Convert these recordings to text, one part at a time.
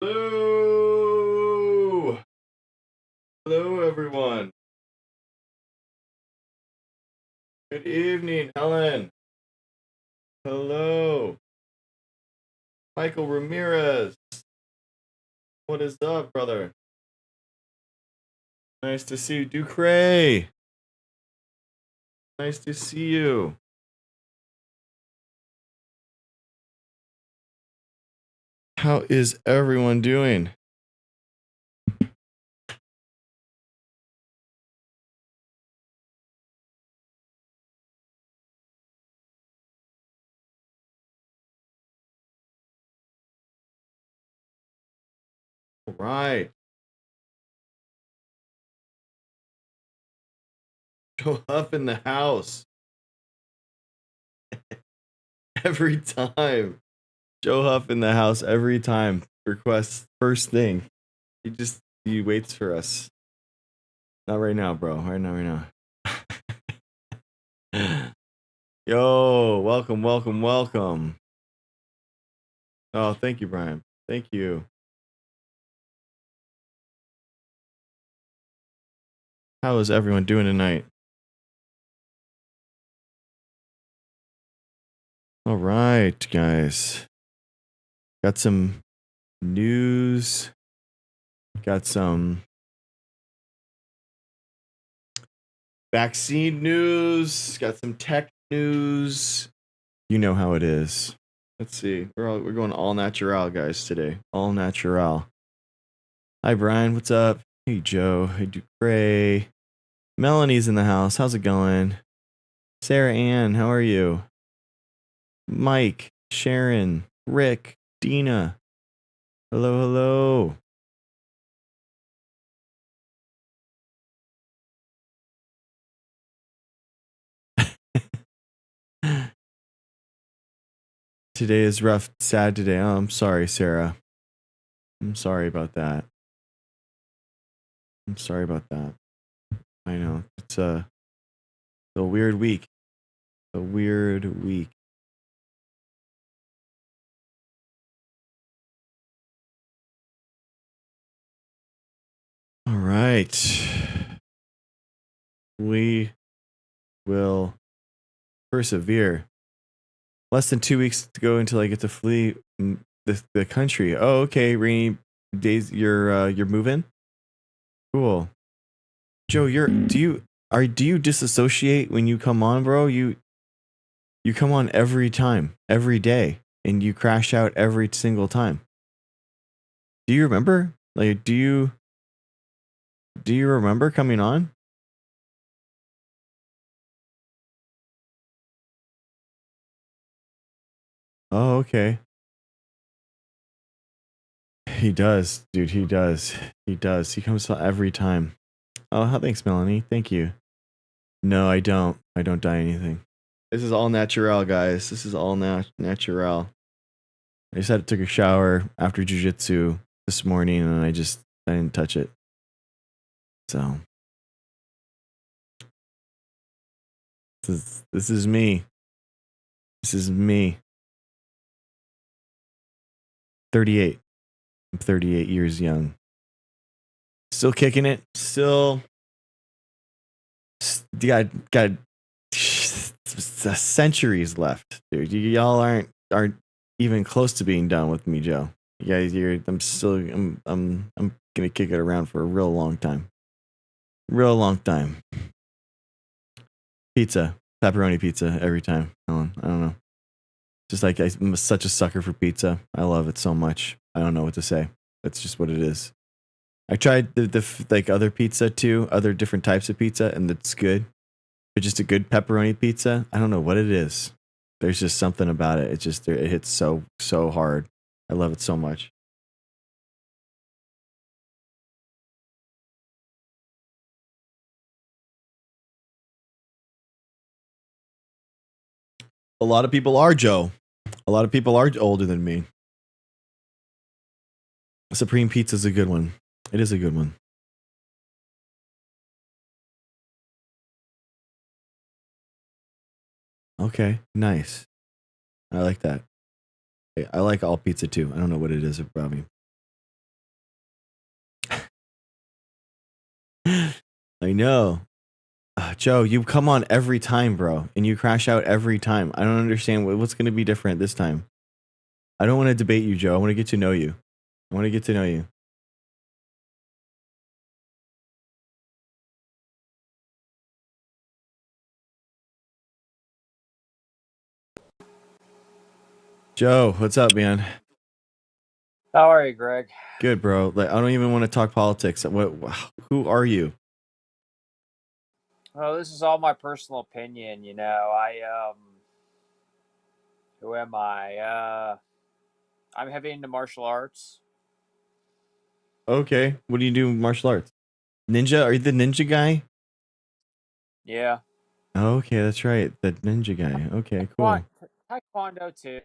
Hello. Hello, everyone. Good evening, Helen. Hello. Michael Ramirez. What is up, brother? Nice to see you. Ducray. Nice to see you. How is everyone doing? All right. Show up in the house. Every time. Joe Huff in the house every time. Requests first thing. He waits for us. Not right now, bro. Right now. Yo, welcome. Oh, thank you, Brian. Thank you. How is everyone doing tonight? All right, guys. Got some news. Got some vaccine news. Got some tech news. You know how it is. Let's see. We're going all natural, guys, today. All natural. Hi, Brian. What's up? Hey, Joe. Hey, Ducray. Melanie's in the house. How's it going? Sarah Ann, how are you? Mike, Sharon, Rick, Dina. Hello. Today is rough, sad today. Oh, I'm sorry, Sarah. I'm sorry about that. I know. It's a weird week. A weird week. All right. We will persevere. Less than 2 weeks to go until I get to flee the country. Oh, okay. Rainy days. You're moving. Cool. Joe, do you disassociate when you come on, bro? You come on every time, every day, and you crash out every single time. Do you remember? Like, do you remember coming on? Oh, okay. He does, dude. He does. He comes on every time. Oh, thanks, Melanie. Thank you. No, I don't. I don't die anything. This is all natural, guys. This is all natural. I just had to take a shower after jujitsu this morning, and I didn't touch it. So this is me. This is me. 38. I'm 38 years young. Still kicking it. Still got centuries left, dude. Y'all aren't even close to being done with me, Joe. You guys, I'm gonna kick it around for a real long time. Pizza, pepperoni pizza every time. Ellen, I don't know. Just like I'm such a sucker for pizza. I love it so much. I don't know what to say. That's just what it is. I tried the like other pizza too, other different types of pizza, and it's good. But just a good pepperoni pizza, I don't know what it is. There's just something about it. It hits so hard. I love it so much. A lot of people are, Joe. A lot of people are older than me. Supreme Pizza is a good one. It is a good one. Okay, nice. I like that. I like all pizza too. I don't know what it is about me. I know. Joe, you come on every time, bro, and you crash out every time. I don't understand what's going to be different this time. I don't want to debate you, Joe. I want to get to know you. I want to get to know you. Joe, what's up, man? How are you, Greg? Good, bro. Like, I don't even want to talk politics. Who are you? Well, this is all my personal opinion. Who am I? I'm heavy into martial arts. Okay. What do you do in martial arts? Ninja? Are you the ninja guy? Yeah, Okay, that's right. The ninja guy. Okay, cool. Taekwondo too.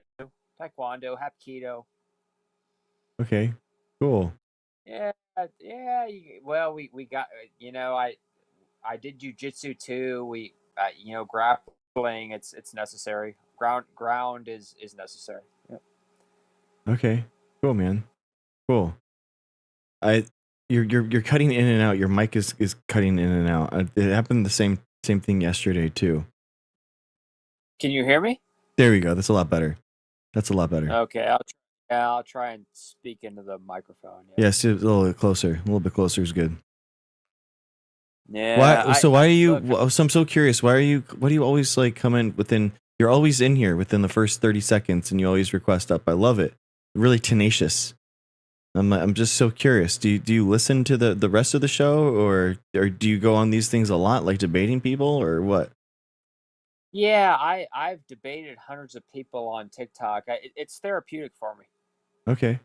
Taekwondo, Hapkido. Okay, cool. Yeah, yeah. Well, we got. I did jujitsu too. Grappling. It's necessary. Ground is necessary. Yep. Okay, cool, man. Cool. I, you're cutting in and out. Your mic is cutting in and out. It happened the same thing yesterday too. Can you hear me? There we go. That's a lot better. That's a lot better. Okay, I'll try and speak into the microphone. Yeah. Yes, a little bit closer. A little bit closer is good. Yeah, Why? So why are you? look. So I'm so curious. Why are you? Why do you always like come in within? You're always in here within the first 30 seconds, and you always request up. I love it. Really tenacious. I'm just so curious. Do you listen to the rest of the show, or do you go on these things a lot, like debating people, or what? Yeah, I've debated hundreds of people on TikTok. It's therapeutic for me. Okay.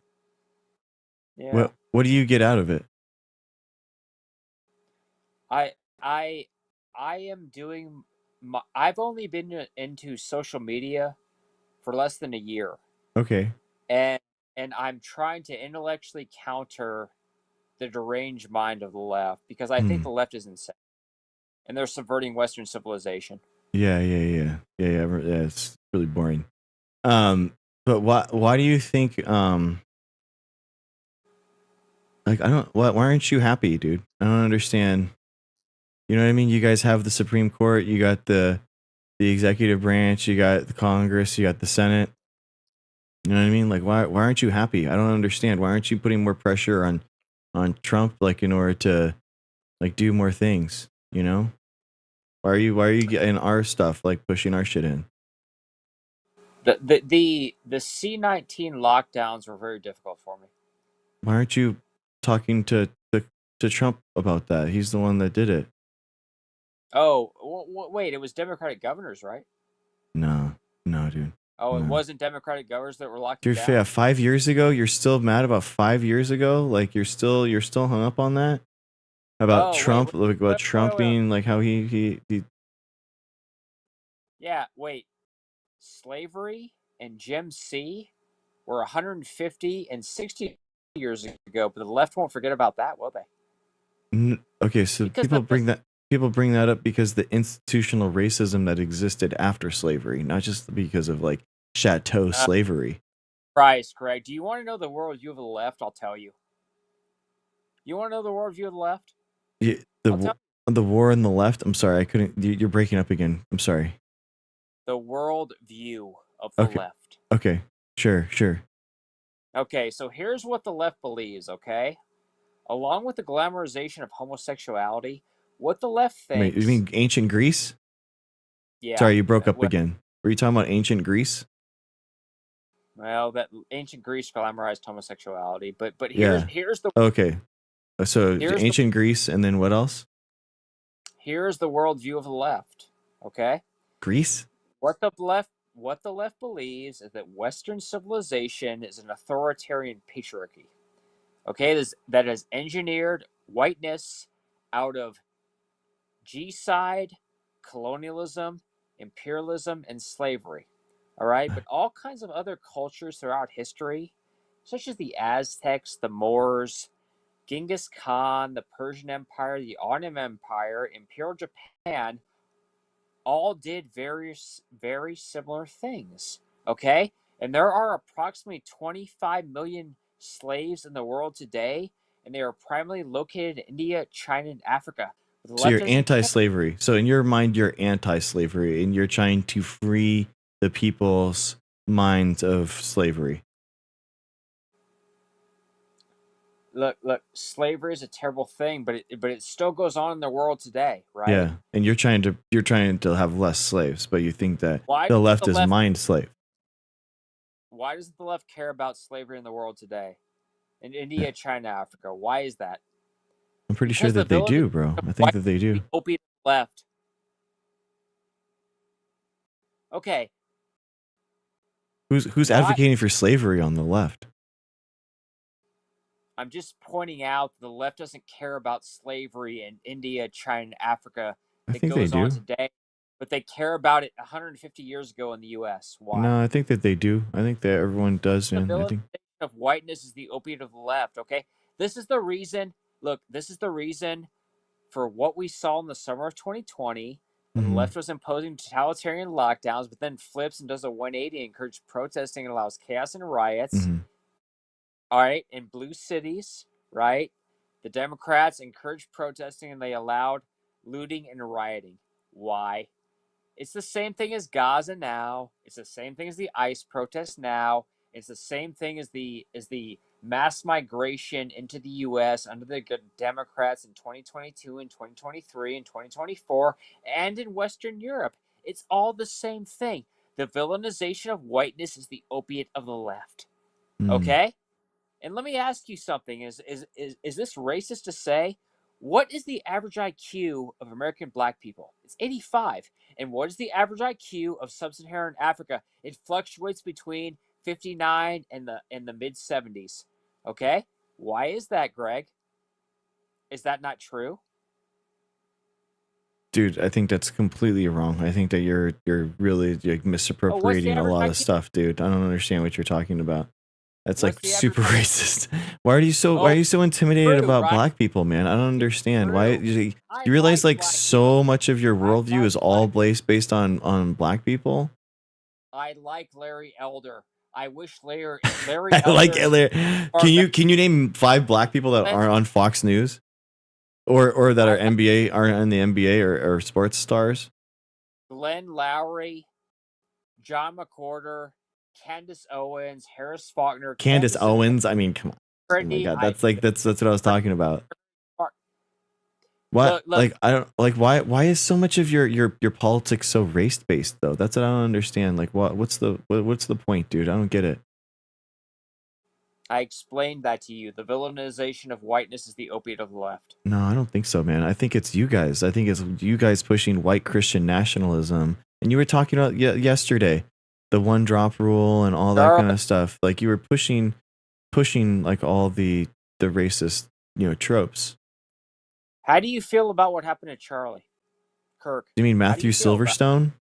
Yeah, What do you get out of it? I I I am doing. I've only been into social media for less than a year, Okay. and I'm trying to intellectually counter the deranged mind of the left because I think Hmm. the left is insane and they're subverting Western civilization. Yeah. It's really boring. Um, but why do you think like I don't why aren't you happy, dude? I don't understand. You know what I mean? You guys have the Supreme Court, you got the executive branch, you got the Congress, you got the Senate. You know what I mean? Like why aren't you happy? I don't understand. Why aren't you putting more pressure on Trump like in order to like do more things, you know? Why are you getting our stuff like pushing our shit in? The C-19 lockdowns were very difficult for me. Why aren't you talking to Trump about that? He's the one that did it. Oh, wait, it was Democratic governors, right? No. No, dude. Oh, it No. wasn't Democratic governors that were locking Dude, down? yeah, 5 years ago, you're still mad about 5 years ago? Like you're still hung up on that? About Oh, Trump, like about Trump wait. being like how he Yeah, wait. Slavery and Jim C were 150 and 60 years ago, but the left won't forget about that, will they? okay, so Because people bring that up because the institutional racism that existed after slavery, not just because of like chateau uh, slavery. Christ, Craig, do you want to know the worldview of the left? I'll tell you. You want to know the worldview of the left? Yeah, I'll tell the war on the left. I'm sorry, I couldn't. You're breaking up again. I'm sorry. you the worldview of the Okay, left. okay, sure. Okay, so here's what the left believes, okay? Along with the glamorization of homosexuality, what the left Wait, you thinks, mean ancient Greece? yeah, Sorry, you broke up well, again. Were you talking about ancient Greece? that ancient Greece glamorized homosexuality, but Yeah. Okay. So here's the ancient Greece, and then what else? here's the worldview of the left, okay? Greece? What the left believes is that Western civilization is an authoritarian patriarchy. Okay, that has engineered whiteness out of G-side, colonialism, imperialism, and slavery. All right, but all kinds of other cultures throughout history, such as the Aztecs, the Moors, Genghis Khan, the Persian Empire, the Ottoman Empire, Imperial Japan, all did very similar things. Okay? And there are approximately 25 million slaves in the world today, and they are primarily located in India, China, and Africa. The So left you're doesn't care. anti-slavery. So in your mind, you're anti-slavery, and you're trying to free the people's minds of slavery. Look, slavery is a terrible thing, but it still goes on in the world today, right? Yeah, and you're trying to have less slaves, but you think that Why the does left the is left mind slave. why doesn't the left care about slavery in the world today? In Yeah, India, China, Africa. Why is that? I'm pretty sure Because the that they villain do, bro. of I think white that they is the do. opiate of the left. Okay, Who's why advocating for slavery on the left? I'm just pointing out that the left doesn't care about slavery in India, China, and Africa I that think they goes on do. today, but they care about it 150 years ago in the US. Why? No, I think that they do. I think that everyone does, The man. I villainization think. of whiteness is the opiate of the left, okay? This is the reason, look, this is the reason for what we saw in the summer of 2020 when the Mhm. left was imposing totalitarian lockdowns, but then flips and does a 180 and encourages protesting and allows chaos and riots. Mhm. All right, in blue cities, right? The Democrats encouraged protesting and they allowed looting and rioting. Why? It's the same thing as Gaza now. It's the same thing as the ICE protests now. It's the same thing as the mass migration into the US under the Democrats in 2022 and 2023 and 2024 and in Western Europe. It's all the same thing. The villainization of whiteness is the opiate of the left. Mhm. Okay? And let me ask you something: is this racist to say? What is the average IQ of American Black people? It's 85. And what is the average IQ of Sub-Saharan Africa? It fluctuates between 59 and the mid 70s. Okay, why is that, Greg? Is that not true? Dude, I think that's completely wrong. I think that you're really like Oh, what's the misappropriating a average lot of IQ? stuff, dude. I don't understand what you're talking about. That's like What's the average super IQ? racist. Why are Oh, you so intimidated true, about right? black people, man? I don't It's understand. Why true. you I realize like like black people. so much of your I worldview like is all black. based on black people? I like Larry Elder. I wish Larry I like Elder and can Mark you name 5 black people that Glenn, aren't on Fox News or that I are like NBA are in the NBA or sports stars? Glenn Lowry, John McWhorter, Candace Owens, Harris Faulkner, Candace Candace Owens. I mean, come on. Oh my Pretty. god, that's what I was talking about. What Look. like I don't like why is so much of your politics so race based though? That's what I don't understand. Like what's the point, dude? I don't get it. I explained that to you. The villainization of whiteness is the opiate of the left. No, I don't think so, man. I think it's you guys. I think it's you guys pushing white Christian nationalism. And you were talking about yesterday, the one drop rule and all that kind Charlie, of stuff. Like you were pushing like all the racist, tropes. how do you feel about what happened to Charlie Kirk? Do you mean How do Matthew you feel about Silverstone?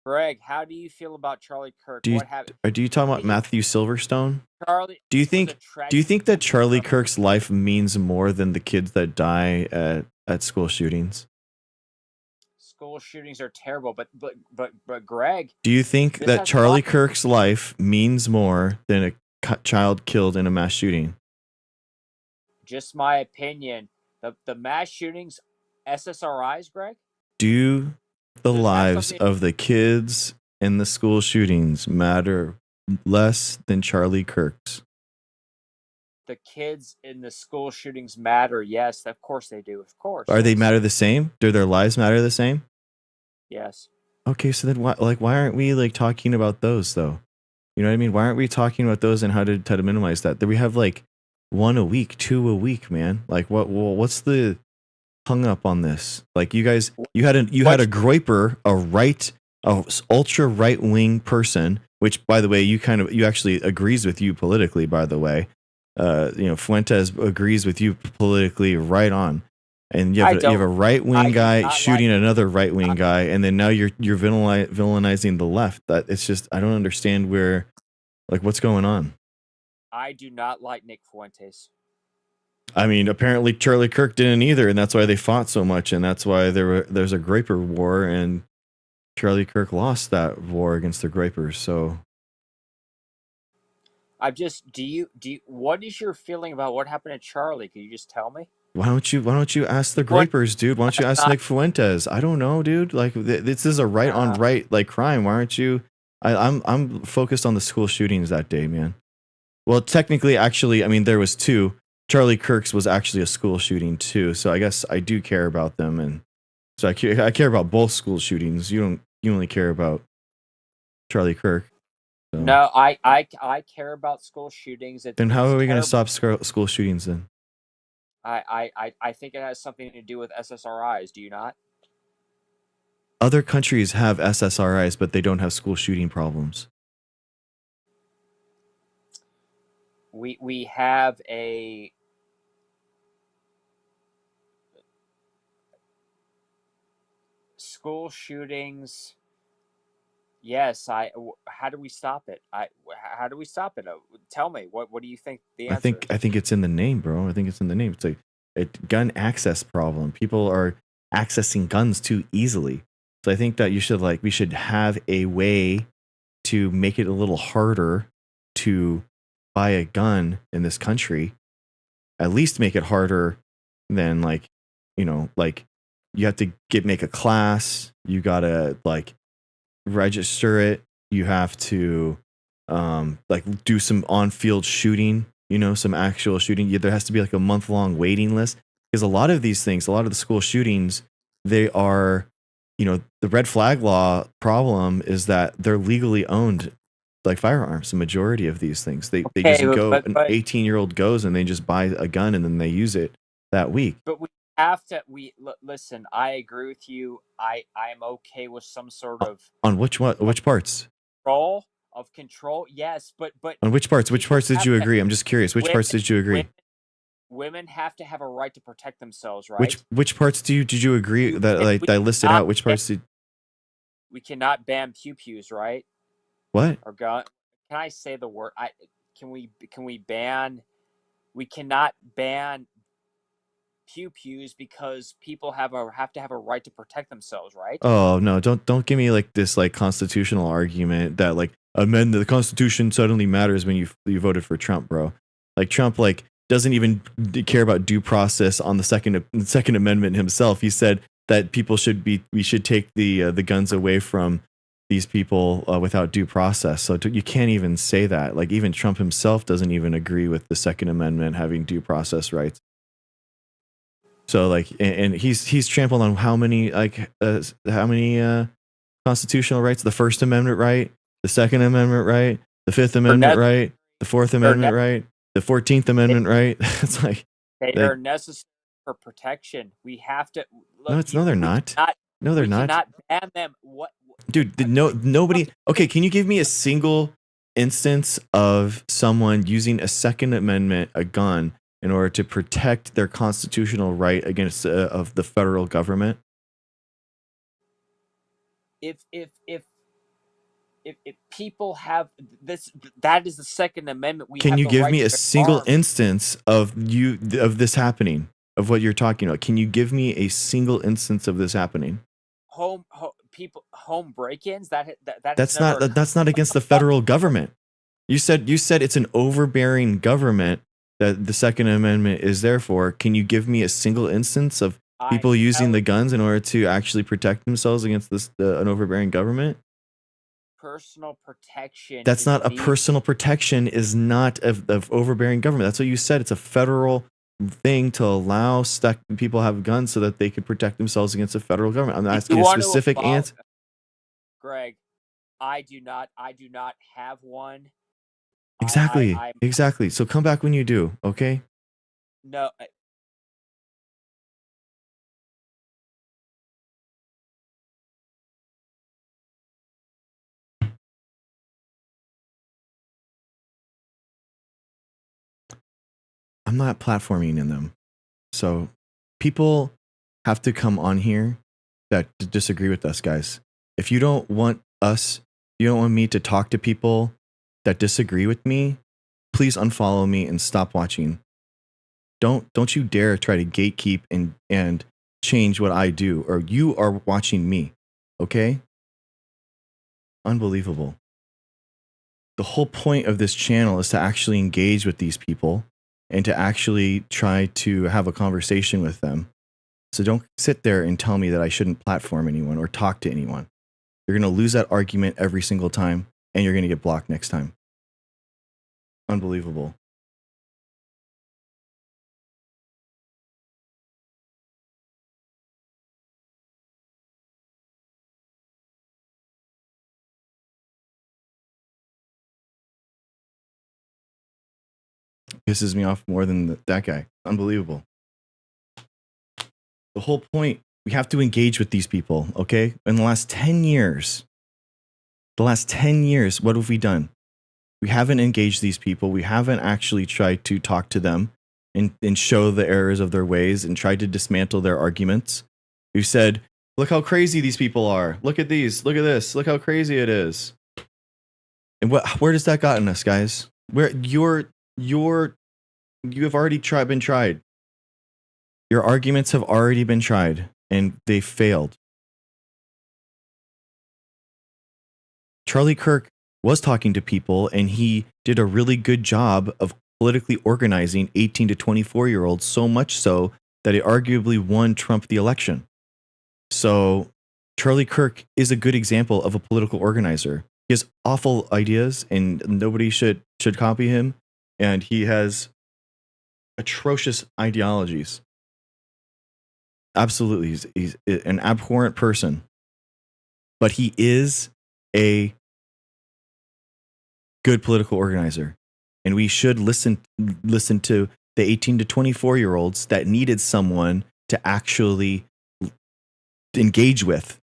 Greg? How do you feel about Charlie Kirk? Do you What happened? or do you talk about He Matthew Silverstone? Charlie Do you was a think do tragic you think that Charlie hero. Kirk's life means more than the kids that die at school shootings? School shootings are terrible, but Greg, Do you think this that has a lot. Charlie Kirk's life means more than a child killed in a mass shooting? Just my opinion. The mass shootings, SSRIs, Greg, Do the does have lives something. of the kids in the school shootings matter less than Charlie Kirk's? The kids in the school shootings matter. Yes, of course they do. Of course, Are they yes, matter the same? Do their lives matter the same? yes. Okay, so then why aren't we like talking about those though? You know what I mean? Why aren't we talking about those and how to minimize that? That we have like one a week, two a week, man. Like what's the hung up on this? Like you guys, you had a What? groiper, a ultra right wing person, which by the way, you actually agrees with you politically. By the way, Fuentes agrees with you politically, right on. And I you have a don't. right I wing do guy not like. shooting another right wing I, guy, and then now you're villainizing the left. That it's just I don't understand where like what's going on. I do not like Nick Fuentes. I mean, apparently Charlie Kirk didn't either, and that's why they fought so much, and that's why there's a Graper war, and Charlie Kirk lost that war against the Grapers. So I just do you what is your feeling about what happened to Charlie? Can you just tell me? Why don't you ask the What? Grapers, dude? Why don't you ask Not Nick Fuentes? I don't know, dude. Like this is a right on right like crime. Why aren't you? I'm focused on the school shootings that day, man. Well, technically, actually, I mean, there was two. Charlie Kirk's was actually a school shooting too, so I guess I do care about them, and so I care about both school shootings. You only care about Charlie Kirk. So. no. I care about school shootings. Then how It's are we going to terrible. stop school shootings then? I think it has something to do with SSRIs. Do you not? Other countries have SSRIs, but they don't have school shooting problems. We have a school shootings. Yes, how do we stop it? How do we stop it? Tell me, what do you think the answer is? I think it's in the name, bro. I think it's in the name. It's a gun access problem. People are accessing guns too easily. So I think that we should have a way to make it a little harder to buy a gun in this country. At least make it harder than like you have to make a class. You gotta like register it. You have to like do some on-field shooting, some actual shooting. There has to be like a month-long waiting list, because a lot of these things, a lot of the school shootings, they are, the red flag law problem is that they're legally owned like firearms. The majority of these things, they Okay, just go, an but 18-year-old goes and they just buy a gun and then they use it that week. but we have to. Listen. I agree with you. I am okay with some sort of On which parts? control. Yes, but On which parts? Which people parts did have you to. agree? I'm just curious. Which Women, parts did you agree? women, women have to have a right to protect themselves, Which right? which parts did you agree that like We that I listed cannot out? Which parts did we cannot ban pew-pews, right? what? Or gun. Can I say the word? Can we ban? We cannot ban pew-pews because people have to have a right to protect themselves, right? Oh no, don't give me like this like constitutional argument that like amend the Constitution suddenly matters when you voted for Trump, bro. Like Trump like doesn't even care about due process on the Second Amendment himself. He said that we should take the guns away from these people without due process. So you can't even say that. Like even Trump himself doesn't even agree with the Second Amendment having due process rights. So like, and he's trampled on how many constitutional rights? The First Amendment right, the Second Amendment right, the Fifth Amendment right, the Fourth Amendment right, the 14th Amendment right. It's like they they are necessary for protection. We have to no, look. no, they're We not. cannot. No, they're We not, cannot ban them. What? dude. Nobody. Okay, can you give me a single instance of someone using a Second Amendment, a gun, in order to protect their constitutional right against of the federal government? If people have this, that is the Second Amendment. We Can have you the give right me to a bear single arms. instance of this happening, of what you're talking about? Can you give me a single instance of this happening? Home break-ins that has never occurred. That's not against the federal government. You said it's an overbearing government that the Second Amendment is there for. Can you give me a single instance of I'm people using the telling guns in order to actually protect themselves against an overbearing government? personal protection That's is not a needed. personal protection, is not of overbearing government. That's what you said. It's a federal thing to allow people have guns so that they could protect themselves against the federal government. I'm If you asking a want to specific answer. Greg, I do not have one. Exactly. I'm Exactly. So come back when you do, okay? no. I'm not platforming in them. So people have to come on here that disagree with us, guys. If you don't want me to talk to people that disagree with me, please unfollow me and stop watching. Don't you dare try to gatekeep and change what I do, or you are watching me. Okay? Unbelievable. The whole point of this channel is to actually engage with these people and to actually try to have a conversation with them. So don't sit there and tell me that I shouldn't platform anyone or talk to anyone. You're going to lose that argument every single time, and you're going to get blocked next time. Unbelievable. Pisses me off more than that guy. Unbelievable. The whole point, we have to engage with these people, okay? In the last 10 years, what have we done? We haven't engaged these people. We haven't actually tried to talk to them and show the errors of their ways and tried to dismantle their arguments. We've said, look how crazy these people are. Look at these. Look at this. Look how crazy it is. And where does that gotten us, guys? Where you have already been tried. Your arguments have already been tried and they failed. Charlie Kirk was talking to people and he did a really good job of politically organizing 18 to 24-year-olds, so much so that it arguably won Trump the election. So Charlie Kirk is a good example of a political organizer. He has awful ideas and nobody should copy him. And he has atrocious ideologies. Absolutely. He's an abhorrent person. But he is a good political organizer. And we should listen to the 18 to 24-year-olds that needed someone to actually engage with.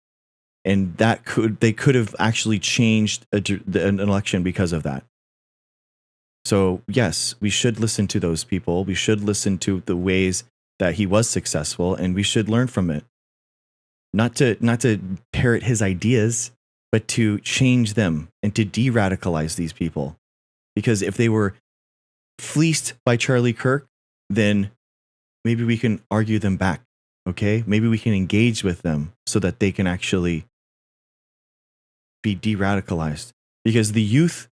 And they could have actually changed an election because of that. So yes, we should listen to those people. We should listen to the ways that he was successful, and we should learn from it. Not to parrot his ideas, but to change them and to de-radicalize these people. Because if they were fleeced by Charlie Kirk, then maybe we can argue them back. Okay? Maybe we can engage with them so that they can actually be de-radicalized. Because the youth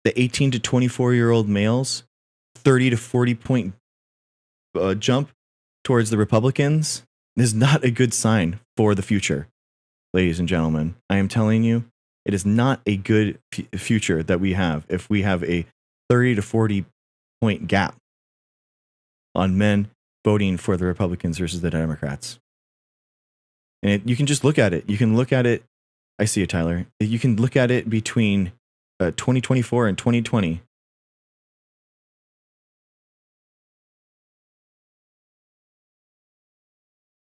the 18 to 24-year-old males, 30 to 40 point jump towards the Republicans is not a good sign for the future. Ladies and gentlemen, I am telling you, it is not a good future that we have if we have a 30 to 40 point gap on men voting for the Republicans versus the Democrats. And you can just look at it. You can look at it. I see it, Tyler. You can look at it between 2024 and 2020.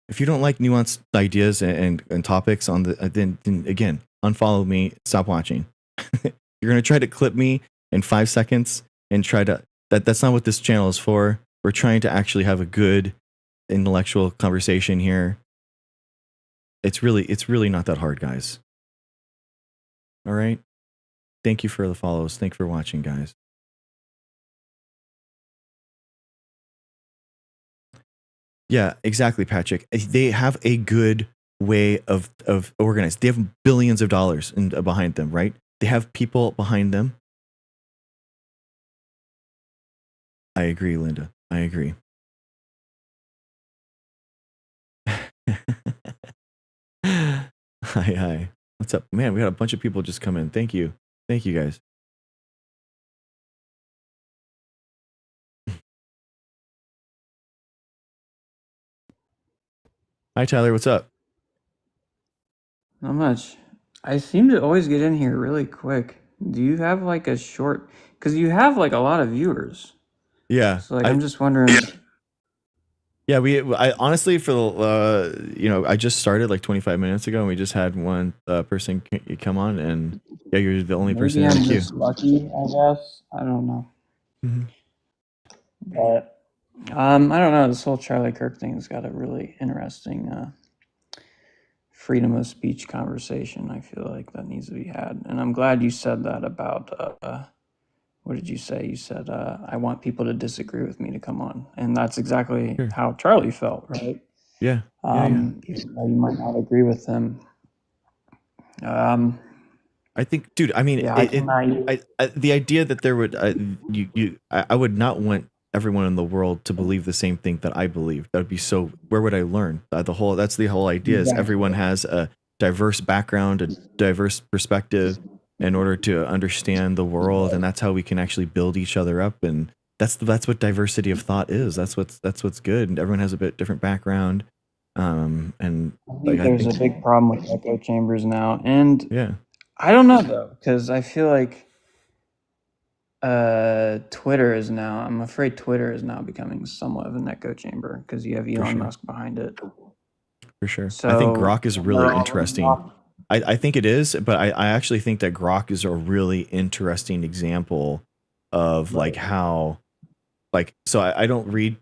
If you don't like nuanced ideas and topics on then again, unfollow me, stop watching. You're going to try to clip me in 5 seconds and try to, that's not what this channel is for. We're trying to actually have a good intellectual conversation here. It's really not that hard, guys. All right. Thank you for the follows. Thank you for watching, guys. Yeah, exactly, Patrick. They have a good way of organized. They have billions of dollars behind them, right? They have people behind them. I agree, Linda. I agree. Hi. What's up? Man, we had a bunch of people just come in. Thank you. Thank you, guys. Hi, Tyler. What's up? Not much. I seem to always get in here really quick. Do you have like a short? Because you have like a lot of viewers. Yeah. So like I'm just wondering. Yeah, I honestly, for the I just started like 25 minutes ago, and we just had one person come on, and yeah, you're the only person in the queue. Just lucky, I guess. I don't know. Mm-hmm. But I don't know. This whole Charlie Kirk thing's got a really interesting freedom of speech conversation. I feel like that needs to be had, and I'm glad you said that about. What did you say? You said, I want people to disagree with me to come on. And that's exactly how Charlie felt, right? Yeah. Even though you might not agree with him. I think, dude. I mean, Yeah, I cannot use. the idea that there would I would not want everyone in the world to believe the same thing that I believe. That would be so. Where would I learn? That's the whole idea. Is Exactly. everyone has a diverse background, a diverse perspective, in order to understand the world, and that's how we can actually build each other up. And that's what diversity of thought is. That's what's good. And everyone has a bit different background, and I like think I there's think, a big problem with echo chambers now, and yeah, I don't know though, because I feel like Twitter is now. I'm afraid Twitter is now becoming somewhat of an echo chamber because you have for Elon sure. Musk behind it. For sure. I think So Grok is they're really all running interesting. off. I think it is, but I actually think that Grok is a really interesting example of like how, like, so I don't read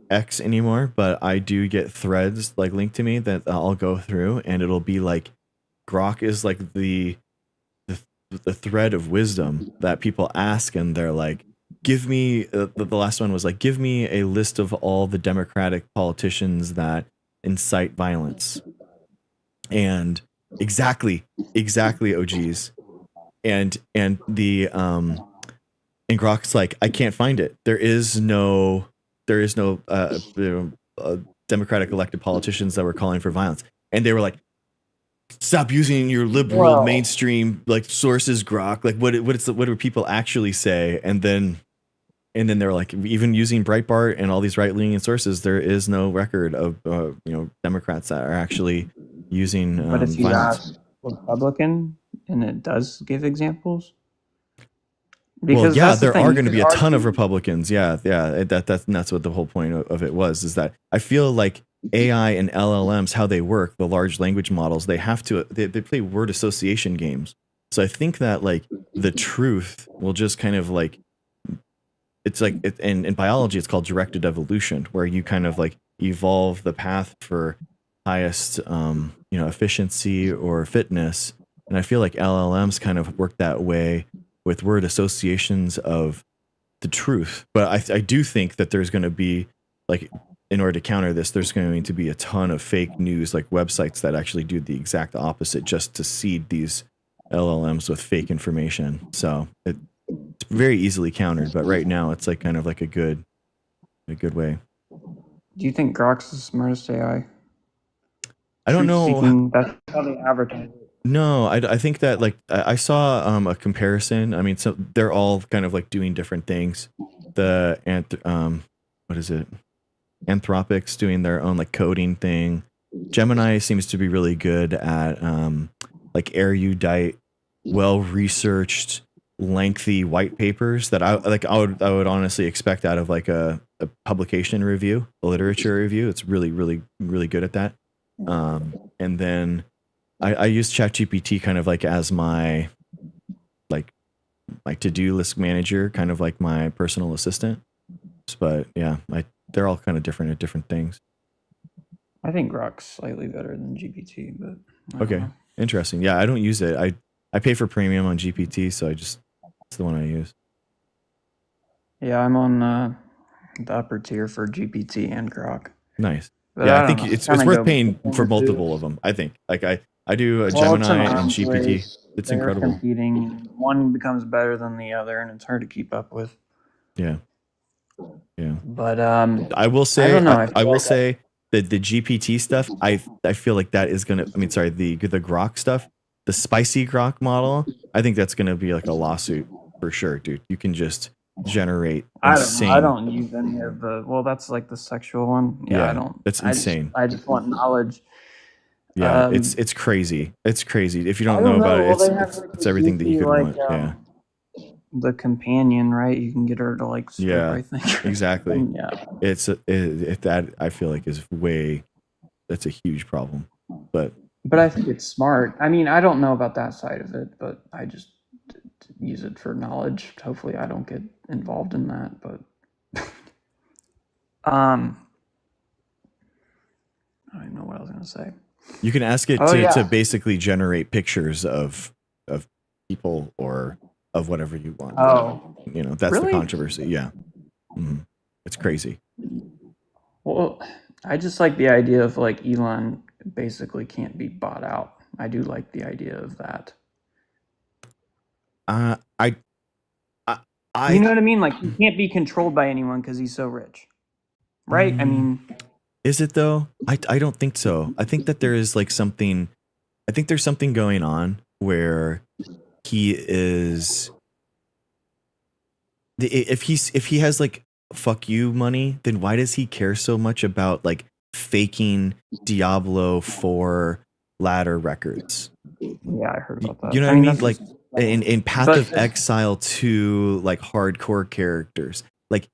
X anymore, but I do get threads like linked to me that I'll go through, and it'll be like Grok is like the, the thread of wisdom that people ask, and they're like, give me the last one was like, give me a list of all the Democratic politicians that incite violence. And exactly OGs. And the and Grok's like, I can't find it. There is no Democratic elected politicians that were calling for violence. And they were like, stop using your liberal Well, mainstream like sources, Grok. Like what do people actually say? And then they're like, even using Breitbart and all these right-leaning sources, there is no record of Democrats that are actually using but if you violence. ask Republican, and it does give examples, Well, because yeah, that's the there thing. are You going to could be a ton of argue. Republicans. Yeah, yeah, that's what the whole point of it was. Is that I feel like AI and LLMs, how they work, the large language models, they play word association games. So I think that like the truth will just kind of like, it's like in biology it's called directed evolution, where you kind of like evolve the path for highest efficiency or fitness. And I feel like LLMs kind of work that way with word associations of the truth. But I do think that there's going to be, like, in order to counter this, there's going to be a ton of fake news, like websites that actually do the exact opposite just to seed these LLMs with fake information. So it's very easily countered, but right now it's like kind of like a good way. Do you think Grok's the smartest AI? I don't Truth know. seeking. That's how they advertise it. No, I think that like I saw a comparison. I mean, so they're all kind of like doing different things. What is it? Anthropic's doing their own like coding thing. Gemini seems to be really good at like erudite, well researched, lengthy white papers that I would honestly expect out of like a publication review, a literature review. It's really good at that. And then I use ChatGPT kind of like as like my to-do list manager, kind of like my personal assistant. But yeah, they're all kind of different at different things. I think Grok's slightly better than GPT, but I don't Okay, know. interesting. Yeah, I don't use it. I pay for premium on GPT, so it's the one I use. Yeah, I'm on the upper tier for GPT and Grok. Nice. But Yeah, I I don't think know. it's Kind it's of worth go paying between for the two. multiple of them. I think like I do a Well, it's an Gemini and arms GPT. race. It's They're incredible. competing. One becomes better than the other, and it's hard to keep up with. Yeah, yeah. But I will I say don't know. I feel will like say that the GPT stuff, I feel like that is gonna. I mean, sorry, the Grok stuff, the spicy Grok model. I think that's gonna be like a lawsuit for sure, dude. You can just generate I don't know. I insane. don't use any of the. Well, that's like the sexual one. Yeah, I Yeah, don't. that's insane. I just want knowledge. Yeah, it's crazy. It's crazy. If you I don't know don't about know. it, Well, it's they have it's like it's this everything that you goofy could like want. Yeah, the companion, right? You can get her to like swipe. yeah, I think. exactly. And yeah. That I feel like is way, that's a huge problem. But But I think it's smart. I mean, I don't know about that side of it, but I just use it for knowledge. Hopefully, I don't get involved in that. But um, I don't know what I was gonna say. you can ask it Oh to yeah. basically generate pictures of people or of whatever you want. Oh, That's the really? controversy. Yeah. Mhm. It's crazy. Well, I just like the idea of like Elon basically can't be bought out. I do like the idea of that. I, I, You know what I mean? Like, he can't be controlled by anyone because he's so rich, right? I mean, is it though? I don't think so. I think that there is like something. I think there's something going on where he is. If he has like fuck you money, then why does he care so much about like faking Diablo 4 ladder records? yeah, I heard about that. You know what I mean? that's Like just- in Path but- of Exile 2, like hardcore characters. Like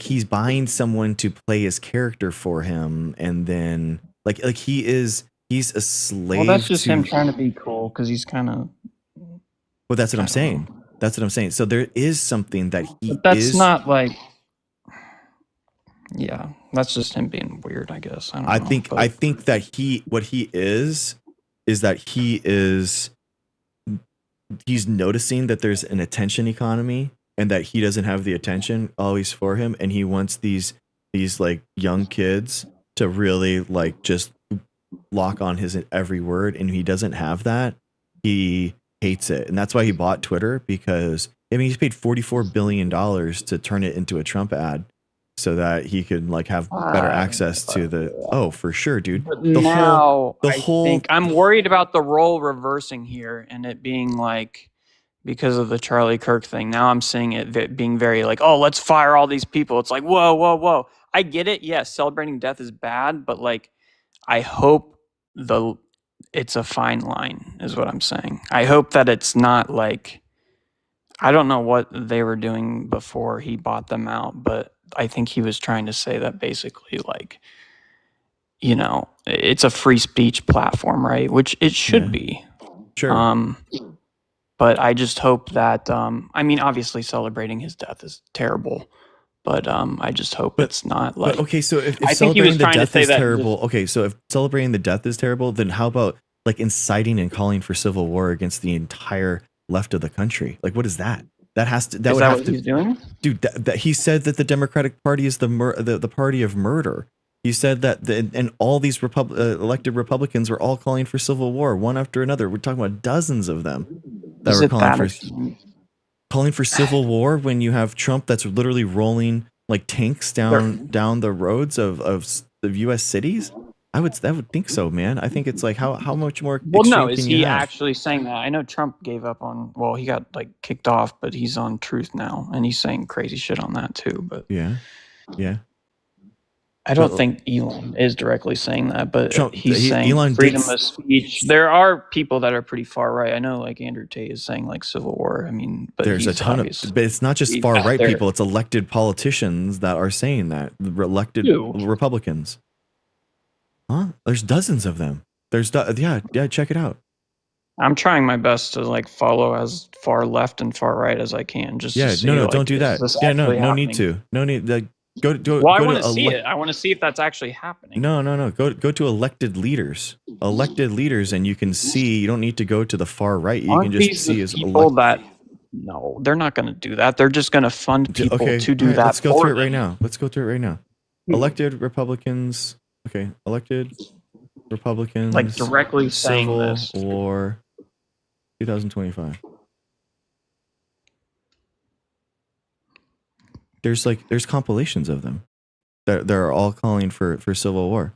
he's buying someone to play his character for him, and then like he's a slave. Well, that's just to, him trying to be cool because he's kind of. Well, that's what I'm saying. That's what I'm saying. So there is something that he But that's is. not like. Yeah, that's just him being weird, I guess. I don't know. I think that what he is that he's noticing that there's an attention economy and that he doesn't have the attention always for him, and he wants these like young kids to really like just lock on his every word, and he doesn't have that. He hates it, and that's why he bought Twitter, because I mean he's paid $44 billion to turn it into a Trump ad so that he could like have better access to the for sure, dude. But the now whole I think I'm worried about the role reversing here and it being like, because of the Charlie Kirk thing. Now I'm seeing it being very like, oh, let's fire all these people. It's like, whoa. I get it. Yes, celebrating death is bad, but like, I hope it's a fine line is what I'm saying. I hope that it's not like, I don't know what they were doing before he bought them out, but I think he was trying to say that basically like, you know, it's a free speech platform, right? Which it should be. Sure. But I just hope that, I mean, obviously celebrating his death is terrible, but I just hope it's not like. But okay, so if I think he was celebrating the trying to death say is that terrible, okay, so if celebrating the death is terrible, then how about like inciting and calling for civil war against the entire left of the country? Like, what is that? That has to. That Is would that have what to. he's doing? Dude, that he said that the Democratic Party is the party of murder. He said that and all these elected Republicans were all calling for civil war, one after another. We're talking about dozens of them that were calling for civil war when you have Trump that's literally rolling like tanks down the roads of U.S. cities. I would think so, man. I think it's like how much more. Well, no, is he actually saying that? I know Trump gave up on. Well, he got like kicked off, but he's on Truth now, and he's saying crazy shit on that too. But yeah. I don't think Elon is directly saying that, but he's saying Elon freedom of speech. There are people that are pretty far right. I know, like Andrew Tate is saying like civil war. I mean, but there's a ton of, but it's not just far right people. It's elected politicians that are saying that. Elected Republicans. Huh? There's dozens of them. Yeah. Check it out. I'm trying my best to like follow as far left and far right as I can. Just to see, no, like, don't do that. Yeah, no need to. No need. Like, go. Well, I want to see it. I want to see if that's actually happening. No. Go to elected leaders. Elected leaders, and you can see. You don't need to go to the far right. You can just see as people that. No, they're not going to do that. They're just going to fund people to do that. Let's go through it right now. Elected Republicans. Okay, elected Republicans. Like directly saying this. Civil War 2025. There's compilations of them that they're all calling for civil war.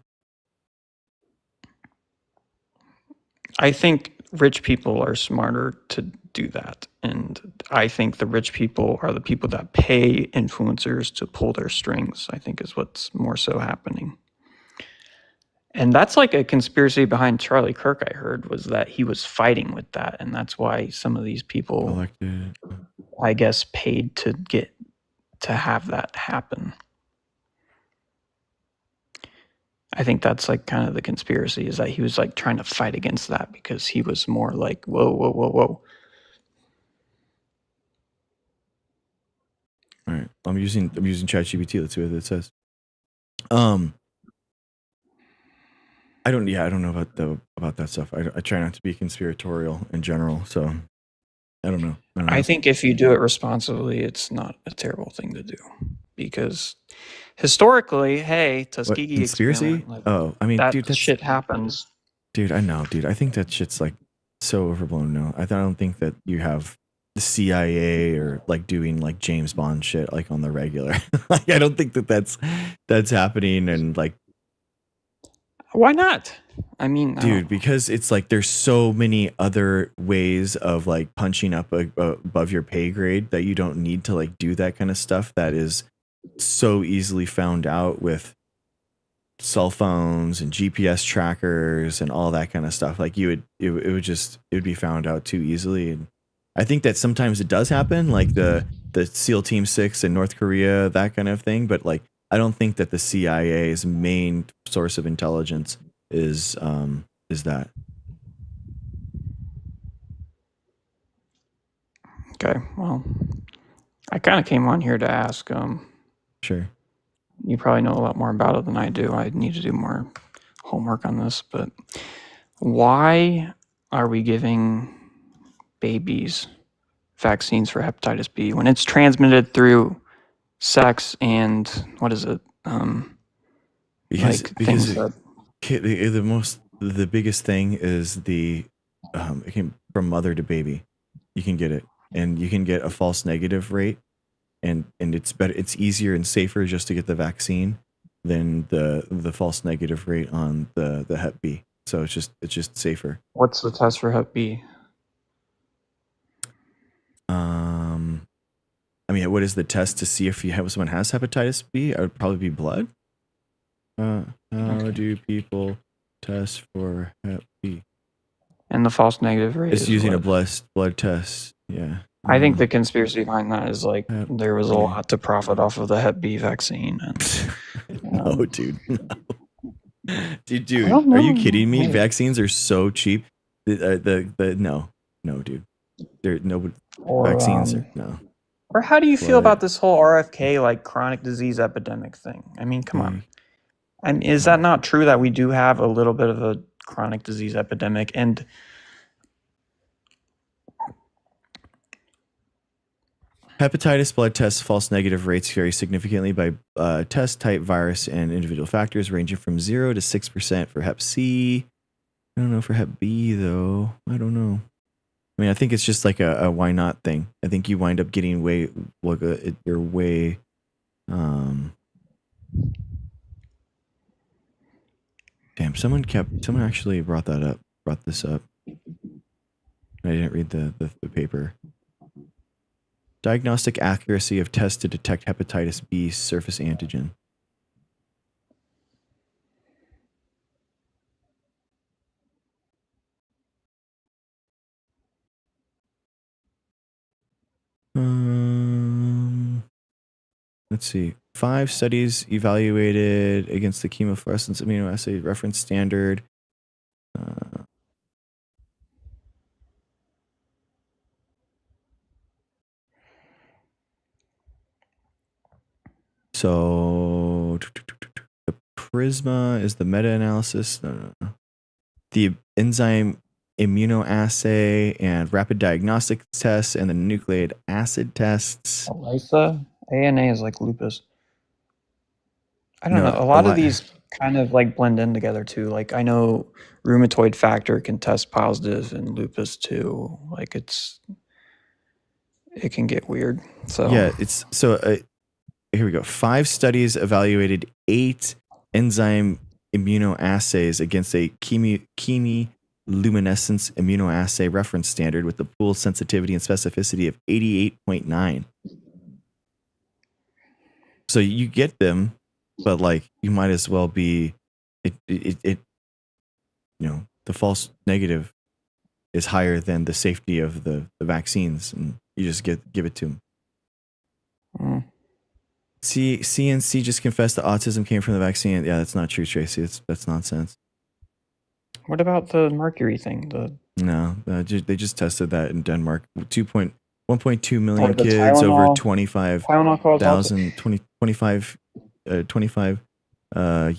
I think rich people are smarter to do that, and I think the rich people are the people that pay influencers to pull their strings. I think is what's more so happening. And that's like a conspiracy behind Charlie Kirk, I heard, was that he was fighting with that. And that's why some of these people, I guess, paid to have that happen. I think that's like kind of the conspiracy, is that he was like trying to fight against that because he was more like, whoa. All right. I'm using ChatGPT. Let's see what it says. I don't know about that stuff. I try not to be conspiratorial in general, so I don't know. I think if you do it responsibly, it's not a terrible thing to do, because historically, hey, Tuskegee conspiracy. I mean, that dude, shit happens. Dude, I know, dude. I think that shit's like so overblown now. I don't think that you have the CIA or like doing like James Bond shit like on the regular. Like I don't think that that's happening. And like, Why not? I mean, dude, because it's like there's so many other ways of like punching up above your pay grade that you don't need to like do that kind of stuff that is so easily found out with cell phones and GPS trackers and all that kind of stuff. Like it would be found out too easily. And I think that sometimes it does happen, like the SEAL Team 6 in North Korea, that kind of thing. But like, I don't think that the CIA's main source of intelligence is that. Okay, well, I kind of came on here to ask. Sure. You probably know a lot more about it than I do. I need to do more homework on this, but why are we giving babies vaccines for hepatitis B when it's transmitted through sex and what is it? Because things that the biggest thing is it came from mother to baby. You can get it, and you can get a false negative rate, and it's better. It's easier and safer just to get the vaccine than the false negative rate on the Hep B. So it's just safer. What's the test for Hep B? I mean, what is the test to see if someone has hepatitis B? It would probably be blood. How do people test for Hep B? And the false negative rate It's using what? a blood test. Yeah. I think the conspiracy behind that is like there was a lot to profit off of the Hep B vaccine. And, no, dude. No. Dude, are you kidding me? Vaccines are so cheap. No, dude. There no vaccines are no. Or how do you feel about this whole RFK like chronic disease epidemic thing? I mean, come on. I mean, is that not true that we do have a little bit of a chronic disease epidemic? And hepatitis blood tests false negative rates vary significantly by test type, virus, and individual factors, ranging from 0 to 6% for Hep C. I don't know for Hep B though. I don't know. I mean, I think it's just like a why not thing. I think you wind up getting you're way. Damn, someone actually brought this up. I didn't read the paper. Diagnostic accuracy of tests to detect hepatitis B surface antigen. Let's see. 5 studies evaluated against the chemofluorescence immunoassay reference standard. So the Prisma is the meta-analysis. No. The enzyme immunoassay and rapid diagnostic tests and the nucleic acid tests. ELISA? ANA is like lupus. I don't know. A lot of these kind of like blend in together too. Like I know rheumatoid factor can test positive in lupus too. Like it can get weird. So yeah, here we go. 5 studies evaluated 8 enzyme immunoassays against a chemiluminescence immunoassay reference standard with the pool sensitivity and specificity of 88.9. So you get them, but like you might as well be the false negative is higher than the safety of the vaccines, and you just give it to them. CNC just confessed that autism came from the vaccine. Yeah, that's not true, Tracy. That's nonsense. What about the mercury thing? No, they just tested that in Denmark. 1.2 million kids over 25,000, 25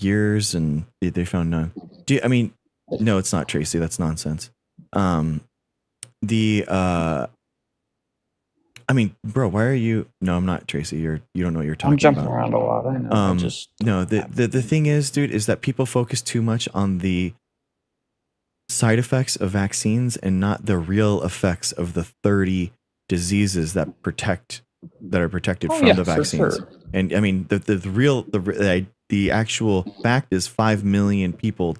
years, and they found none. No, it's not, Tracy. That's nonsense. Bro, why are you? No, I'm not, Tracy. You don't know what you're talking about. I'm jumping around a lot. I know. The thing is, dude, is that people focus too much on the side effects of vaccines and not the real effects of the 30 diseases that are protected Oh from yeah, the for vaccines. sure. And I mean, the actual fact is 5 million people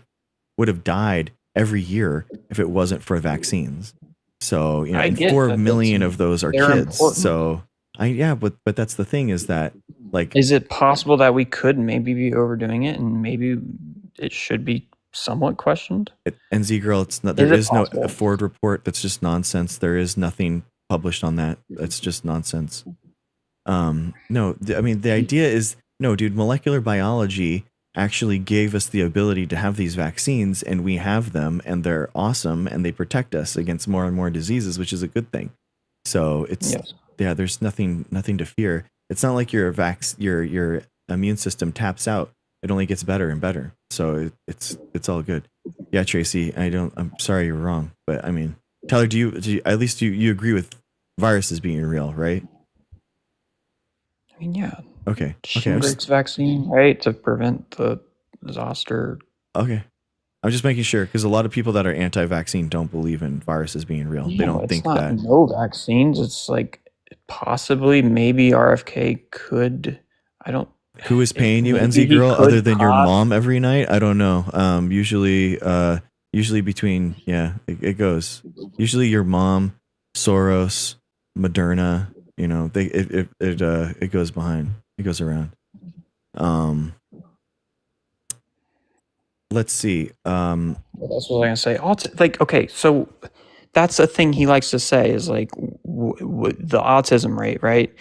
would have died every year if it wasn't for vaccines. So, you know, I and get 4 that million of those are they're kids. important. So but that's the thing is that, like, Is it possible that we could maybe be overdoing it and maybe it should be somewhat questioned? NZ Girl, it's not, Is there it is no possible? Ford report. That's just nonsense. There is nothing published on that. That's just nonsense. No, I mean, the idea is, no, dude, molecular biology actually gave us the ability to have these vaccines, and we have them, and they're awesome, and they protect us against more and more diseases, which is a good thing. So Yes. yeah, there's nothing to fear. It's not like your immune system taps out. It only gets better and better. So it's all good. Yeah, Tracy, I'm sorry you're wrong, but I mean, Tyler, do you at least you agree with viruses being real, right? I mean, yeah. Okay. Shingrix vaccine, right, to prevent the zoster. Okay. I'm just making sure, because a lot of people that are anti-vaccine don't believe in viruses being real. They don't It's think not that. no vaccines. It's like possibly maybe RFK could. I don't. Who is paying you, maybe NZ he Girl, could other than your cause- mom every night? I don't know. Usually between, it goes. Usually your mom, Soros, Moderna. You know, it goes behind. It goes around. Let's see. What else was I gonna say? Like, okay, so that's a thing he likes to say is like the autism rate, right?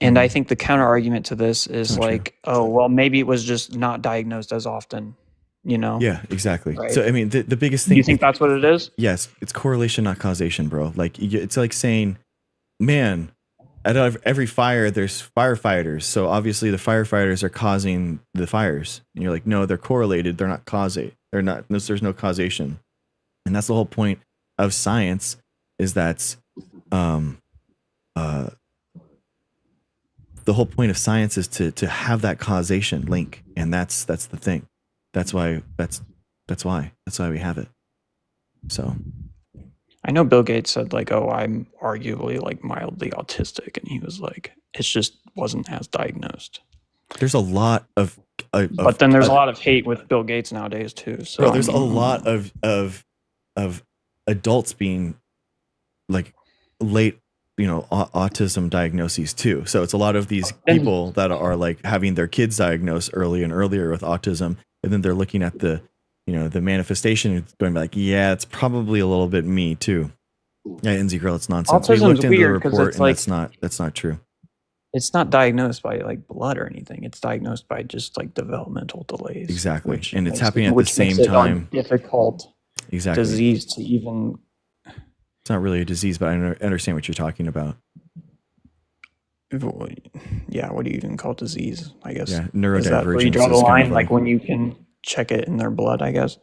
And I think the counter argument to this is Not true. like, oh, well, maybe it was just not diagnosed as often, you know? Yeah, exactly. Right. So I mean, the biggest thing. You think that's what it is? Yes, it's correlation, not causation, bro. Like, it's like saying, man, out of every fire, there's firefighters. So obviously the firefighters are causing the fires. And you're like, no, they're correlated. They're not causate. They're not. There's no causation. And that's the whole point of science, is that, the whole point of science is to have that causation link, and that's the thing. That's why we have it. So I know Bill Gates said like, oh, I'm arguably like mildly autistic, and he was like, it's just wasn't as diagnosed. there's a lot of but then there's a lot of hate with Bill Gates nowadays too. So bro, there's a lot of adults being like late, autism diagnoses too. So it's a lot of these people that are like having their kids diagnosed early and earlier with autism, and then they're looking at the manifestation and going like, yeah, it's probably a little bit me too. Yeah, NZ Girl, it's nonsense. We looked into the report, and like, that's not true. It's not diagnosed by like blood or anything. It's diagnosed by just like developmental delays. Exactly, and it's happening at the same time. Difficult disease to even. It's not really a disease, but I understand what you're talking about. Yeah, what do you even call disease? I guess. Yeah, neurodivergence. Is that where you draw the line, like when you can check it in their blood, I guess.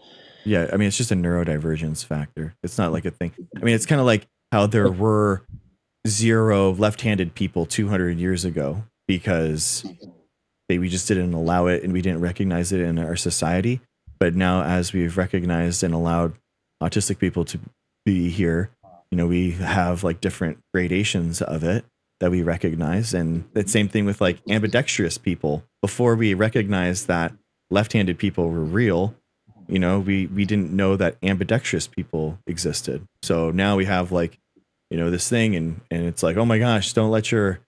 Yeah, I mean, it's just a neurodivergence factor. It's not like a thing. I mean, it's kind of like how there were 0 left-handed people 200 years ago because we just didn't allow it and we didn't recognize it in our society. But now, as we've recognized and allowed autistic people to be here, we have like different gradations of it that we recognize. And the same thing with like ambidextrous people. Before we recognized that left-handed people were real, we didn't know that ambidextrous people existed. So now we have like, this thing, and it's like, oh my gosh, don't let your,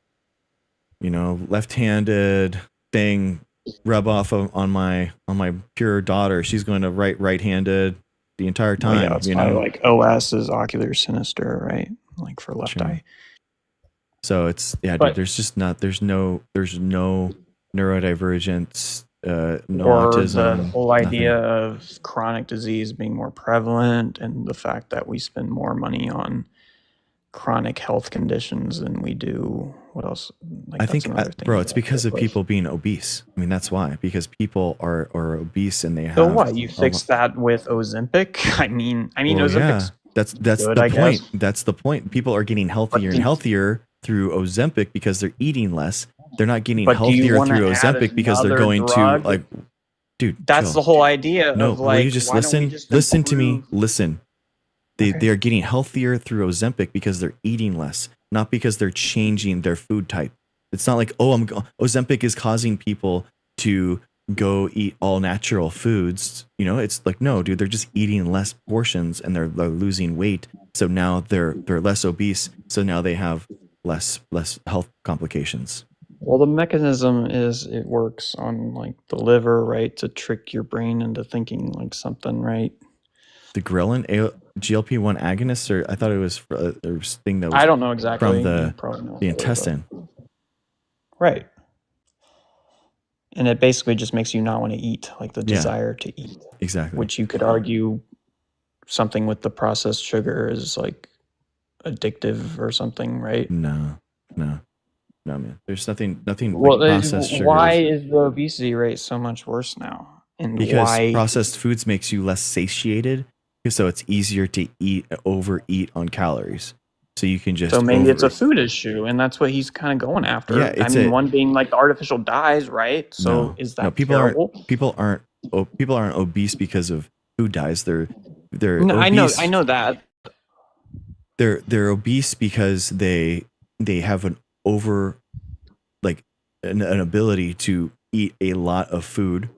left-handed thing rub off on my pure daughter. She's going to write right-handed the entire time. Yeah, it's like OS is ocular sinister, right? Like for left eye. So it's dude, there's no neurodivergence, no or autism. The whole idea of chronic disease being more prevalent, and the fact that we spend more money on chronic health conditions than we do. What else? Like, I think, bro, it's because of people being obese. I mean, that's why. Because people are obese and they have. So what? You fix that with Ozempic? I mean, Ozempic's that's good, the point. That's the point. People are getting healthier and healthier through Ozempic because they're eating less. They're not getting healthier through Ozempic because they're going to like, dude. That's the whole idea. No, of like, will you just listen? Listen to me. Listen. They are getting healthier through Ozempic because they're eating less, not because they're changing their food type. It's not like, Ozempic is causing people to go eat all natural foods. It's like, no, dude, they're just eating less portions and they're losing weight. So now they're less obese. So now they have less health complications. Well, the mechanism is it works on like the liver, right, to trick your brain into thinking like something, right? The ghrelin GLP-1 agonists, or I thought it was a thing that was I don't know exactly from You the probably know the better, but- intestine. right? And it basically just makes you not want to eat, like the Yeah. desire to eat, Exactly. which you could argue something with the processed sugar is like addictive or something, right? No, man. There's nothing Well, like processed sugar. why is the obesity rate so much worse now? And Because why? processed foods makes you less satiated, so it's easier to overeat on calories. So you can just So maybe it's a food issue, and that's what he's kind of going after. Yeah, I mean, one being like the artificial dyes, right? So is that people terrible? aren't obese because of food dyes. They're No, obese. I know that. They're obese because they have an ability to eat a lot of food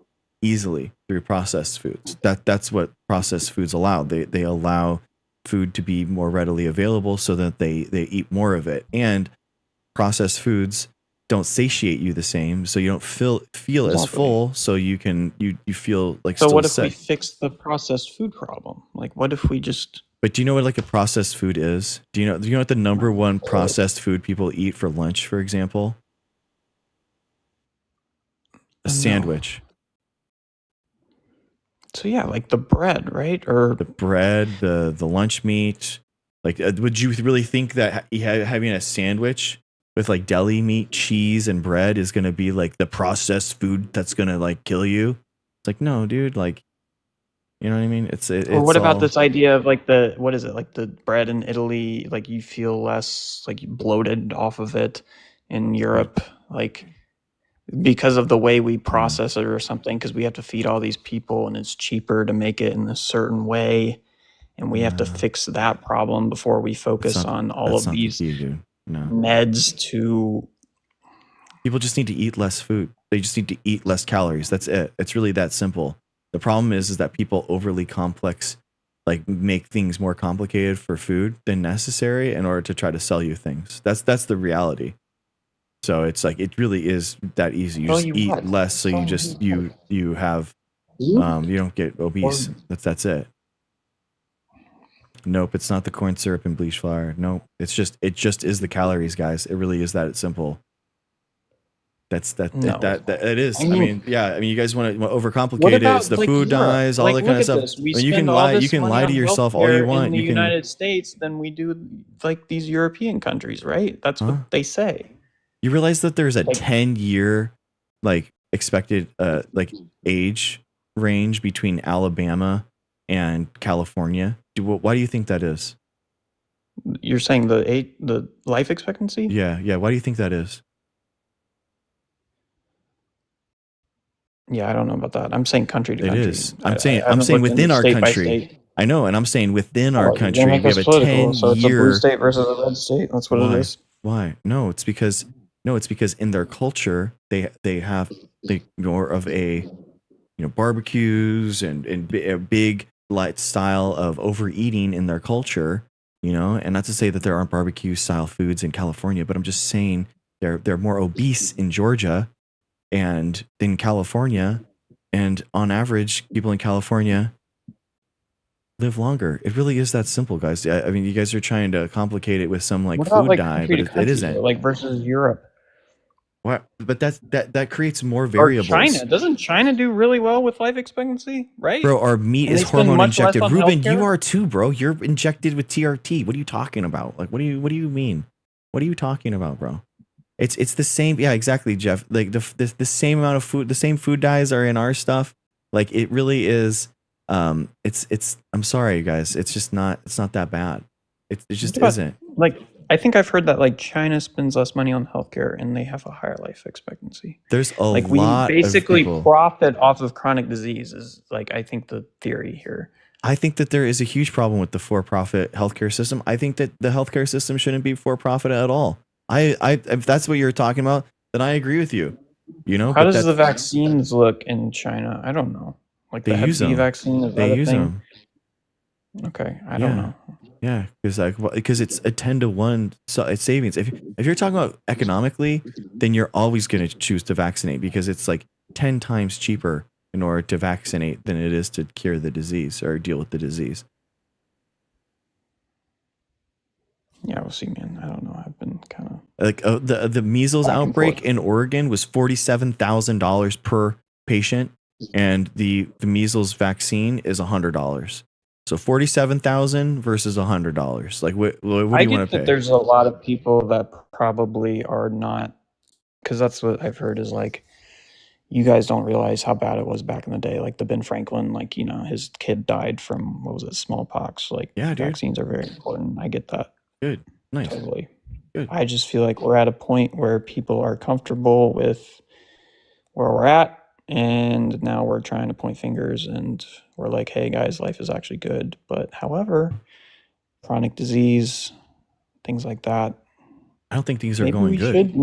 easily through processed foods. That's what processed foods allow. They allow food to be more readily available so that they eat more of it. And processed foods don't satiate you the same, so you don't feel as Exactly. full, so you feel like So still what if sick. we fix the processed food problem? Like, what if we just? But do you know what like a processed food is? Do you know what the number one processed food people eat for lunch, for example? A No. sandwich. So yeah, like the bread, right? Or The bread, the lunch meat. Like, would you really think that having a sandwich with like deli meat, cheese, and bread is gonna be like the processed food that's gonna like kill you? It's like, no, dude. Like, you know what I mean? or what about this idea of like what is it, like the bread in Italy? Like you feel less like bloated off of it in Europe, like because of the way we process it or something, because we have to feed all these people and it's cheaper to make it in a certain way, and we have to fix that problem before we focus on all of these meds to. People just need to eat less food. They just need to eat less calories. That's it. It's really that simple. The problem is that people overly complex, like make things more complicated for food than necessary in order to try to sell you things. That's the reality. So it's like, it really is that easy. You just eat less, so you just you have you don't get obese. That's it. Nope, it's not the corn syrup and bleach flour. Nope, it just is the calories, guys. It really is that simple. It is. I mean, you guys want to overcomplicate it. It's the food dyes, all that kind of stuff. You can lie to yourself all you want. In the United States than we do like these European countries, right? That's what they say. You realize that there's a 10-year like expected age range between Alabama and California. Why do you think that is? You're saying the life expectancy? Yeah. Why do you think that is? Yeah, I don't know about that. I'm saying country to country. It is. I'm saying within our country. I know, and I'm saying within our country we have a 10-year. So it's a blue state versus a red state. That's what it is. Why? No, it's because in their culture they have more of a barbecues and a big light style of overeating in their culture. And not to say that there aren't barbecue style foods in California, but I'm just saying they're more obese in Georgia and in California, and on average people in California live longer. It really is that simple, guys. I mean, you guys are trying to complicate it with some food dye, but it isn't. Like versus Europe. What? But that creates more variables. Or China. Doesn't China do really well with life expectancy, right? Bro, our meat is hormone injected. Ruben, you are too, bro. You're injected with TRT. What are you talking about? Like, what do you mean? What are you talking about, bro? It's the same. Yeah, exactly, Jeff. Like the same amount of food, the same food dyes are in our stuff. Like it really is. It's. I'm sorry, guys. It's just not. It's not that bad. It just isn't. Like I think I've heard that like China spends less money on healthcare and they have a higher life expectancy. There's a we lot. basically of people. profit off of chronic disease is like I think the theory here. I think that there is a huge problem with the for-profit healthcare system. I think that the healthcare system shouldn't be for-profit at all. If that's what you're talking about, then I agree with you. You know, How but does the that's vaccines look in China? I don't know. Like they the Hep use B them. vaccine, is They that a use thing? them. Okay, I don't know. Yeah, because it's a 10-to-1 savings. If you're talking about economically, then you're always going to choose to vaccinate because it's like 10 times cheaper in order to vaccinate than it is to cure the disease or deal with the disease. Yeah, we'll see, man. I don't know. I've been kind of Like the measles back and outbreak forth. in Oregon was $47,000 per patient, and the measles vaccine is $100. So $47,000 versus $100. Like what do you I want get to that pay? there's a lot of people that probably are not, because that's what I've heard is like, you guys don't realize how bad it was back in the day. Like the Ben Franklin, like, you know, his kid died from, what was it, smallpox. Like, Yeah, dude. vaccines are very important. I get that. Good. Nice. Totally. Good. I just feel like we're at a point where people are comfortable with where we're at, and now we're trying to point fingers and we're like, hey guys, life is actually good. But however, chronic disease, things like that, I don't think things are maybe going we good. should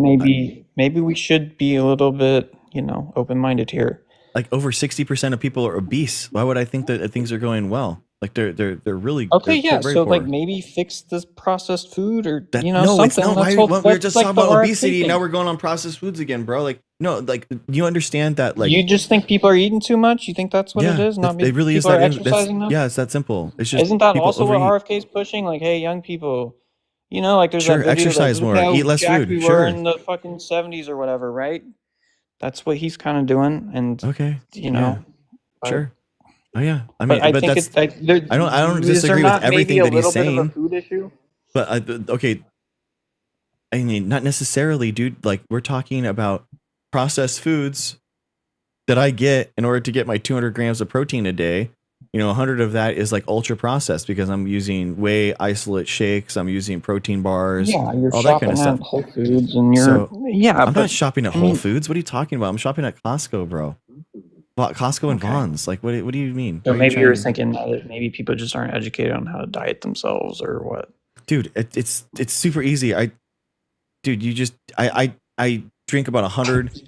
maybe we should be a little bit, you know, open-minded here. Like over 60% of people are obese. Why would I think that things are going well? Like they're really Okay, they're yeah. very So poor. like maybe fix this processed food or That, you know no, something. it's not. That's We what, were just like talking the about RFK obesity. thing. Now we're going on processed foods again, bro. Like no, like you understand that. Like You just think people are eating too much? You think that's what it yeah, is? Not it really is people are that. That's exercising enough? yeah, it's that simple. It's just Isn't that people also what overeat. RFK is pushing? Like, hey, young people, you know, like there's Sure, that video exercise that look more, how eat less jacked food. we were Sure. in the fucking 70s or whatever, right? That's what he's kind of doing, and Okay. you know, Yeah. Sure. Oh yeah. I but mean, I but think that's. it's like, there, I don't is there disagree with not maybe everything a that he's little bit of a saying. food issue? But okay. I mean, not necessarily, dude. Like we're talking about processed foods that I get in order to get my 200 grams of protein a day. You know, 100 of that is like ultra processed because I'm using whey isolate shakes. I'm using protein bars, Yeah, you're all that kind shopping of stuff. at Whole Foods, and you're So yeah. I'm but not shopping at I Whole mean, Foods. What are you talking about? I'm shopping at Costco, bro. Costco and Okay. Vons. Like, what do you mean? So Why are maybe you're trying- thinking that maybe people just aren't educated on how to diet themselves or what. dude, it's super easy. I drink about 100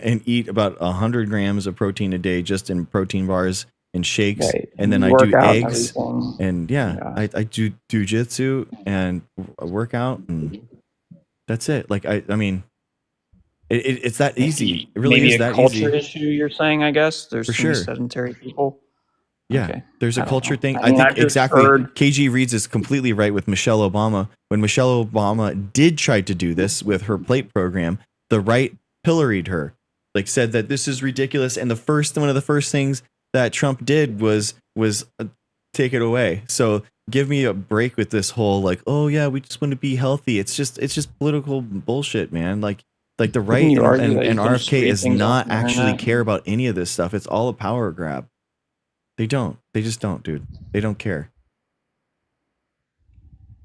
and eat about 100 grams of protein a day just in protein bars and shakes, Right. and then you I work do out and eggs, everything. and yeah, Yeah. I do jujitsu and work out, and that's it. Like I mean, it's that easy. It really Maybe is a that culture easy. issue, you're saying, I guess. There's For too many sure. sedentary people. Yeah, Okay. there's a I don't culture know. thing. I I mean, think I've just exactly. heard- KG Reads is completely right with Michelle Obama. When Michelle Obama did try to do this with her plate program, the right pilloried her, like said that this is ridiculous. And one of the first things that Trump did was take it away. So give me a break with this whole like, oh yeah, we just want to be healthy. It's just political bullshit, man. Like the right you argue and that you can just RFK read is things off not the actually internet? care about any of this stuff. It's all a power grab. They don't. They just don't, dude. They don't care.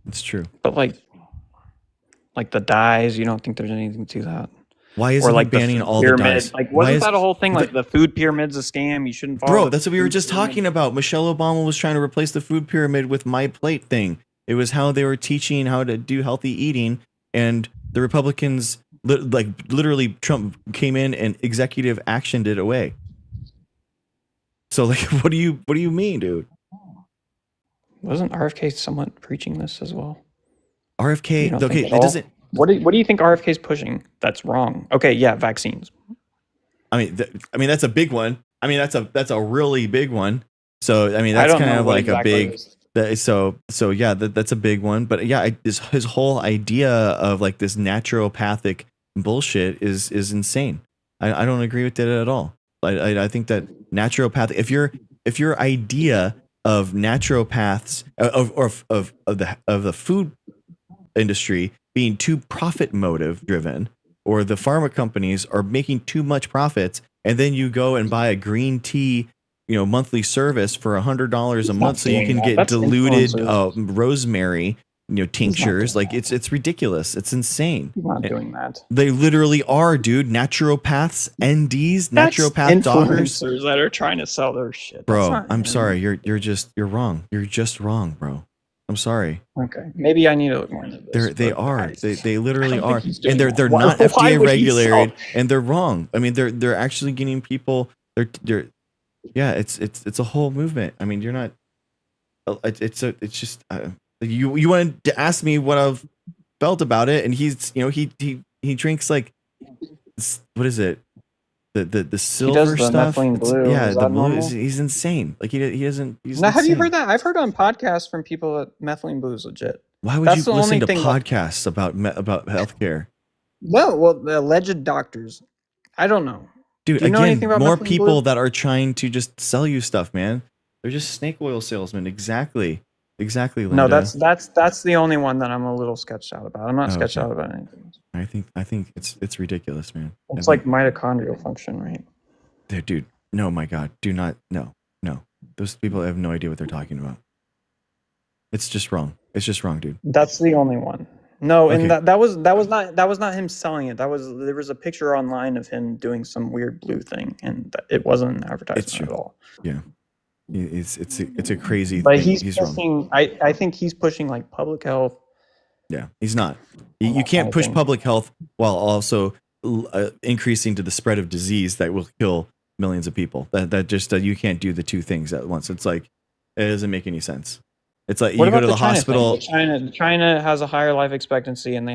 It's true. But like the dyes, you don't think there's anything to that? Why isn't Or like he banning the all the pyramid? dyes? Like, Why wasn't is- that a whole thing? the- Like the food pyramid's a scam. You shouldn't follow. Bro, the that's what we were food just pyramid. talking about. Michelle Obama was trying to replace the food pyramid with my plate thing. It was how they were teaching how to do healthy eating, and the Republicans, literally, Trump came in and executive actioned it away. So, like, what do you mean, dude? Wasn't RFK somewhat preaching this as well? You RFK, don't okay, think it at all? doesn't. What do you think RFK is pushing? That's wrong. Okay, yeah, vaccines. I mean, that's a big one. I mean, that's a really big one. So, I mean, I that's don't kind know of what like exactly a it big. is. So yeah, that's a big one. But yeah, his whole idea of like this naturopathic bullshit is insane. I don't agree with it at all. I think that naturopathic. If your idea of naturopaths of the food industry being too profit motive driven, or the pharma companies are making too much profits, and then you go and buy a green tea, monthly service for $100 a month so you can get That's diluted influencers. rosemary tinctures. Like it's ridiculous. It's insane. He's not doing that. They literally are, dude. Naturopaths, NDs, That's naturopath doctors. influencers that are trying to sell their shit. Bro, I'm sorry. You're wrong. You're just wrong, bro. I'm sorry. Okay, maybe I need to look more into this. They are. They literally are, and they're that. not Why FDA would he regulated, and they're wrong. I mean, they're actually getting people. They're yeah. It's a whole movement. I mean, you're not. It's just you wanted to ask me what I've felt about it, and he's he drinks like, what is it? The silver stuff. Methylene blue. Yeah, Is the that blue. normal? He's insane. Like he doesn't. He's Now, have you insane. heard that? I've heard on podcasts from people that methylene blue is legit. Why would That's you the listen only to thing podcasts about healthcare? No, well, the alleged doctors. I don't know. Dude, Do you know again, anything about more methylene people blue? that are trying to just sell you stuff, man. They're just snake oil salesmen. Exactly, Linda. No, that's the only one that I'm a little sketched out about. I'm not sketched okay. out about anything else. I think it's ridiculous, man. It's like mitochondrial function, right? Dude, no, my God, do not, no. Those people have no idea what they're talking about. It's just wrong. It's just wrong, dude. That's the only one. No, Okay. and that was not him selling it. There was a picture online of him doing some weird blue thing, and it wasn't an advertisement at all. Yeah, it's a crazy But thing. he's wrong. pushing. I think he's pushing like public health. Yeah, he's not. You can't push public health while also increasing to the spread of disease that will kill millions of people. That just you can't do the two things at once. It's like it doesn't make any sense. It's like you go to the hospital. China has a higher life expectancy, and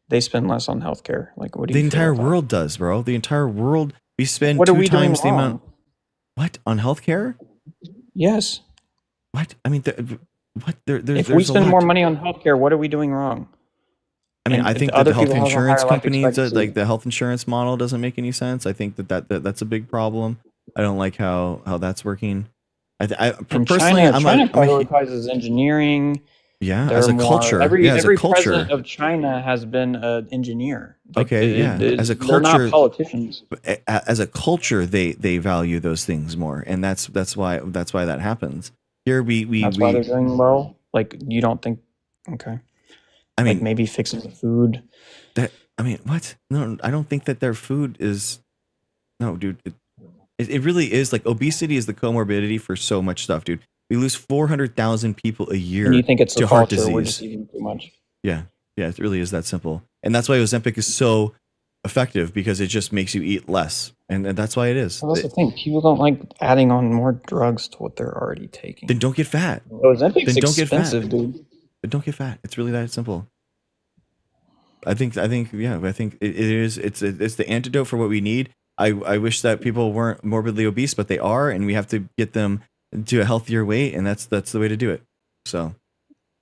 they spend less on healthcare. Like, what do you? The entire world does, bro. The entire world. We spend what are 2 we doing times the wrong? amount. What on healthcare? Yes. What? I mean, what? If we spend more money on healthcare, what are we doing wrong? I mean, And I think that other the health people have a insurance higher life companies, expectancy. like the health insurance model, doesn't make any sense. I think that's a big problem. I don't like how that's working. I personally, China prioritizes engineering. Yeah, as a culture. Every as a culture. president of China has been an engineer. Okay, as a culture, they're not politicians. As a culture, they value those things more, and that's why that happens. Here That's why they're doing well. Like, you don't think? Okay. I mean, like maybe fixing the food. What? No, I don't think that their food is. No, dude. It really is. Like, obesity is the comorbidity for so much stuff, dude. We lose 400,000 people a year And you think it's to the heart culture, disease. we're just eating too much. Yeah, it really is that simple. And that's why Ozempic is so effective, because it just makes you eat less. And that's why it is. Well, that's the thing. People don't like adding on more drugs to what they're already taking. Then don't get fat. Ozempic's Then don't get fat. expensive, dude. But don't get fat. It's really that simple. I think it is. It's the antidote for what we need. I wish that people weren't morbidly obese, but they are, and we have to get them to a healthier weight, and that's the way to do it. So,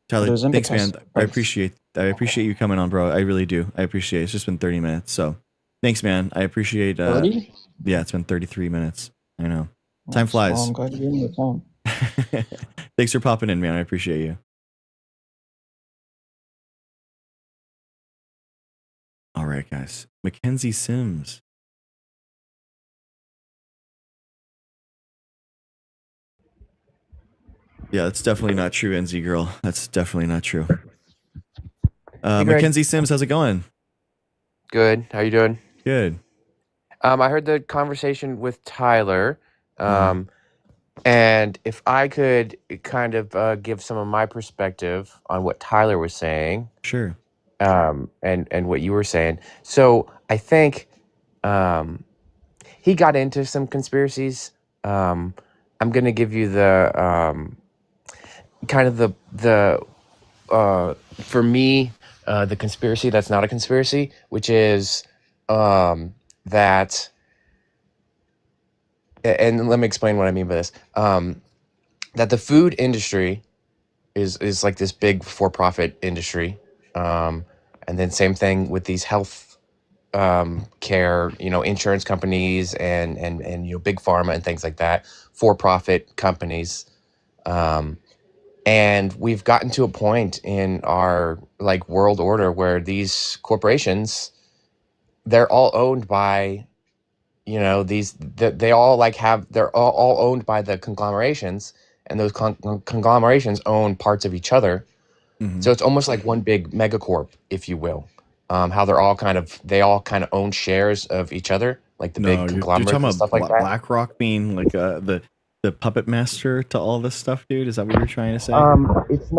Tyler, thanks, man. I appreciate you coming on, bro. I really do. I appreciate it. It's just been 30 minutes, so thanks, man. I appreciate. 30? Yeah, it's been 33 minutes. I know. Time flies. Well, I'm glad you're giving me the time. Thanks for popping in, man. I appreciate you. All right, guys. Mackenzie Sims. Yeah, that's definitely not true, NZ girl. That's definitely not true. Mackenzie Sims, how's it going? Good. How you doing? Good. I heard the conversation with Tyler, and if I could kind of give some of my perspective on what Tyler was saying, sure, and what you were saying. So I think he got into some conspiracies. I'm going to give you the kind of the for me the conspiracy that's not a conspiracy, which is that, and let me explain what I mean by this, that the food industry is like this big for-profit industry, and then same thing with these health care, insurance companies and big pharma and things like that, for-profit companies. And we've gotten to a point in our world order where these corporations, they're all owned by, they're all owned by the conglomerations, and those conglomerations own parts of each other. Mhm. So it's almost like one big megacorp, if you will. How they all kind of own shares of each other, like the No, big you're conglomerates talking and about stuff like that. BlackRock being like the puppet master to all this stuff, dude. Is that what you're trying to say? It's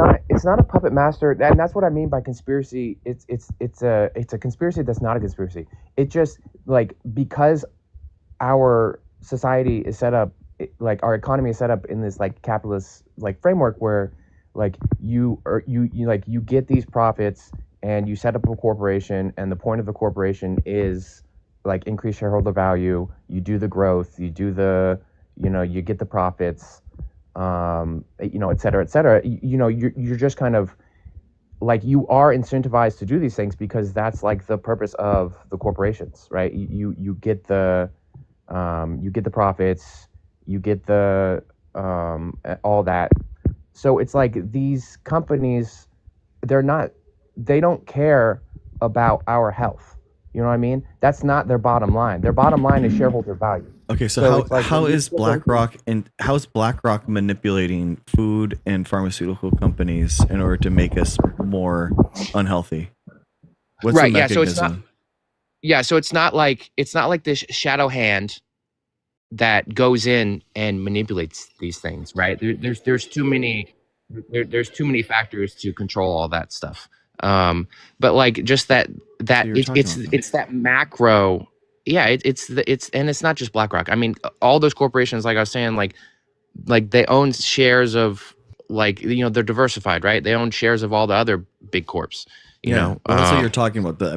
not a puppet master, and that's what I mean by conspiracy. It's a conspiracy that's not a conspiracy. It just, like, because our society is set up, like our economy is set up in this like capitalist like framework where like you get these profits and you set up a corporation, and the point of the corporation is like increase shareholder value. You do the growth, you do the, you get the profits, et cetera, et cetera. You're just kind of like, you are incentivized to do these things because that's like the purpose of the corporations, right? You get the profits, you get the all that. So it's like these companies, they don't care about our health. You know what I mean? That's not their bottom line. Their bottom line is shareholder value. Okay, so So it's like how when you is get into- how is BlackRock manipulating food and pharmaceutical companies in order to make us more unhealthy? What's Right, the yeah, so it's not mechanism? so it's not like this shadow hand that goes in and manipulates these things, right? There's too many there's too many factors to control all that stuff. But like just So that you're talking about them. it's that macro. Yeah, and it's not just BlackRock. I mean, all those corporations, like I was saying, like they own shares of, like, they're diversified, right? They own shares of all the other big corps. Well, that's what you're talking about. The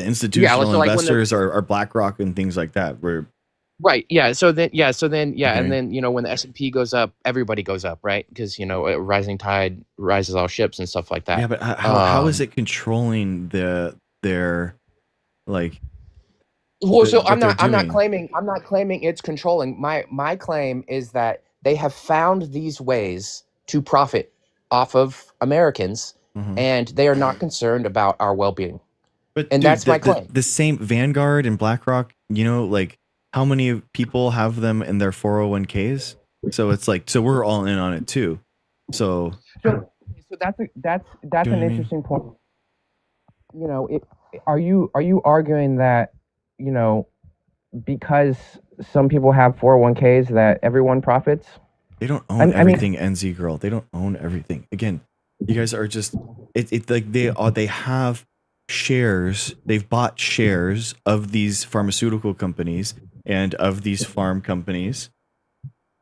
institutional So like when investors are BlackRock and things like that. Where right, yeah. So then, okay. and then when the S&P goes up, everybody goes up, right? Because a rising tide rises all ships and stuff like that. Yeah, but how is it controlling their like? Well, so what they're I'm not doing? claiming it's controlling. My claim is that they have found these ways to profit off of Americans, Mhm. and they are not concerned about our well-being. But And dude, that's my claim. the same Vanguard and BlackRock, like how many people have them in their 401ks? So it's like, so we're all in on it too. So So that's Do you know an what I mean? interesting point. Are you arguing that, because some people have 401ks that everyone profits? They don't own I mean- everything, NZ girl. They don't own everything. Again, you guys are just it's like they have shares. They've bought shares of these pharmaceutical companies and of these farm companies,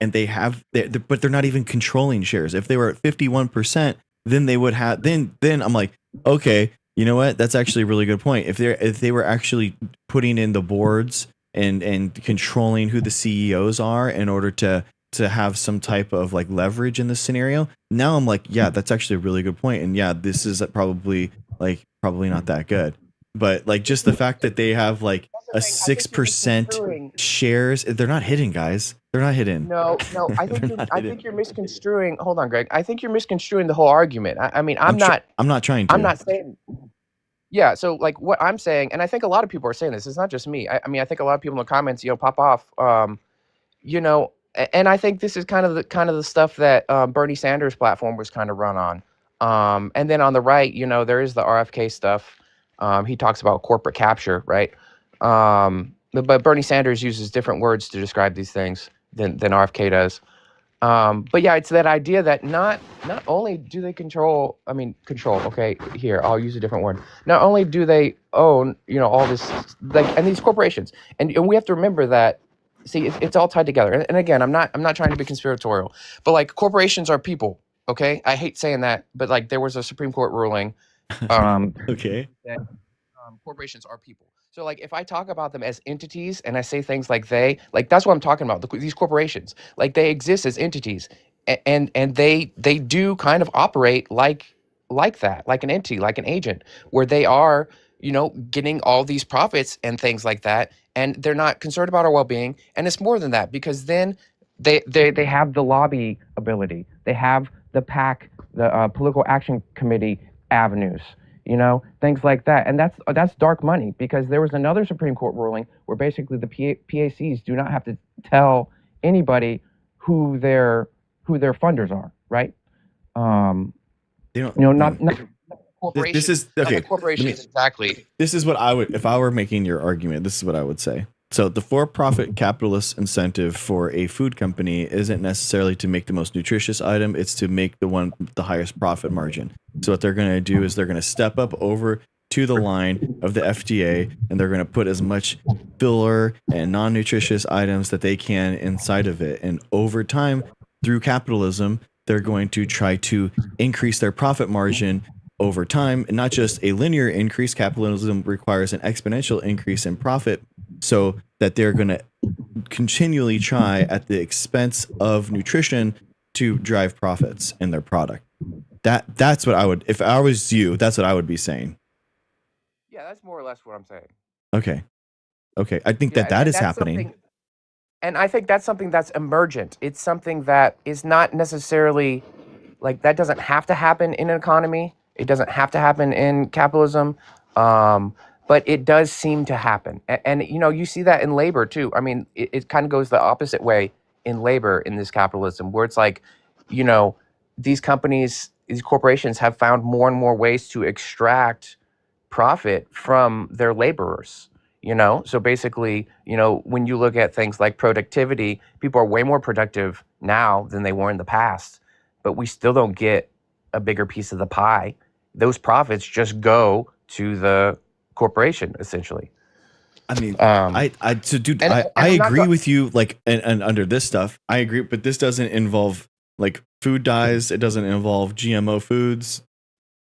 and but they're not even controlling shares. If they were at 51%, then they would have. Then I'm like, okay, you know what? That's actually a really good point. If they were actually putting in the boards and controlling who the CEOs are in order to have some type of like leverage in this scenario, now I'm like, yeah, that's actually a really good point. And yeah, this is probably not that good. But like just the fact that they have like a 6% shares, they're not hidden, guys. They're not hidden. No, I think you're misconstruing. Hold on, Greg. I think you're misconstruing the whole argument. I mean, I'm not trying to. I'm not saying. Yeah, so like what I'm saying, and I think a lot of people are saying this. It's not just me. I mean, I think a lot of people in the comments, pop off. And I think this is kind of the stuff that Bernie Sanders' platform was kind of run on. And then on the right, there is the RFK stuff. He talks about corporate capture, right? But Bernie Sanders uses different words to describe these things than RFK does. But yeah, it's that idea that not only do they control. Okay, here I'll use a different word. Not only do they own, all this, like, and these corporations, and we have to remember that. See, it's all tied together. And again, I'm not trying to be conspiratorial, but like corporations are people. Okay, I hate saying that, but like there was a Supreme Court ruling. Okay. That corporations are people. So like if I talk about them as entities and I say things like they, like that's what I'm talking about. These corporations, like they exist as entities, and they do kind of operate like that, like an entity, like an agent, where they are, getting all these profits and things like that, and they're not concerned about our well-being. And it's more than that, because then they have the lobby ability, they have the PAC, the political action committee avenues, things like that. And that's dark money, because there was another Supreme Court ruling where basically the PACs do not have to tell anybody who their funders are, right? they don't. You know, Man. not This corporations. is Not okay. the corporations exactly. This is what I would, if I were making your argument, this is what I would say. So the for-profit capitalist incentive for a food company isn't necessarily to make the most nutritious item. It's to make the one with the highest profit margin. So what they're going to do is they're going to step up over to the line of the FDA, and they're going to put as much filler and non-nutritious items that they can inside of it. And over time, through capitalism, they're going to try to increase their profit margin over time, and not just a linear increase. Capitalism requires an exponential increase in profit, so that they're going to continually try at the expense of nutrition to drive profits in their product. That's what I would, if I was you, that's what I would be saying. Yeah, that's more or less what I'm saying. Okay. I think Yeah, that is that's happening. something, and I think that's something that's emergent. It's something that is not necessarily like that doesn't have to happen in an economy. It doesn't have to happen in capitalism, but it does seem to happen. And you know, you see that in labor too. I mean, it kind of goes the opposite way in labor in this capitalism, where it's like, you know, these companies, these corporations have found more and more ways to extract profit from their laborers. You know, so basically, you know, when you look at things like productivity, people are way more productive now than they were in the past, but we still don't get a bigger piece of the pie. Those profits just go to the corporation, essentially. I mean, Um, so dude, and I and I'm not agree go- with you, like, and under this stuff, I agree, but this doesn't involve like food dyes. It doesn't involve GMO foods,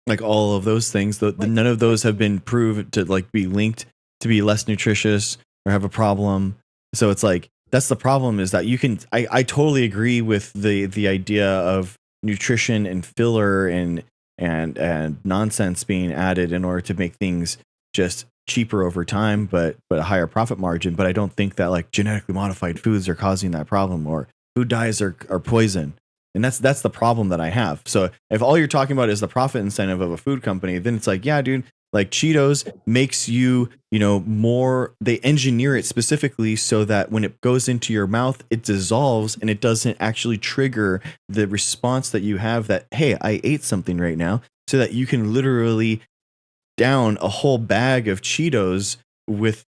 like all of those things. None of those have been proved to like be linked to be less nutritious or have a problem. So it's like that's the problem, is that you can. I totally agree with the idea of nutrition and filler and nonsense being added in order to make things just cheaper over time, but a higher profit margin. But I don't think that like genetically modified foods are causing that problem, or food dyes are poison. And that's the problem that I have. So if all you're talking about is the profit incentive of a food company, then it's like, yeah, dude, like Cheetos makes you, you know, more, they engineer it specifically so that when it goes into your mouth, it dissolves and it doesn't actually trigger the response that you have that, hey, I ate something right now, so that you can literally down a whole bag of Cheetos with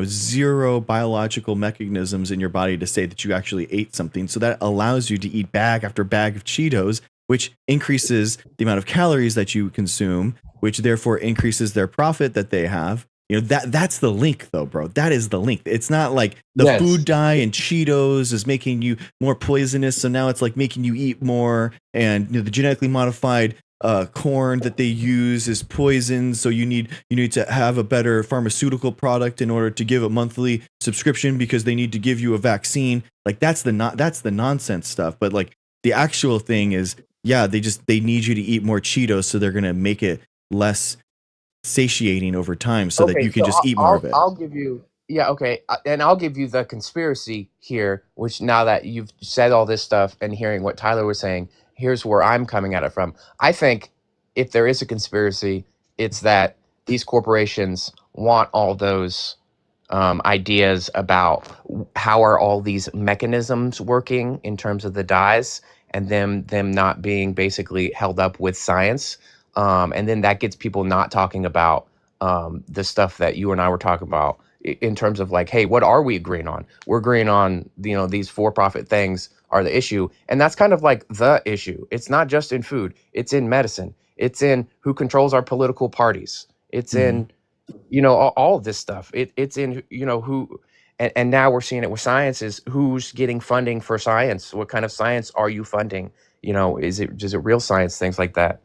zero biological mechanisms in your body to say that you actually ate something. So that allows you to eat bag after bag of Cheetos, which increases the amount of calories that you consume, which therefore increases their profit that they have. You know, that's the link though, bro. That is the link. It's not like the Yes. food dye and Cheetos is making you more poisonous, so now it's like making you eat more, and the genetically modified corn that they use is poison, so you need to have a better pharmaceutical product in order to give a monthly subscription because they need to give you a vaccine. Like that's the nonsense stuff. But like the actual thing is, yeah, they need you to eat more Cheetos, so they're gonna make it less satiating over time, so that okay, you can so just eat more of it. I'll give you and I'll give you the conspiracy here. Which now that you've said all this stuff and hearing what Tyler was saying, here's where I'm coming at it from. I think if there is a conspiracy, it's that these corporations want all those ideas about how are all these mechanisms working in terms of the dyes, and them not being basically held up with science, and then that gets people not talking about the stuff that you and I were talking about in terms of like, hey, what are we agreeing on? We're agreeing on, you know, these for-profit things are the issue, and that's kind of like the issue. It's not just in food; it's in medicine. It's in who controls our political parties. It's in, you know, all of this stuff. It's in, you know, who, and now we're seeing it with science, is who's getting funding for science. What kind of science are you funding? You know, is it real science, things like that.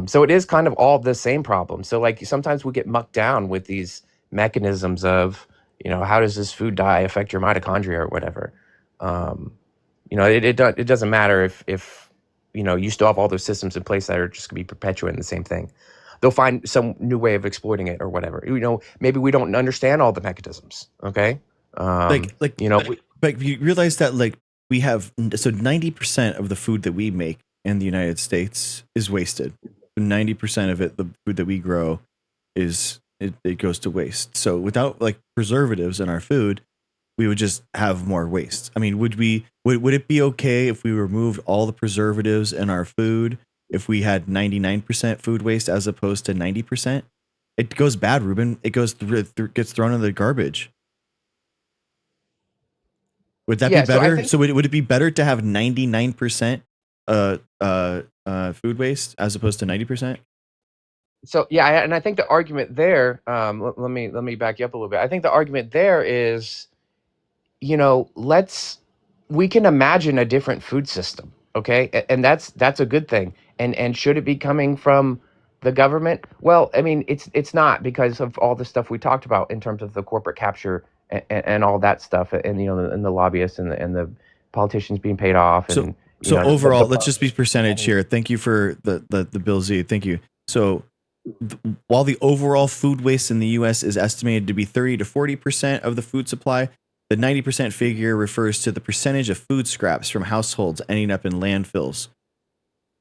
So it is kind of all the same problem. So like sometimes we get mucked down with these mechanisms of, you know, how does this food dye affect your mitochondria or whatever. You know, it doesn't matter if you know, you still have all those systems in place that are just gonna be perpetuating the same thing. They'll find some new way of exploiting it or whatever. You know, maybe we don't understand all the mechanisms. Okay, Like you know, but you realize that like we have, so 90% of the food that we make in the United States is wasted. 90% of it, the food that we grow, it goes to waste. So without like preservatives in our food, we would just have more waste. I mean, would it be okay if we removed all the preservatives in our food if we had 99% food waste as opposed to 90%? It goes bad, Ruben. It goes gets thrown in the garbage. Would that be Yeah, so I better? think So would it be better to have 99% food waste as opposed to 90%? so. Yeah, and I think the argument there. Let me back you up a little bit. I think the argument there is, we can imagine a different food system, okay, and that's a good thing. And should it be coming from the government? Well, I mean, it's not, because of all the stuff we talked about in terms of the corporate capture and all that stuff, and and the lobbyists and the politicians being paid off, So and overall, let's just be percentage here. Thank you for the Bill Z. Thank you. So while the overall food waste in the U.S. is estimated to be 30 to 40% of the food supply, the 90% figure refers to the percentage of food scraps from households ending up in landfills.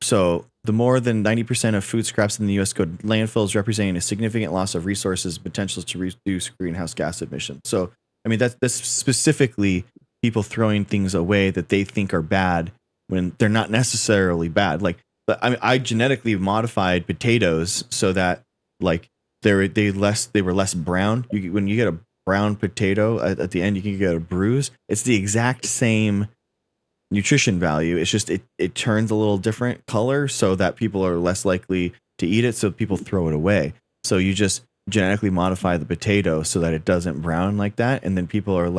So the more than 90% of food scraps in the U.S. go to landfills, representing a significant loss of resources, potential to reduce greenhouse gas emissions. So, I mean, that's specifically people throwing things away that they think are bad when they're not necessarily bad. Like, I genetically modified potatoes so that like they were less brown. When you get a brown potato at the end, you can get a bruise. It's the exact same nutrition value. It's just it turns a little different color so that people are less likely to eat it. So people throw it away. So you just genetically modify the potato so that it doesn't brown like that, and then people are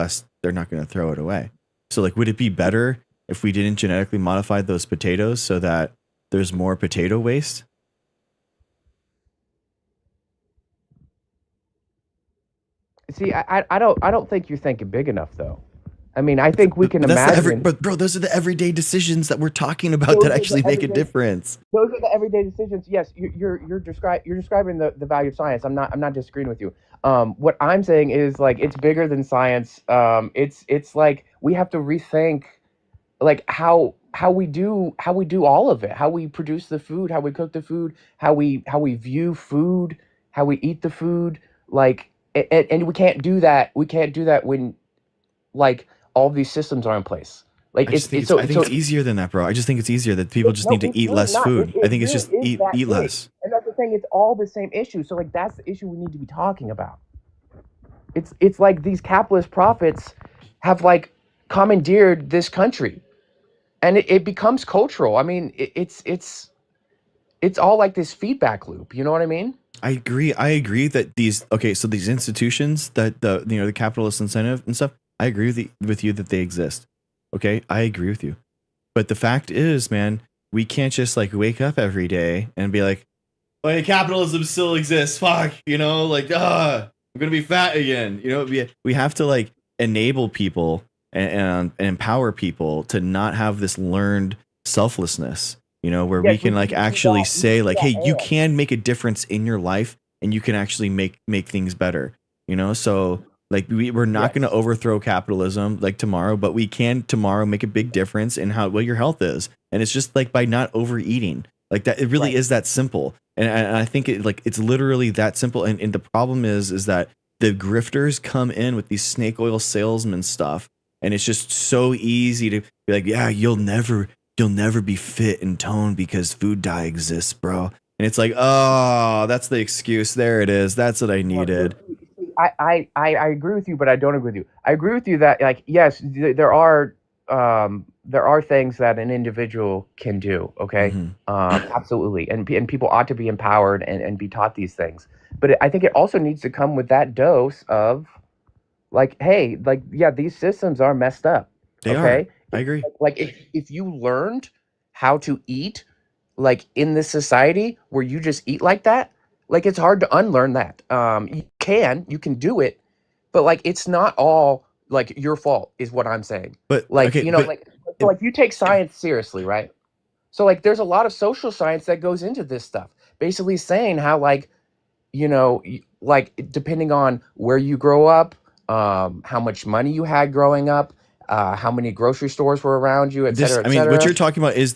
they're not going to throw it away. So like, would it be better if we didn't genetically modify those potatoes so that there's more potato waste? See, I don't think you're thinking big enough, though. I mean, I think we can But imagine. but bro, those are the everyday decisions that we're talking about Those that are the actually make a everyday- difference. Those are the everyday decisions. Yes, you're describing the value of science. I'm not disagreeing with you. What I'm saying is, like, it's bigger than science. It's like we have to rethink, like, how we do all of it, how we produce the food, how we cook the food, how we view food, how we eat the food, like, and we can't do that. We can't do that when, like, all these systems are in place. Like, I think it's easier than that, bro. I just think it's easier that people just need to eat less food. I think it's just eat less. And that's the thing. It's all the same issue. So, like, that's the issue we need to be talking about. It's like these capitalist profits have, like, commandeered this country, and it becomes cultural. I mean, it's all like this feedback loop. You know what I mean? I agree that these institutions that the capitalist incentive and stuff. I agree with you that they exist. Okay, I agree with you. But the fact is, man, we can't just like wake up every day and be like, "Oh, hey, capitalism still exists." Fuck, like, I'm gonna be fat again. We have to like enable people and empower people to not have this learned selflessness. Where we can like actually say like, "Hey, you can make a difference in your life, and you can actually make things better." So. Like we're not going to overthrow capitalism like tomorrow, but we can tomorrow make a big difference in what your health is, and it's just like by not overeating like that. It really is that simple, and I think it's literally that simple. And the problem is that the grifters come in with these snake oil salesman stuff, and it's just so easy to be like, yeah, you'll never be fit and toned because food dye exists, bro. And it's like, oh, that's the excuse. There it is. That's what I needed. I agree with you, but I don't agree with you. I agree with you that, like, yes, there are things that an individual can do. Okay, absolutely, and people ought to be empowered and be taught these things. But I think it also needs to come with that dose of, like, hey, like, yeah, these systems are messed up. They are. I agree. Like, if you learned how to eat, like, in this society where you just eat like that. Like, it's hard to unlearn that. You can do it, but like, it's not all like your fault, is what I'm saying. But like, like you take science seriously, right? So like, there's a lot of social science that goes into this stuff, basically saying how, like, like, depending on where you grow up, how much money you had growing up, how many grocery stores were around you, et cetera, et cetera. What you're talking about is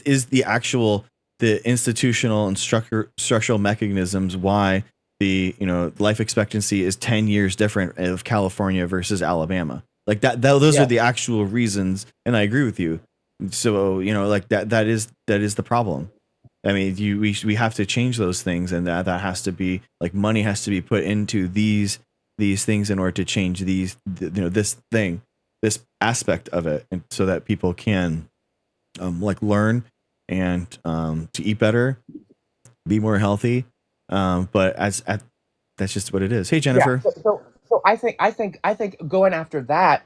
the institutional and structural mechanisms why the life expectancy is 10 years different of California versus Alabama. Like those are the actual reasons, and I agree with you. So like that is the problem. I mean, we have to change those things, and that has to be like money has to be put into these things in order to change this thing, this aspect of it, and so that people can like learn and to eat better, be more healthy. But that's just what it is. Hey, Yeah. Jennifer. So I think going after that,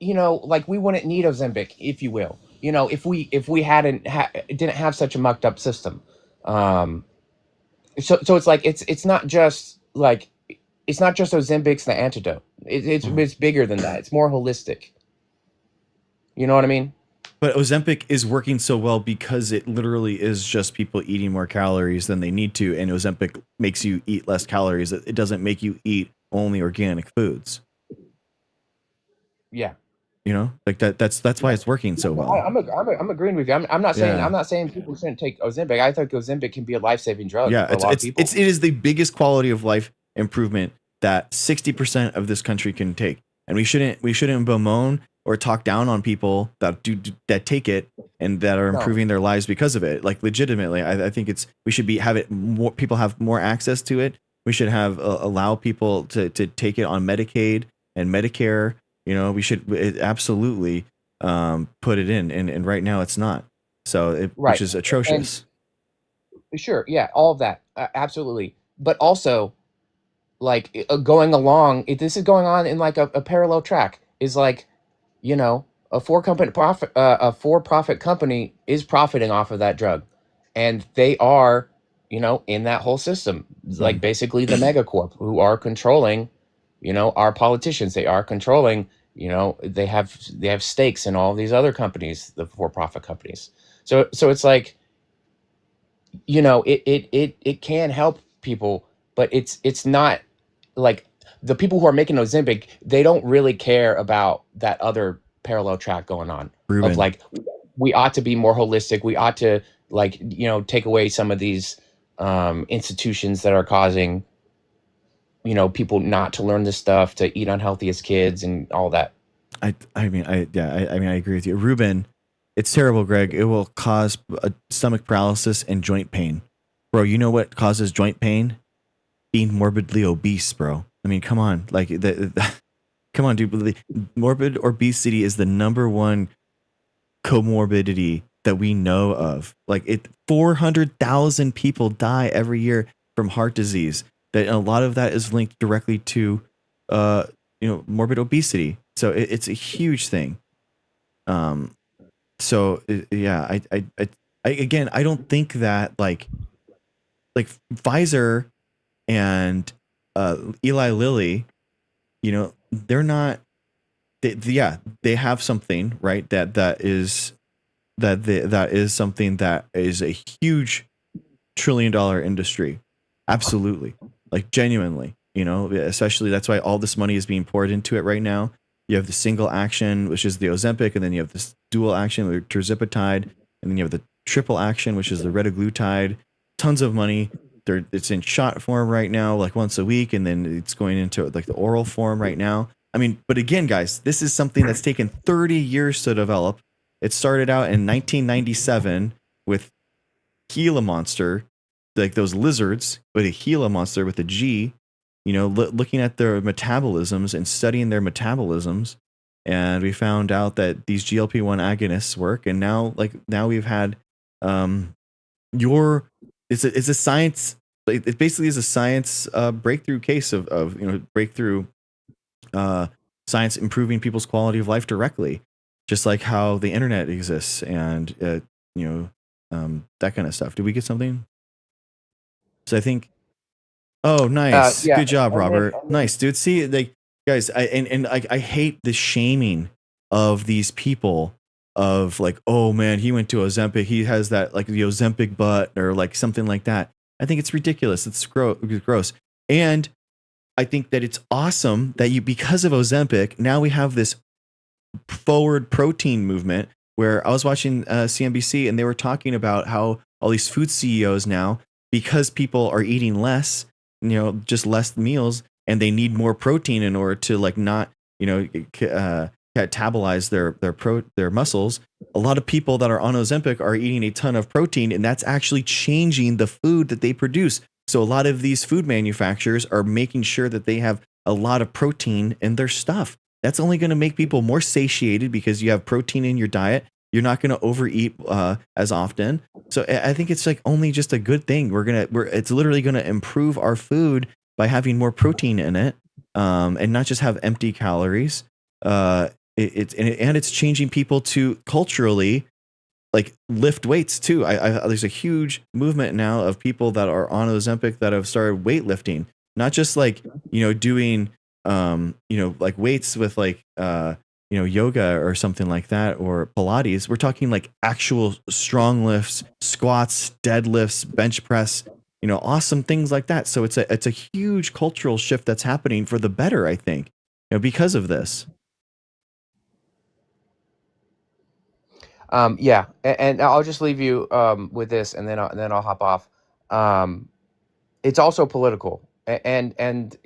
like we wouldn't need Ozempic, if you will. If we didn't have such a mucked up system. Um, so it's like it's not just like it's not just Ozempic's the antidote. It's bigger than that. It's more holistic. You know what I mean? But Ozempic is working so well because it literally is just people eating more calories than they need to, and Ozempic makes you eat less calories. It doesn't make you eat only organic foods. Yeah. Like that. That's why it's working so well. I'm agreeing with you. I'm not saying Yeah. I'm not saying people shouldn't take Ozempic. I think Ozempic can be a life saving drug Yeah, for a lot of people. it is the biggest quality of life improvement that 60% of this country can take, and we shouldn't bemoan or talk down on people that take it and that are No. improving their lives because of it. Like legitimately, I think we should have it more people have more access to it. We should have allow people to take it on Medicaid and Medicare. We should absolutely put it in, and right now it's not. So Right. which is atrocious. Sure, yeah, all of that, absolutely. But also, like going along, this is going on in like a parallel track. Is like, a for-profit company is profiting off of that drug, and they are, in that whole system, like basically the megacorp who are controlling, our politicians. They are controlling. They have stakes in all these other companies, the for-profit companies. So it's like, it can help people, but it's not like the people who are making Ozempic, they don't really care about that other parallel track going on Proven. of like, we ought to be more holistic. We ought to like, take away some of these institutions that are causing, people not to learn this stuff, to eat unhealthy as kids and all that. I agree with you, Ruben. It's terrible, Greg. It will cause stomach paralysis and joint pain, bro. You know what causes joint pain? Being morbidly obese, bro. I mean, come on, like come on, dude. Morbid obesity is the number one comorbidity that we know of. Like 400,000 people die every year from heart disease. That a lot of that is linked directly to, morbid obesity. So it's a huge thing. So yeah, again, I don't think that like Pfizer and Eli Lilly, they're not. They have something, right? That is something that is a huge $1 trillion industry. Absolutely, like genuinely, especially that's why all this money is being poured into it right now. You have the single action, which is the Ozempic, and then you have this dual action with tirzepatide, and then you have the triple action, which is the retaglutide. Tons of money. It's in shot form right now, like once a week, and then it's going into like the oral form right now. I mean, but again, guys, this is something that's taken 30 years to develop. It started out in 1997 with Gila monster, like those lizards, with a Gila monster with a G. Looking at their metabolisms and studying their metabolisms, and we found out that these GLP-1 agonists work. And now we've had it's a science. It basically is a science breakthrough case of breakthrough science improving people's quality of life directly, just like how the internet exists and that kind of stuff. Did we get something? So I think. Oh, nice. Yeah. Good job, Robert. And then- Nice, dude. See, like, guys, I hate the shaming of these people of like, oh man, he went to Ozempic. He has that like the Ozempic butt or like something like that. I think it's ridiculous. It's gross. And I think that it's awesome that because of Ozempic, now we have this forward protein movement where I was watching CNBC and they were talking about how all these food CEOs now, because people are eating less, just less meals, and they need more protein in order to like not, catabolize their muscles. A lot of people that are on Ozempic are eating a ton of protein, and that's actually changing the food that they produce. So a lot of these food manufacturers are making sure that they have a lot of protein in their stuff. That's only going to make people more satiated because you have protein in your diet. You're not going to overeat as often. So I think it's like only just a good thing. It's literally going to improve our food by having more protein in it, and not just have empty calories. It's changing people to culturally like lift weights too. There's a huge movement now of people that are on Ozempic that have started weightlifting, not just like, doing, like weights with like, yoga or something like that, or Pilates. We're talking like actual strong lifts, squats, deadlifts, bench press, awesome things like that. So it's a huge cultural shift that's happening for the better, I think, because of this. Yeah, and I'll just leave you with this, and then I'll hop off. It's also political, and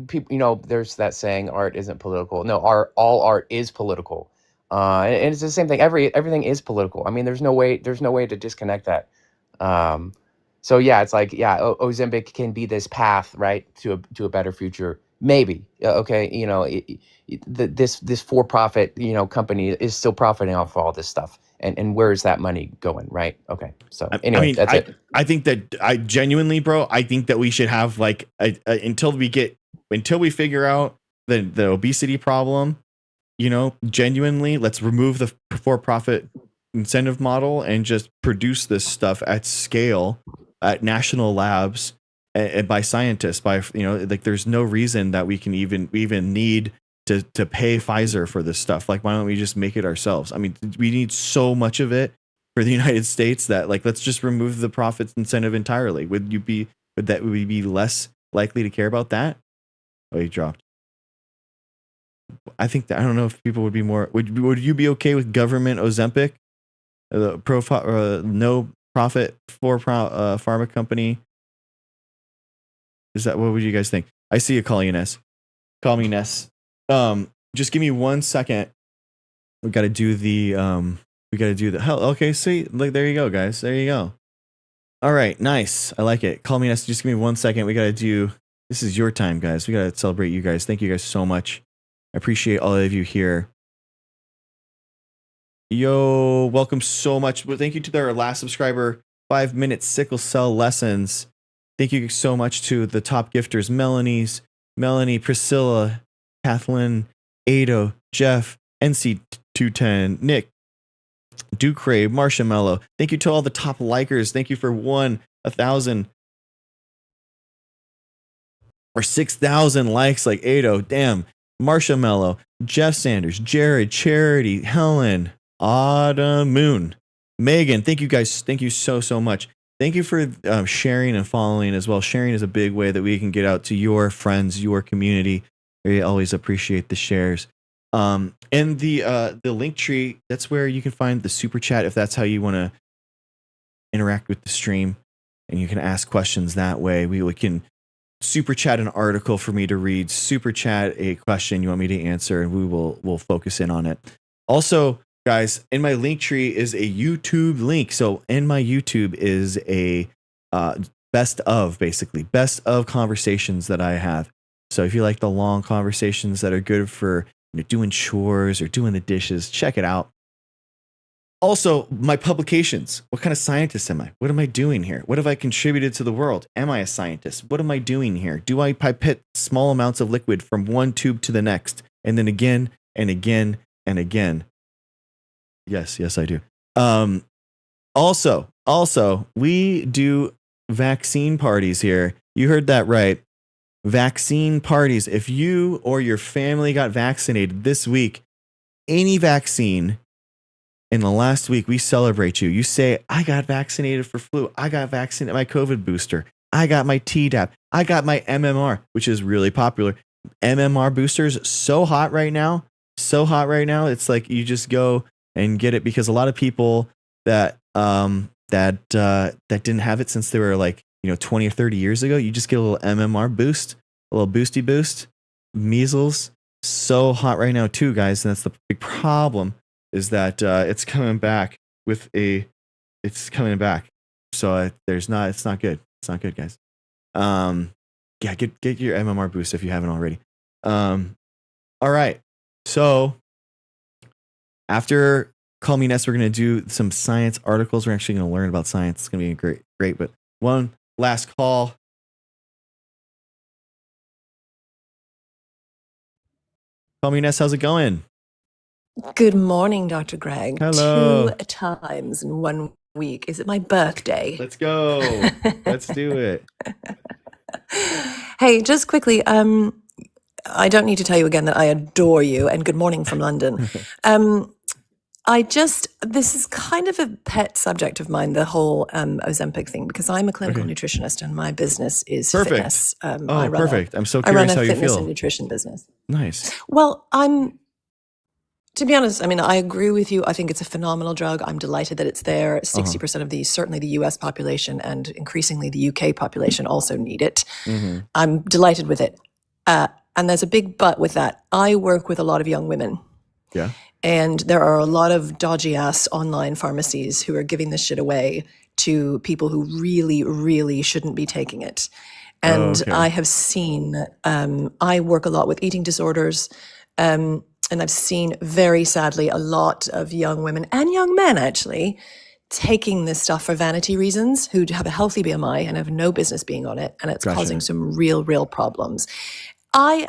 people, there's that saying, art isn't political. No, all art is political, and it's the same thing. Everything is political. I mean, there's no way to disconnect that. So yeah, it's like, yeah, Ozempic can be this path, right, to a better future, maybe. Okay, this for-profit company is still profiting off all this stuff, and where is that money going, right? Okay, so anyway, that's it. I think that I genuinely, bro, I think that we should have like until we figure out the obesity problem, genuinely, let's remove the for-profit incentive model and just produce this stuff at scale at national labs and by scientists, like there's no reason that we can even need to pay Pfizer for this stuff. Like, why don't we just make it ourselves? I mean, we need so much of it for the United States that, like, let's just remove the profits incentive entirely. Would we be less likely to care about that? Oh, he dropped. I think that, I don't know if people would be more, would you be okay with government Ozempic, no profit for pharma company? Is that, what would you guys think? I see you calling Ness. Call me Ness. Just give me 1 second. We got to do the hell. Okay, see, like, there you go, guys. There you go. All right, nice. I like it. Call me Ness. Just give me 1 second. We got to do, this is your time, guys. We got to celebrate you guys. Thank you guys so much. I appreciate all of you here. Yo, welcome so much. Well, thank you to our last subscriber, 5-minute sickle cell lessons. Thank you so much to the top gifters, Melanie, Priscilla, Kathleen, Ado, Jeff, NC210, Nick, Ducray, Marshmallow. Thank you to all the top likers. Thank you for 1,000 or 6,000 likes like Ado. Damn. Marshmallow, Jeff Sanders, Jared, Charity, Helen, Autumn Moon, Megan. Thank you guys. Thank you so much. Thank you for sharing and following as well. Sharing is a big way that we can get out to your friends, your community. We always appreciate the shares. And the link tree, that's where you can find the super chat if that's how you want to interact with the stream, and you can ask questions that way. We can super chat an article for me to read, super chat a question you want me to answer, and we'll focus in on it. Also, guys, in my link tree is a YouTube link. So in my YouTube is a best of conversations that I have. So if you like the long conversations that are good for doing chores or doing the dishes, check it out. Also, my publications. What kind of scientist am I? What am I doing here? What have I contributed to the world? Am I a scientist? What am I doing here? Do I pipette small amounts of liquid from one tube to the next, and then again and again and again? Yes, I do. Also, we do vaccine parties here. You heard that right. Vaccine parties. If you or your family got vaccinated this week, any vaccine in the last week, we celebrate you. You say, I got vaccinated for flu. I got vaccinated my COVID booster. I got my Tdap. I got my MMR, which is really popular. MMR boosters, so hot right now. It's like you just go and get it, because a lot of people that didn't have it since they were like 20 or 30 years ago, you just get a little MMR boost, a little boosty boost, measles, so hot right now too, guys. And that's the big problem, is that it's coming back. So it's not good. It's not good, guys. Yeah, get your MMR boost if you haven't already. All right. So after Call Me Ness, we're going to do some science articles. We're actually going to learn about science. It's going to be great. But one last call. Call Me Ness, how's it going? Good morning, Dr. Greg. Hello. 2 times in 1 week. Is it my birthday? Let's go. Let's do it. Hey, just quickly, I don't need to tell you again that I adore you, and good morning from London. This is kind of a pet subject of mine, the whole Ozempic thing, because I'm a clinical nutritionist and my business is fitness. Perfect. I'm so I run curious a how you fitness and feel. nutrition business. Nice. Well, to be honest, I mean, I agree with you. I think it's a phenomenal drug. I'm delighted that it's there. 60% of certainly the US population and increasingly the UK population also need it. Mm-hmm. I'm delighted with it. And there's a big but with that. I work with a lot of young women. Yeah. And there are a lot of dodgy ass online pharmacies who are giving this shit away to people who really, really shouldn't be taking it. And I have seen, I work a lot with eating disorders. And I've seen, very sadly, a lot of young women and young men actually taking this stuff for vanity reasons, who have a healthy BMI and have no business being on it. And it's causing some real problems. I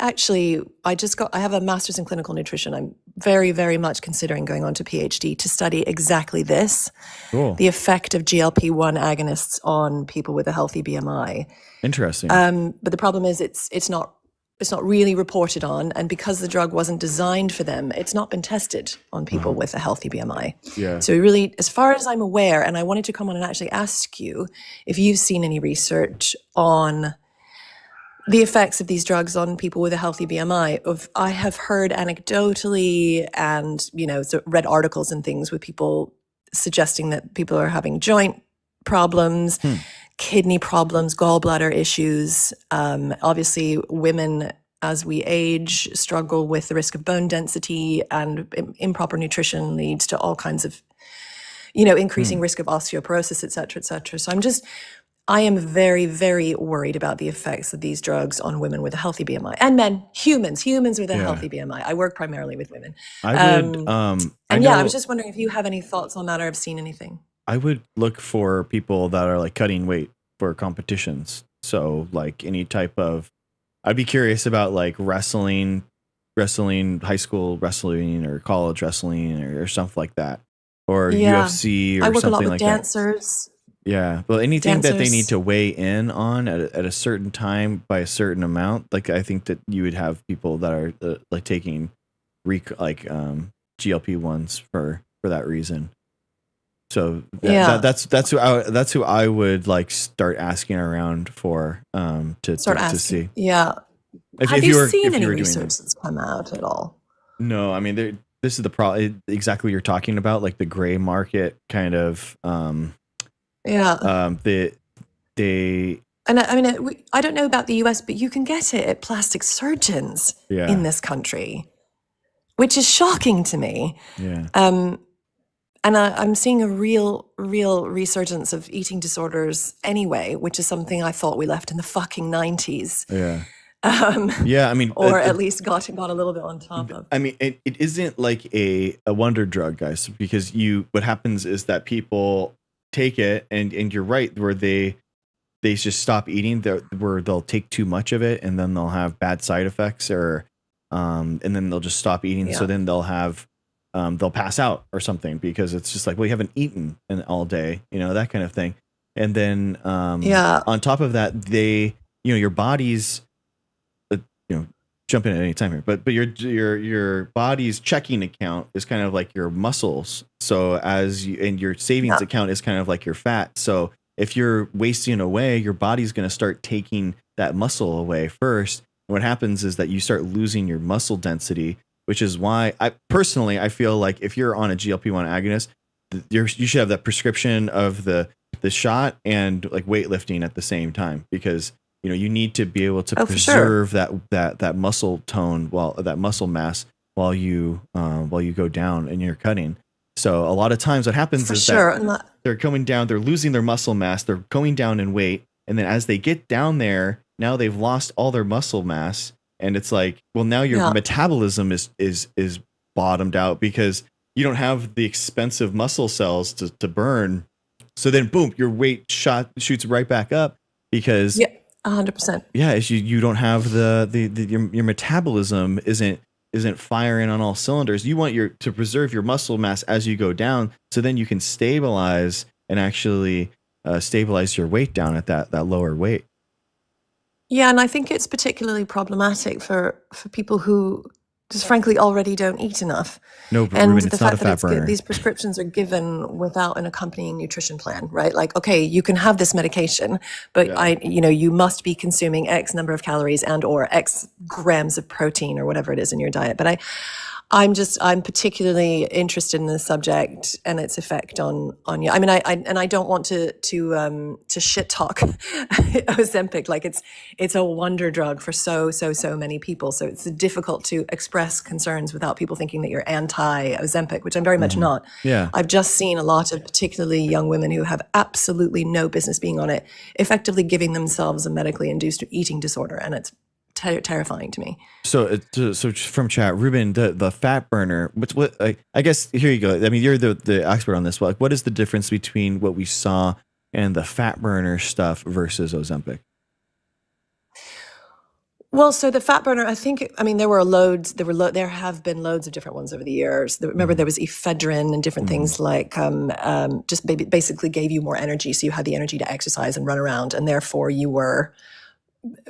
have a master's in clinical nutrition. I'm very, very much considering going on to PhD to study exactly this, the effect of GLP-1 agonists on people with a healthy BMI. Interesting. But the problem is it's not really reported on, and because the drug wasn't designed for them, it's not been tested on people with a healthy BMI. Yeah. So really, as far as I'm aware, and I wanted to come on and actually ask you if you've seen any research on the effects of these drugs on people with a healthy BMI. I have heard anecdotally and, read articles and things with people suggesting that people are having joint problems, kidney problems, gallbladder issues. Obviously, women, as we age, struggle with the risk of bone density, and improper nutrition leads to all kinds of, increasing risk of osteoporosis, et cetera, et cetera. So I am very, very worried about the effects of these drugs on women with a healthy BMI and men, humans with a healthy BMI. I work primarily with women. I would, I was just wondering if you have any thoughts on that or have seen anything. I would look for people that are like cutting weight for competitions. So like any type of, I'd be curious about like wrestling, high school wrestling or college wrestling or something like that. Or UFC or I work something a lot with like dancers. that. Yeah. Well, anything that they need to weigh in on at a certain time by a certain amount, like I think that you would have people that are like taking GLP-1s for that reason. So that's who I would like start asking around for to see. Yeah. Have you seen any research that's come out at all? No, I mean this is the problem. Exactly what you're talking about, like the gray market kind of. I don't know about the US, but you can get it at plastic surgeons in this country, which is shocking to me. Yeah. And I'm seeing a real resurgence of eating disorders anyway, which is something I thought we left in the fucking 90s. Yeah. Or at least got a little bit on top of. I mean, it isn't like a wonder drug, guys, because what happens is that people take it and you're right, where they just stop eating, where they'll take too much of it and then they'll have bad side effects and then they'll just stop eating. So then they'll have they'll pass out or something because it's just like, well, you haven't eaten all day, that kind of thing. And then on top of that, your body's jump in at any time here, but your body's checking account is kind of like your muscles. So and your savings account is kind of like your fat. So if you're wasting away, your body's going to start taking that muscle away first. And what happens is that you start losing your muscle density, which is why I feel like if you're on a GLP-1 agonist, you should have that prescription of the shot and like weightlifting at the same time, because you need to be able to Oh, for sure. preserve that muscle tone that muscle mass while you go down and you're cutting. So a lot of times what happens For is sure. that And that, they're coming down, they're losing their muscle mass, they're going down in weight, and then as they get down there, now they've lost all their muscle mass, and it's like, well, now your yeah. metabolism is bottomed out because you don't have the expensive muscle cells to burn. So then boom, your weight shoots right back up because Yeah. 100%. yeah, as you don't have your metabolism isn't firing on all cylinders. You want to preserve your muscle mass as you go down, so then you can stabilize and actually stabilize your weight down at that lower weight. Yeah, and I think it's particularly problematic for people who just frankly already don't eat enough. No, but And Ruben, the it's not a fact that fat burner. these prescriptions are given without an accompanying nutrition plan, right? Like, okay, you can have this medication, but Yeah. you must be consuming X number of calories and or X grams of protein or whatever it is in your diet. But I'm particularly interested in the subject and its effect on you. I mean, I don't want to shit talk Ozempic. Like it's a wonder drug for so many people. So it's difficult to express concerns without people thinking that you're anti Ozempic, which I'm very much not. Yeah. I've just seen a lot of particularly young women who have absolutely no business being on it, effectively giving themselves a medically induced eating disorder, and it's terrifying to me. So from chat, Ruben, the fat burner. What I guess here you go. I mean, you're the expert on this. But like, what is the difference between what we saw and the fat burner stuff versus Ozempic? Well, so the fat burner, there were loads. There have been loads of different ones over the years. Remember, there was ephedrine and different things like just basically gave you more energy, so you had the energy to exercise and run around, and therefore you were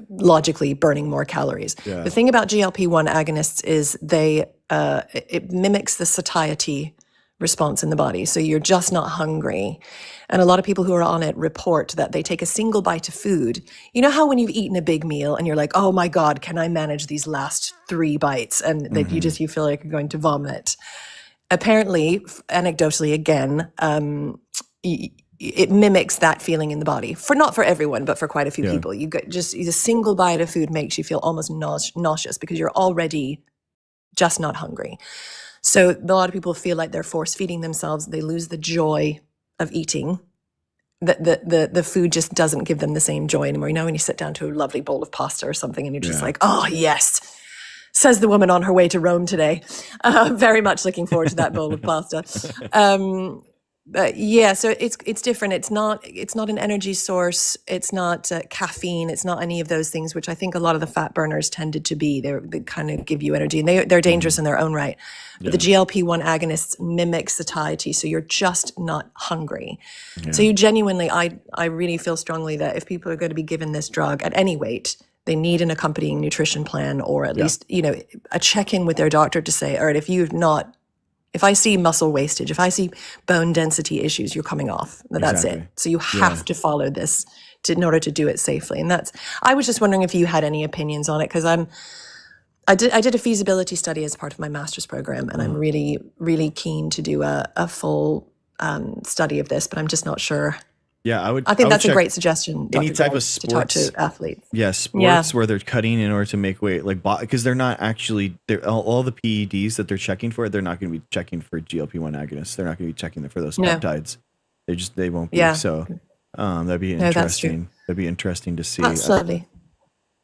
logically burning more calories. Yeah. The thing about GLP-1 agonists is it mimics the satiety response in the body. So you're just not hungry. And a lot of people who are on it report that they take a single bite of food. You know how when you've eaten a big meal and you're like, oh my God, can I manage these last 3 bites? And that you feel like you're going to vomit. Apparently, anecdotally again, it mimics that feeling in the body. Not for everyone, but for quite a few people. You get just a single bite of food makes you feel almost nauseous because you're already just not hungry. So a lot of people feel like they're force feeding themselves. They lose the joy of eating. The food just doesn't give them the same joy anymore. You know, when you sit down to a lovely bowl of pasta or something and you're just like, oh yes, says the woman on her way to Rome today. Very much looking forward to that bowl of pasta. So it's different. It's not an energy source. It's not caffeine. It's not any of those things, which I think a lot of the fat burners tended to be. They kind of give you energy, and they're dangerous in their own right. But the GLP-1 agonists mimic satiety, so you're just not hungry. Yeah. So you genuinely, I really feel strongly that if people are going to be given this drug at any weight, they need an accompanying nutrition plan, or at least a check-in with their doctor to say, all right, if I see muscle wastage, if I see bone density issues, you're coming off. That's Exactly. it. So you have to follow this in order to do it safely. And I was just wondering if you had any opinions on it, because I did a feasibility study as part of my master's program, and I'm really, really keen to do a full study of this, but I'm just not sure. Yeah, I think that's a great suggestion, Dr. Any type Greg, of to talk sports. to athletes. Yeah, sports where they're cutting in order to make weight, like because they're not actually all the PEDs that they're checking for. They're not going to be checking for GLP-1 agonists. They're not going to be checking for those peptides. They won't be. So that'd be interesting. That's true. That'd be interesting to see. That's lovely.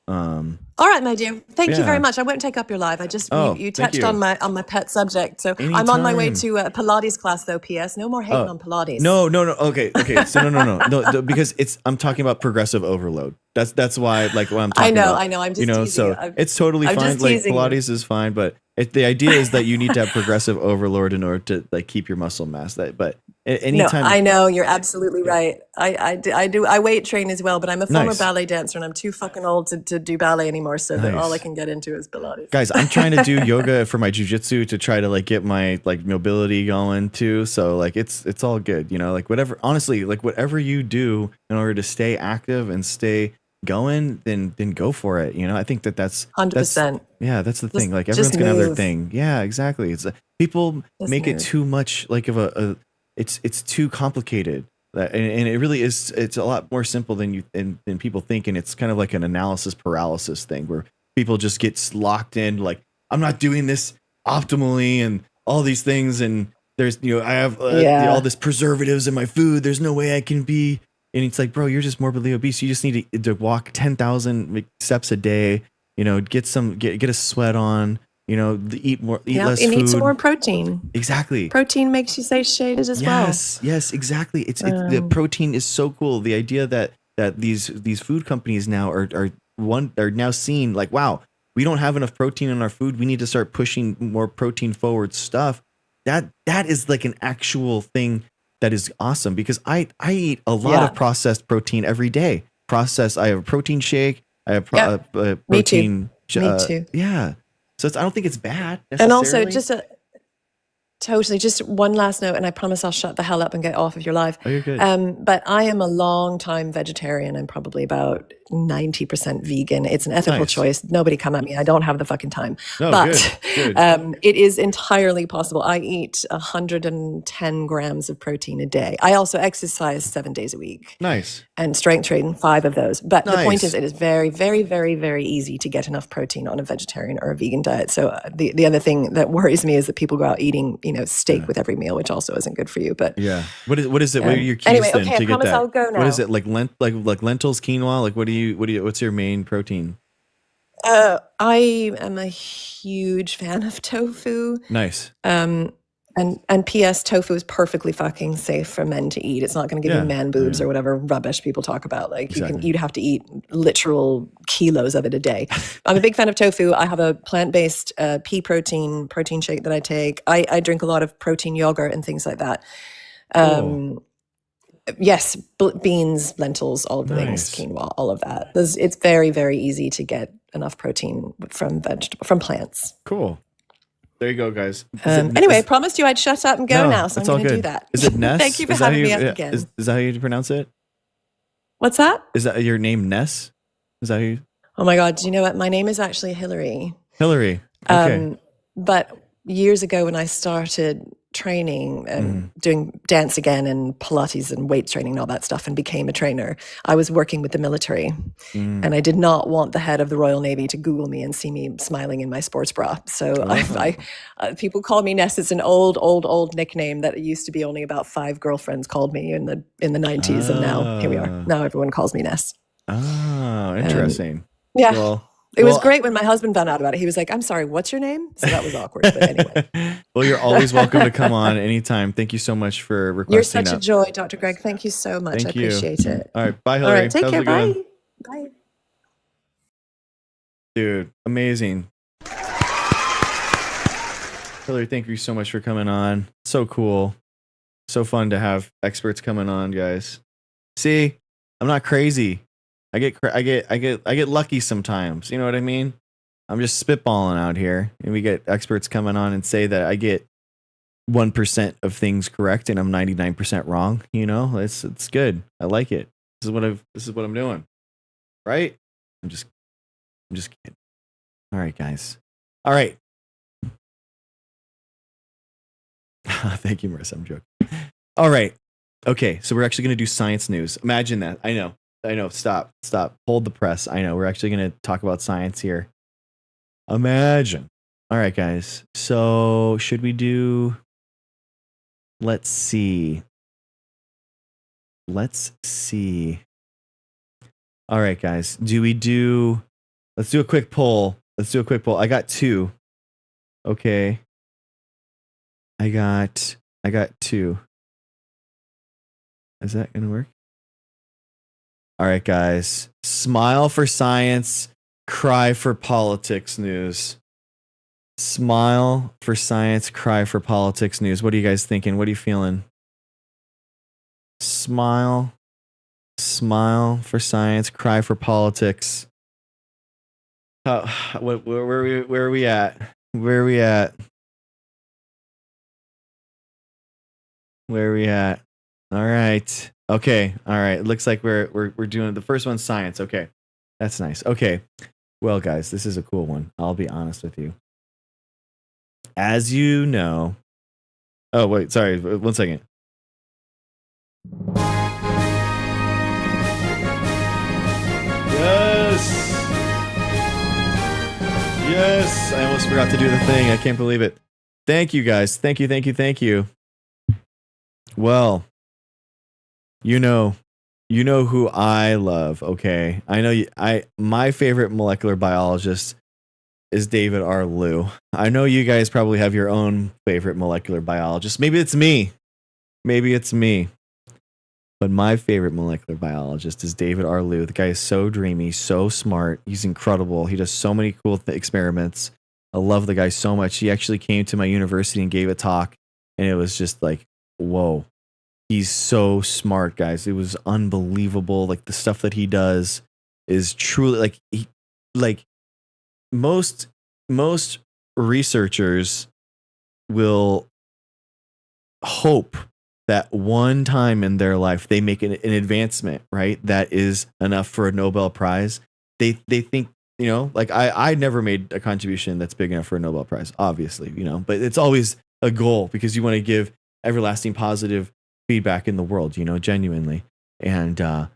All right, my dear. Thank you very much. I won't take up your live. I just you touched on my pet subject. So I'm on my way to a Pilates class, though. P.S. No more hating on Pilates. No. Okay. So no, because I'm talking about progressive overload. That's why, like, what I'm talking about. I know. I'm just teasing so you. it's totally I'm fine. just Like teasing Pilates is fine, but the idea is that you need to have progressive overload in order to like keep your muscle mass. But anytime. No, I know you're absolutely right. I do. I weight train as well, but I'm a former ballet dancer, and I'm too fucking old to do ballet anymore. So that all I can get into is Pilates. Guys, I'm trying to do yoga for my jujitsu to try to like get my like mobility going too. So like it's all good, like whatever. Honestly, like whatever you do in order to stay active and stay going, then go for it. I think that's 100%. Yeah, that's the thing. Like everyone's gonna have their thing. Yeah, exactly. It's people make it too much like of it's too complicated. And it really is. It's a lot more simple than than people think, and it's kind of like an analysis paralysis thing where people just get locked in. Like, I'm not doing this optimally, and all these things, and there's I have all this preservatives in my food. There's no way I can be. And it's like, bro, you're just morbidly obese. You just need to walk 10,000 steps a day. Get a sweat on. Eat less food. You need some more protein. Exactly. Protein makes you satiated as well. Yes, exactly. It's the protein is so cool. The idea that these food companies now are now seeing like, wow, we don't have enough protein in our food. We need to start pushing more protein forward stuff. That is like an actual thing that is awesome, because I eat a lot of processed protein every day. I have a protein shake. I have protein. Me too. Me too. Yeah. So I don't think it's bad And also, just one last note, and I promise I'll shut the hell up and get off of your live. Oh, you're good. But I am a long time vegetarian. I'm probably about 90% vegan. It's an ethical choice. Nobody come at me. I don't have the fucking time. No, but good. It is entirely possible. I eat 110 grams of protein a day. I also exercise 7 days a week. Nice. And strength train 5 of those. But the point is, it is very, very, very, very easy to get enough protein on a vegetarian or a vegan diet. So the other thing that worries me is that people go out eating, steak with every meal, which also isn't good for you. But yeah, what is it? What are your keys anyway, then okay, to I get that? I'll go now. What is it like lentils, quinoa? Like what's your main protein? I am a huge fan of tofu. Nice. And P.S. tofu is perfectly fucking safe for men to eat. It's not going to give you man boobs or whatever rubbish people talk about. Like you'd have to eat literal kilos of it a day. I'm a big fan of tofu. I have a plant-based pea protein shake that I take. I drink a lot of protein yogurt and things like that. Yes, beans, lentils, all of the things, quinoa, all of that. It's very, very easy to get enough protein from plants. Cool. There you go, guys. Anyway, I promised you I'd shut up and go now, so I'm going to do that. Is it Ness? Thank you for having me up again. Is that how you pronounce it? What's that? Is that your name, Ness? Is that how you? Oh my God, do you know what? My name is actually Hillary. Hillary. Okay. But years ago when I started training and doing dance again and Pilates and weight training and all that stuff and became a trainer, I was working with the military. And I did not want the head of the Royal Navy to Google me and see me smiling in my sports bra. So people call me Ness. It's an old nickname that used to be only about 5 girlfriends called me in the 90s. And now here we are. Now everyone calls me Ness. Oh, interesting. Yeah. Well, it was great when my husband found out about it. He was like, I'm sorry, what's your name? So that was awkward. But anyway. Well, you're always welcome to come on anytime. Thank you so much for requesting. You're such a joy, Dr. Greg. Thank you so much. I appreciate it. All right. Bye, Hillary. All right. Take care. Bye. Bye. Dude, amazing. Hillary, thank you so much for coming on. So cool. So fun to have experts coming on, guys. See, I'm not crazy. I get lucky sometimes. You know what I mean? I'm just spitballing out here, and we get experts coming on and say that I get 1% of things correct and I'm 99% wrong. It's good. I like it. This is what I'm doing. Right? I'm just kidding. All right, guys. All right. Thank you, Marissa. I'm joking. All right. Okay, so we're actually going to do science news. Imagine that. I know. Stop. Hold the press. I know. We're actually going to talk about science here. Imagine. All right, guys. So should we do... Let's see. All right, guys. Let's do a quick poll. I got 2. Okay. I got 2. Is that going to work? All right, guys. Smile for science, cry for politics news. Smile for science, cry for politics news. What are you guys thinking? What are you feeling? Smile for science, cry for politics. Where are we at? All right. Okay. All right. It looks like we're doing the first one, science. Okay. That's nice. Okay. Well, guys, this is a cool one. I'll be honest with you. As you know. Oh, wait. Sorry. 1 second. Yes, I almost forgot to do the thing. I can't believe it. Thank you guys. Thank you. Well, you know who I love, okay? I know my favorite molecular biologist is David R. Liu. I know you guys probably have your own favorite molecular biologist. Maybe it's me. But my favorite molecular biologist is David R. Liu. The guy is so dreamy, so smart. He's incredible. He does so many cool experiments. I love the guy so much. He actually came to my university and gave a talk, and it was just like, whoa. He's so smart, guys. It was unbelievable. Like the stuff that he does is truly like most researchers will hope that one time in their life they make an advancement, right? That is enough for a Nobel Prize. They think, like I never made a contribution that's big enough for a Nobel Prize, obviously, but it's always a goal because you want to give everlasting positive feedback in the world, genuinely. And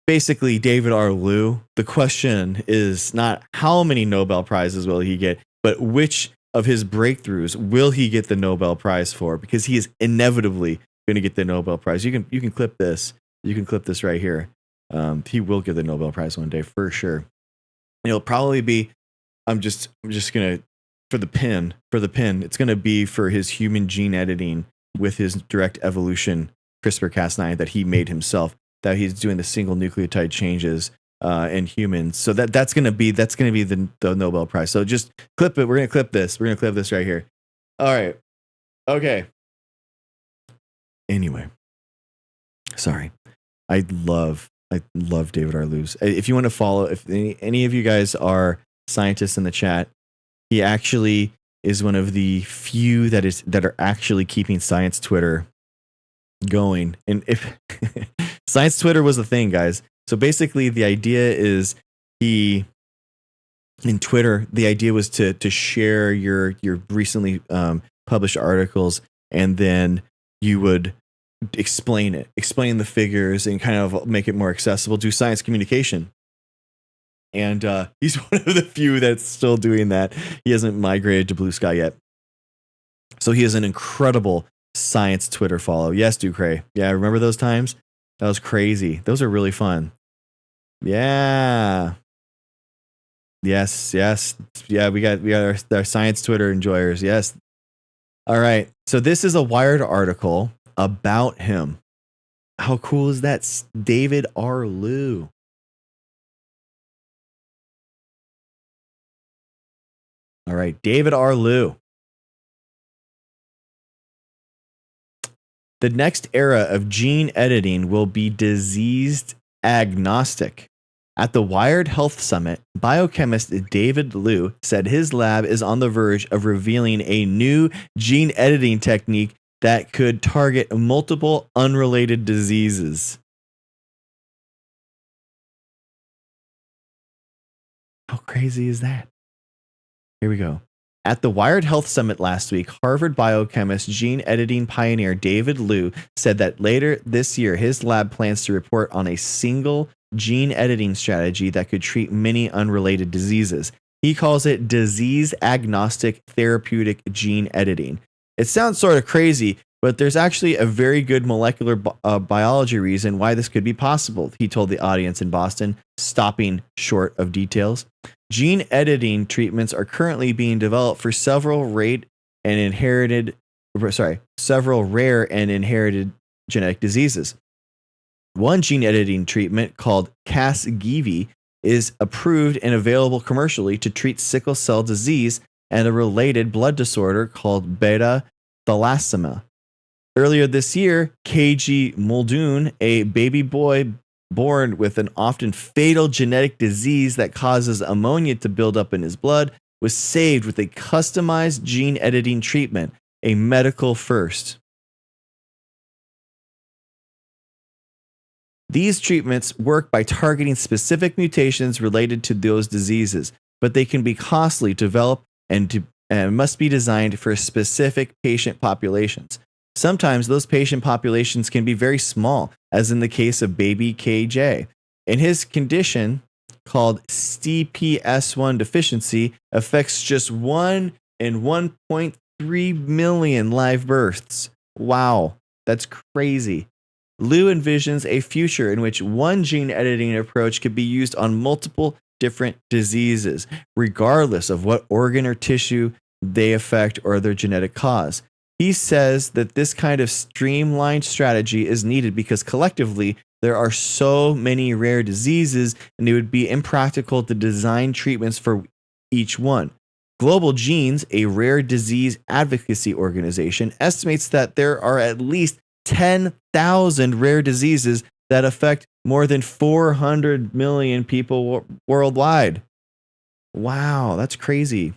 basically, David R. Liu, the question is not how many Nobel Prizes will he get, but which of his breakthroughs will he get the Nobel Prize for? Because he is inevitably going to get the Nobel Prize. You can clip this. You can clip this right here. He will get the Nobel Prize one day for sure. It'll probably be. I'm just gonna for the pin. It's gonna be for his human gene editing with his direct evolution CRISPR-Cas9 that he made himself. That he's doing the single nucleotide changes in humans. So that's gonna be the Nobel Prize. So just clip it. We're gonna clip this. Right here. All right. Okay. Anyway, sorry. I love David R. Liu. If you want to follow, if any of you guys are scientists in the chat, he actually is one of the few that are actually keeping science Twitter going. And if science Twitter was a thing, guys. So basically the idea is in Twitter, the idea was to share your recently published articles, and then you would explain the figures and kind of make it more accessible, do science communication. And he's one of the few that's still doing that. He hasn't migrated to Blue Sky yet. So he has an incredible science Twitter follow. Yes, Ducray. Yeah, remember those times? That was crazy. Those are really fun. Yeah. Yes. Yeah, we got our science Twitter enjoyers. Yes. All right. So this is a Wired article about him. How cool is that? David R. Liu. All right, David R. Liu. The next era of gene editing will be disease agnostic. At the Wired Health Summit, biochemist David Liu said his lab is on the verge of revealing a new gene editing technique that could target multiple unrelated diseases. How crazy is that? Here we go. At the Wired Health Summit last week, Harvard biochemist gene editing pioneer David Liu said that later this year, his lab plans to report on a single gene editing strategy that could treat many unrelated diseases. He calls it disease agnostic therapeutic gene editing. It sounds sort of crazy, but there's actually a very good molecular biology reason why this could be possible, he told the audience in Boston, stopping short of details. Gene editing treatments are currently being developed for several rare and inherited genetic diseases. One gene editing treatment called Casgevy is approved and available commercially to treat sickle cell disease and a related blood disorder called beta thalassemia. Earlier this year, KG Muldoon, a baby boy born with an often fatal genetic disease that causes ammonia to build up in his blood, was saved with a customized gene editing treatment, a medical first. These treatments work by targeting specific mutations related to those diseases, but they can be costly to develop and must be designed for specific patient populations. Sometimes those patient populations can be very small, as in the case of baby KJ. In his condition, called CPS1 deficiency affects just 1 in 1.3 million live births. Wow, that's crazy. Liu envisions a future in which one gene editing approach could be used on multiple different diseases, regardless of what organ or tissue they affect or their genetic cause. He says that this kind of streamlined strategy is needed because collectively there are so many rare diseases and it would be impractical to design treatments for each one. Global Genes, a rare disease advocacy organization, estimates that there are at least 10,000 rare diseases that affect more than 400 million people worldwide. Wow, that's crazy.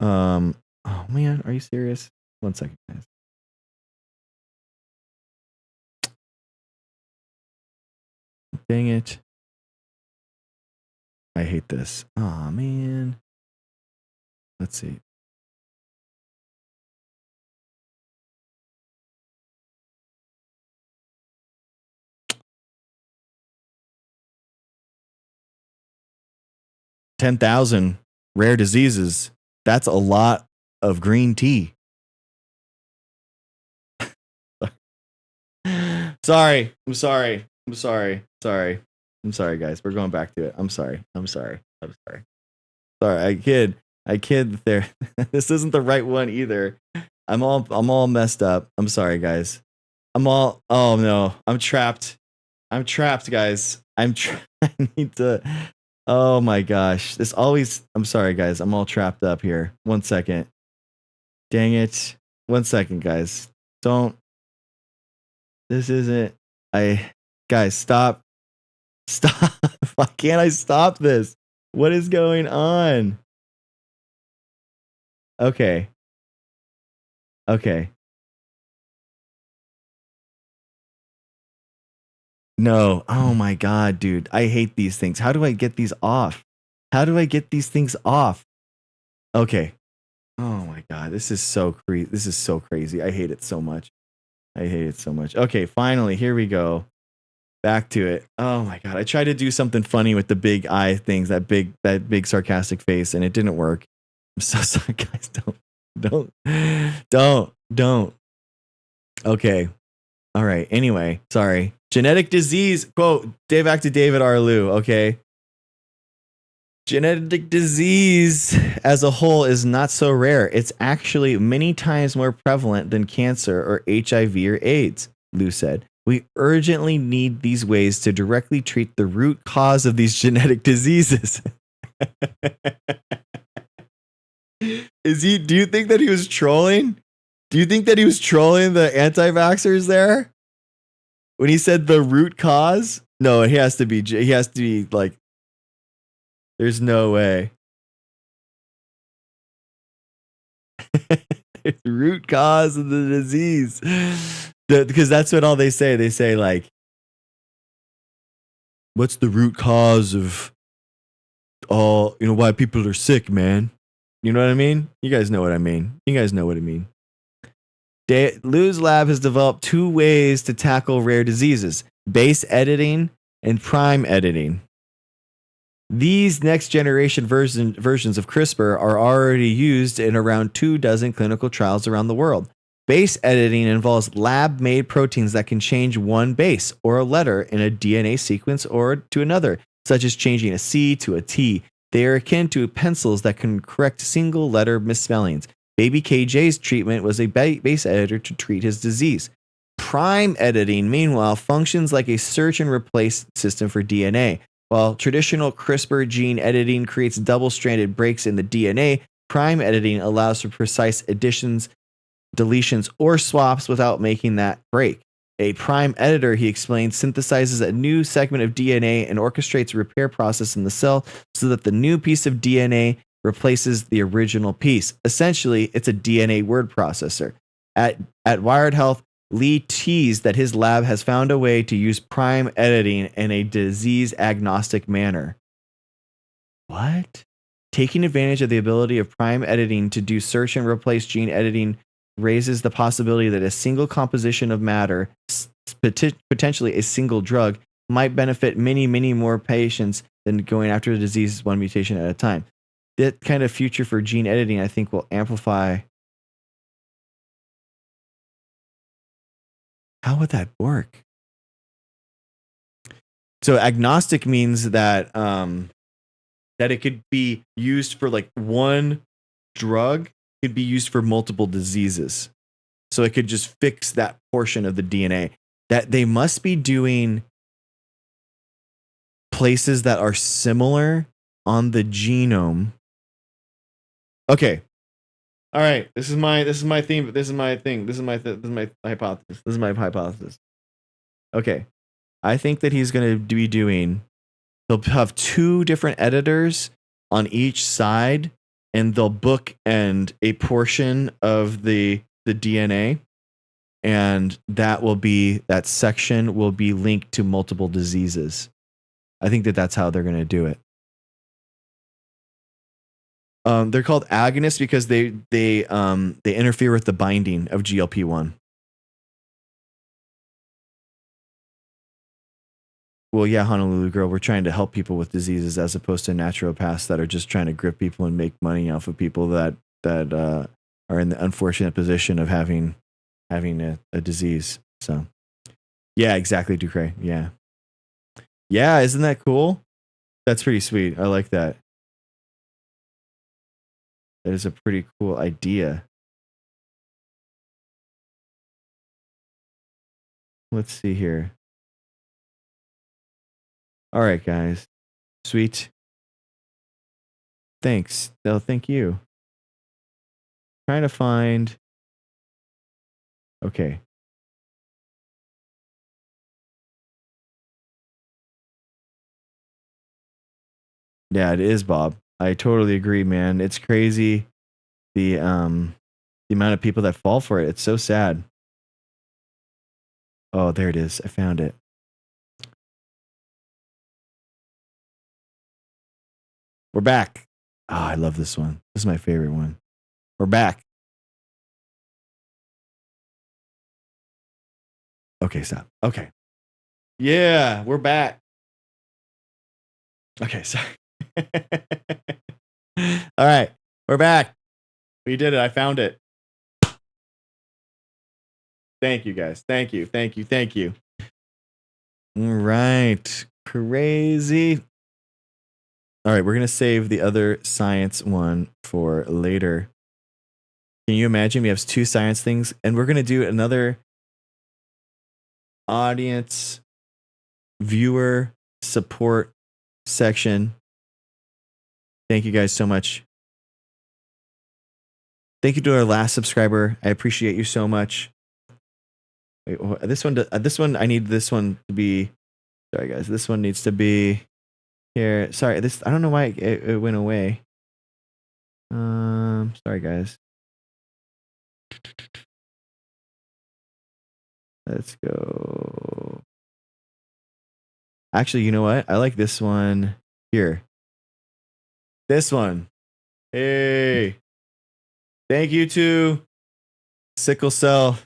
Oh man, are you serious? 1 second, guys. Dang it. I hate this. Oh man. Let's see. $10,000 rare diseases. That's a lot of green tea. Sorry. I'm sorry, guys. We're going back to it. I'm sorry. Sorry, I kid there. This isn't the right one either. I'm all messed up. I'm sorry, guys. Oh no. I'm trapped, guys. I need to. Oh my gosh. I'm sorry, guys. I'm all trapped up here. 1 second. Dang it. 1 second, guys. This isn't. Guys, stop. Why can't I stop this? What is going on? Okay. No. Oh my God, dude. I hate these things. How do I get these off? Okay. Oh my God. This is so crazy. I hate it so much. Okay, finally, here we go. Back to it. Oh my God. I tried to do something funny with the big eye things, that big sarcastic face, and it didn't work. I'm so sorry, guys. Don't. Okay. All right. Anyway, sorry. Genetic disease, quote, back to David R. Liu, okay? Genetic disease as a whole is not so rare. It's actually many times more prevalent than cancer or HIV or AIDS, Liu said. We urgently need these ways to directly treat the root cause of these genetic diseases. Do you think that he was trolling? Do you think that he was trolling the anti-vaxxers there? When he said the root cause? No, he has to be like, there's no way. The root cause of the disease. Because that's what all they say. They say, like, what's the root cause of all, why people are sick, man? You know what I mean? You guys know what I mean. Liu's lab has developed 2 ways to tackle rare diseases: base editing and prime editing. These next generation versions of CRISPR are already used in around 24 clinical trials around the world. Base editing involves lab-made proteins that can change one base or a letter in a DNA sequence or to another, such as changing a C to a T. They are akin to pencils that can correct single-letter misspellings. Baby KJ's treatment was a base editor to treat his disease. Prime editing, meanwhile, functions like a search and replace system for DNA. While traditional CRISPR gene editing creates double-stranded breaks in the DNA, prime editing allows for precise additions, deletions, or swaps without making that break. A prime editor, he explains, synthesizes a new segment of DNA and orchestrates a repair process in the cell so that the new piece of DNA replaces the original piece. Essentially, it's a DNA word processor. At Wired Health, Lee teased that his lab has found a way to use prime editing in a disease-agnostic manner. What? Taking advantage of the ability of prime editing to do search and replace gene editing raises the possibility that a single composition of matter, potentially a single drug might benefit many, many more patients than going after the disease one mutation at a time. That kind of future for gene editing, I think, will amplify. How would that work? So agnostic means that that it could be used for like one drug could be used for multiple diseases. So it could just fix that portion of the DNA. That they must be doing places that are similar on the genome. Okay. All right. This is my theme. This is my thing. This is my hypothesis. This is my hypothesis. Okay. I think that he's going to be doing. He'll have 2 different editors on each side, and they'll bookend a portion of the DNA, and that section will be linked to multiple diseases. I think that that's how they're going to do it. They're called agonists because they interfere with the binding of GLP-1. Well, yeah, Honolulu girl, we're trying to help people with diseases as opposed to naturopaths that are just trying to grip people and make money off of people that are in the unfortunate position of having a disease. So, yeah, exactly, Ducre. Yeah, isn't that cool? That's pretty sweet. I like that. That is a pretty cool idea. Let's see here. All right, guys. Sweet. Thanks. No, thank you. Trying to find. Okay. Yeah, it is, Bob. I totally agree, man. It's crazy the amount of people that fall for it. It's so sad. Oh, there it is. I found it. We're back. Oh, I love this one. This is my favorite one. We're back. Okay, stop. Okay. Yeah, we're back. Okay, sorry. All right, we're back. We did it. I found it. Thank you, guys. Thank you. All right. Crazy. All right, we're going to save the other science one for later. Can you imagine we have 2 science things, and we're going to do another audience viewer support section. Thank you guys so much. Thank you to our last subscriber. I appreciate you so much. Wait, this one, I need this one to be. Sorry, guys. This one needs to be here. Sorry, I don't know why it went away. Sorry, guys. Let's go. Actually, you know what? I like this one here. This one. Hey. Thank you to Sickle Cell.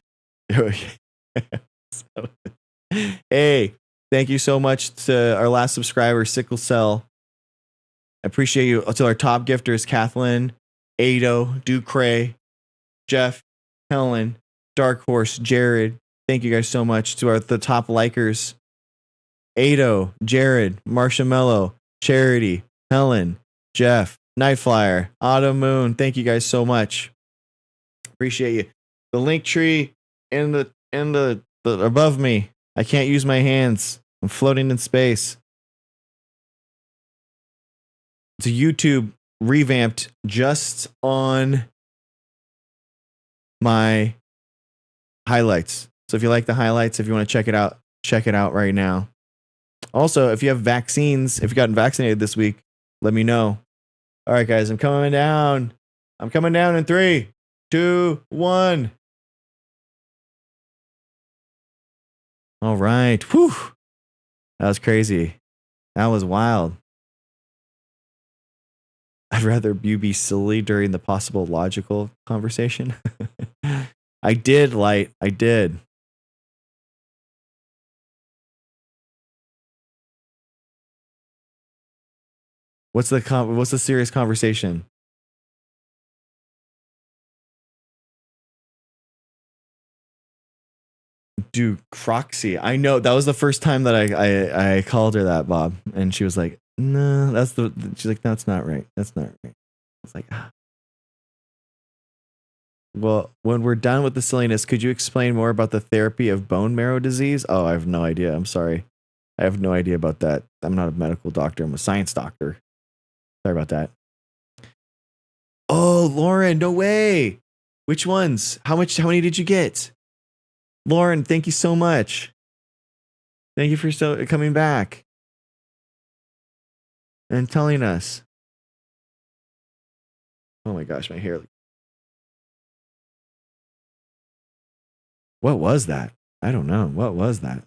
Hey, thank you so much to our last subscriber, Sickle Cell. I appreciate you. To our top gifters, Kathleen, Ado, Ducre, Jeff, Helen, Dark Horse, Jared. Thank you guys so much. To the top likers, Ado, Jared, Marshmallow, Charity, Helen, Jeff, Nightflyer, Autumn Moon. Thank you guys so much. Appreciate you. The link tree in the above me. I can't use my hands. I'm floating in space. It's a YouTube revamped just on my highlights. So if you like the highlights, if you want to check it out right now. Also, if you have vaccines, if you gotten vaccinated this week, let me know. All right, guys, I'm coming down. I'm coming down in 3, 2, 1. All right. Whew. That was crazy. That was wild. I'd rather you be silly during the possible logical conversation. I did, Light. I did. What's the serious conversation? Dude, Croxy. I know that was the first time that I called her that, Bob, and she was like, "No, she's like, no, that's not right. That's not right." I was like, ah. Well, when we're done with the silliness, could you explain more about the therapy of bone marrow disease? Oh, I have no idea. I'm sorry. I have no idea about that. I'm not a medical doctor. I'm a science doctor. Sorry about that. Oh, Lauren, no way. Which ones? How many did you get? Lauren, thank you so much. Thank you for coming back and telling us. Oh my gosh, my hair. What was that? I don't know. What was that?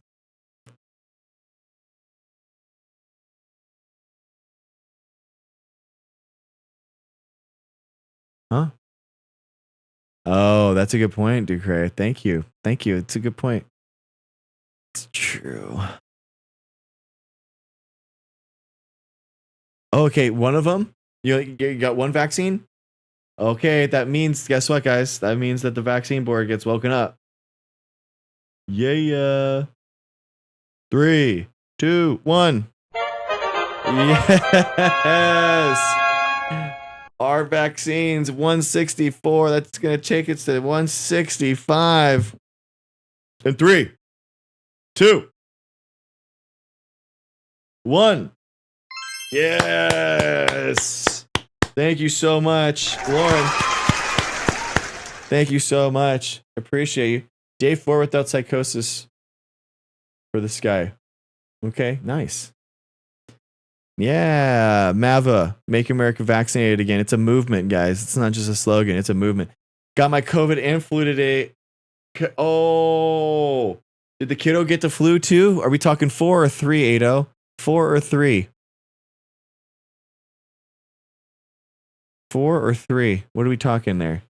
Huh? Oh, that's a good point, Ducray. Thank you. Thank you. It's a good point. It's true. Okay, one of them? You got one vaccine? Okay, that means, guess what, guys? That means that the vaccine board gets woken up. Yeah. 3, 2, 1. Yes. Our vaccines 164. That's gonna take it to 165. And 3, 2, 1. Yes. Thank you so much, Lauren. Thank you so much. Appreciate you. Day 4 without psychosis for this guy. Okay, nice. Yeah, MAVA, Make America Vaccinated Again. It's a movement, guys. It's not just a slogan. It's a movement. Got my COVID and flu today. Oh, did the kiddo get the flu too? Are we talking 4 or 3, Ado? 4 or 3? 4 or 3? What are we talking there?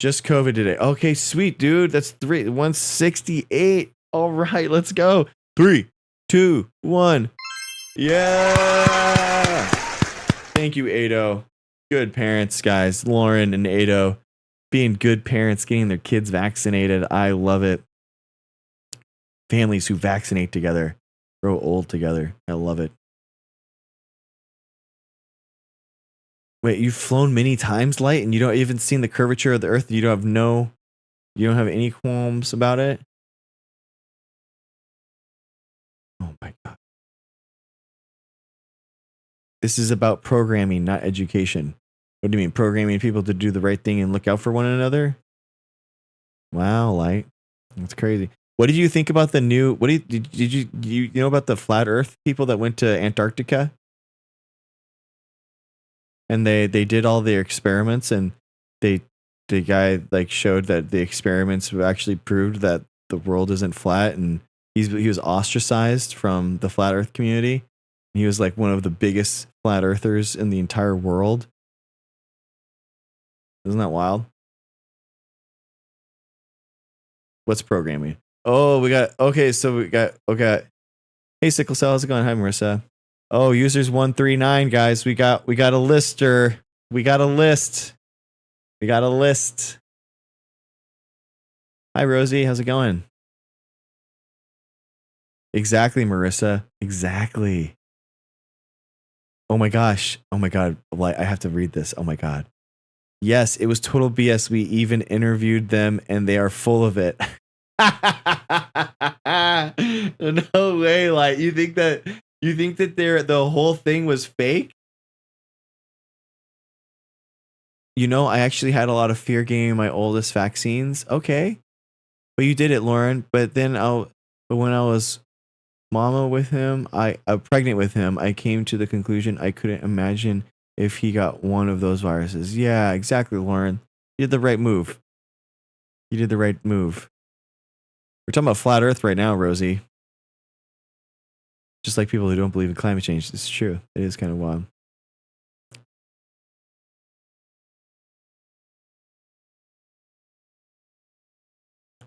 Just COVID today. Okay, sweet, dude. That's 168. All right, let's go. 3, 2, 1. Yeah. Thank you, Ado. Good parents, guys. Lauren and Ado being good parents, getting their kids vaccinated. I love it. Families who vaccinate together, grow old together. I love it. Wait, you've flown many times, Light, and you don't even seen the curvature of the Earth? You don't have any qualms about it? Oh my God. This is about programming, not education. What do you mean, programming people to do the right thing and look out for one another? Wow, Light. That's crazy. What did you think about the new, did you know about the flat Earth people that went to Antarctica? And they did all their experiments, and the guy like showed that the experiments actually proved that the world isn't flat, and he was ostracized from the flat Earth community. He was like one of the biggest flat earthers in the entire world. Isn't that wild? What's programming? Oh, okay. Hey, Sickle Cell, how's it going? Hi, Marissa. Oh, users 139, guys. We got a lister. We got a list. Hi, Rosie. How's it going? Exactly, Marissa. Exactly. Oh my gosh. Oh my God. I have to read this. Oh my God. Yes, it was total BS. We even interviewed them and they are full of it. No way. Like, you think that the whole thing was fake? You know, I actually had a lot of fear getting my oldest vaccines. Okay. But you did it, Lauren. But when I was mama with him, pregnant with him, I came to the conclusion I couldn't imagine if he got one of those viruses. Yeah, exactly, Lauren. You did the right move. We're talking about flat Earth right now, Rosie. Just like people who don't believe in climate change. It's true. It is kind of wild.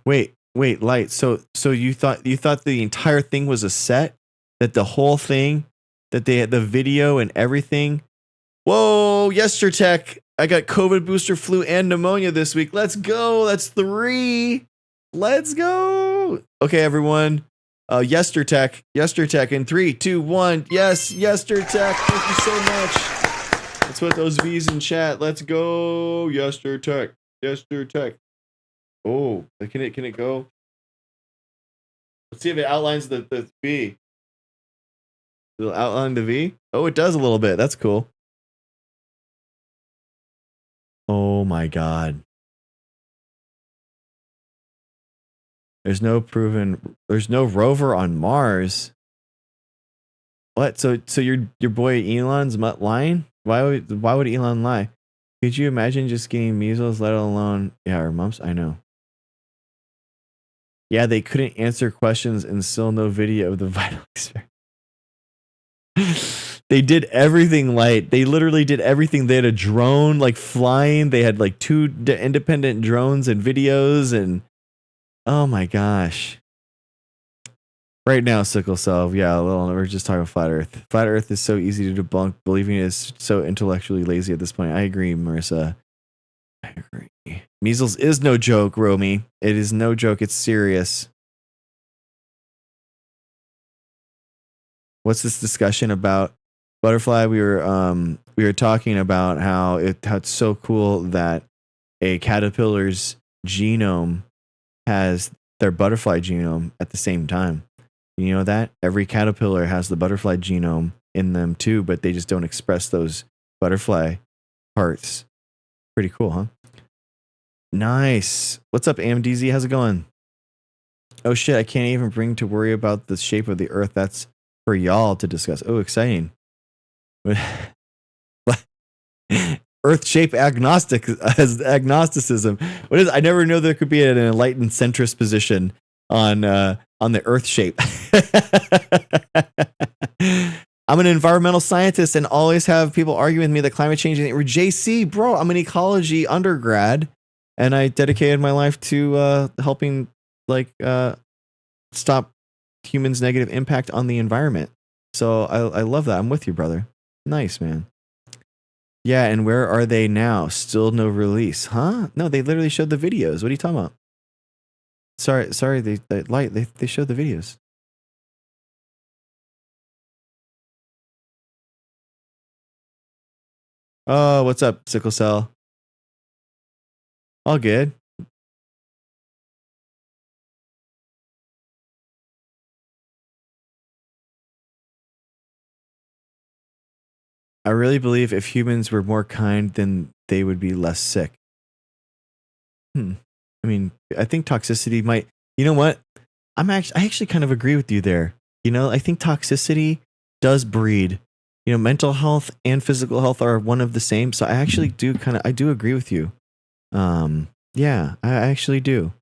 Wait, Light. So you thought the entire thing was a set? That the whole thing that they had the video and everything. Whoa, Yestertech. I got COVID, booster, flu, and pneumonia this week. Let's go. That's 3. Let's go. Okay, everyone. Yestertech in 3, 2, 1. Yes, Yestertech. Thank you so much. Let's put those V's in chat. Let's go. Yestertech. Yestertech. Oh, can it go? Let's see if it outlines the V. It'll outline the V. Oh, it does a little bit. That's cool. Oh my God. There's no rover on Mars. What? So your boy Elon's lying? Why would Elon lie? Could you imagine just getting measles, let alone or mumps? I know. Yeah, they couldn't answer questions and still no video of the vital experiment. They did everything light. They literally did everything. They had a drone like flying. They had like 2 independent drones and videos and oh my gosh. Right now, sickle cell. Yeah, we're just talking about flat Earth. Flat Earth is so easy to debunk. Believing it is so intellectually lazy at this point. I agree, Marissa. I agree. Measles is no joke, Romy. It is no joke. It's serious. What's this discussion about? Butterfly, we were talking about how it's so cool that a caterpillar's genome has their butterfly genome at the same time. You know that? Every caterpillar has the butterfly genome in them too, but they just don't express those butterfly parts. Pretty cool, huh? Nice. What's up, AMDZ? How's it going? Oh shit, I can't even bring to worry about the shape of the Earth. That's for y'all to discuss. Oh, exciting. Earth shape agnosticism. What is? I never know there could be an enlightened centrist position on the Earth shape. I'm an environmental scientist and always have people argue with me that climate change is JC, bro. I'm an ecology undergrad, and I dedicated my life to helping stop humans' negative impact on the environment. So I love that. I'm with you, brother. Nice, man. Yeah, and where are they now? Still no release, huh? No, they literally showed the videos. What are you talking about? Sorry, they showed the videos. Oh, what's up, sickle cell? All good. I really believe if humans were more kind, then they would be less sick. I mean, I think toxicity might. You know what? I actually kind of agree with you there. You know, I think toxicity does breed. You know, mental health and physical health are one of the same. So I actually I do agree with you. Yeah, I actually do.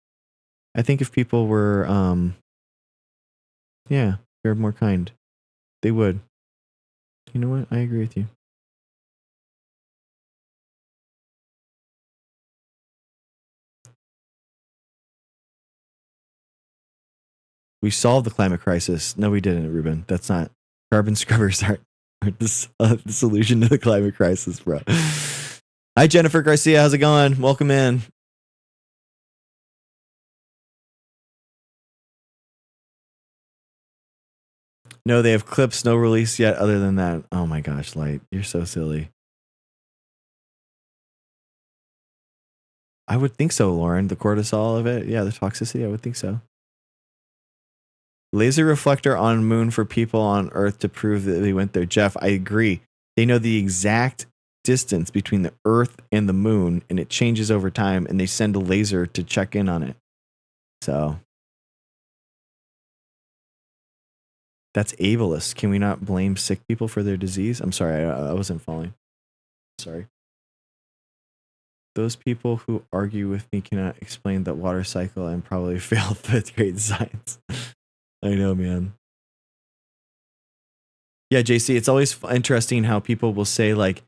I think if people were, they're more kind, they would. You know what? I agree with you. We solved the climate crisis. No, we didn't, Ruben. That's not. Carbon scrubbers aren't the solution to the climate crisis, bro. Hi, Jennifer Garcia. How's it going? Welcome in. No, they have clips. No release yet other than that. Oh my gosh, Light. You're so silly. I would think so, Lauren. The cortisol of it. Yeah, the toxicity. I would think so. Laser reflector on moon for people on Earth to prove that they went there. Jeff, I agree. They know the exact distance between the Earth and the moon, and it changes over time, and they send a laser to check in on it. So that's ableist. Can we not blame sick people for their disease? I'm sorry, I wasn't following. Sorry. Those people who argue with me cannot explain the water cycle and probably failed 5th grade science. I know, man. Yeah, JC, it's always interesting how people will say, like,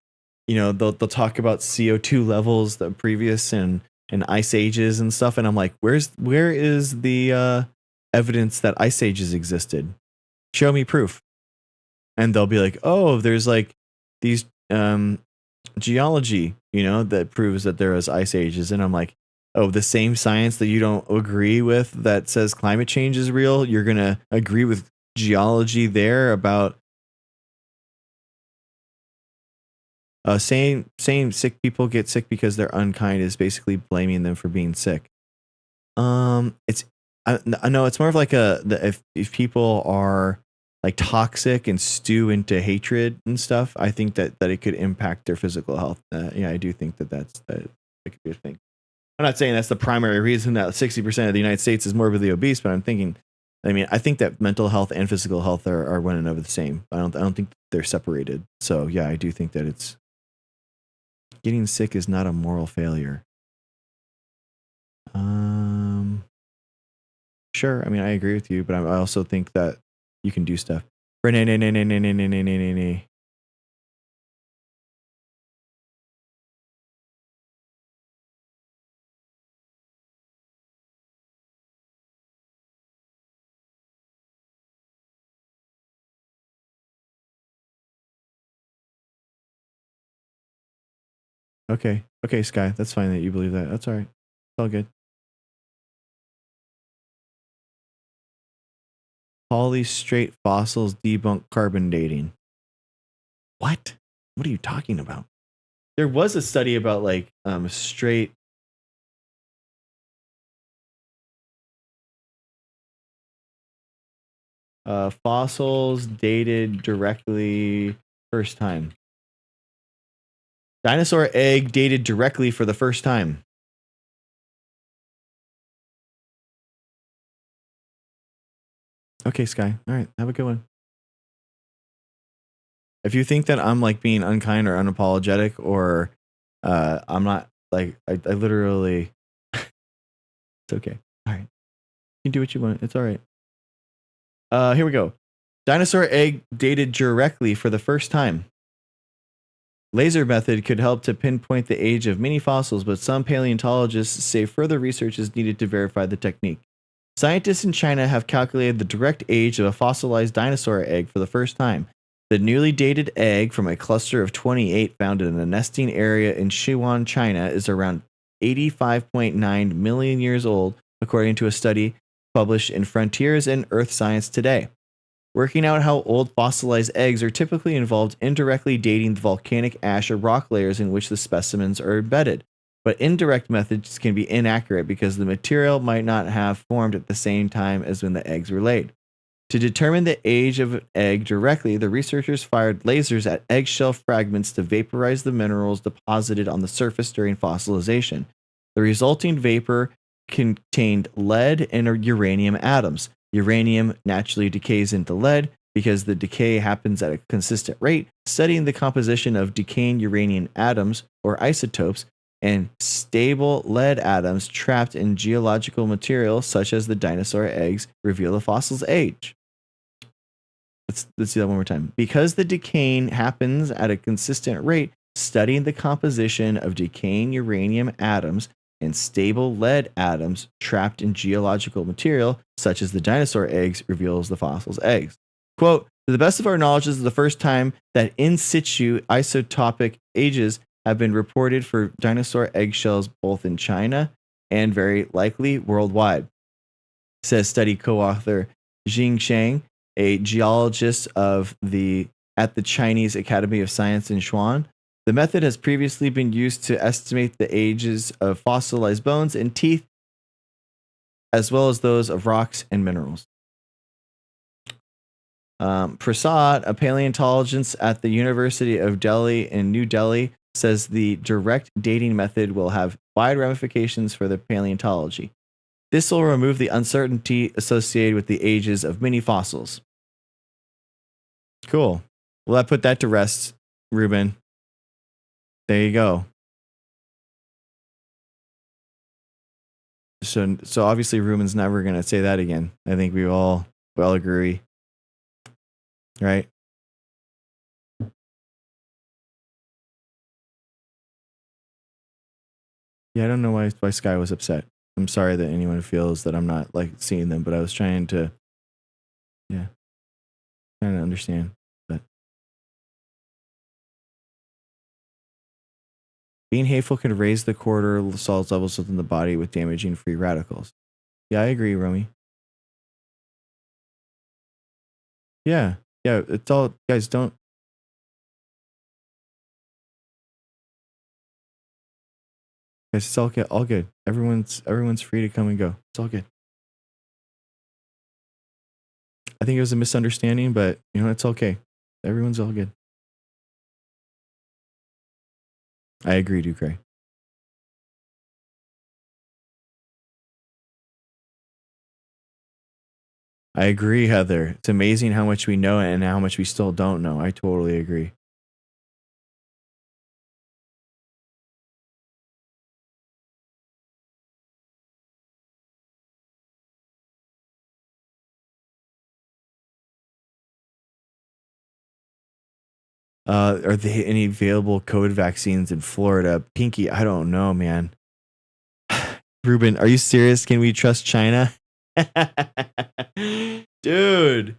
you know, they'll talk about CO2 levels, the previous and ice ages and stuff, and I'm like, where is the evidence that ice ages existed? Show me proof. and they'll be like, oh, there's like these geology, that proves that there was ice ages. And I'm like, oh, the same science that you don't agree with that says climate change is real, you're going to agree with geology there about saying sick people get sick because they're unkind is basically blaming them for being sick. It's I know it's more of like if people are like toxic and stew into hatred and stuff, I think that it could impact their physical health. Yeah, I do think that that could be a thing. I'm not saying that's the primary reason that 60% of the United States is morbidly obese, but I'm thinking, I think that mental health and physical health are one and over the same. I don't think they're separated. So yeah, I do think that it's getting sick is not a moral failure. Sure. I agree with you, but I also think that you can do stuff. Okay, Sky, that's fine that you believe that. That's all right. It's all good. Polystrate fossils debunk carbon dating. What? What are you talking about? There was a study about like straight fossils dated directly first time. Dinosaur egg dated directly for the first time. Okay, Sky. All right. Have a good one. If you think that I'm like being unkind or unapologetic, or I'm not, like, I literally, it's okay. All right. You can do what you want. It's all right. Here we go. Dinosaur egg dated directly for the first time. Laser method could help to pinpoint the age of many fossils, but some paleontologists say further research is needed to verify the technique. Scientists in China have calculated the direct age of a fossilized dinosaur egg for the first time. The newly dated egg from a cluster of 28 found in a nesting area in Sichuan, China, is around 85.9 million years old, according to a study published in Frontiers in Earth Science Today. Working out how old fossilized eggs are typically involved indirectly dating the volcanic ash or rock layers in which the specimens are embedded. But indirect methods can be inaccurate because the material might not have formed at the same time as when the eggs were laid. To determine the age of an egg directly, the researchers fired lasers at eggshell fragments to vaporize the minerals deposited on the surface during fossilization. The resulting vapor contained lead and uranium atoms. Uranium naturally decays into lead because the decay happens at a consistent rate. Studying the composition of decaying uranium atoms, or isotopes, and stable lead atoms trapped in geological material such as the dinosaur eggs reveal the fossil's age. Let's see that one more time. Because the decaying happens at a consistent rate, studying the composition of decaying uranium atoms and stable lead atoms trapped in geological material, such as the dinosaur eggs, reveals the fossil's eggs. Quote, to the best of our knowledge, this is the first time that in situ isotopic ages have been reported for dinosaur eggshells both in China and very likely worldwide, says study co-author Jing Shang, a geologist at the Chinese Academy of Science in Sichuan. The method has previously been used to estimate the ages of fossilized bones and teeth, as well as those of rocks and minerals. Prasad, a paleontologist at the University of Delhi in New Delhi, says the direct dating method will have wide ramifications for the paleontology. This will remove the uncertainty associated with the ages of many fossils. Cool. Well, I put that to rest, Ruben. There you go. So obviously Ruben's never going to say that again. I think we all agree. Right? Yeah, I don't know why Sky was upset. I'm sorry that anyone feels that I'm not like seeing them, but I was trying to understand. But Being hateful can raise the cortisol levels within the body with damaging free radicals. Yeah, I agree, Romy. Yeah, yeah, it's all, guys, don't. Guys, it's all good. Everyone's free to come and go. It's all good. I think it was a misunderstanding, but you know, it's okay. Everyone's all good. I agree, Ducray. I agree, Heather. It's amazing how much we know and how much we still don't know. I totally agree. Are there any available COVID vaccines in Florida? Pinky, I don't know, man. Ruben, are you serious? Can we trust China? Dude,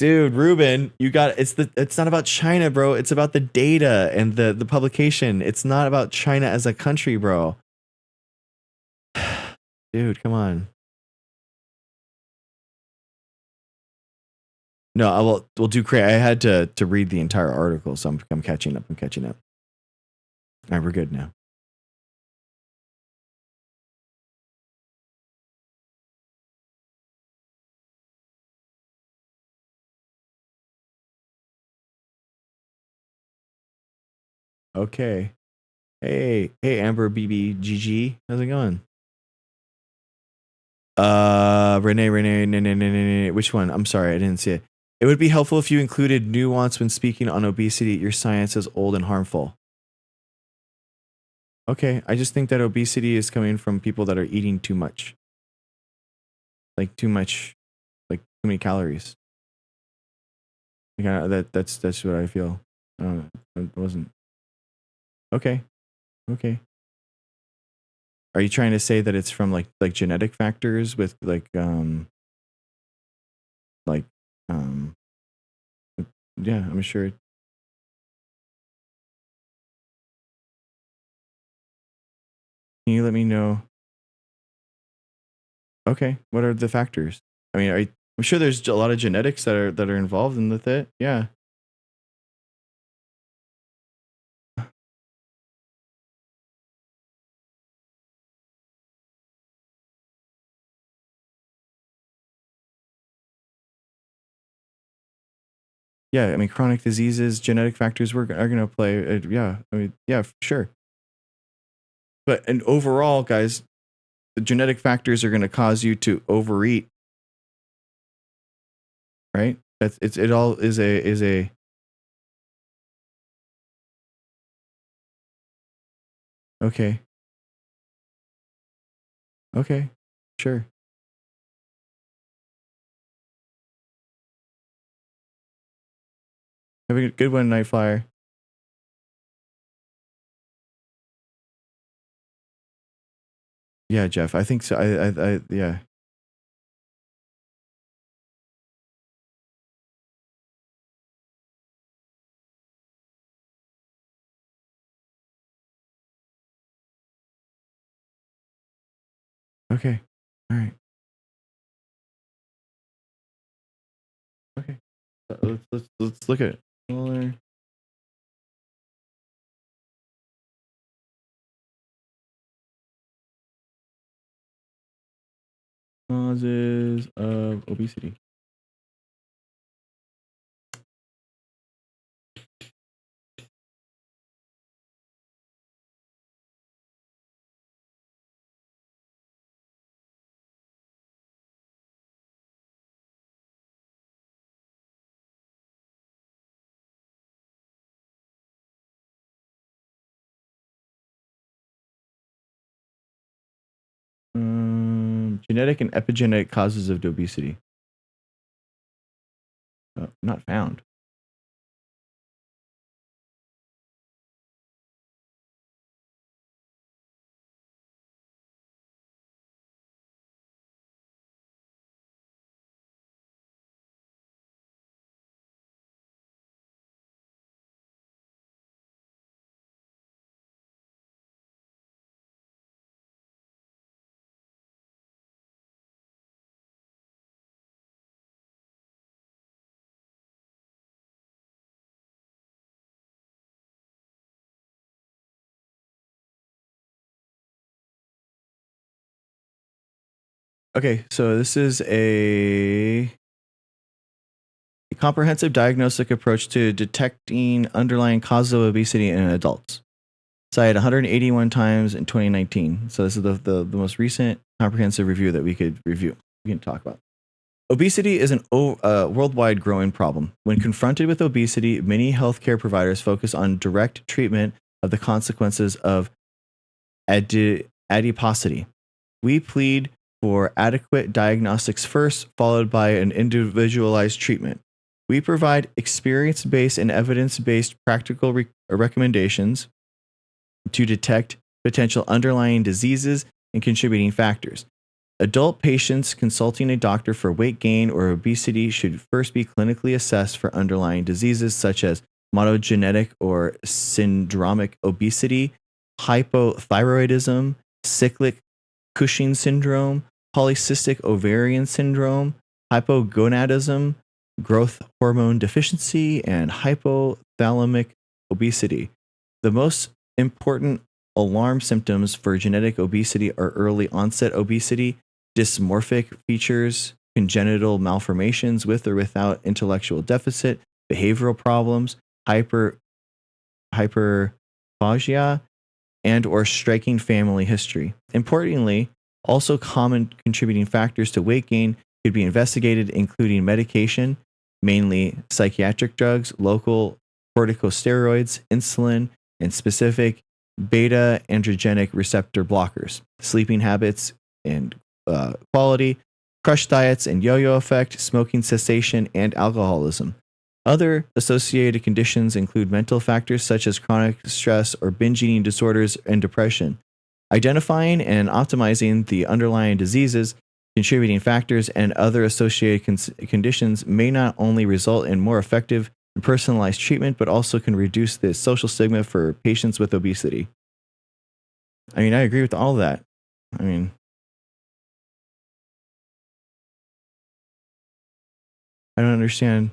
Ruben, it's not about China, bro. It's about the data and the publication. It's not about China as a country, bro. Dude, come on. No, I will do great. I had to read the entire article, so I'm catching up. All right, we're good now. Okay. Hey, Amber BBGG. How's it going? Renee. Which one? I'm sorry, I didn't see it. It would be helpful if you included nuance when speaking on obesity. Your science is old and harmful. Okay, I just think that obesity is coming from people that are eating too much. Like too many calories. Like, that's what I feel. It wasn't. Okay. Are you trying to say that it's from like genetic factors with yeah, I'm sure. Can you let me know? Okay, what are the factors? I mean, I'm sure there's a lot of genetics that are involved in with it. Yeah. Yeah, I mean, chronic diseases, genetic factors are going to play. Yeah, I mean, yeah, sure. And overall, guys, the genetic factors are going to cause you to overeat, right? It all is a. Okay. Okay. Sure. Have a good one, Night Flyer. Yeah, Jeff. I think so. I yeah. Okay. All right. Okay. Let's look at it. Smaller causes of obesity. Genetic and epigenetic causes of obesity. Not found. Okay, so this is a comprehensive diagnostic approach to detecting underlying causes of obesity in adults. Cited 181 times in 2019. So this is the most recent comprehensive review that we can talk about. Obesity is a worldwide growing problem. When confronted with obesity, many healthcare providers focus on direct treatment of the consequences of adiposity. We plead for adequate diagnostics first, followed by an individualized treatment. We provide experience-based and evidence-based practical recommendations to detect potential underlying diseases and contributing factors. Adult patients consulting a doctor for weight gain or obesity should first be clinically assessed for underlying diseases such as monogenetic or syndromic obesity, hypothyroidism, cyclic Cushing syndrome, polycystic ovarian syndrome, hypogonadism, growth hormone deficiency, and hypothalamic obesity. The most important alarm symptoms for genetic obesity are early onset obesity, dysmorphic features, congenital malformations with or without intellectual deficit, behavioral problems, hyperphagia, and or striking family history. Importantly, also common contributing factors to weight gain could be investigated, including medication, mainly psychiatric drugs, local corticosteroids, insulin, and specific beta androgenic receptor blockers, sleeping habits and quality, crush diets and yo-yo effect, smoking cessation, and alcoholism. Other associated conditions include mental factors such as chronic stress or binge eating disorders and depression. Identifying and optimizing the underlying diseases, contributing factors, and other associated conditions may not only result in more effective and personalized treatment, but also can reduce the social stigma for patients with obesity. I mean, I agree with all of that. I mean, I don't understand.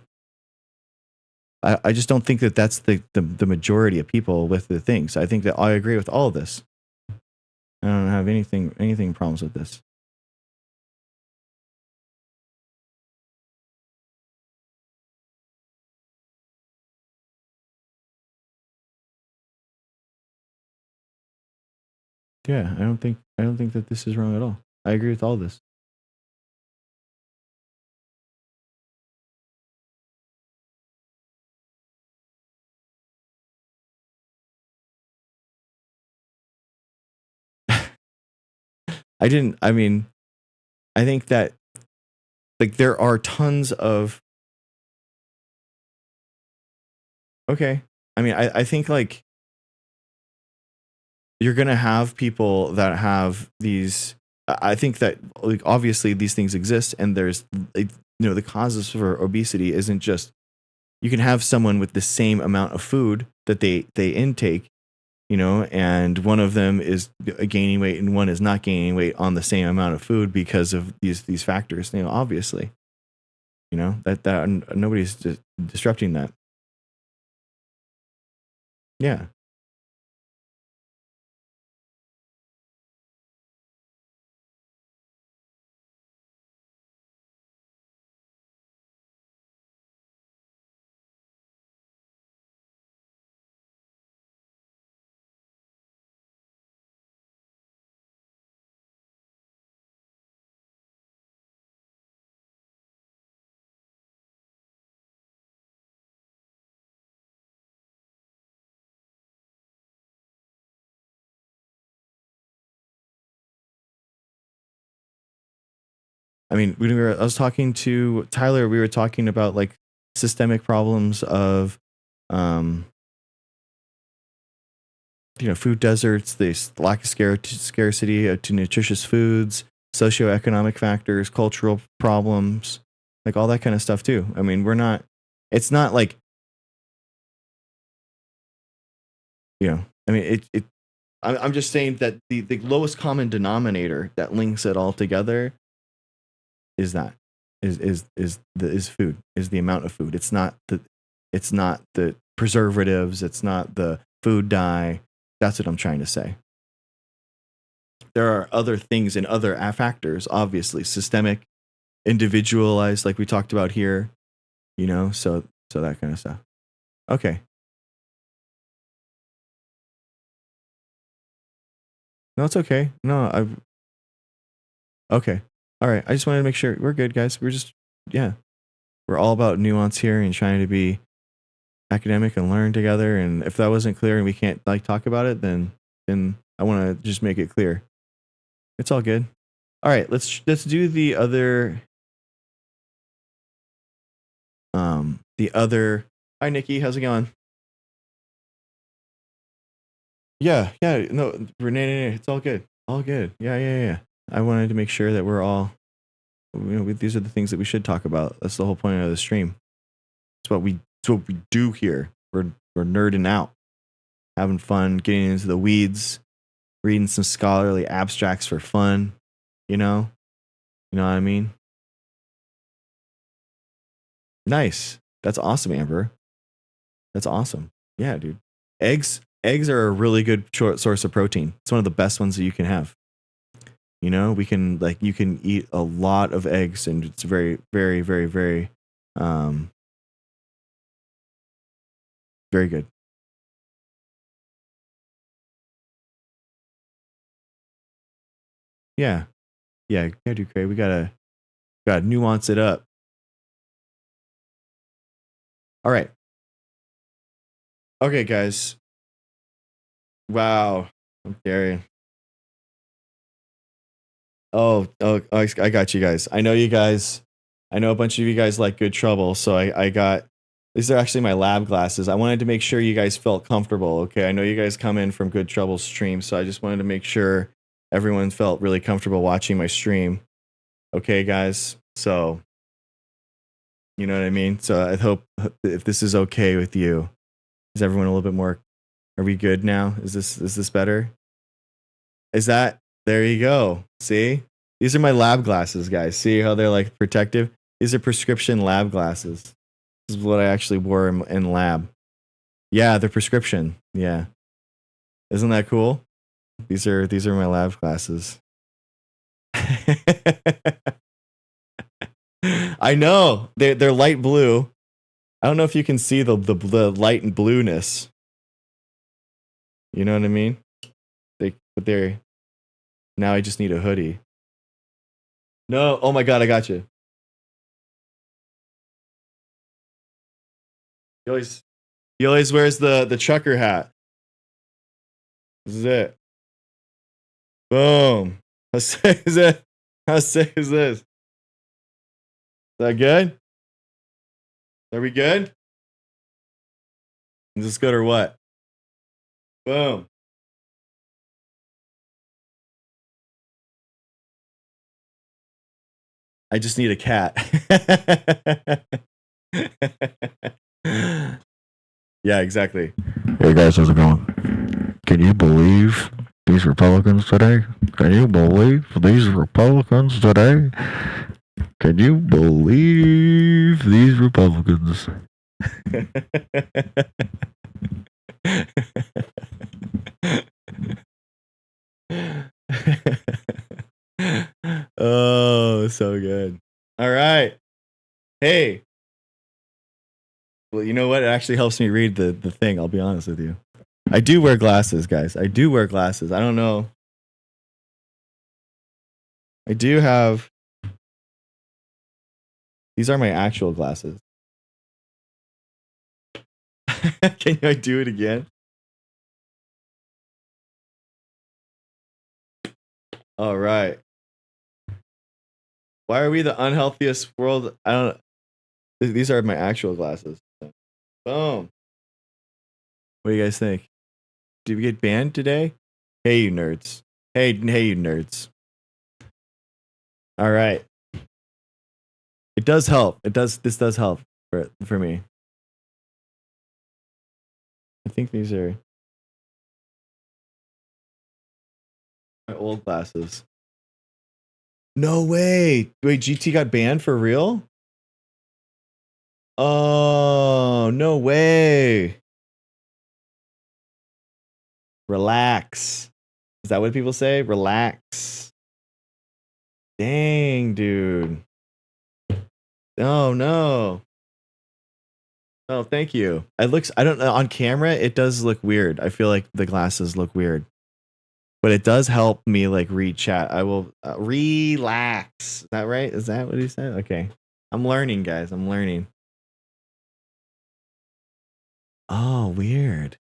I just don't think that that's the majority of people with the things. I think that I agree with all of this. I don't have anything problems with this. Yeah, I don't think that this is wrong at all. I agree with all this. I think that like there are tons of okay. I think like you're gonna have people that have these. I think that like obviously these things exist, and there's like, the causes for obesity isn't just you can have someone with the same amount of food that they intake, and one of them is gaining weight and one is not gaining weight on the same amount of food because of these factors. Obviously, that nobody's disrupting that. Yeah. I mean, I was talking to Tyler. We were talking about like systemic problems of, food deserts, the lack of scarcity to nutritious foods, socioeconomic factors, cultural problems, like all that kind of stuff too. I mean, it's not like, I'm just saying that the lowest common denominator that links it all together is food, is the amount of food. It's not the preservatives. It's not the food dye. That's what I'm trying to say. there are other things and other factors, obviously systemic, individualized, like we talked about here, you know, so that kind of stuff. Okay. No, it's okay. No, okay. All right. I just wanted to make sure we're good, guys. We're all about nuance here and trying to be academic and learn together. And if that wasn't clear and we can't like talk about it, then I want to just make it clear. It's all good. All right. Let's do the other. Hi, Nikki. How's it going? Yeah. No, Renee, it's all good. All good. Yeah. I wanted to make sure that we're all, these are the things that we should talk about. That's the whole point of the stream. It's what we do here. We're nerding out, having fun, getting into the weeds, reading some scholarly abstracts for fun. You know what I mean? Nice. That's awesome, Amber. That's awesome. Yeah, dude. Eggs are a really good source of protein. It's one of the best ones that you can have. You know, you can eat a lot of eggs, and it's very, very, very, very, very good. Yeah, do Craig. We gotta nuance it up. All right. Okay, guys. Wow, I'm Gary. Oh, I got you guys. I know you guys. I know a bunch of you guys like Good Trouble, so I got. These are actually my lab glasses. I wanted to make sure you guys felt comfortable. Okay, I know you guys come in from Good Trouble stream, so I just wanted to make sure everyone felt really comfortable watching my stream. Okay, guys. So, you know what I mean? So I hope if this is okay with you, is everyone a little bit more? Are we good now? Is this better? Is that? There you go. See? These are my lab glasses, guys. See how they're like protective? These are prescription lab glasses. This is what I actually wore in lab. Yeah, they're prescription. Yeah. Isn't that cool? These are my lab glasses. I know. They're light blue. I don't know if you can see the light and blueness. You know what I mean? But they're now I just need a hoodie. No, oh my god, I got you. He always wears the trucker hat. This is it. Boom. How sick is it? How sick is this? Is that good? Are we good? Is this good or what? Boom. I just need a cat. Yeah, exactly. Hey guys, how's it going? Can you believe these Republicans today? Can you believe these Republicans today? Can you believe these Republicans? Oh, so good. All right. Hey. Well, you know what? It actually helps me read the thing. I'll be honest with you. I do wear glasses, guys. I do wear glasses. I don't know. I do have. These are my actual glasses. Can I do it again? All right. Why are we the unhealthiest world? I don't. These are my actual glasses. Boom. What do you guys think? Did we get banned today? Hey, you nerds. Hey, you nerds. All right. It does help. This does help for me. I think these are my old glasses. No way. Wait, GT got banned for real? Oh, no way. Relax. Is that what people say? Relax. Dang, dude. Oh no. Oh, thank you. It looks, I don't know, on camera it does look weird. I feel like the glasses look weird. But it does help me like read chat. I will relax. Is that right? Is that what he said? Okay. I'm learning, guys. I'm learning. Oh, weird.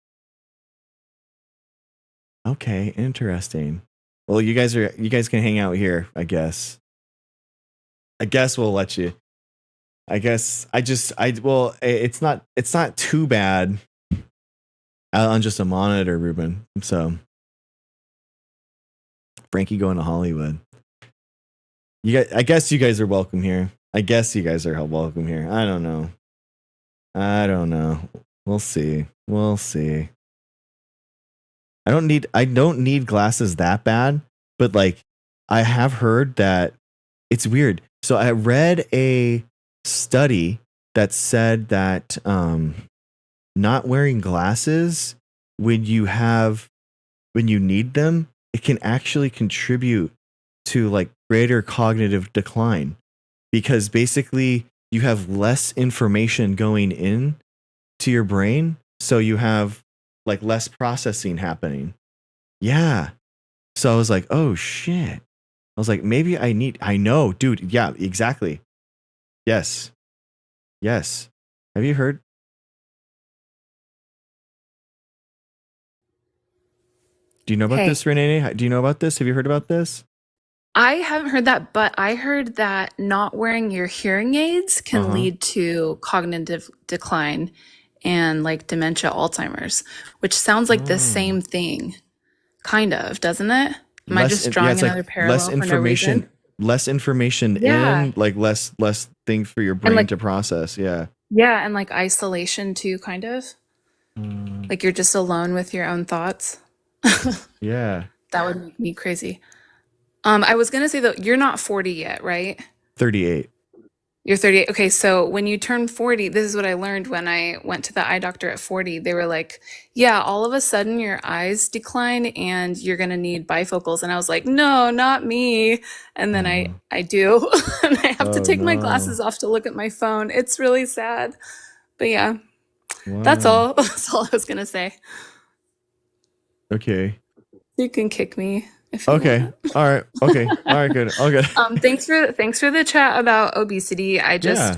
Okay, interesting. Well, you guys can hang out here, I guess. I guess we'll let you. I guess it's not too bad on just a monitor, Ruben. So Frankie going to Hollywood. I guess you guys are welcome here. I guess you guys are welcome here. I don't know. We'll see. I don't need glasses that bad, but like I have heard that it's weird. So I read a study that said that not wearing glasses when you need them, it can actually contribute to like greater cognitive decline, because basically you have less information going in to your brain, so you have like less processing happening. Yeah. So I was like, oh shit. I was like, maybe I know, dude. Yeah, exactly. Yes. Have you heard? Do you know about Hey. this, Renee? Do you know about this? Have you heard about this? I haven't heard that, but I heard that not wearing your hearing aids can lead to cognitive decline and like dementia, Alzheimer's, which sounds like the same thing, kind of, doesn't it? Am I just drawing it's like another parallel for no reason? less information Yeah. in, like less things for your brain like- to process. Yeah. Yeah, and like isolation too, kind of. Like you're just alone with your own thoughts. Yeah. That would make me crazy. I was gonna say though, you're not 40 yet, right? 38. You're 38. Okay, so when you turn 40, this is what I learned when I went to the eye doctor at 40. They were like, yeah, all of a sudden your eyes decline and you're going to need bifocals. And I was like, no, not me. And then I do. And I have to take my glasses off to look at my phone. It's really sad. But yeah, that's all. That's all I was going to say. Okay. You can kick me if you Okay. want. All right. Okay. All right. Good. Okay. Thanks for the chat about obesity. Yeah.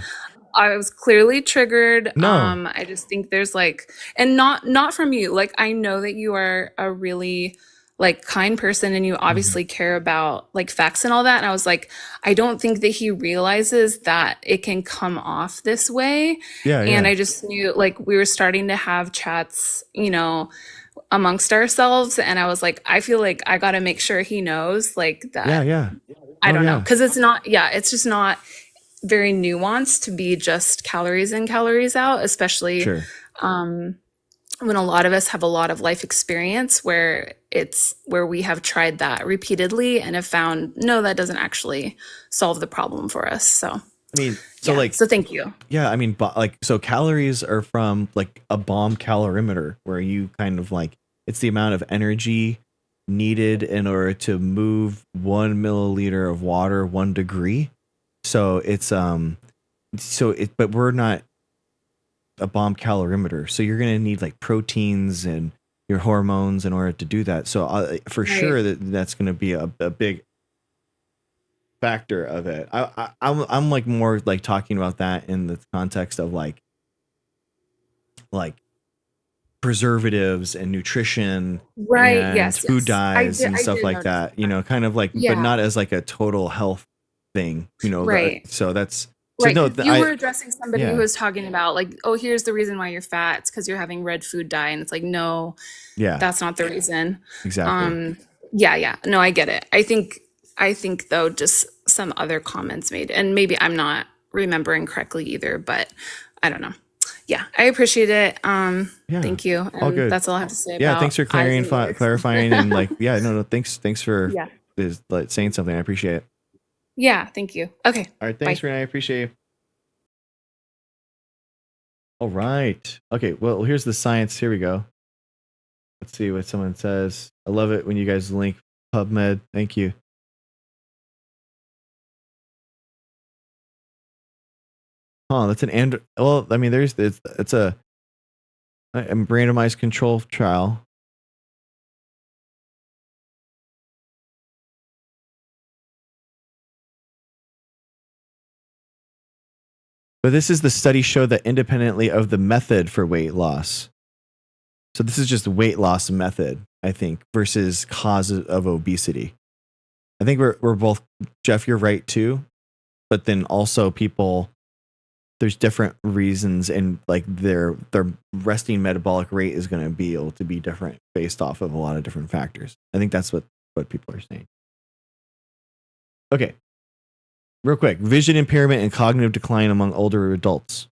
I was clearly triggered. No. I just think there's like, and not from you. Like I know that you are a really like kind person and you obviously care about like facts and all that. And I was like, I don't think that he realizes that it can come off this way. Yeah. And Yeah. I just knew like we were starting to have chats, amongst ourselves. And I was like, I feel like I got to make sure he knows like that. Yeah. I don't know. Yeah. Cause it's just not very nuanced to be just calories in, calories out, especially Sure. when a lot of us have a lot of life experience where we have tried that repeatedly and have found, no, that doesn't actually solve the problem for us. So, I mean, so thank you. Yeah, I mean, so calories are from like a bomb calorimeter, where you kind of like, it's the amount of energy needed in order to move 1 milliliter of water 1 degree. So it's but we're not a bomb calorimeter. So you're gonna need like proteins and your hormones in order to do that. So for sure that's gonna be a big factor of it. I'm like more like talking about that in the context of like preservatives and nutrition, Right. and Yes. food dyes and I stuff did like notice that, kind of like, Yeah. but not as like a total health thing, Right. So that's, Right. no, You were addressing somebody yeah. who was talking about like, oh, here's the reason why you're fat. It's because you're having red food dye. And it's like, no, yeah, that's not the reason. exactly. Yeah. No, I get it. I think though, just some other comments made, and maybe I'm not remembering correctly either, but I don't know. Yeah, I appreciate it. Thank you. And all good. That's all I have to say about Yeah, thanks for clarifying and like, yeah, no, thanks for Yeah. like saying something. I appreciate it. Yeah, thank you. Okay. All right, thanks, Bye. Renee. I appreciate you. All right. Okay, well, here's the science. Here we go. Let's see what someone says. I love it when you guys link PubMed. Thank you. That's an well, I mean, it's a randomized control trial. But this is the study showed that independently of the method for weight loss. So this is just weight loss method, I think, versus cause of obesity. I think we're both, Jeff, you're right too. But then also there's different reasons, and like their resting metabolic rate is going to be able to be different based off of a lot of different factors. I think that's what people are saying. Okay. Real quick, vision impairment and cognitive decline among older adults.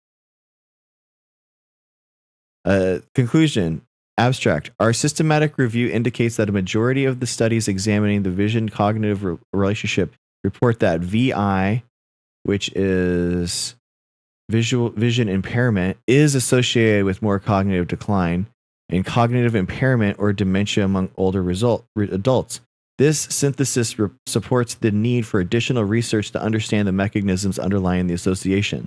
Conclusion, abstract. Our systematic review indicates that a majority of the studies examining the vision-cognitive relationship report that VI, which is vision impairment, is associated with more cognitive decline and cognitive impairment or dementia among older adults. This synthesis supports the need for additional research to understand the mechanisms underlying the association.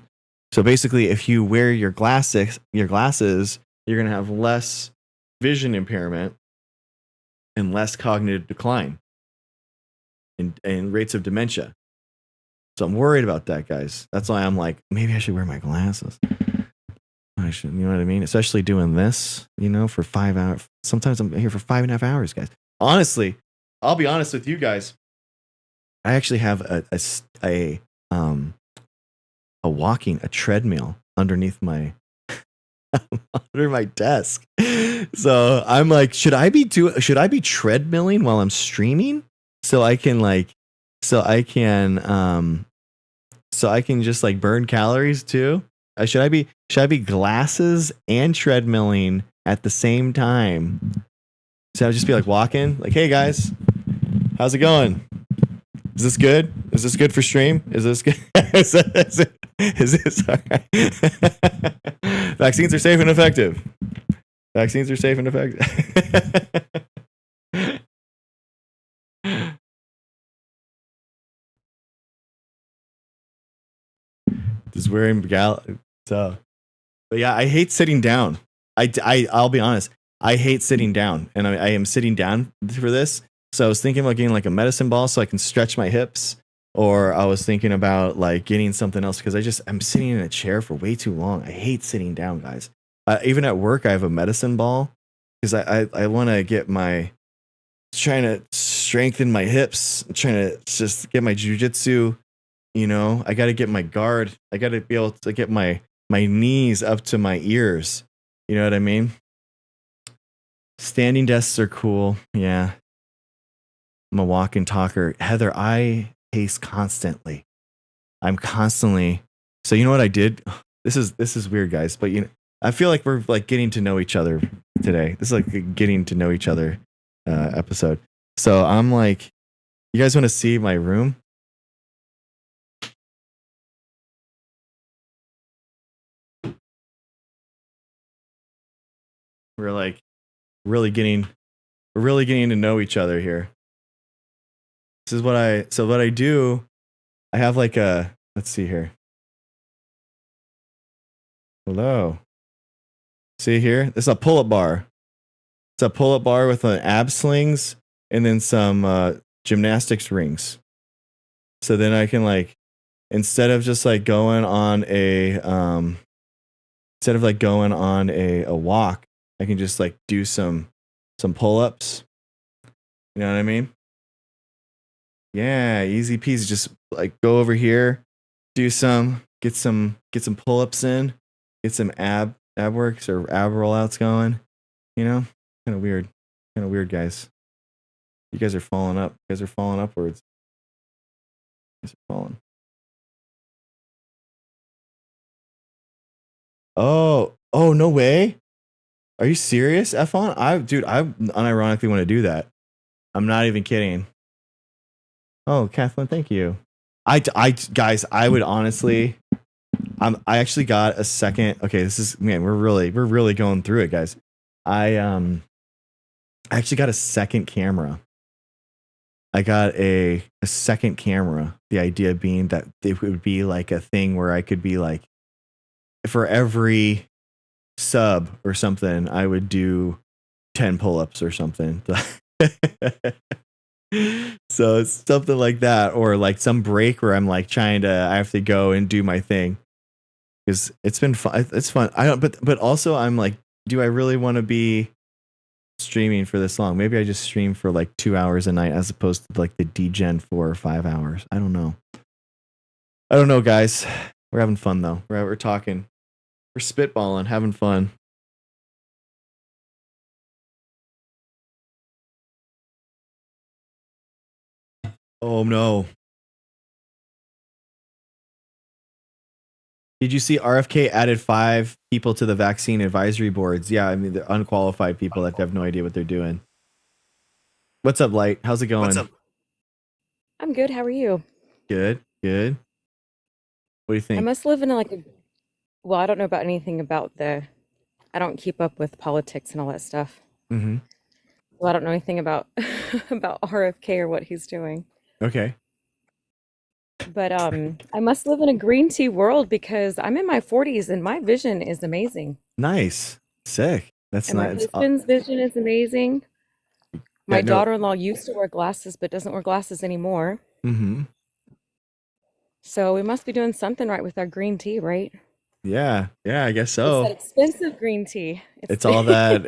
So basically, if you wear your glasses, you're going to have less vision impairment and less cognitive decline and rates of dementia. So I'm worried about that, guys. That's why I'm like, maybe I should wear my glasses. I should, you know what I mean? Especially doing this, for 5 hours. Sometimes I'm here for 5.5 hours, guys. Honestly, I'll be honest with you guys. I actually have a treadmill underneath my under my desk. So I'm like, should I be treadmilling while I'm streaming so I can just like burn calories too? Should I be glasses and treadmilling at the same time? So I'll just be like walking, like, hey guys, how's it going? Is this good? Is this good for stream? Is this good? is this all right? Vaccines are safe and effective. Vaccines are safe and effective. Just wearing so, but yeah, I hate sitting down. I'll be honest. I hate sitting down, and I am sitting down for this. So I was thinking about getting like a medicine ball so I can stretch my hips, or I was thinking about like getting something else because I'm sitting in a chair for way too long. I hate sitting down, guys. Even at work, I have a medicine ball because I want to trying to strengthen my hips, trying to just get my jujitsu. I got to get my guard. I got to be able to get my knees up to my ears. You know what I mean? Standing desks are cool. Yeah. I'm a walking talker. Heather, I pace constantly. I'm constantly. So you know what I did? This is weird, guys. But I feel like we're like getting to know each other today. This is like a getting to know each other episode. So I'm like, you guys want to see my room? We're like really getting to know each other here. This is what I do. I have like let's see here. Hello. See here? This is a pull-up bar. It's a pull-up bar with an ab slings and then some gymnastics rings. So then I can like, instead of just like going on a walk, I can just like do some pull-ups. You know what I mean? Yeah, easy peasy. Just like go over here, get some pull-ups in, get some ab works or ab rollouts going. Kind of weird, guys. You guys are falling up. You guys are falling upwards. You guys are falling. Oh, no way. Are you serious, F1? I unironically want to do that. I'm not even kidding. Oh, Kathleen, thank you. Guys, I would honestly, I actually got a second. Okay, this is, man, we're really going through it, guys. I actually got a second camera. I got a second camera. The idea being that it would be like a thing where I could be like, for every sub or something, I would do 10 pull-ups or something. So it's something like that, or like some break where I'm like I have to go and do my thing. Because it's been fun. It's fun. I don't, but also I'm like, do I really want to be streaming for this long? Maybe I just stream for like 2 hours a night as opposed to like the degen 4 or 5 hours. I don't know. Guys. We're having fun though. We're talking. We're spitballing, having fun. Oh no. Did you see RFK added 5 people to the vaccine advisory boards? Yeah, I mean, they're unqualified people that have no idea what they're doing. What's up, Light? How's it going? I'm good. How are you? Good. What do you I think? must live in well, I don't know about anything about I don't keep up with politics and all that stuff. Mm-hmm. Well, I don't know anything about about RFK or what he's doing. Okay. But I must live in a green tea world because I'm in my 40s and my vision is amazing. Nice. Sick. That's And my nice. husband's vision is amazing. My Yeah, no. daughter-in-law used to wear glasses but doesn't wear glasses anymore. Mm-hmm. So we must be doing something right with our green tea, right? Yeah, I guess It's so. that expensive green tea. It's all that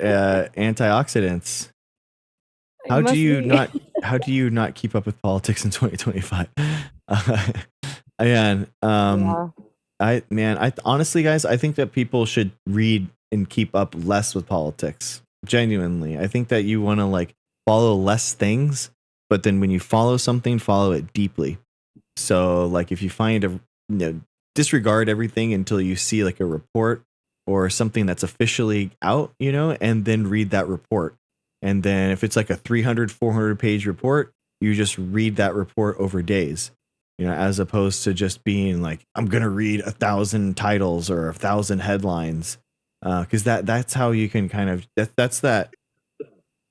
antioxidants. It How do must you be. not keep up with politics in 2025? And Yeah. I honestly, guys, I think that people should read and keep up less with politics. Genuinely, I think that you want to like follow less things, but then when you follow something, follow it deeply. So, like, if you find disregard everything until you see like a report or something that's officially out, and then read that report. And then if it's like a 300, 400 page report, you just read that report over days, as opposed to just being like, I'm going to read 1,000 titles or 1,000 headlines. Cause that's how you can kind of, that's that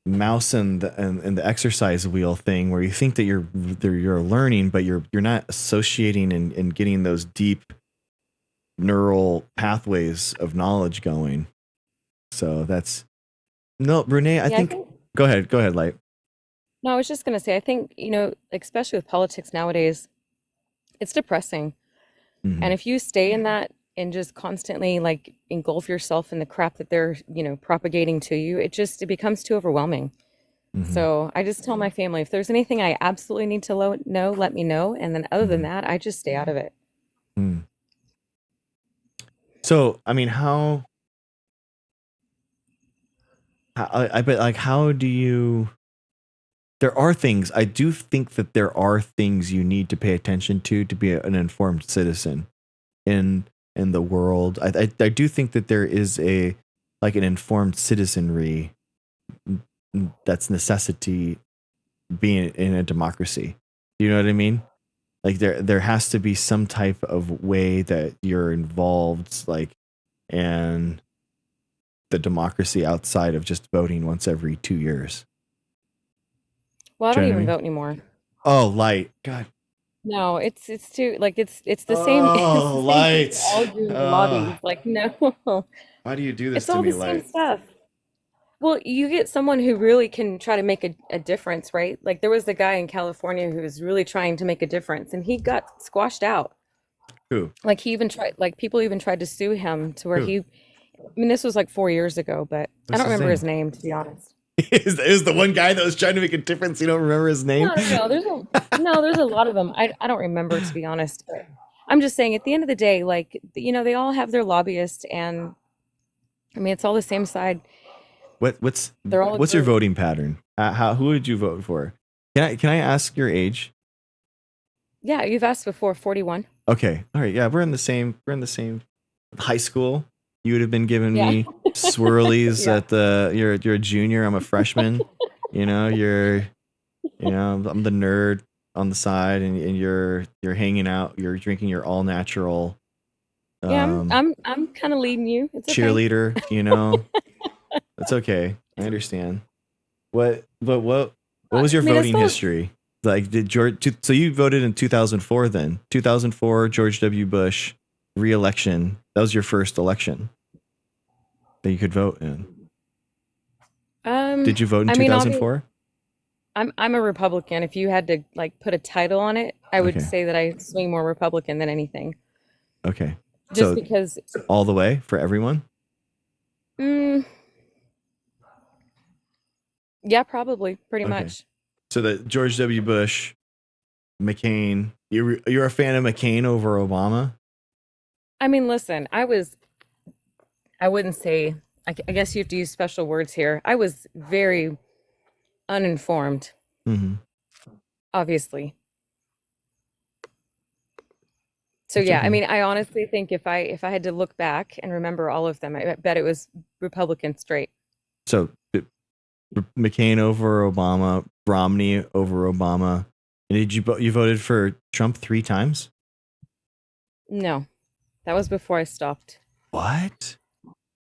mouse and the exercise wheel thing where you think that you're learning, but you're not associating and getting those deep neural pathways of knowledge going. So that's Renee, I think go ahead, Light. No, I was just going to say, I think, especially with politics nowadays, it's depressing. Mhm. And if you stay in that and just constantly like engulf yourself in the crap that they're, propagating to you, it becomes too overwhelming. Mhm. So I just tell my family, if there's anything I absolutely need to know, let me know. And then other than that, I just stay out of it. Mm. So, I mean, how bet like, how do you, there are things, I do think that there are things you need to pay attention to be an informed citizen in the world. I do think that there is an informed citizenry that's necessity being in a democracy. You know what I mean? Like there has to be some type of way that you're involved, like, and the democracy outside of just voting once every 2 years. Well, I don't even Genuine? vote anymore. Oh, Light. God. No, it's too like it's the same. It's the Oh, same Light. people all doing the lobbies. Like no, Why do you do this it's to all me, the same Light? stuff. Well, you get someone who really can try to make a difference, right? Like there was the guy in California who was really trying to make a difference and he got squashed out. Who? Like he even tried, like people even tried to sue him to where Who? I mean, this was like 4 years ago, but I What's don't his remember name? his name, to be honest. Is the one guy that was trying to make a difference? You don't remember his name? No, there's a lot of them. I don't remember, to be honest, but I'm just saying at the end of the day, like, they all have their lobbyists and I mean, it's all the same side. What's They're all a your group. voting pattern? Who would you vote for? Can I ask your age? Yeah, you've asked before, 41. Okay. All right. Yeah, we're in the same high school. You would have been giving Yeah. me swirlies Yeah. at you're a junior, I'm a freshman. I'm the nerd on the side and you're hanging out, you're drinking your all natural Yeah, I'm kind of leading you. It's okay. cheerleader, That's okay. I understand. What was your I mean, as voting far as history? Like, did George? So you voted in 2004. Then 2004, George W. Bush re-election. That was your first election that you could vote in. Did you vote in I mean, obviously, 2004? I'm a Republican. If you had to like put a title on it, I would Okay. say that I swing more Republican than anything. Okay. Just So because, all the way for everyone. mm, yeah, probably, pretty Okay. much. So that George W. Bush, McCain. You're a fan of McCain over Obama? I mean, listen, I wouldn't say, I guess you have to use special words here. I was very uninformed, Mm-hmm. obviously. So It's yeah, I okay. mean, I honestly think if I had to look back and remember all of them, I bet it was Republican straight. So McCain over Obama, Romney over Obama. And did you voted for Trump 3 times? No, that was before I stopped. What?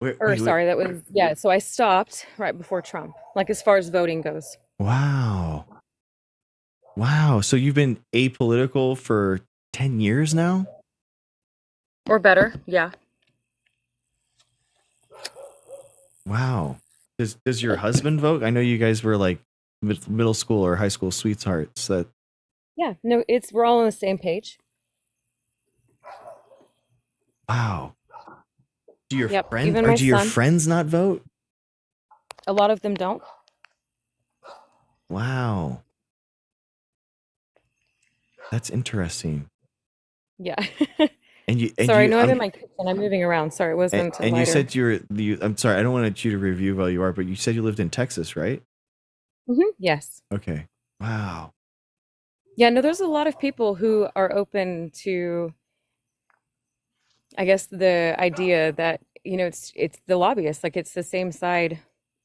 Or sorry, that was, yeah, so I stopped right before Trump, like as far as voting goes. Wow. Wow. So you've been apolitical for 10 years now? Or better, yeah. Wow. Does your husband vote? I know you guys were like middle school or high school sweethearts. That Yeah, no, we're all on the same page. wow. Do your Yep, friends even or my do your son. friends not vote? A lot of them don't. Wow. That's interesting. Yeah. And you Sorry, no, I'm in my kitchen. I'm moving around. Sorry, it and, wasn't and you lighter. said I'm sorry, I don't want you to review where you are, but you said you lived in Texas, right? Yes. Okay. Wow. Yeah, no, there's a lot of people who are open to, I guess, the idea that, it's the lobbyists, like it's the same side.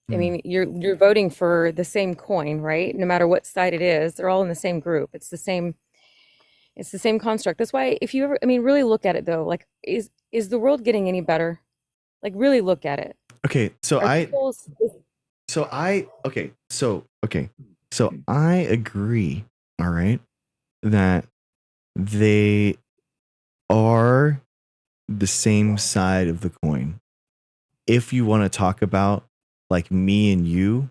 I Mm. mean, you're voting for the same coin, right? No matter what side it is, they're all in the same group. It's the same construct. That's why if you ever, I mean, really look at it though, like is the world getting any better? Like really look at it. Okay, so Are I people so I agree, all right, that they are the same side of the coin. If you want to talk about like me and you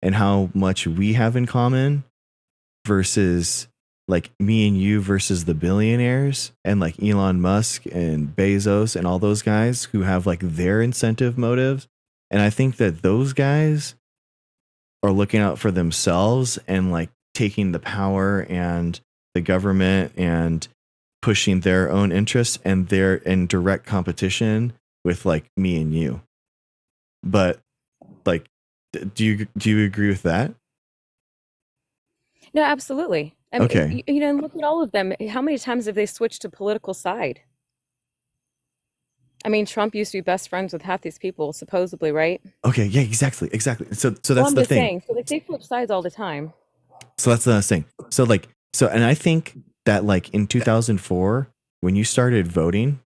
and how much we have in common versus like me and you versus the billionaires and like Elon Musk and Bezos and all those guys who have like their incentive motives. And I think that those guys are looking out for themselves and like taking the power and the government and pushing their own interests, and they're in direct competition with like me and you. But like, do you agree with that? No, absolutely. I mean, Okay. and look at all of them. How many times have they switched to political side? I mean, Trump used to be best friends with half these people, supposedly, right? Okay. Yeah. Exactly. So Well, that's I'm the just thing. saying. So like they flip sides all the time. So that's the thing. And I think that like in 2004, when you started voting,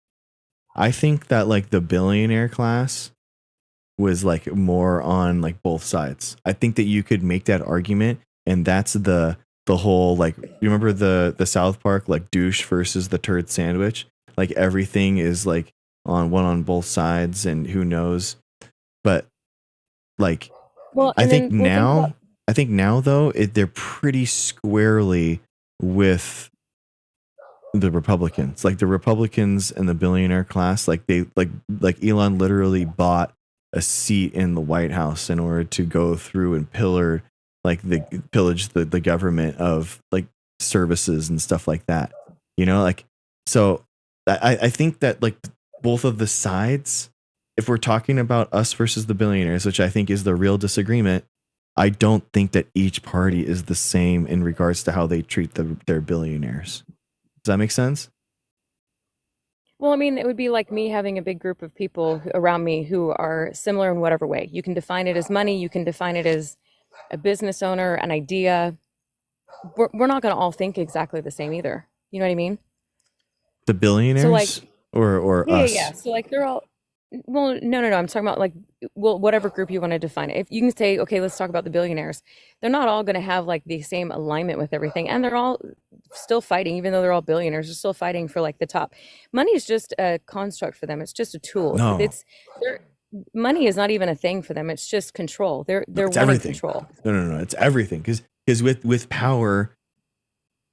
I think that like the billionaire class was like more on like both sides. I think that you could make that argument, and that's the whole like, you remember the South Park like douche versus the turd sandwich? Like everything is like on both sides, and who knows? But like Well, I and think then think about, now though they're pretty squarely with the Republicans. Like the Republicans and the billionaire class, like they like Elon literally bought a seat in the White House in order to go through and pillage the government of like services and stuff like that. Like, so I think that like both of the sides, if we're talking about us versus the billionaires, which I think is the real disagreement, I don't think that each party is the same in regards to how they treat their billionaires. Does that make sense? well, I mean, it would be like me having a big group of people around me who are similar in whatever way. You can define it as money, you can define it as a business owner, an idea. We're not going to all think exactly the same either. You know what I mean? The So like, billionaires or yeah. us? So like they're all, Well, no. I'm talking about like, well, whatever group you want to define it. If you can say, okay, let's talk about the billionaires. They're not all going to have like the same alignment with everything, and they're all still fighting, even though they're all billionaires. They're still fighting for like the top. Money is just a construct for them. It's just a tool. No, Money is not even a thing for them. It's just control. They're it's wanting everything. control. No. It's everything. Because with power,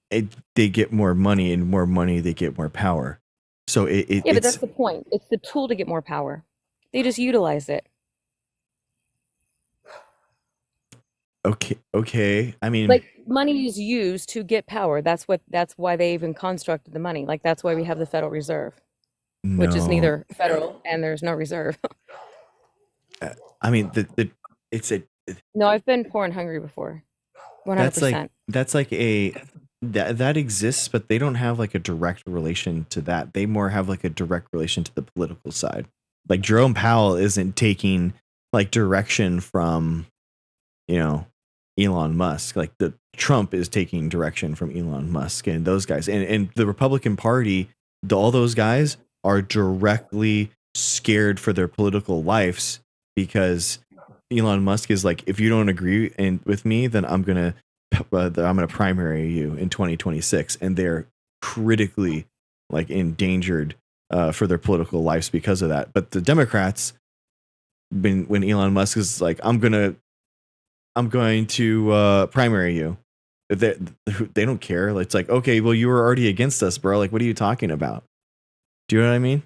they get more money, and more money they get more power. So Yeah, but that's it's the point. It's the tool to get more power. They just utilize it. okay. I mean, Like money is used to get power. That's why they even constructed the money. Like that's why we have the Federal Reserve, which is no. neither federal and there's no reserve. I mean, it's a No, I've been poor and hungry before. that's 100%. like that exists, but they don't have like a direct relation to that. They more have like a direct relation to the political side. Like Jerome Powell isn't taking like direction from, Elon Musk. Like the Trump is taking direction from Elon Musk and those guys. And the Republican Party, all those guys are directly scared for their political lives because Elon Musk is like, if you don't agree with me, then I'm gonna primary you in 2026, and they're critically like endangered for their political lives because of that. But the Democrats, when Elon Musk is like, I'm going to primary you, they don't care. It's like, okay, well, you were already against us, bro. Like, what are you talking about? Do you know what I mean?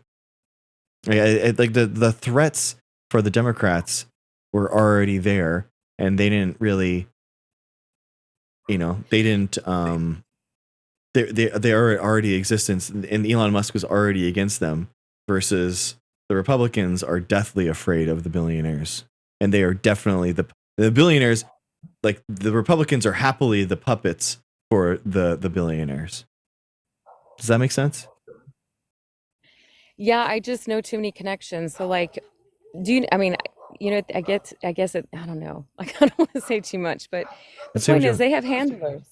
Like the threats for the Democrats were already there, and they didn't really, they didn't they are already existence, and Elon Musk was already against them, versus the Republicans are deathly afraid of the billionaires, and they are definitely the billionaires. Like the Republicans are happily the puppets for the billionaires. Does that make sense? Yeah, I just know too many connections. So like, I mean, I guess I don't know. Like, I don't want to say too much, but the Let's say what point you is they have handlers.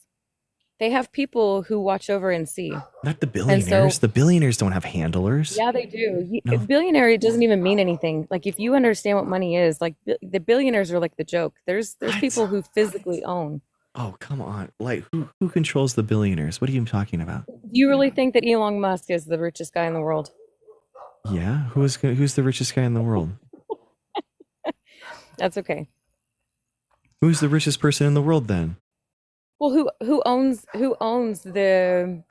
They have people who watch over and see. Not the And billionaires. so, The billionaires don't have handlers. yeah, they do. No. Billionaire doesn't even mean anything. Like if you understand what money is, like the billionaires are like the joke. There's What? people who physically own. Oh, come on. Like who controls the billionaires? What are you talking about? Do you really think that Elon Musk is the richest guy in the world? Yeah, who's the richest guy in the world? That's okay. Who's the richest person in the world then? Well, who owns the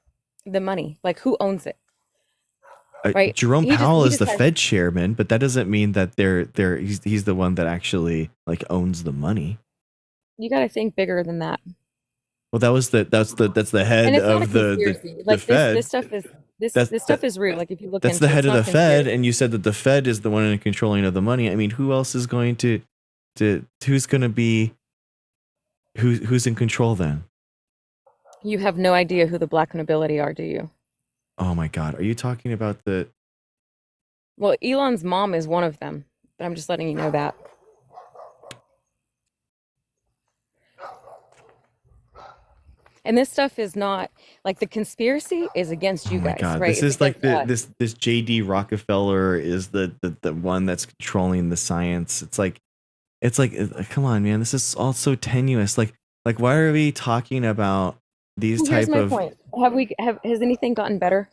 money? Like who owns it? Right? Jerome He just Powell he is just the has Fed chairman, but that doesn't mean that he's the one that actually like owns the money. you got to think bigger than that. Well, that's the head And it's not a of the conspiracy. Like Fed. this stuff is That's this stuff is real. Like if you look That's into the it, head it's of not the a Fed, conspiracy. and you said that the Fed is the one in controlling of the money. I mean, who else is going to who's going to be who's in control then? You have no idea who the black nobility are, do you? Oh my God, are you talking about the? Well, Elon's mom is one of them, but I'm just letting you know that. And this stuff is not like the conspiracy is against you Oh my guys, God, right? this It's is like against us. this JD Rockefeller is the one that's controlling the science. It's like come on, man, this is all so tenuous. Like why are we talking about these Well, here's type my of? point. Has anything gotten better?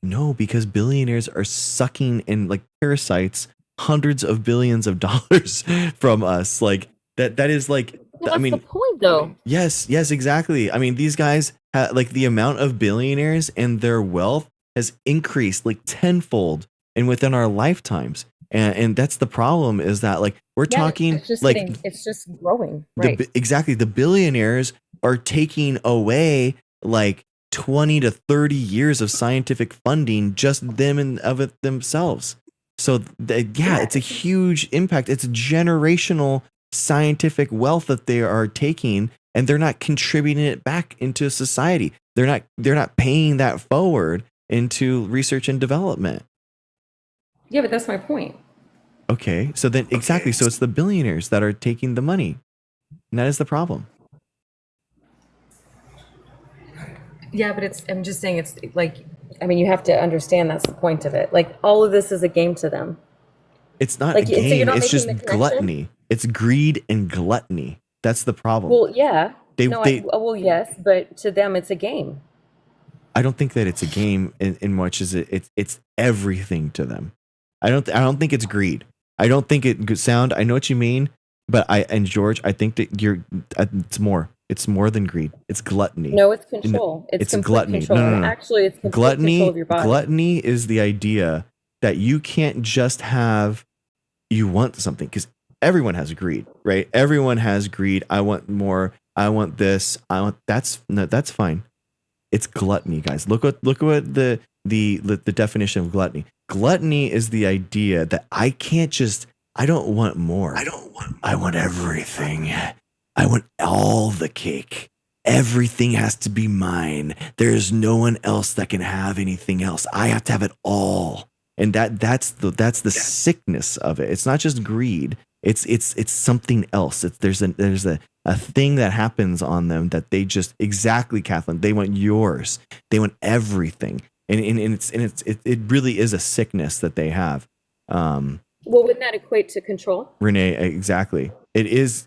No, because billionaires are sucking in like parasites hundreds of billions of dollars from us. Like that is like, Well, I that's the mean, point, though. yes, exactly. I mean, these guys like the amount of billionaires and their wealth has increased like tenfold and within our lifetimes. And that's the problem, is that like we're Yeah, talking it's just like it's just growing, right? exactly, the billionaires are taking away like 20 to 30 years of scientific funding, just them and of it themselves. So yeah, it's a huge impact. It's generational scientific wealth that they are taking, and they're not contributing it back into society. They're not paying that forward into research and development. Yeah, but that's my point. Okay, so then exactly, so it's the billionaires that are taking the money, and that is the problem. Yeah, but I'm just saying it's like I mean, you have to understand that's the point of it. Like, all of this is a game to them. It's not a Like, and so you're game. not It's making just the connection. gluttony. It's greed and gluttony. That's the problem. Well, yeah. They, No, they, well, yes, but to them, it's a game. I don't think that it's a game in much as it's everything to them. I don't think it's greed. I don't think it sound. I know what you mean, but George, I think that it's more. It's more than greed. It's gluttony. No, it's control. It's complete gluttony. control. No. And actually, it's complete control of your body. Gluttony is the idea that you can't just have. You want something because everyone has greed, right? Everyone has greed. I want more. I want this. That's fine. It's gluttony, guys. Look what the definition of gluttony. Gluttony is the idea that I don't want more. I want everything. I want all the cake. Everything has to be mine. There's no one else that can have anything else. I have to have it all. And that's the sickness of it. It's not just greed. It's something else. There's a thing that happens on them that they just exactly, Kathleen. They want yours. They want everything, and it really is a sickness that they have. Well, wouldn't that equate to control? Renee, exactly. It is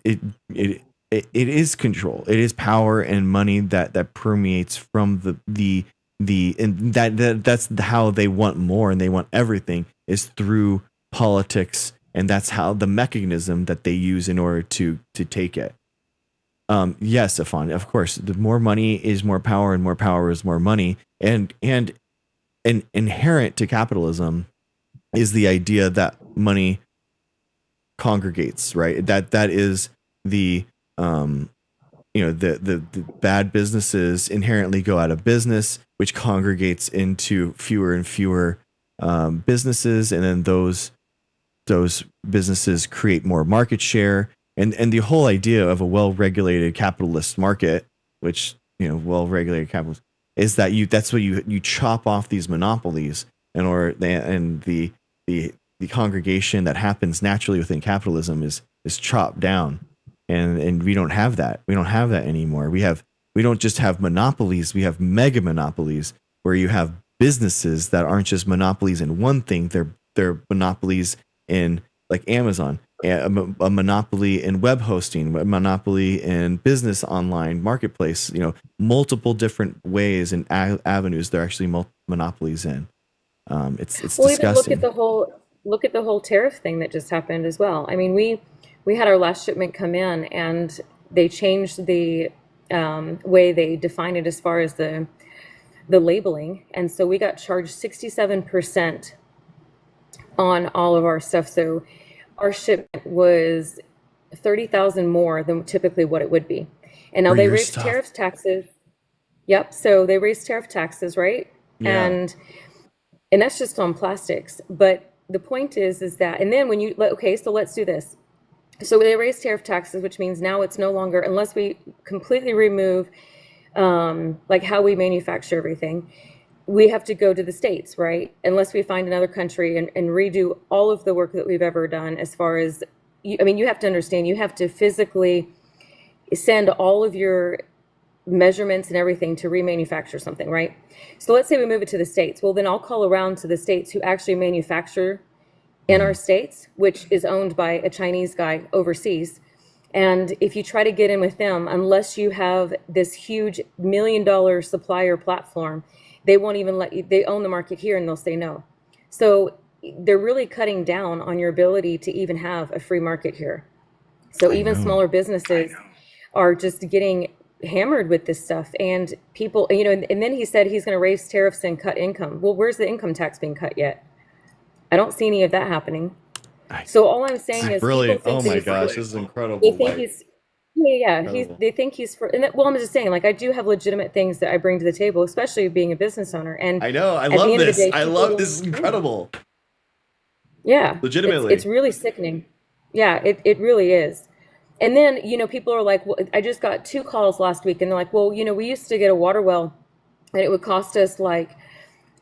control. It is power and money that permeates from and that's how they want more and they want everything is through politics, and that's how the mechanism that they use in order to take it. Yes, Afan, of course, the more money is more power, and more power is more money, and inherent to capitalism is the idea that money congregates, right? That is the the bad businesses inherently go out of business, which congregates into fewer and fewer businesses, and then those businesses create more market share. And the whole idea of a well-regulated capitalist market, which well-regulated capitalist, is that that's what you chop off these monopolies and the congregation that happens naturally within capitalism is chopped down. And we don't have that. We don't have that anymore. We don't just have monopolies. We have mega monopolies where you have businesses that aren't just monopolies in one thing. They're monopolies in, like Amazon, a monopoly in web hosting, a monopoly in business online marketplace. Multiple different ways and avenues they're actually monopolies in. It's disgusting. Even look at the whole tariff thing that just happened as well. I mean, we had our last shipment come in, and they changed the way they define it as far as the labeling, and so we got charged 67% on all of our stuff. So our shipment was 30,000 more than typically what it would be. And now they raised tariff taxes. Yep. So they raised tariff taxes, right? Yeah. And that's just on plastics. But the point is that, and then so let's do this. So they raised tariff taxes, which means now it's no longer, unless we completely remove like how we manufacture everything, we have to go to the States, right? Unless we find another country and redo all of the work that we've ever done as far as, you have to understand, you have to physically send all of your measurements and everything to remanufacture something, right? So let's say we move it to the States. Well, then I'll call around to the States who actually manufacture in our states, which is owned by a Chinese guy overseas. And if you try to get in with them, unless you have this huge $1 million supplier platform, they won't even let you. They own the market here, and they'll say no. So they're really cutting down on your ability to even have a free market here. So even smaller businesses are just getting hammered with this stuff, and people, and then he said he's going to raise tariffs and cut income. Well, where's the income tax being cut yet? I don't see any of that happening. So all I'm saying is, brilliant. Oh my gosh, this is incredible. They think he's, they think he's for. And I'm just saying, like, I do have legitimate things that I bring to the table, especially being a business owner. And I know, I love this. I love this. Is incredible. Yeah, legitimately, it's really sickening. Yeah, it really is. And then people are like, well, I just got 2 calls last week, and they're like, well, we used to get a water well, and it would cost us like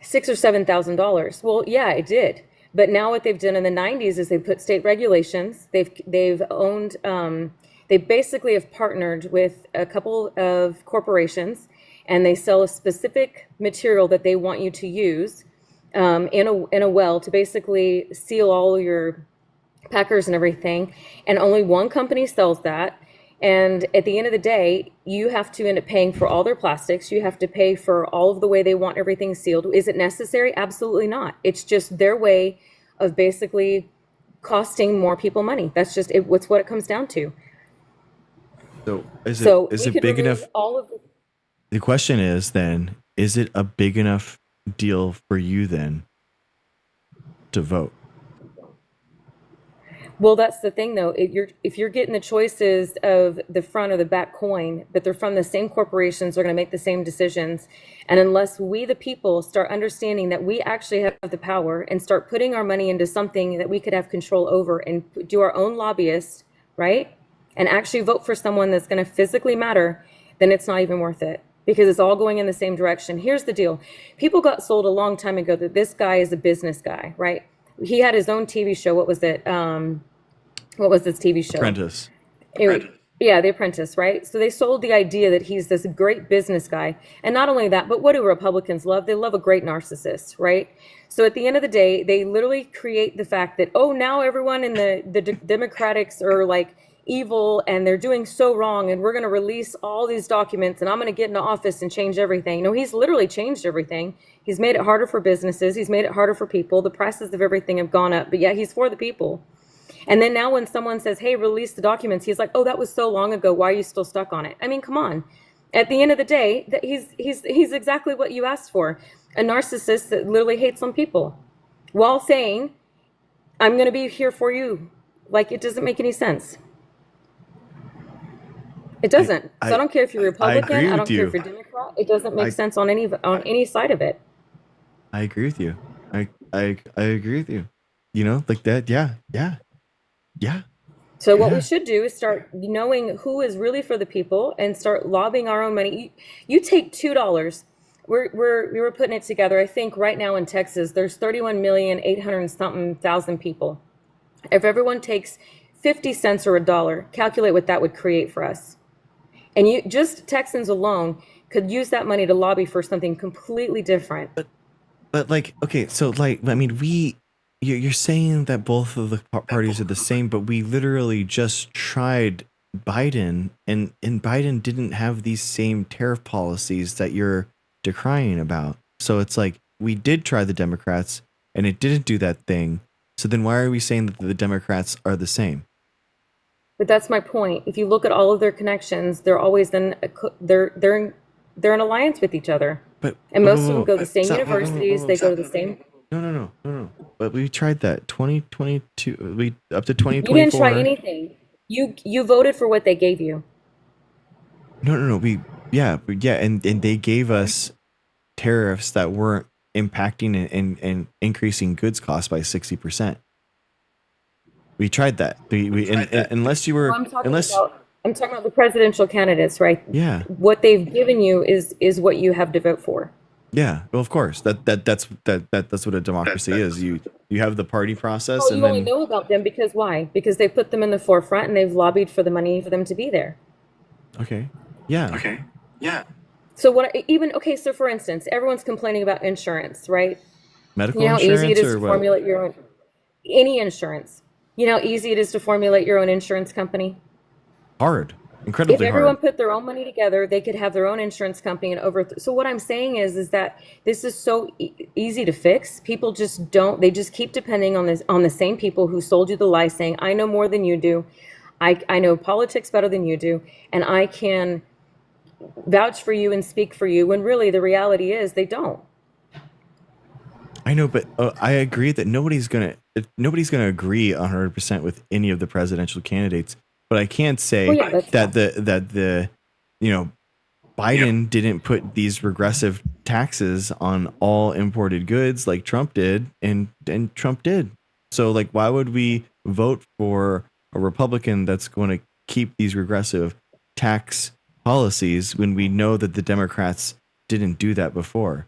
$6,000 or $7,000. Well, yeah, it did. But now what they've done in the 90s is they put state regulations. They've owned, they basically have partnered with a couple of corporations, and they sell a specific material that they want you to use in a well to basically seal all your packers and everything, and only one company sells that. And at the end of the day, you have to end up paying for all their plastics. You have to pay for all of the way they want everything sealed. Is it necessary? Absolutely not. It's just their way of basically costing more people money. That's just it. What's what it comes down to. So is We it could big remove enough? all of The question is then, is it a big enough deal for you then to vote? Well, that's the thing, though. If you're getting the choices of the front or the back coin, but they're from the same corporations, they're going to make the same decisions. And unless we, the people, start understanding that we actually have the power and start putting our money into something that we could have control over and do our own lobbyists, right? And actually vote for someone that's going to physically matter, then it's not even worth it, because it's all going in the same direction. Here's the deal. People got sold a long time ago that this guy is a business guy, right? He had his own TV show. What was it? What was this TV show? Apprentice. Yeah, The Apprentice, right? So they sold the idea that he's this great business guy. And not only that, but what do Republicans love? They love a great narcissist, right? So at the end of the day, they literally create the fact that, oh, now everyone in the Democrats are like evil and they're doing so wrong, and we're going to release all these documents and I'm going to get into office and change everything. No, he's literally changed everything. He's made it harder for businesses. He's made it harder for people. The prices of everything have gone up, but yet he's for the people. And then now when someone says, hey, release the documents, he's like, oh, that was so long ago. Why are you still stuck on it? I mean, come on. At the end of the day, that he's exactly what you asked for. A narcissist that literally hates on people while saying, I'm going to be here for you. Like, it doesn't make any sense. It doesn't. So I don't care if you're Republican. I don't care if you're Democrat. It doesn't make sense on any side of it. I agree with you. I agree with you. You know, like that. Yeah. So what we should do is start knowing who is really for the people and start lobbying our own money. You take $2. We were putting it together. I think right now in Texas, there's 31,800,000 people. If everyone takes 50 cents or $1, calculate what that would create for us. And you just Texans alone could use that money to lobby for something completely different. But like, okay, so like, I mean, you're saying that both of the parties are the same, but we literally just tried Biden, and Biden didn't have these same tariff policies that you're decrying about. So it's like, we did try the Democrats and it didn't do that thing. So then why are we saying that the Democrats are the same? But that's my point. If you look at all of their connections, they're always they're in alliance with each other. And most of them go to the same universities. They go to the same. No. But we tried that 2022. Up to 2024. You didn't try anything. You voted for what they gave you. No. And they gave us tariffs that weren't impacting and increasing goods costs by 60%. We tried that. Unless you were, I'm talking about the presidential candidates, right? Yeah. What they've given you is what you have to vote for. Yeah. Well, of course. That's what a democracy is. You have the party process, and you only know about them because why? Because they put them in the forefront and they've lobbied for the money for them to be there. Okay. Yeah. So so for instance, everyone's complaining about insurance, right? Medical you know how insurance easy it is or to what? formulate your own any insurance. You know how easy it is to formulate your own insurance company? Hard. Incredibly If everyone hard. put their own money together, they could have their own insurance company and so what I'm saying is that this is so easy to fix. People just don't, they just keep depending on the same people who sold you the lie, saying, I know more than you do. I know politics better than you do, and I can vouch for you and speak for you, when really the reality is they don't. I know, but I agree that nobody's gonna agree 100% with any of the presidential candidates. But I can't say that the Biden didn't put these regressive taxes on all imported goods like Trump did, and Trump did. So like, why would we vote for a Republican that's going to keep these regressive tax policies when we know that the Democrats didn't do that before?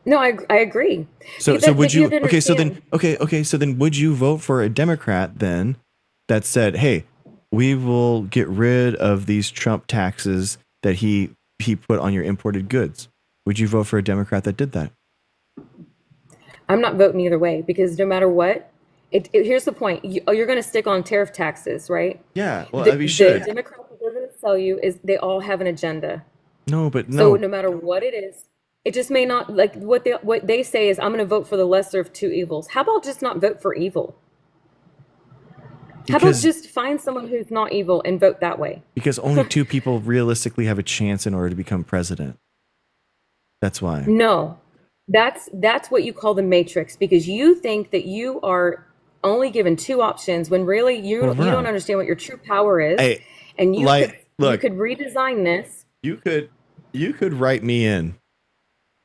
No, I agree. So would you? Okay, so then would you vote for a Democrat then that said, "Hey, we will get rid of these Trump taxes that he be put on your imported goods. Would you vote for a Democrat that did that? I'm not voting either way because no matter what, here's the point. You're going to stick on tariff taxes, right? Yeah, well, The, we the should. Democrats, what they're going to sell you is they all have an agenda. No, but So no, no matter what it is, it just may not like what they say is I'm going to vote for the lesser of two evils. How about just not vote for evil? How about because just find someone who's not evil and vote that way? because only two people realistically have a chance in order to become president. That's why. No, that's what you call the matrix because you think that you are only given two options when really you Well, we're don't not. understand what your true power is, Hey, and you like, you look, could redesign this. you could write me in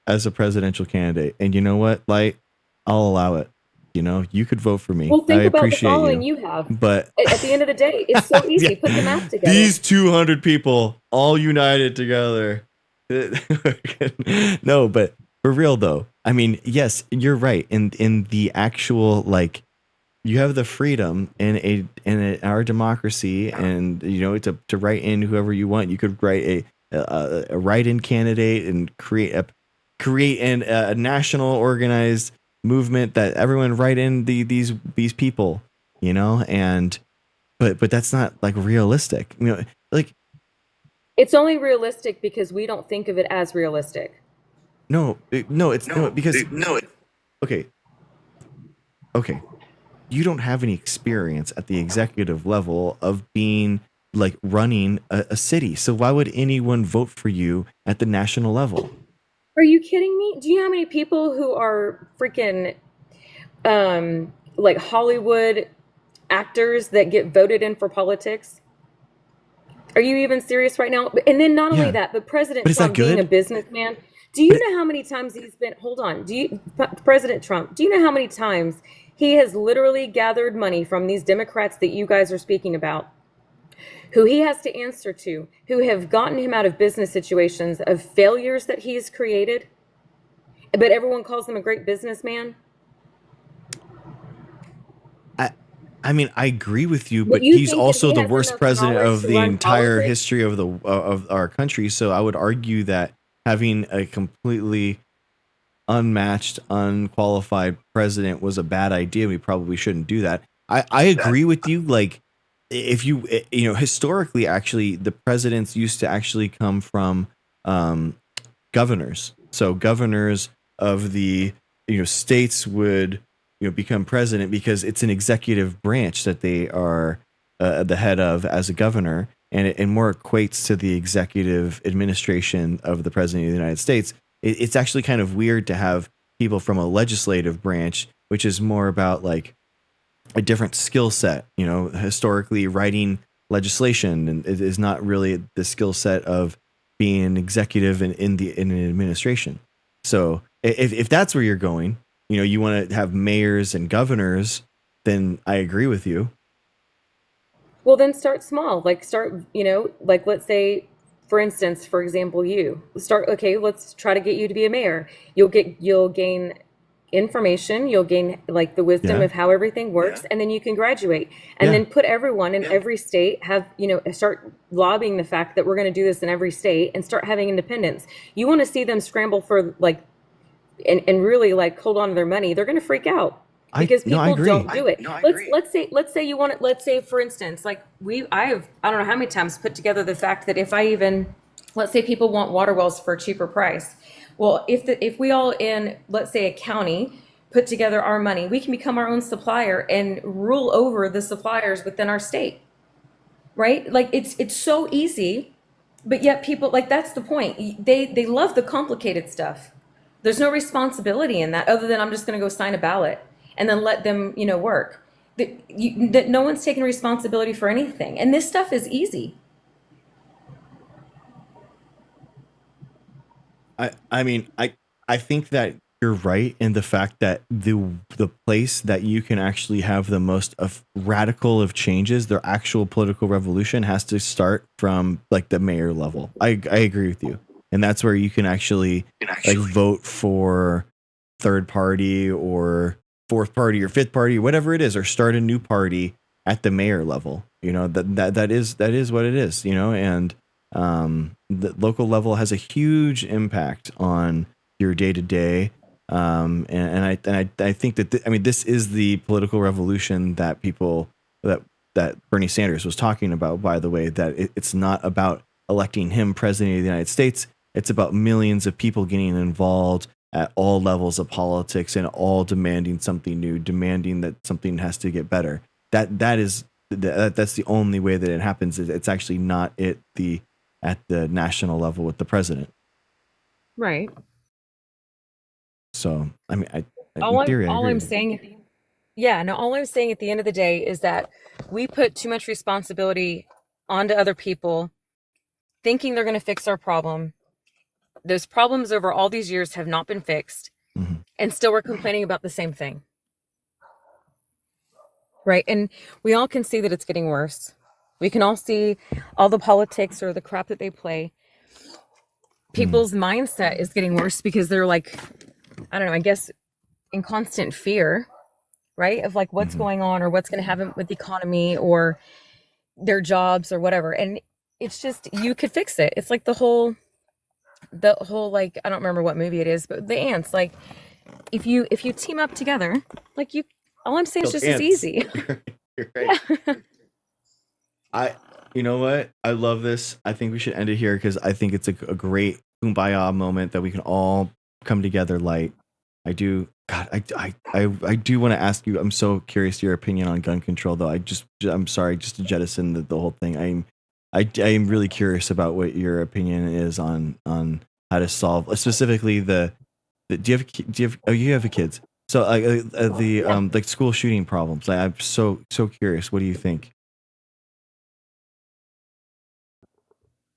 as a presidential candidate, and you know what? Like, I'll allow it. You know, you could vote for me. Well, think I about the appreciate following you, you have. but At the end of the day, it's so easy. yeah, Put the math together. these 200 people all united together. No, but for real though, I mean, yes, you're right. In the actual, like, you have the freedom in our democracy, and you know, to write in whoever you want. You could write a write-in candidate and create a national organized movement that everyone write in these people, you know, and but that's not like realistic, you know, like. It's only realistic because we don't think of it as realistic. No, because okay, you don't have any experience at the executive level of being like running a city, so why would anyone vote for you at the national level? Are you kidding me? Do you know how many people who are freaking like Hollywood actors that get voted in for politics? Are you even serious right now? And then not only Yeah, that, but President but is that Trump being a good? businessman, do you But know how many times he's been, hold on, President Trump, do you know how many times he has literally gathered money from these Democrats that you guys are speaking about, who he has to answer to, who have gotten him out of business situations of failures that he has created, but everyone calls him a great businessman? I mean, I agree with you, But but you he's think that also he the has worst enough president knowledge of to the run entire politics? history of our country. So I would argue that having a completely unmatched, unqualified president was a bad idea. We probably shouldn't do that. I agree with you. Like, if you historically, actually, the presidents used to actually come from governors. So governors of the states would become president because it's an executive branch that they are the head of as a governor, and it more equates to the executive administration of the president of the United States. It's actually kind of weird to have people from a legislative branch, which is more about like a different skill set. Historically writing legislation, and it is not really the skill set of being an executive in an administration. So if that's where you're going, you want to have mayors and governors, then I agree with you. Well, then start small. Like like let's say, for instance, for example, okay, let's try to get you to be a mayor. You'll gain information, you'll gain like the wisdom Yeah. of how everything works, and then you can graduate. And Yeah. then put everyone in every state start lobbying the fact that we're going to do this in every state and start having independence. You want to see them scramble for like and really like hold on to their money, they're going to freak out because No, I people agree. don't do it. Let's say you want it. Let's say, for instance, like I don't know how many times put together the fact that if I even, let's say people want water wells for a cheaper price. Well, if we all in, let's say a county, put together our money, we can become our own supplier and rule over the suppliers within our state, right? Like it's so easy, but yet people, like, that's the point. They love the complicated stuff. There's no responsibility in that other than I'm just going to go sign a ballot and then let them, work. That no one's taking responsibility for anything. And this stuff is easy. I mean, I think that you're right in the fact that the place that you can actually have the most of radical of changes, their actual political revolution, has to start from like the mayor level. I agree with you, and that's where you can actually like vote for third party or fourth party or fifth party, whatever it is, or start a new party at the mayor level. That is what it is. And The local level has a huge impact on your day to day. I think that I mean, this is the political revolution that that Bernie Sanders was talking about. By the way, that it's not about electing him president of the United States. It's about millions of people getting involved at all levels of politics and all demanding something new, demanding that something has to get better. That's the only way that it happens. It's actually not at the national level with the president. Right. So I mean, All in theory, I all agree. I'm saying, yeah, no, all I'm saying at the end of the day is that we put too much responsibility onto other people, thinking they're going to fix our problem. Those problems over all these years have not been fixed, and still we're complaining about the same thing. Right. And we all can see that it's getting worse. We can all see all the politics or the crap that they play. People's mindset is getting worse because they're like, I don't know, I guess in constant fear, right? Of like what's going on or what's going to happen with the economy or their jobs or whatever. And it's just, you could fix it. It's like the whole like, I don't remember what movie it is, but the ants, like if you team up together, like all I'm saying is just as easy. You're right. You know what? I love this. I think we should end it here because I think it's a great kumbaya moment that we can all come together light. I do. God, I do want to ask you. I'm so curious your opinion on gun control, though. I'm sorry, just to jettison the whole thing. I am really curious about what your opinion is on how to solve specifically the do you have oh, you have kids, so like school shooting problems. Like, I'm so curious. What do you think?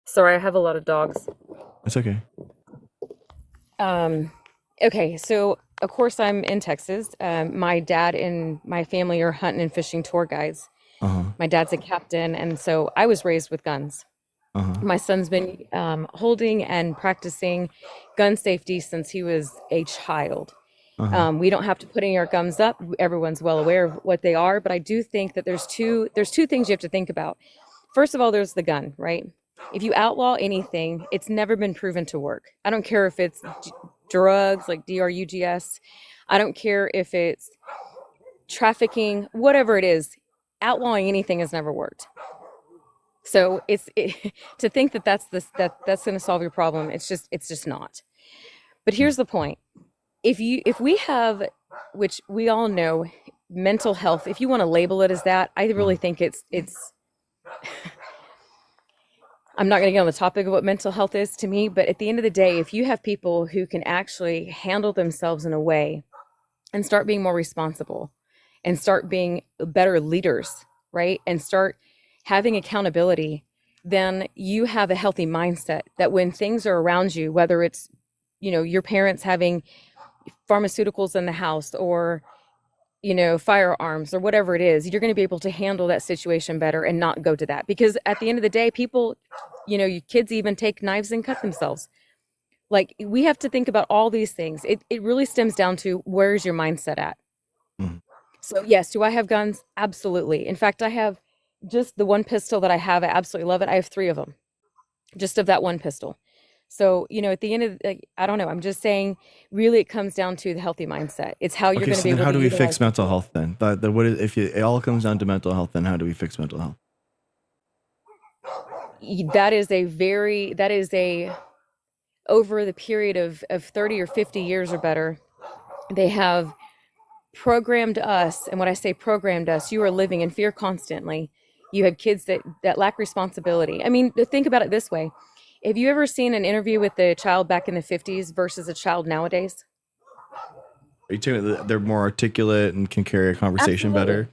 Sorry, I have a lot of dogs. It's okay. Okay, so of course I'm in Texas. My dad and my family are hunting and fishing tour guides. My dad's a captain, and so I was raised with guns. My son's been holding and practicing gun safety since he was a child. We don't have to put any of our guns up. Everyone's well aware of what they are, but I do think that there's two things you have to think about. First of all, there's the gun, right? If you outlaw anything, it's never been proven to work. I don't care if it's drugs, like drugs. I don't care if it's trafficking, whatever it is. Outlawing anything has never worked. So to think that that's going to solve your problem, it's just not. But here's the point: if we have, which we all know, mental health, if you want to label it as that, I really think it's. I'm not going to get on the topic of what mental health is to me, but at the end of the day, if you have people who can actually handle themselves in a way and start being more responsible and start being better leaders, right? And start having accountability, then you have a healthy mindset that when things are around you, whether it's, your parents having pharmaceuticals in the house or, firearms or whatever it is, you're going to be able to handle that situation better and not go to that. Because at the end of the day, people, your kids even take knives and cut themselves. Like, we have to think about all these things. It really stems down to where's your mindset at? So yes, do I have guns? Absolutely. In fact, I have just the one pistol that I have. I absolutely love it. I have 3 of them, just of that one pistol. So, at the end of, I don't know, I'm just saying, really it comes down to the healthy mindset. It's how you're going to be able to. How do we fix mental health then? If it all comes down to mental health, then how do we fix mental health? That is over the period of 30 or 50 years or better, they have programmed us. And when I say programmed us, you are living in fear constantly. You have kids that lack responsibility. I mean, think about it this way. Have you ever seen an interview with a child back in the 50s versus a child nowadays? Are you telling me that they're more articulate and can carry a conversation better?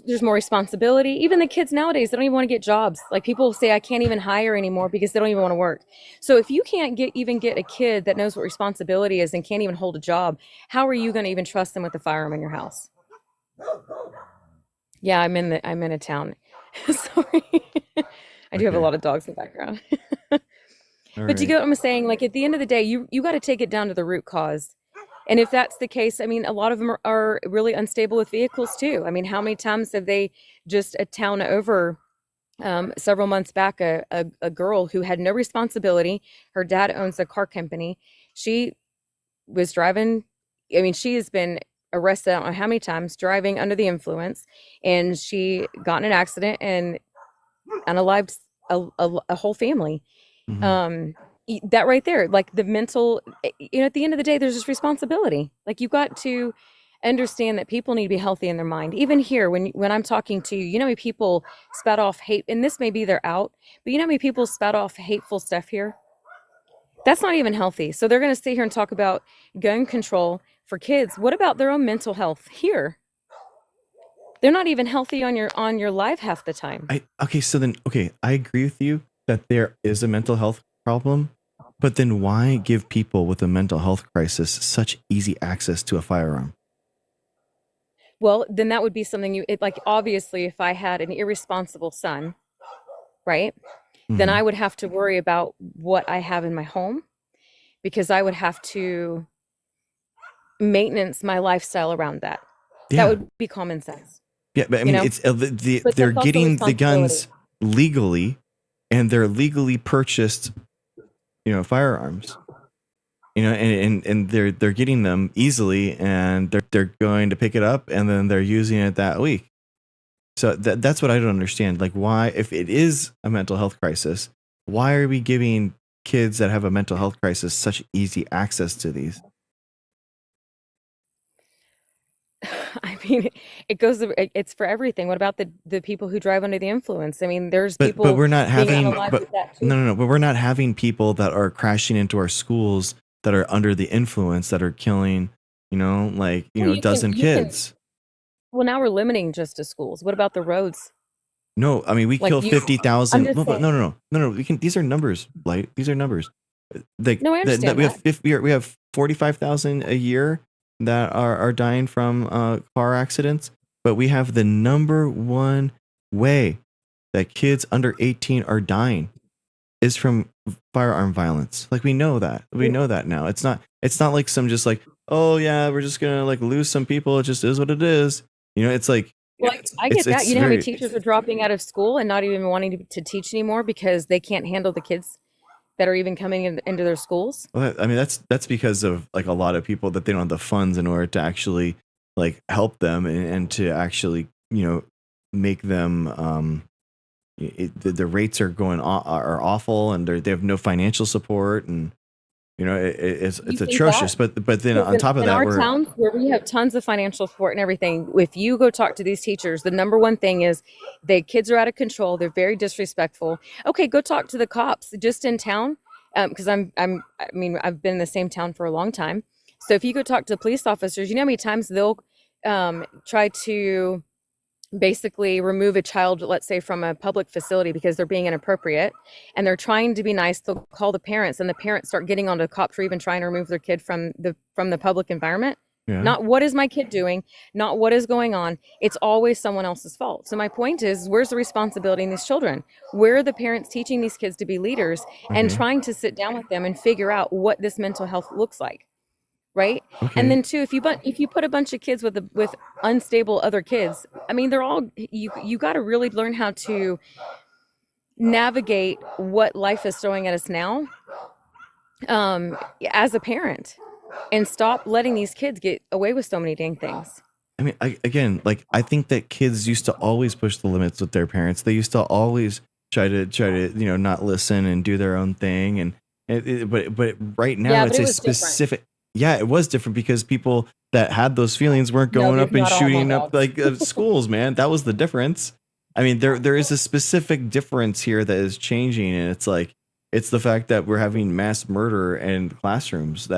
There's more responsibility. Even the kids nowadays, they don't even want to get jobs. Like, people say, I can't even hire anymore because they don't even want to work. So if you can't even get a kid that knows what responsibility is and can't even hold a job, how are you going to even trust them with a firearm in your house? Yeah, I'm in a town. Sorry. I do have a lot of dogs in the background. But do you get what I'm saying? Like, at the end of the day, you got to take it down to the root cause. And if that's the case, I mean, a lot of them are really unstable with vehicles too. I mean, how many times have they just a town over several months back, a girl who had no responsibility. Her dad owns a car company. She was driving. I mean, she has been arrested, I don't know how many times, driving under the influence, and she got in an accident and unalived a whole family. Mhm. That right there, like the mental, at the end of the day, there's this responsibility. Like you've got to understand that people need to be healthy in their mind. Even here, when I'm talking to you, how many people spat off hate, and this may be they're out, but how many people spat off hateful stuff here? That's not even healthy. So they're going to sit here and talk about gun control for kids. What about their own mental health here? They're not even healthy on your life half the time. I agree with you that there is a mental health problem, but then why give people with a mental health crisis such easy access to a firearm? Well, then that would be something like obviously if I had an irresponsible son, right? Then Mhm. I would have to worry about what I have in my home because I would have to maintenance my lifestyle around that. That Yeah. would be common sense, Yeah, but I you mean, know? it's But they're that's also getting the responsibility. guns legally, and they're legally purchased, firearms. And they're getting them easily, and they're going to pick it up, and then they're using it that week. So that's what I don't understand. Like, why, if it is a mental health crisis, why are we giving kids that have a mental health crisis such easy access to these? I mean, it's for everything. What about the people who drive under the influence? I mean, there's But people we're not being having, unalive but with that no, too. no, no. But we're not having people that are crashing into our schools that are under the influence that are killing, Well, dozen you can. kids. Well, now we're limiting just to schools. What about the roads? No, I mean, we Like kill you, I'm 50,000. just No, saying. no, no, no, no, no. We can. These are numbers, Light. These are numbers. Like No, I that understand we have. that. We have 45,000 a year that are dying from car accidents, but we have the number one way that kids under 18 are dying is from firearm violence. Like we know that. We know that now. It's not. It's not like some just like, oh yeah, we're just gonna like lose some people. It just is what it is. It's like Well, I it's get that. it's You know how many very teachers are dropping out of school and not even wanting to teach anymore because they can't handle the kids that are even coming into their schools? well, I mean, that's because of like a lot of people that they don't have the funds in order to actually like help them and to actually make them the rates are are awful, and they have no financial support, and You it's think that? atrocious. But then Because on top of in that, our we're towns where we have tons of financial support and everything, if you go talk to these teachers, the number one thing is the kids are out of control. They're very disrespectful. Okay, go talk to the cops just in town. Because I mean, I've been in the same town for a long time. So if you go talk to police officers, you know how many times they'll try to basically remove a child, let's say from a public facility because they're being inappropriate and they're trying to be nice. They'll call the parents and the parents start getting onto the cops for even trying to remove their kid from the public environment. yeah. Not what is my kid doing, not what is going on. It's always someone else's fault. So my point is, where's the responsibility in these children? Where are the parents teaching these kids to be leaders and Okay. trying to sit down with them and figure out what this mental health looks like? Right. And Okay. then too, if you put a bunch of kids with unstable other kids, I mean, they're all, you got to really learn how to navigate what life is throwing at us now, as a parent, and stop letting these kids get away with so many dang things. I mean, again, like I think that kids used to always push the limits with their parents. They used to always try to not listen and do their own thing. And but right now Yeah, but it's it a was different. specific. Yeah, it was different because people that had those feelings weren't No, going they're up and not all shooting up bulldogs. like schools, man. That was the difference. I mean, there is a specific difference here that is changing, and it's like it's the fact that we're having mass murder in classrooms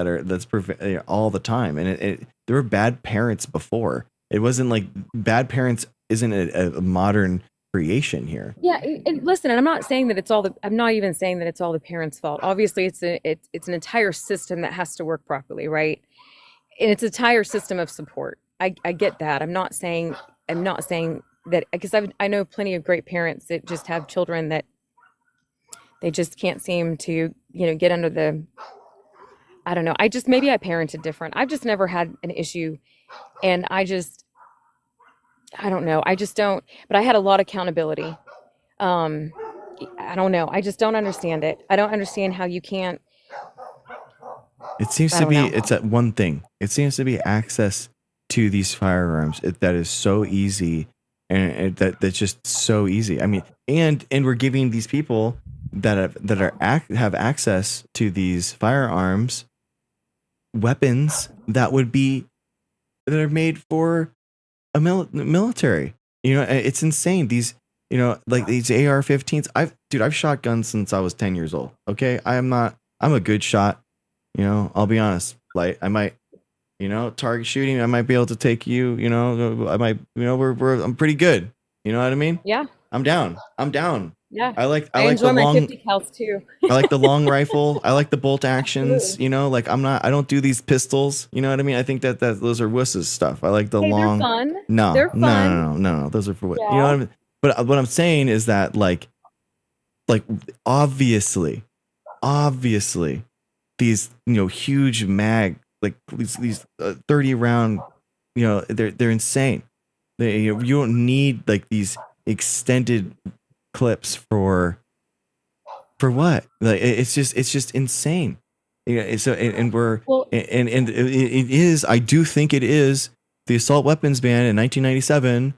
all the time, and there were bad parents before. It wasn't like bad parents isn't a modern creation here. Yeah, and listen, and I'm not saying that it's all the. I'm not even saying that it's all the parents' fault. Obviously, it's an entire system that has to work properly, right? And it's an entire system of support. I get that. I'm not saying that because I know plenty of great parents that just have children that they just can't seem to get under the. I don't know. Maybe I parented different. I've just never had an issue, and I don't know. I just don't. But I had a lot of accountability. Um, I don't know. I just don't understand it. I don't understand how you can't. It seems I to don't be, know. it's that one thing. It seems to be access to these firearms that is so easy, and that's just so easy. I mean, and we're giving these people that have access to these firearms weapons that are made for a military. You know, it's insane. These, you know, like these AR-15s. I've shot guns since I was 10 years old. Okay, I'm a good shot. You know, I'll be honest. Like I might, you know, target shooting. I might be able to take you. You know, I might. You know, I'm pretty good. You know what I mean? Yeah, I'm down. I'm down. yeah. I I like the enjoy my long. 50 cals too. I like the long rifle. I like the bolt actions. Absolutely. You know, like I don't do these pistols. You know what I mean? I think that those are wusses stuff. I like the Hey, they're long. fun. No, They're no, fun. no, no, no, no. Those are for what? You know Yeah. what I mean? But what I'm saying is that like obviously, these, you know, huge mag, like these 30 round, you know, they're insane. You know, you don't need like these extended clips for what? Like it's just insane. Yeah. So and we're Well, and it is. I do think it is the assault weapons ban in 1997.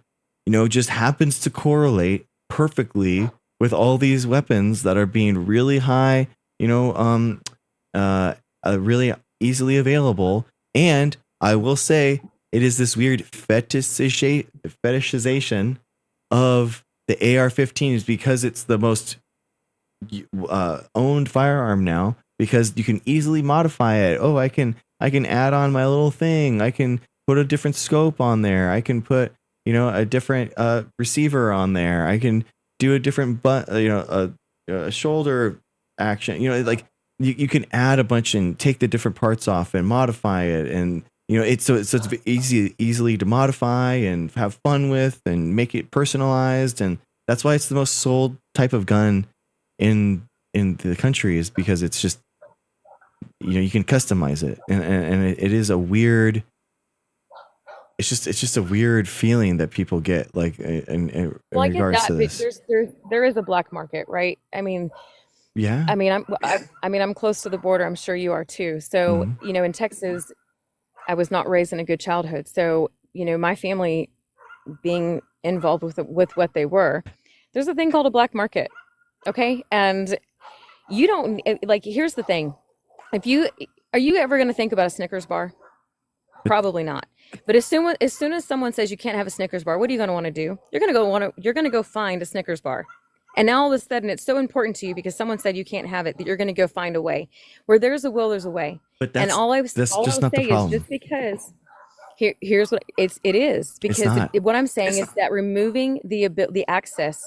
You know, just happens to correlate perfectly with all these weapons that are being really high. You know, really easily available. And I will say it is this weird fetishization of the AR-15s because it's the most owned firearm now, because you can easily modify it. Oh, I can add on my little thing. I can put a different scope on there. I can put, you know, a different receiver on there. I can do a different a shoulder action. You know, like you can add a bunch and take the different parts off and modify it, and you know it's easily to modify and have fun with and make it personalized, and that's why it's the most sold type of gun in the country, is because it's just, you know, you can customize it, and it is a weird. It's just a weird feeling that people get, like in well, I get regards that, to but this. there is a black market, right? Yeah. I'm close to the border. I'm sure you are too. So, Mhm. you know, in Texas, I was not raised in a good childhood. So, you know, my family being involved with what they were, there's a thing called a black market. Okay. And you don't like, here's the thing. Are you ever going to think about a Snickers bar? Probably not. But as soon as someone says you can't have a Snickers bar, what are you going to want to do? You're going to go find a Snickers bar. And now all of a sudden it's so important to you because someone said you can't have it that you're going to go find a way. Where there's a will, there's a way. But And that's all just I'll not the say is problem. just because here's what it is, It's because not. what I'm saying is that removing the access,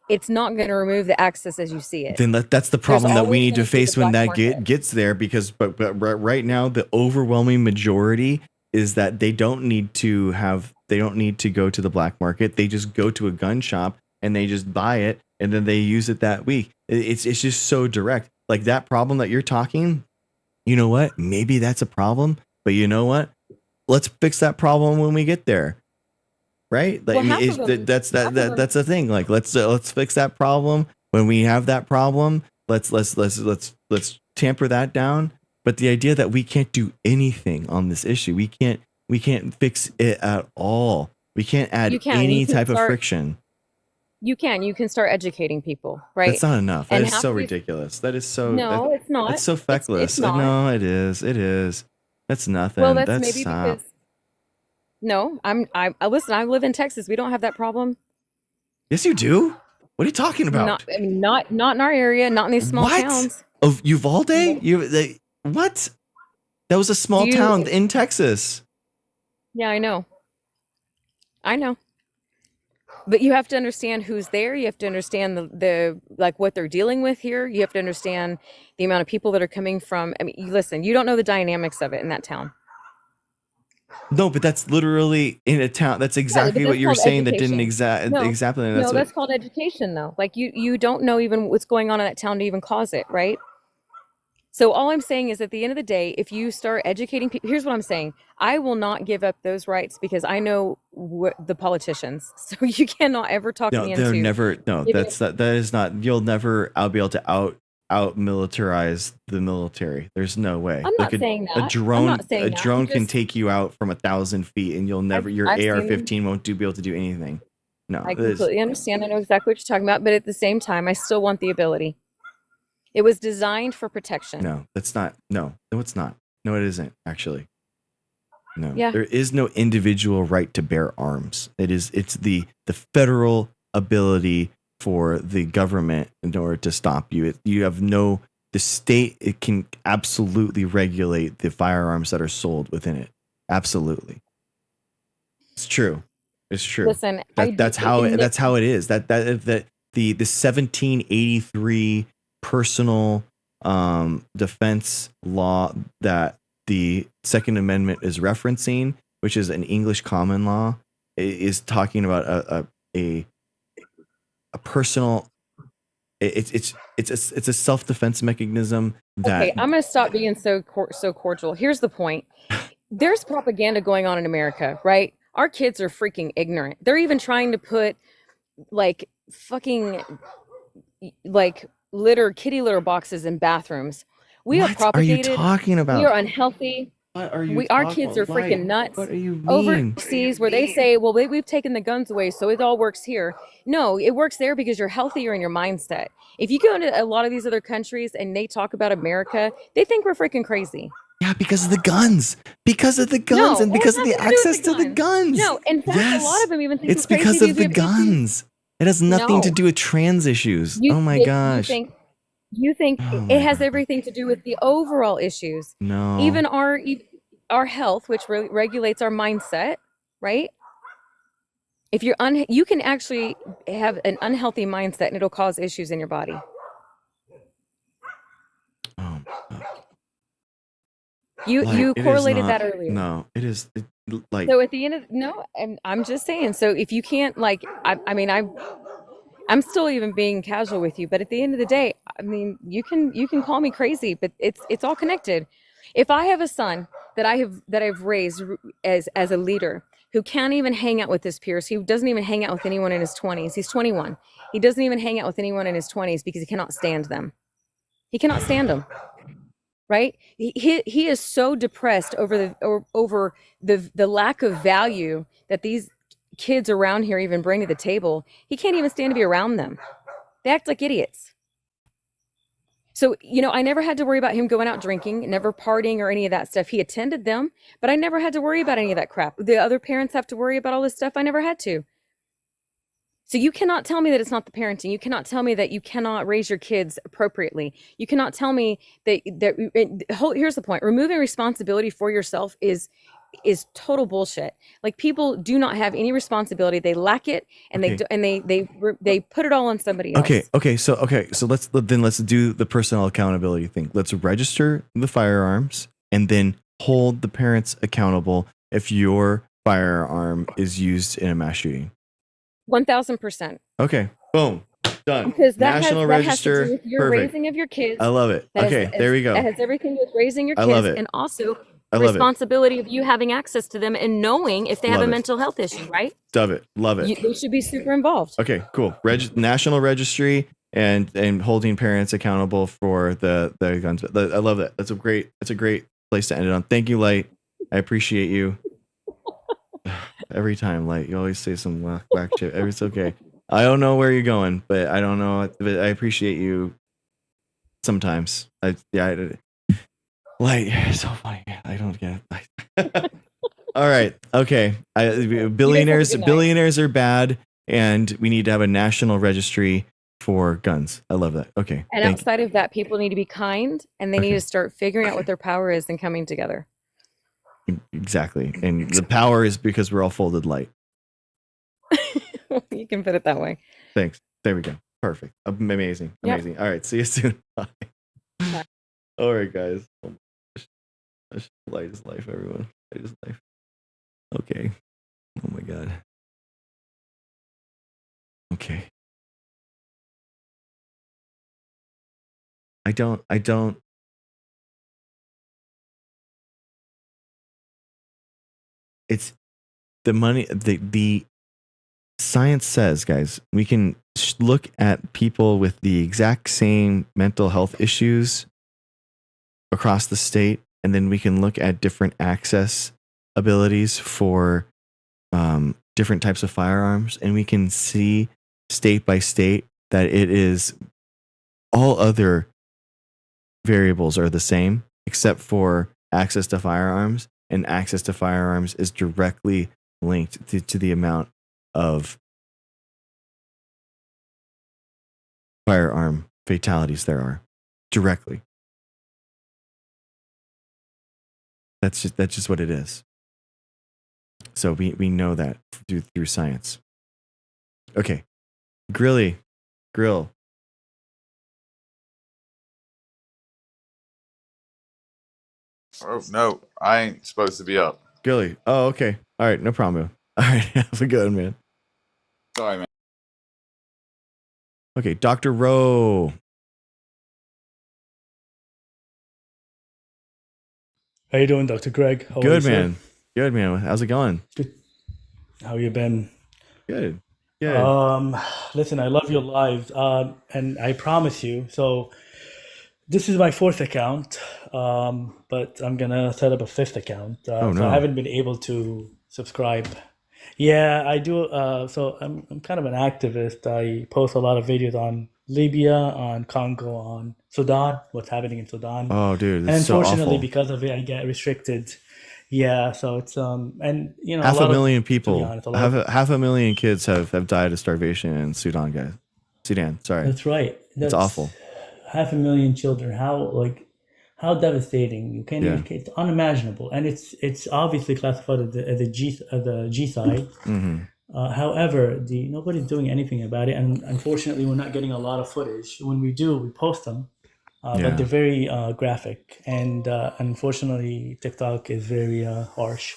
it's not going to remove the access as you see it. Then that's the There's problem that we always need going to to be the face when black that market. gets there, because but right now the overwhelming majority is that they don't need to go to the black market. They just go to a gun shop and they just buy it, and then they use it that week. It's just so direct. Like that problem that you're talking, you know what? Maybe that's a problem, but you know what? Let's fix that problem when we get there. Right? Like, Well, I mean, half of them, that's half of them, that's the thing. Like, let's fix that problem when we have that problem. Let's tamper that down. But the idea that we can't do anything on this issue, we can't fix it at all. We can't add you any can type of start, friction. you can start educating people, That's right? not enough. That And is half so of these, ridiculous. no, it's That's not. so It's feckless. not. No, it is. It is. That's Well, nothing. that's That's maybe stop. because no, I listen, I live in Texas. We don't have that problem. Yes, you do. What are you talking Not, about? I mean, not in our area, not in these small What? towns. Of Uvalde? No. What? That was a Do small you? town in Texas. Yeah, I know. I know. But you have to understand who's there. You have to understand the like what they're dealing with here. You have to understand the amount of people that are coming from. I mean, listen, you don't know the dynamics of it in that town. No, but that's literally in a town. That's Yeah, but exactly what that's you were called saying. That didn't education. No, exactly. no, That's what. that's called education though. Like you don't know even what's going on in that town to even cause it, right? So all I'm saying is, at the end of the day, if you start educating people, here's what I'm saying. I will not give up those rights because I know the politicians. So you cannot ever talk No, me they're into never. No, giving. that is not. You'll never. I'll be able to out militarize the military. There's no way. I'm Like not saying a that. I'm drone, not saying a that. I'm drone can just, take you out from 1,000 feet, and you'll never. Your I've seen. AR-15 won't be able to do anything. No, I completely understand. I know exactly what you're talking about, but at the same time, I still want the ability. It was designed for protection. no, that's not. No, it's not. No, it isn't actually. No, Yeah. there is no individual right to bear arms. It's the federal ability for the government in order to stop you. You have no. The state, it can absolutely regulate the firearms that are sold within it. Absolutely, it's true. It's true. Listen, That's how it is. That the 1783 personal defense law that the Second Amendment is referencing, which is an English common law, is talking about a personal. It's a self-defense mechanism that. Okay, I'm going to stop being so cordial. Here's the point. There's propaganda going on in America, right? Our kids are freaking ignorant. They're even trying to put like fucking like kitty litter boxes in bathrooms. We are What are you propagated. talking about? We are unhealthy. What are you? Our kids are freaking nuts. What are you mean? Overseas, where they say, well, we've taken the guns away, so it all works here. No, it works there because you're healthier in your mindset. If you go into a lot of these other countries and they talk about America, they think we're freaking crazy. Yeah, because of the guns. Because of the guns, No, and it because has of the nothing to do with access the to the guns. No, in fact, Yes. a lot of them even think It's we're because crazy of the to be abused. guns. It has nothing to No. do with trans issues. Oh my gosh. You think Oh it my has God. everything to do with the overall issues. No. Even our health, which regulates our mindset, right? If you're you can actually have an unhealthy mindset and it'll cause issues in your body. Oh, You it is correlated not- that earlier. No, it is like So at the end of I'm just saying. So if you can't I'm still even being casual with you, but at the end of the day, I mean, you can call me crazy, but it's all connected. If I have a son that I've raised as a leader who can't even hang out with his peers, he doesn't even hang out with anyone in his 20s. He's 21. He doesn't even hang out with anyone in his 20s because he cannot stand them. He cannot stand them. Right? He is so depressed over the lack of value that these kids around here even bring to the table. He can't even stand to be around them. They act like idiots. So, I never had to worry about him going out drinking, never partying or any of that stuff. He attended them, but I never had to worry about any of that crap. The other parents have to worry about all this stuff. I never had to. So you cannot tell me that it's not the parenting. You cannot tell me that you cannot raise your kids appropriately. You cannot tell me that here's the point. Removing responsibility for yourself is total bullshit. Like, people do not have any responsibility. They lack it, and they put it all on somebody else. Okay. So let's do the personal accountability thing. Let's register the firearms and then hold the parents accountable if your firearm is used in a mass shooting. 1000%. Okay. Boom. Done. Because National that Register. has to do with your Perfect. raising of your kids. I love it. Okay, there we go. That has everything to do with raising your I kids, love it. and also I love it. responsibility of you having access to them and knowing if they have Love a it. mental health issue, right? Love it. Love it. They should be super involved. Okay, cool. National Registry and holding parents accountable for the guns. I love that. That's a great place to end it on. Thank you, Light. I appreciate you. Every time, Light, you always say some whack shit. It's okay. I don't know where you're going, but I don't know. But I appreciate you. Sometimes, Light, you're so funny. I don't get it. All right. Okay. Billionaires are bad, and we need to have a national registry for guns. I love that. Okay. And outside of that, people need to be kind, and they need to start figuring out what their power is and coming together. Exactly. And the power is because we're all folded light. You can put it that way. Thanks. There we go. Perfect. Amazing. Yep. Amazing. All right. See you soon. Bye. Bye. All right, guys. Light is life, everyone. Light is life. Okay. Oh my God. Okay. I don't it's the money. The science says, guys, we can look at people with the exact same mental health issues across the state, and then we can look at different access abilities for different types of firearms, and we can see state by state that it is all other variables are the same except for access to firearms, and access to firearms is directly linked to the amount of firearm fatalities there are directly. That's just what it is. So we know that through science. Okay. Grill. Oh no, I ain't supposed to be up. Gilly. Oh, okay. All right, no problem. All right, have a good one, man. Sorry, man. Okay, Dr. Rowe. How you doing, Dr. Greg? How are you, Good, sir? man. Good, man. How's it going? Good. How you been? Good. Good. Listen, I love your lives, and I promise you. So this is my fourth account, but I'm gonna set up a fifth account. Oh, So no. I haven't been able to subscribe. Yeah, I do. So I'm kind of an activist. I post a lot of videos on Libya, on Congo, on Sudan, what's happening in Sudan. Oh, dude, And it's so unfortunately, awful. because of it, I get restricted. Yeah, so it's and you know Half a lot a million of, to be people, honest, a lot of, half a million kids have died of starvation in Sudan, guys. Sudan, sorry. that's right. It's awful. 500,000 children. How devastating! You can't Yeah. even, it's unimaginable, and it's obviously classified as the G side. Mm-hmm. However, nobody's doing anything about it, and unfortunately, we're not getting a lot of footage. When we do, we post them, Yeah. but they're very graphic, and unfortunately, TikTok is very harsh.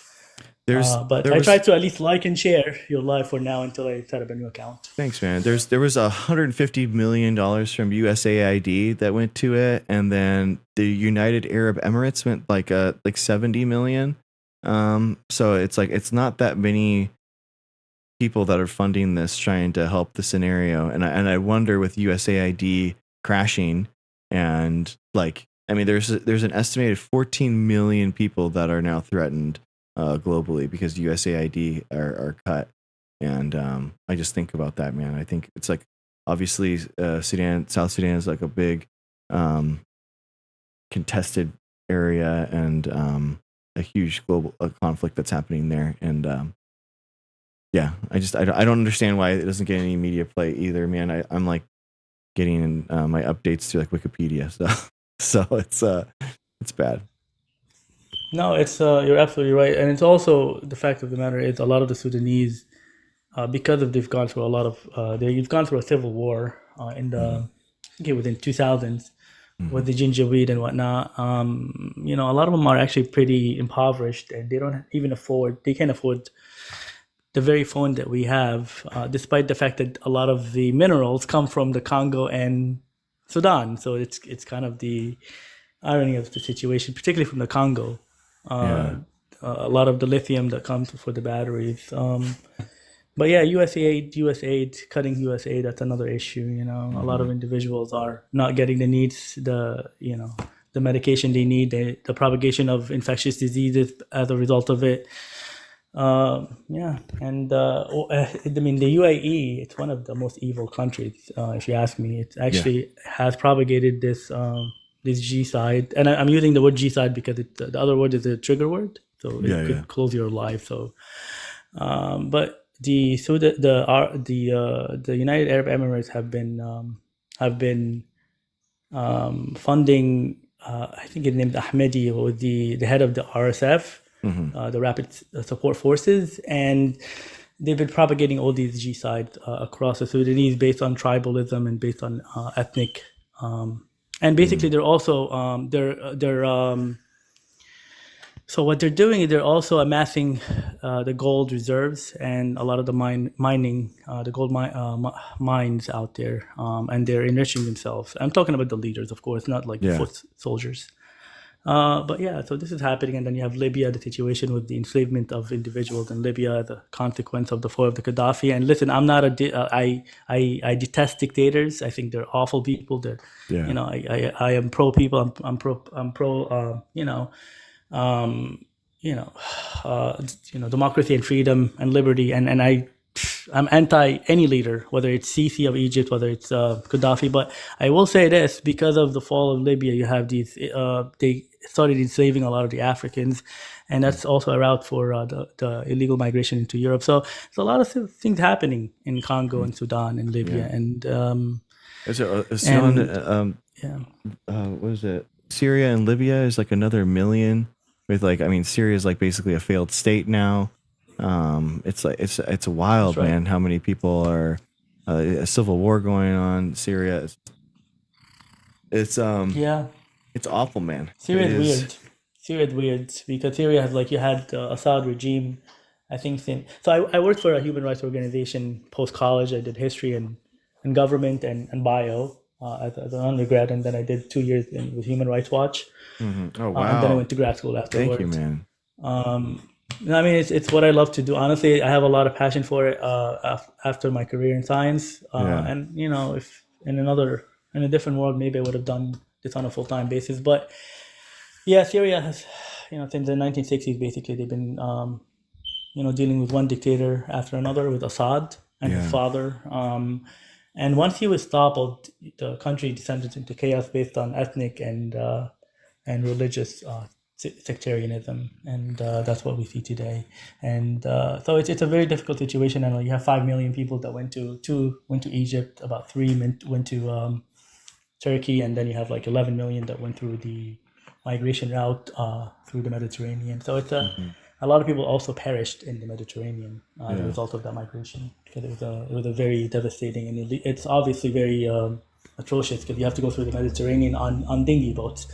But I try to at least like and share your live for now until I set up a new account. Thanks, man. There was $150 million from USAID that went to it, and then the United Arab Emirates went like 70 million. So it's not that many people that are funding this trying to help the scenario, and I wonder with USAID crashing and there's an estimated 14 million people that are now threatened globally because USAID are cut. And I just think about that, man. I think it's like obviously South Sudan is like a big contested area and a huge global conflict that's happening there. And yeah, I don't understand why it doesn't get any media play either, man. I'm like getting my updates through like Wikipedia, so it's bad. No, it's you're absolutely right, and it's also the fact of the matter is a lot of the Sudanese, because they've gone through a lot of they've gone through a civil war in the I think it was in 2000s with the Janjaweed and whatnot. A lot of them are actually pretty impoverished, and they can't afford the very phone that we have, despite the fact that a lot of the minerals come from the Congo and Sudan. So it's kind of the irony of the situation, particularly from the Congo. A lot of the lithium that comes for the batteries. But yeah, USAID, cutting USAID, that's another issue. A lot of individuals are not getting the needs, the medication they need, the propagation of infectious diseases as a result of it. And the UAE, it's one of the most evil countries, if you ask me. It actually has propagated this G side, and I'm using the word G side because the other word is a trigger word, so it could close your life. So, but the United Arab Emirates have been funding. I think it's named Ahmedi, who was the head of the RSF, the Rapid Support Forces, and they've been propagating all these G sides across the Sudanese based on tribalism and based on ethnic. And basically, they're also so what they're doing is they're also amassing the gold reserves and a lot of the mining, the gold mines out there, and they're enriching themselves. I'm talking about the leaders, of course, not like foot soldiers. But yeah, so this is happening, and then you have Libya, the situation with the enslavement of individuals in Libya, the consequence of the fall of the Gaddafi. And listen, I'm not I detest dictators. I think they're awful people. They're, Yeah. I am pro people. I'm pro. Democracy and freedom and liberty, and I'm anti any leader, whether it's Sisi of Egypt, whether it's Gaddafi. But I will say this: because of the fall of Libya, you have these. They started enslaving a lot of the Africans, and that's also a route for the illegal migration into Europe. So there's a lot of things happening in Congo and Sudan and Libya, Yeah. and Sudan, yeah. what is it? Syria and Libya is like another million. With like, I mean, Syria is like basically a failed state now. It's like it's wild, That's right. man. How many people are a civil war going on? Syria. It's Yeah, it's awful, man. Syria It is is. weird. Syria is weird because Syria has you had Assad regime. I think so. I worked for a human rights organization post college. I did history and government and bio as an undergrad, and then I did 2 years with Human Rights Watch, Oh and then I wow! went to grad school Thank you, afterwards. man. I mean, it's what I love to do. Honestly, I have a lot of passion for it after my career in science, Yeah. and if in a different world, maybe I would have done this on a full time basis, but. Yeah, Syria has, since the 1960s, basically, they've been, dealing with one dictator after another with Assad and his Yeah. father. And once he was toppled, the country descended into chaos based on ethnic and religious sectarianism, and that's what we see today. And so it's a very difficult situation. And you have 5 million people that went to Egypt, about 3 went to Turkey, and then you have 11 million that went through the migration route through the Mediterranean. So it's a lot of people also perished in the Mediterranean as a Yeah. result of that migration, because it was a very devastating, and it's obviously very atrocious because you have to go through the Mediterranean on dinghy boats.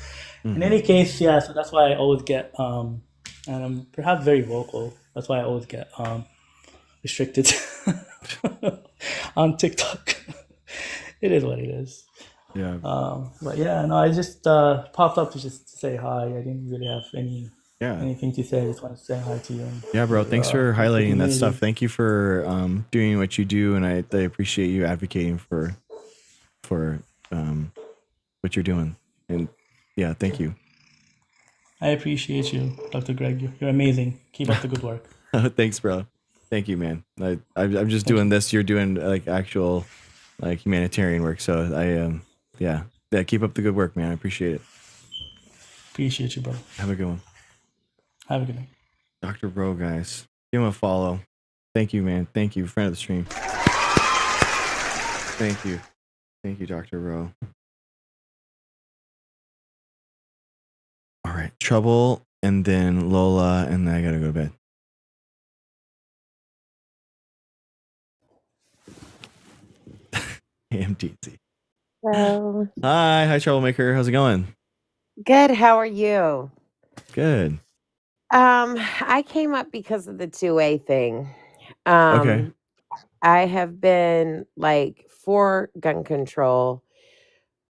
In any case, yeah. So that's why I always get, and I'm perhaps very vocal. That's why I always get restricted on TikTok. It is what it is. Yeah. But yeah, no, I just popped up to just say hi. I didn't really have anything to say. I just wanted to say hi to you. And, Yeah, bro. Thanks for the highlighting that community. stuff. Thank you for doing what you do, and I appreciate you advocating for what you're doing. And yeah, thank you. I appreciate you, Dr. Greg. You're amazing. Keep up the good work. Thanks, bro. Thank you, man. I'm just doing this. You're doing actual humanitarian work. So yeah. Keep up the good work, man. I appreciate it. Appreciate you, bro. Have a good one. Have a good night. Dr. Bro, guys. Give him a follow. Thank you, man. Thank you. Friend of the stream. Thank you. Thank you, Dr. Bro. All right. Trouble, and then Lola, and then I gotta go to bed. AMTC. Hello. Hi, Troublemaker. How's it going? Good. How are you? Good. I came up because of the 2A thing. Okay. I have been for gun control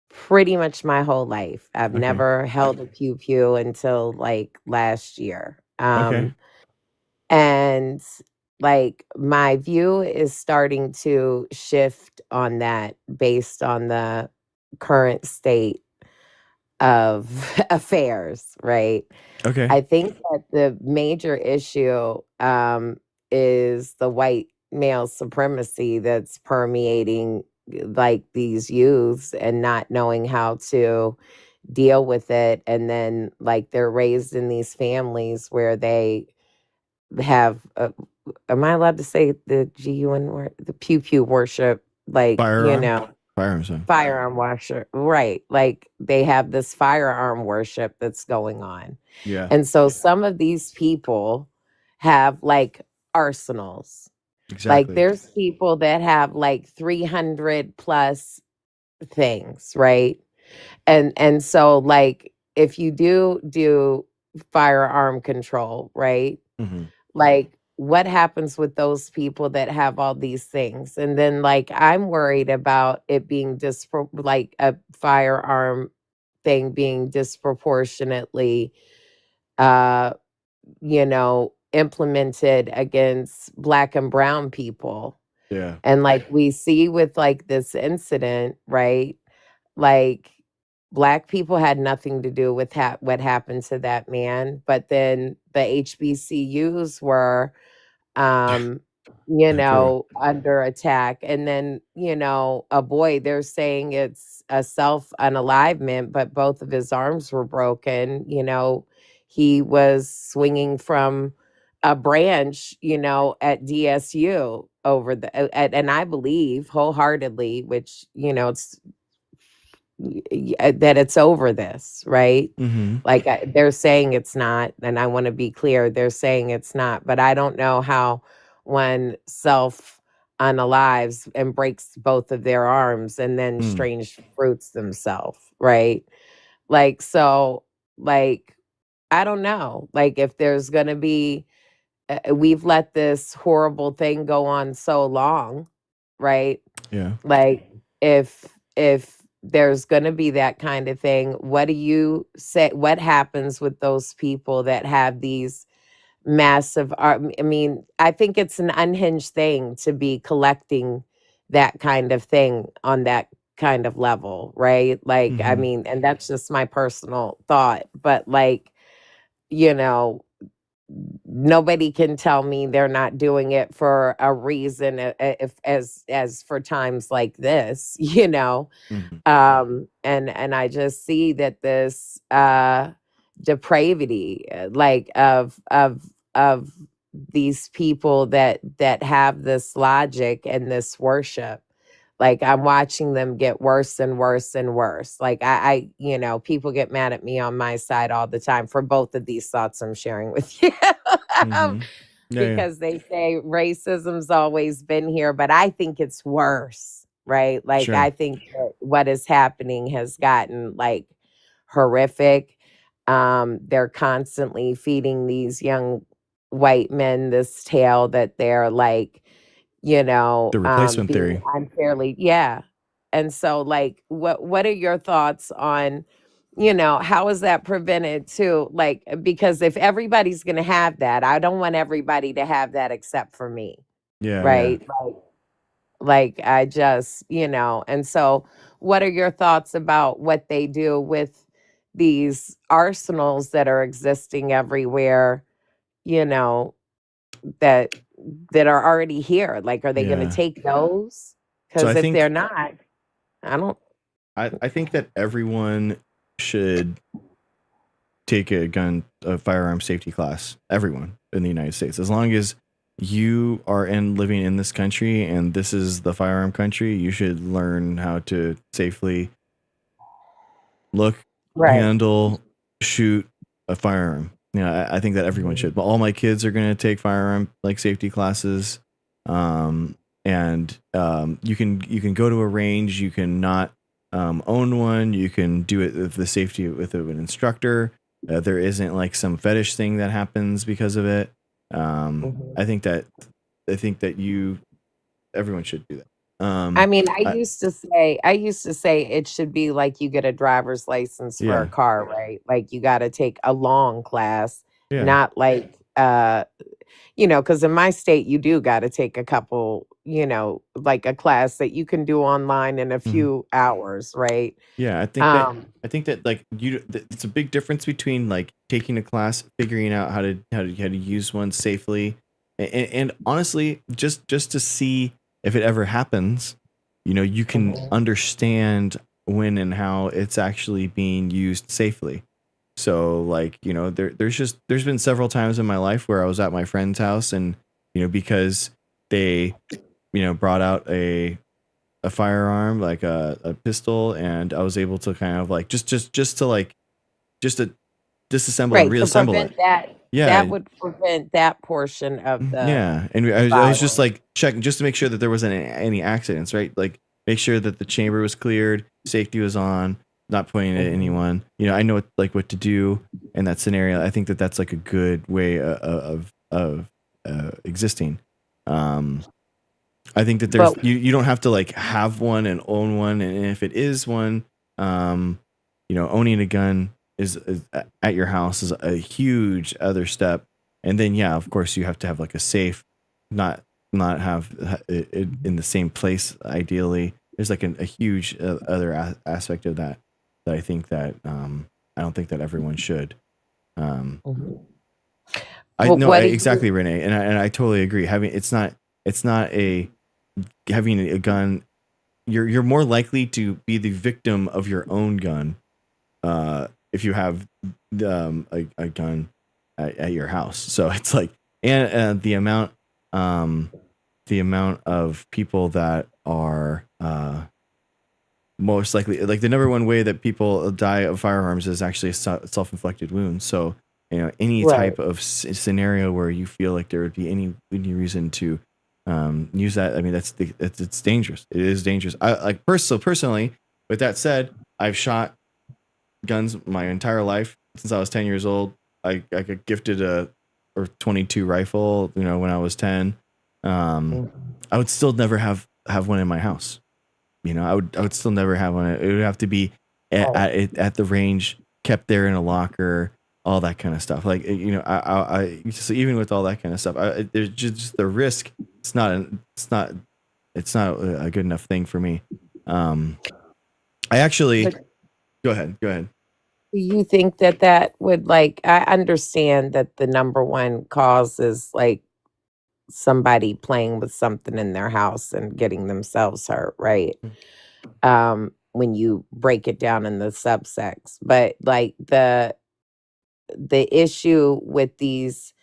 pretty much my whole life. I've Okay. never held a pew pew until last year. Okay. And my view is starting to shift on that based on the current state of affairs, right? Okay. I think that the major issue is the white male supremacy that's permeating these youths and not knowing how to deal with it. And then they're raised in these families where they have, am I allowed to say the GUN word? The pew pew worship, Firearm firearm worship, right? They have this firearm worship that's going on. Yeah. And so some of these people have arsenals. Exactly. There's people that have 300 plus things, right? And so if you do firearm control, right? Mm-hmm. What happens with those people that have all these things? And then I'm worried about it being just a firearm thing being disproportionately, uh, implemented against Black and brown people. Yeah. And like we see with like this incident, right? Like Black people had nothing to do with what happened to that man, but then the HBCUs were, um, True. under attack. And then, a boy, they're saying it's a self unalivement, but both of his arms were broken. He was swinging from a branch, at DSU over and I believe wholeheartedly, which, it's that it's over this, right? Mm-hmm. Like they're saying it's not, and I want to be clear, they're saying it's not, but I don't know how one self unalives and breaks both of their arms and then strange fruits themselves, right? Like, so, like, I don't know, like if there's going to be, we've let this horrible thing go on so long, right? Yeah. Like if there's going to be that kind of thing, what do you say, what happens with those people that have these massive I mean, I think it's an unhinged thing to be collecting that kind of thing on that kind of level, right? Like I Mm-hmm. mean, and that's just my personal thought, but like, you know, nobody can tell me they're not doing it for a reason, if as for times like this, Mm-hmm. And I just see that this depravity, like of these people that have this logic and this worship, like I'm watching them get worse and worse and worse. Like people get mad at me on my side all the time for both of these thoughts I'm sharing with you. Mm-hmm. Yeah. Because they say racism's always been here, but I think it's worse, right? Like Sure. I think that what is happening has gotten like horrific. They're constantly feeding these young white men this tale that they're like, The replacement being theory. unfairly, yeah. And so like what are your thoughts on, how is that prevented too? Like, because if everybody's gonna have that, I don't want everybody to have that except for me, Yeah. Yeah. right? Like I just, and so what are your thoughts about what they do with these arsenals that are existing everywhere, you know, that are already here? Like, are they going to Yeah. take those? So Because if they're not, I don't. I think that everyone should take a firearm safety class. Everyone in the United States, as long as you are living in this country and this is the firearm country, you should learn how to safely look, Right. handle, shoot a firearm. I think that everyone should. But all my kids are going to take firearm like safety classes. And you can go to a range. You can not own one. You can do it with the safety with an instructor. There isn't like some fetish thing that happens because of it. I think that everyone should do that. I mean, I used to say it should be like you get a driver's license for a Yeah. car, right? Like you got to take a long class, Yeah. not like because in my state you do got to take a couple, like a class that you can do online in a few hours, right? Yeah, I think that like it's a big difference between like taking a class, figuring out how to use one safely, and honestly, just to see if it ever happens, you can understand when and how it's actually being used safely. So like, there's been several times in my life where I was at my friend's house and, because they, brought out a firearm, like a pistol, and I was able to kind of like just to disassemble and Right, to reassemble prevent it. that, Yeah. that would prevent that portion of the Yeah. And I was just violence. like checking just to make sure that there wasn't any accidents, right? Like make sure that the chamber was cleared, safety was on, not pointing it at anyone. I know what to do in that scenario. I think that that's like a good way of existing. I think that there's But you don't have to like have one and own one, and if it is one, owning a gun is at your house is a huge other step. And then, yeah, of course, you have to have like a safe, not have it in the same place. Ideally, there's like a huge other aspect of that I think that I don't think that everyone should. Mhm. I Well, know what do exactly, you? Renee, and I totally agree. It's not a having a gun. You're more likely to be the victim of your own gun if you have a gun at your house. So it's like, and the amount of people that are most likely, like the number one way that people die of firearms is actually a self-inflicted wound. So any Right. type of scenario where you feel like there would be any reason to use that, I mean it's dangerous. It is dangerous. I like personally. With that said, I've shot guns my entire life since I was 10 years old. I got gifted a or 22 rifle, when I was 10. Mhm. I would still never have one in my house. I would still never have one. It would have to be at the range, kept there in a locker, all that kind of stuff. Like I so even with all that kind of stuff, there's just the risk. It's not a good enough thing for me. I actually But go ahead. do you think that would I understand that the number one cause is like somebody playing with something in their house and getting themselves hurt, right? When you break it down in the subsects. But like the issue with these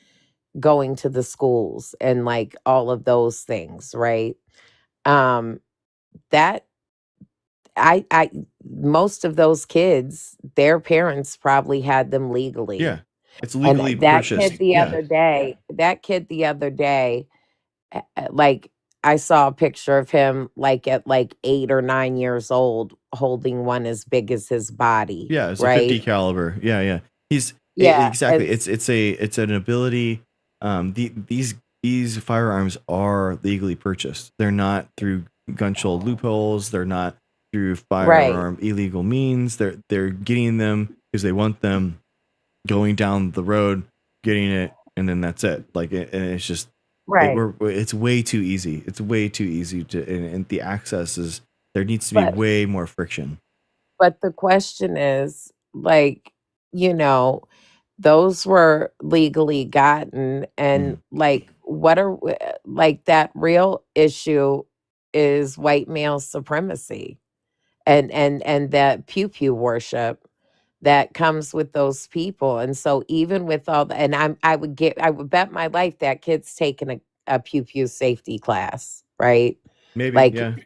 going to the schools and like all of those things, right? Um that I most of those kids, their parents probably had them legally. Yeah, it's And legally purchased. Yeah, that kid the other day, like I saw a picture of him like at like 8 or 9 years old holding one as big as his body, yeah, it's a 50 right? caliber. Yeah. Yeah, Exactly. It's an ability. These firearms are legally purchased. They're not through gun control loopholes. They're not through right, firearm illegal means. They're getting them because they want them, going down the road, getting it, and then that's it. Like and it's just right. it's way too easy. It's way too easy to, and the access is, there needs to be But way more friction. the question is like, you know, those were legally gotten and Mm. like like that real issue is white male supremacy and that pew pew worship that comes with those people. And so even with all the, and I would bet my life that kid's taking a pew pew safety class, right? Maybe, Like yeah.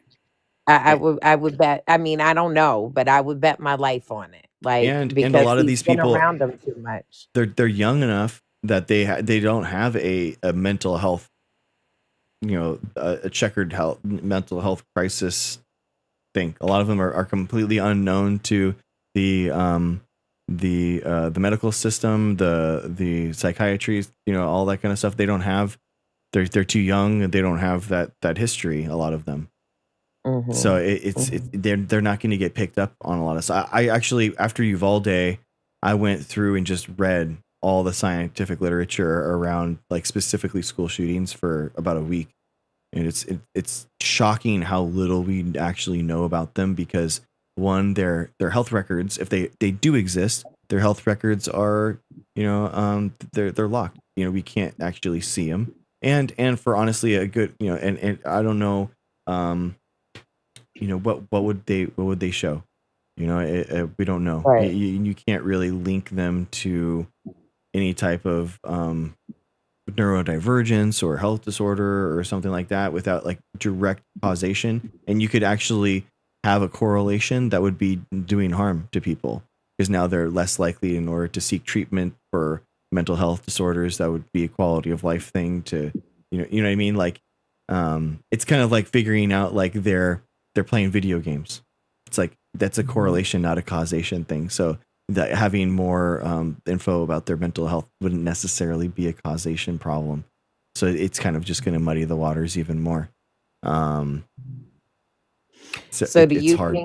I would bet, I mean, I don't know, but I would bet my life on it. Like And a because lot of he's these been people, around them too much. they're young enough that they don't have a mental health, a checkered mental health crisis thing. A lot of them are completely unknown to the the medical system, the psychiatry, all that kind of stuff. They don't have, they're too young, and they don't have that history, a lot of them. So Mhm. they're not going to get picked up on a lot of stuff. I actually, after Uvalde, I went through and just read all the scientific literature around, like, specifically school shootings for about a week, and it's shocking how little we actually know about them, because one, their health records, if they do exist, their health records are, they're locked. We can't actually see them, and for honestly a good, and I don't know, what would they show? We don't know. Right. You can't really link them to any type of neurodivergence or health disorder or something like that without like direct causation. And you could actually have a correlation that would be doing harm to people, because now they're less likely, in order to seek treatment for mental health disorders, that would be a quality of life thing to, you know what I mean? Like, it's kind of like figuring out, like, they're playing video games. It's like, that's a correlation, not a causation thing. So that having more info about their mental health wouldn't necessarily be a causation problem. So it's kind of just going to muddy the waters even more. So So it's hard.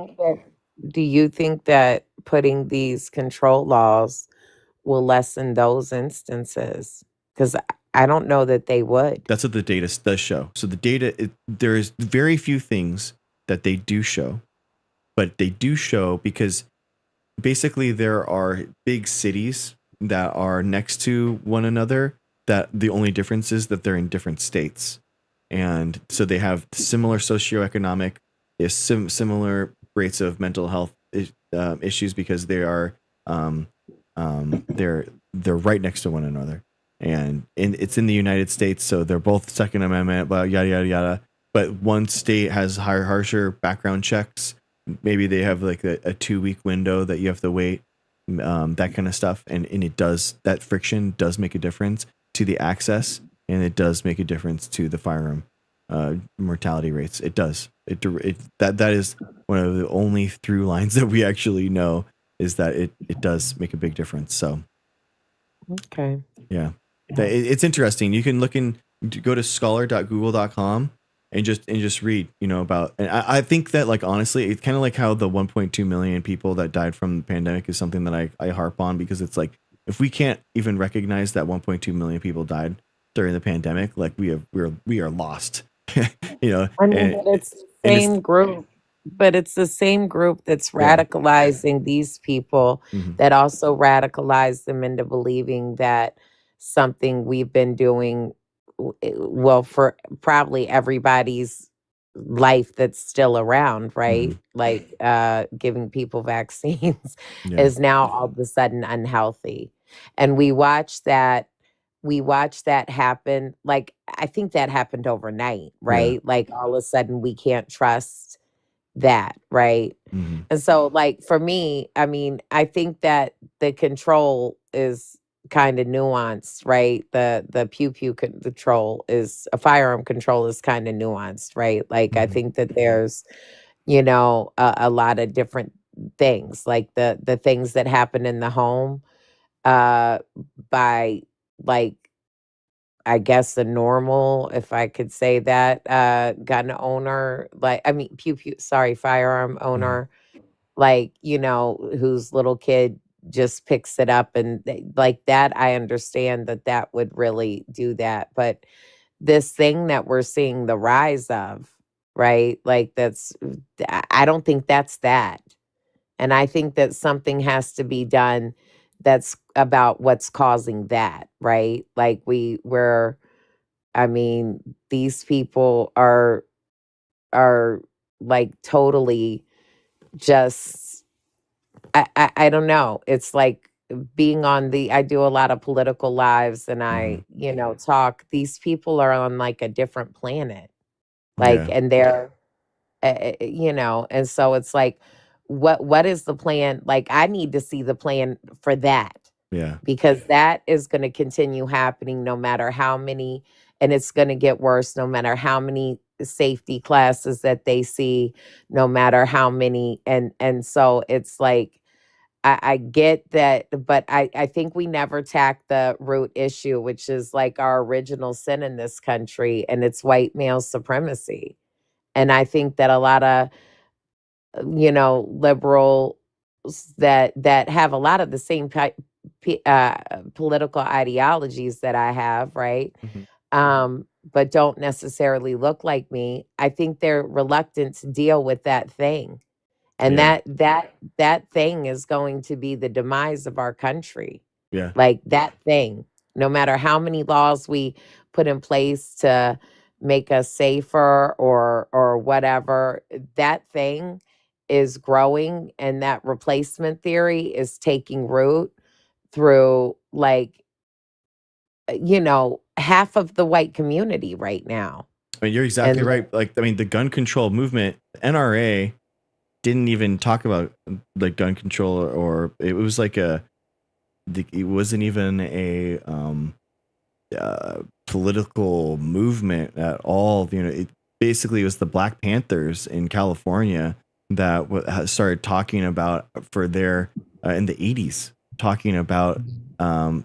do you think that putting these control laws will lessen those instances? Because I don't know that they would. That's what the data does show. So the data, there's very few things that they do show, but they do show because basically there are big cities that are next to one another, that the only difference is that they're in different states. And so they have similar socioeconomic, similar rates of mental health issues because they are they're right next to one another. And it's in the United States, so they're both Second Amendment, blah, yada yada yada. But one state has harsher background checks. Maybe they have like a 2-week window that you have to wait, that kind of stuff. And it does, that friction does make a difference to the access, and it does make a difference to the firearm mortality rates. It does. That is one of the only through lines that we actually know, is that it does make a big difference. So, Okay. yeah. It's interesting. You can go to scholar.google.com and just read, about, and I think that, like, honestly, it's kind of like how the 1.2 million people that died from the pandemic is something that I harp on, because it's like, if we can't even recognize that 1.2 million people died during the pandemic, like we are lost. I mean, but it's the same group. But it's the same group that's radicalizing these people, that also radicalize them into believing that something we've been doing, well, for probably everybody's life that's still around, right? Like giving people vaccines is now all of a sudden unhealthy. And we watched that happen. Like, I think that happened overnight, right? Like, all of a sudden we can't trust that, right? And so, like, for me, I mean, I think that the control is kind of nuanced, right? The pew pew control is a firearm control is kind of nuanced, right? Like, I think that there's, a lot of different things, like the things that happen in the home by, like, I guess the normal, if I could say that, gun owner, like, I mean, firearm owner, like, whose little kid just picks it up, and like that, I understand that would really do that. But this thing that we're seeing the rise of, right? Like, I don't think that's that. And I think that something has to be done that's about what's causing that, right? Like, I mean, these people are like totally just, I don't know. It's like being I do a lot of political lives, and I, talk, these people are on like a different planet. Like, and they're, and so it's like, what is the plan? Like, I need to see the plan for that. Yeah. Because that is going to continue happening no matter how many, and it's going to get worse no matter how many safety classes that they see, no matter how many. And so it's like, I get that, but I think we never tack the root issue, which is like our original sin in this country, and it's white male supremacy. And I think that a lot of, liberals that have a lot of the same political ideologies that I have, right? But don't necessarily look like me. I think they're reluctant to deal with that thing. And that thing is going to be the demise of our country. Yeah. Like, that thing, no matter how many laws we put in place to make us safer or whatever, that thing is growing, and that replacement theory is taking root through, like, half of the white community right now. I mean, you're exactly right. Like, I mean, the gun control movement, NRA didn't even talk about like gun control, or it was like it wasn't even a political movement at all. It basically was the Black Panthers in California that started talking about for their in the 80s, talking about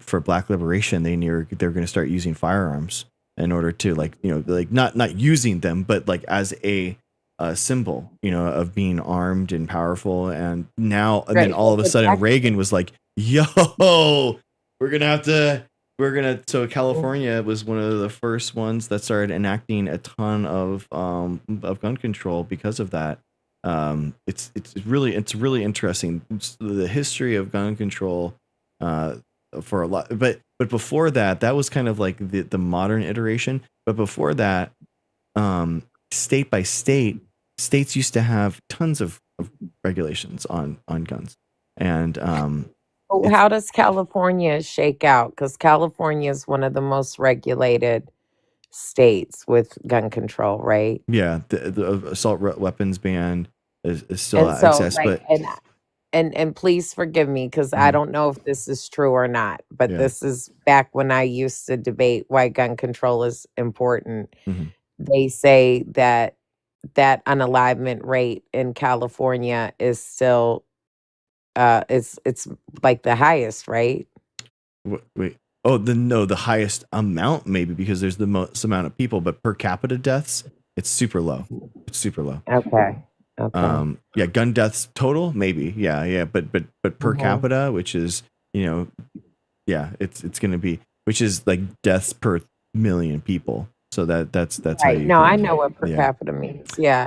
for Black liberation. They were going to start using firearms in order to, like, like not using them, but like as a symbol, of being armed and powerful. And now, and then Right. all of a But sudden, Reagan was like, "Yo, So California was one of the first ones that started enacting a ton of gun control because of that. It's really interesting. The history of gun control for a lot, but before that was kind of like the modern iteration. But before that, state by state, states used to have tons of regulations on guns, and how does California shake out? Because California is one of the most regulated states with gun control, right? yeah, the assault weapons ban is still And so, exists, like, but and please forgive me because I Mhm. don't know if this is true or not, but Yeah. this is back when I used to debate why gun control is important. Mhm. They say that unalivement rate in California is still it's like the highest, right? Wait. Oh, the highest amount maybe because there's the most amount of people, but per capita deaths, it's super low. It's super low. Okay. Okay. Yeah, gun deaths total maybe. Yeah, but per Mhm. capita, which is, yeah, it's going to be, which is like deaths per million people. So that's how Right. you No, I can, know what per yeah. capita means. Yeah.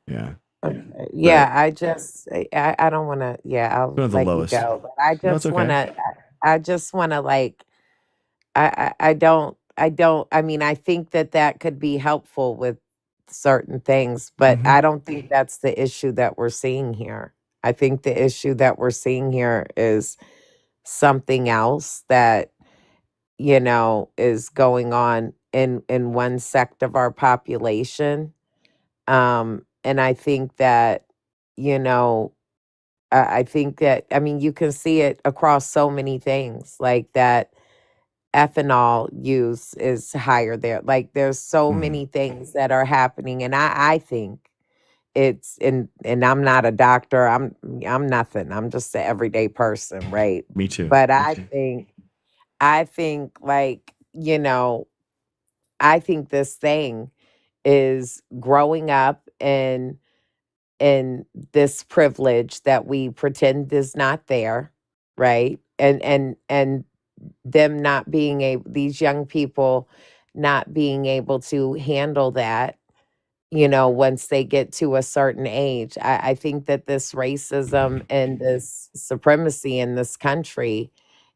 Yeah. Yeah, But I just I don't want to. Yeah, I'll one of the let you lowest. go. But I No, it's just want okay. to. I just want to like. I don't. I don't. I mean, I think that could be helpful with certain things, but Mhm. I don't think that's the issue that we're seeing here. I think the issue that we're seeing here is something else that is going on in one sect of our population. And I think that, you know, I think that, I mean, you can see it across so many things, like that ethanol use is higher there. Like there's so Mhm. many things that are happening. And I think it's and I'm not a doctor. I'm nothing. I'm just an everyday person, right? Me too. But I think like, I think this thing is growing up in this privilege that we pretend is not there, right? And them not being able, these young people not being able to handle that, once they get to a certain age. I think that this racism and this supremacy in this country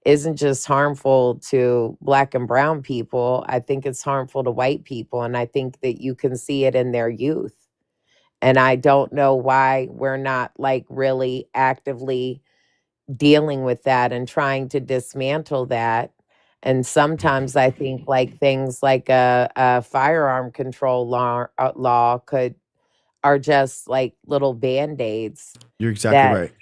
isn't just harmful to Black and brown people. I think it's harmful to white people. And I think that you can see it in their youth. And I don't know why we're not like really actively dealing with that and trying to dismantle that. And sometimes I think like things like a firearm control law are just like little band-aids You're exactly that, right.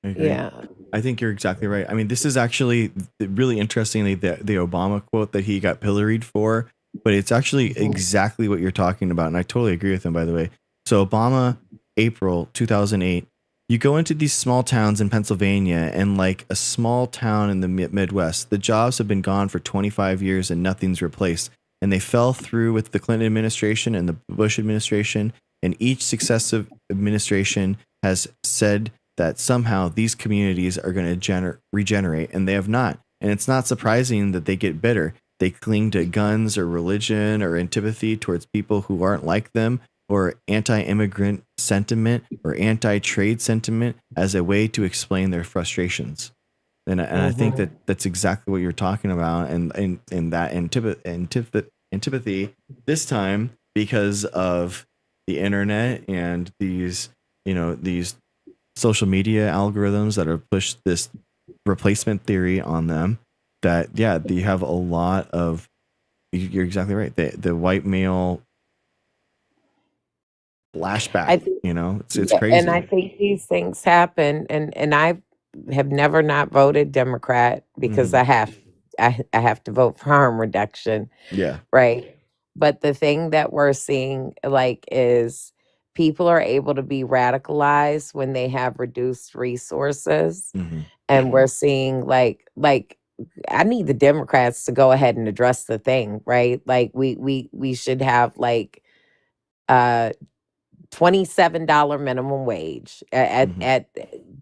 I agree. yeah. I think you're exactly right. I mean, this is actually really interestingly the Obama quote that he got pilloried for, but it's actually exactly what you're talking about. And I totally agree with him, by the way. So Obama, April 2008, you go into these small towns in Pennsylvania and like a small town in the Midwest, the jobs have been gone for 25 years and nothing's replaced. And they fell through with the Clinton administration and the Bush administration. And each successive administration has said that somehow these communities are going to regenerate, and they have not. And it's not surprising that they get bitter. They cling to guns or religion or antipathy towards people who aren't like them, or anti-immigrant sentiment or anti-trade sentiment as a way to explain their frustrations. And I think that that's exactly what you're talking about, and that antipathy this time because of the internet and these these social media algorithms that have pushed this replacement theory on them. That you have a lot of. You're exactly right. The white male flashback. I think, It's and I crazy. think these things happen, and I have never not voted Democrat because Mhm. I have to vote for harm reduction. Yeah. Right. But the thing that we're seeing, like, is people are able to be radicalized when they have reduced resources. Mhm. And we're seeing like I need the Democrats to go ahead and address the thing, right? Like we should have like uh $27 minimum wage at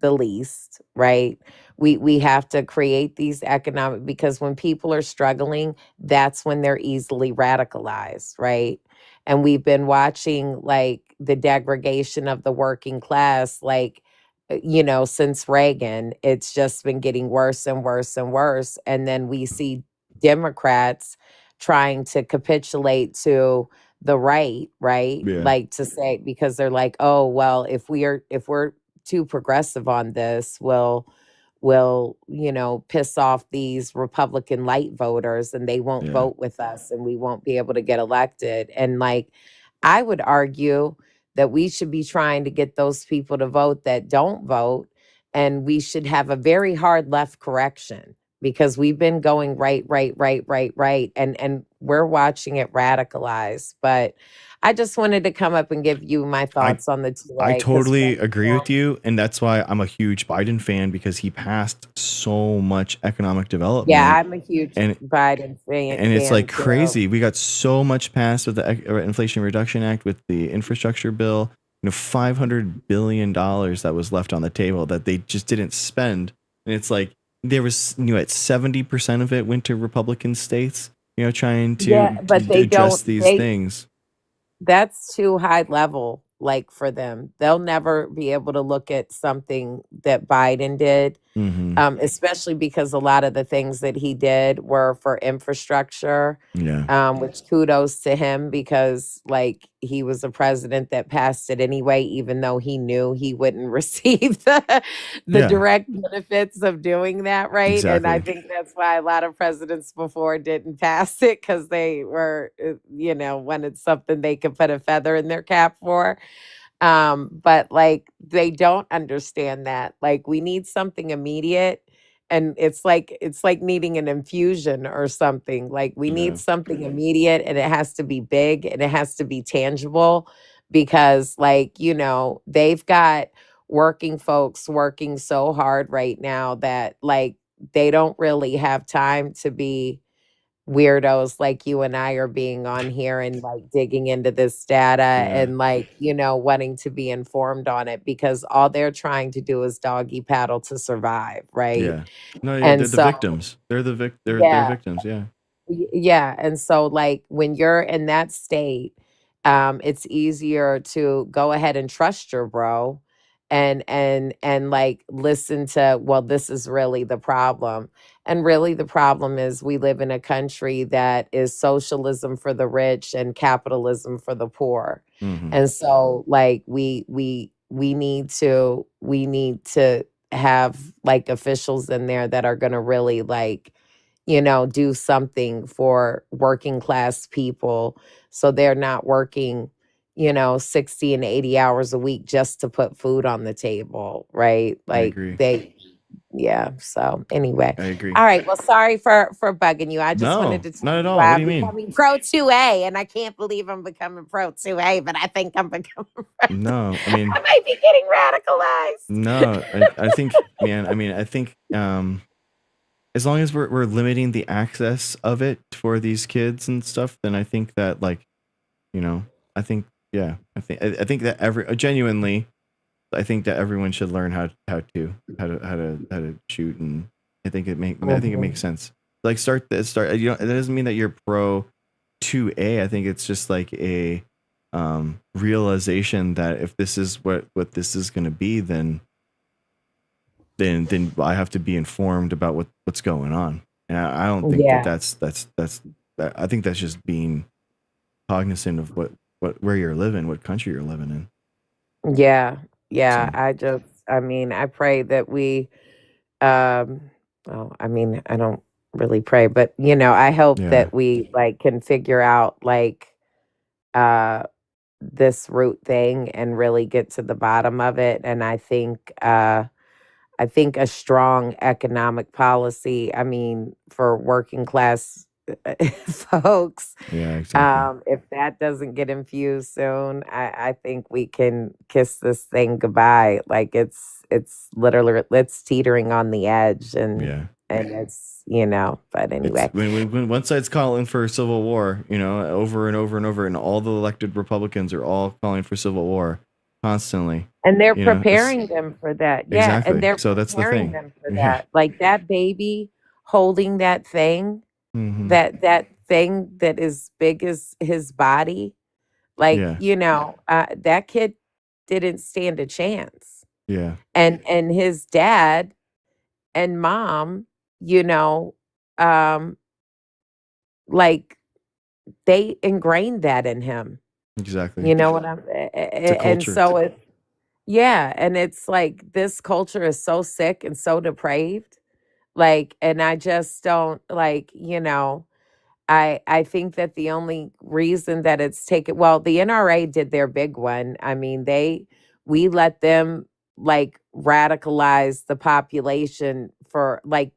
the least, right? We have to create these economic, because when people are struggling, that's when they're easily radicalized, right? And we've been watching like the degradation of the working class, like since Reagan. It's just been getting worse and worse and worse. And then we see Democrats trying to capitulate to the right? Yeah. Like to say, because they're like, oh, well, if we're too progressive on this, will piss off these Republican light voters and they won't Yeah. vote with us and we won't be able to get elected. And like, I would argue that we should be trying to get those people to vote that don't vote, and we should have a very hard left correction, because we've been going right, and we're watching it radicalize. But I just wanted to come up and give you my I thoughts on the I 2A, because totally agree with you, and that's why I'm a huge Biden fan, because he passed so much economic yeah, development, I'm a huge and Biden fan, it's like too. crazy. We got so much passed with the Inflation Reduction Act, with the infrastructure bill. $500 billion that was left on the table that they just didn't spend, and it's like there was at 70% of it went to Republican states. Trying Yeah, to but they address don't. these things. That's too high level, like for them. They'll never be able to look at something that Biden did, especially because a lot of the things that he did were for infrastructure, Yeah. which kudos to him, because like he was a president that passed it anyway, even though he knew he wouldn't receive the Yeah. direct benefits of doing that, right? And I Exactly. think that's why a lot of presidents before didn't pass it, because they were, wanted something they could put a feather in their cap for. But like they don't understand that. Like we need something immediate, and it's like needing an infusion or something. Like we Yeah. need something immediate, and it has to be big and it has to be tangible, because like, they've got working folks working so hard right now that like they don't really have time to be weirdos like you and I are being on here and like digging into this data Yeah. and like, wanting to be informed on it, because all they're trying to do is doggy paddle to survive, right? Yeah. No, yeah, And they're the so, victims. They're yeah, victims, yeah. yeah. And so like when you're in that state, it's easier to go ahead and trust your bro, and like listen to, well, this is really the problem. And really the problem is we live in a country that is socialism for the rich and capitalism for the poor. And so like we need to have like officials in there that are going to really like do something for working class people, so they're not working 60 and 80 hours a week just to put food on the table, right? I Like agree. yeah. So anyway, I agree. all right, well, sorry for bugging you. I just wanted No, to tell not at you all. why What I'm do you mean? becoming pro 2A, and I can't believe I'm becoming pro 2A, but I think I'm becoming No, I mean, I might be getting radicalized. no, I think, man, I think as long as we're limiting the access of it for these kids and stuff, then I think that like, I think, yeah, I think that genuinely, I think that everyone should learn how to shoot, and I think it makes sense. Like start. It doesn't mean that you're pro 2A. I think it's just like a realization that if this is what this is going to be, then I have to be informed about what's going on. And I don't think Yeah. I think that's just being cognizant of where you're living, what country you're living in. Yeah. Yeah. So, I pray that we, well, I don't really pray, but I hope yeah, that we like can figure out like, uh, this root thing and really get to the bottom of it. And I think a strong economic policy, for working class folks, yeah, exactly. if that doesn't get infused soon, I think we can kiss this thing goodbye. Like it's literally, it's teetering on the edge, and Yeah. and it's, you know, but anyway. It's when one side's calling for civil war, you know, over and over and over, and all the elected Republicans are all calling for civil war constantly. And they're You know, it's preparing them for that. Yeah. exactly. And they're So that's the preparing thing. them for Yeah. that. Like that baby holding that thing, Mhm. that thing that is big as his body. Like, Yeah. you know, that kid didn't stand a chance. Yeah. And his dad and mom, you know, like they ingrained that in him. Exactly. You know what I'm It's a and culture. so it's yeah, and it's like this culture is so sick and so depraved. Like, and I just don't like, you know, I think that the only reason that it's taken, well, the NRA did their big one. I mean, we let them like radicalize the population for like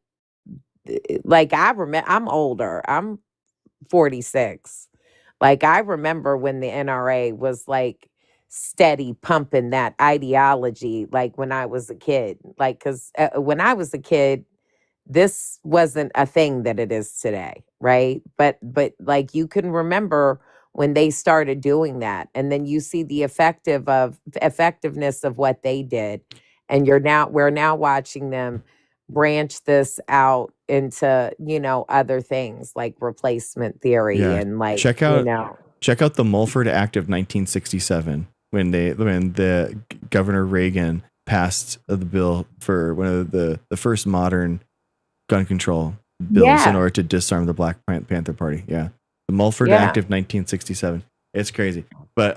I remember, I'm older. I'm 46. Like I remember when the NRA was like steady pumping that ideology like when I was a kid. Like cuz when I was a kid, this wasn't a thing that it is today, right? But like you can remember when they started doing that, and then you see the effectiveness of what they did, and we're now watching them branch this out into, you know, other things like replacement theory Yeah. and like, Check you out know. the Mulford Act of 1967 when the Governor Reagan passed the bill for one of the first modern gun control bills in Yeah. order to disarm the Black Panther Party. Yeah. The Mulford Yeah. Act of 1967. It's crazy. But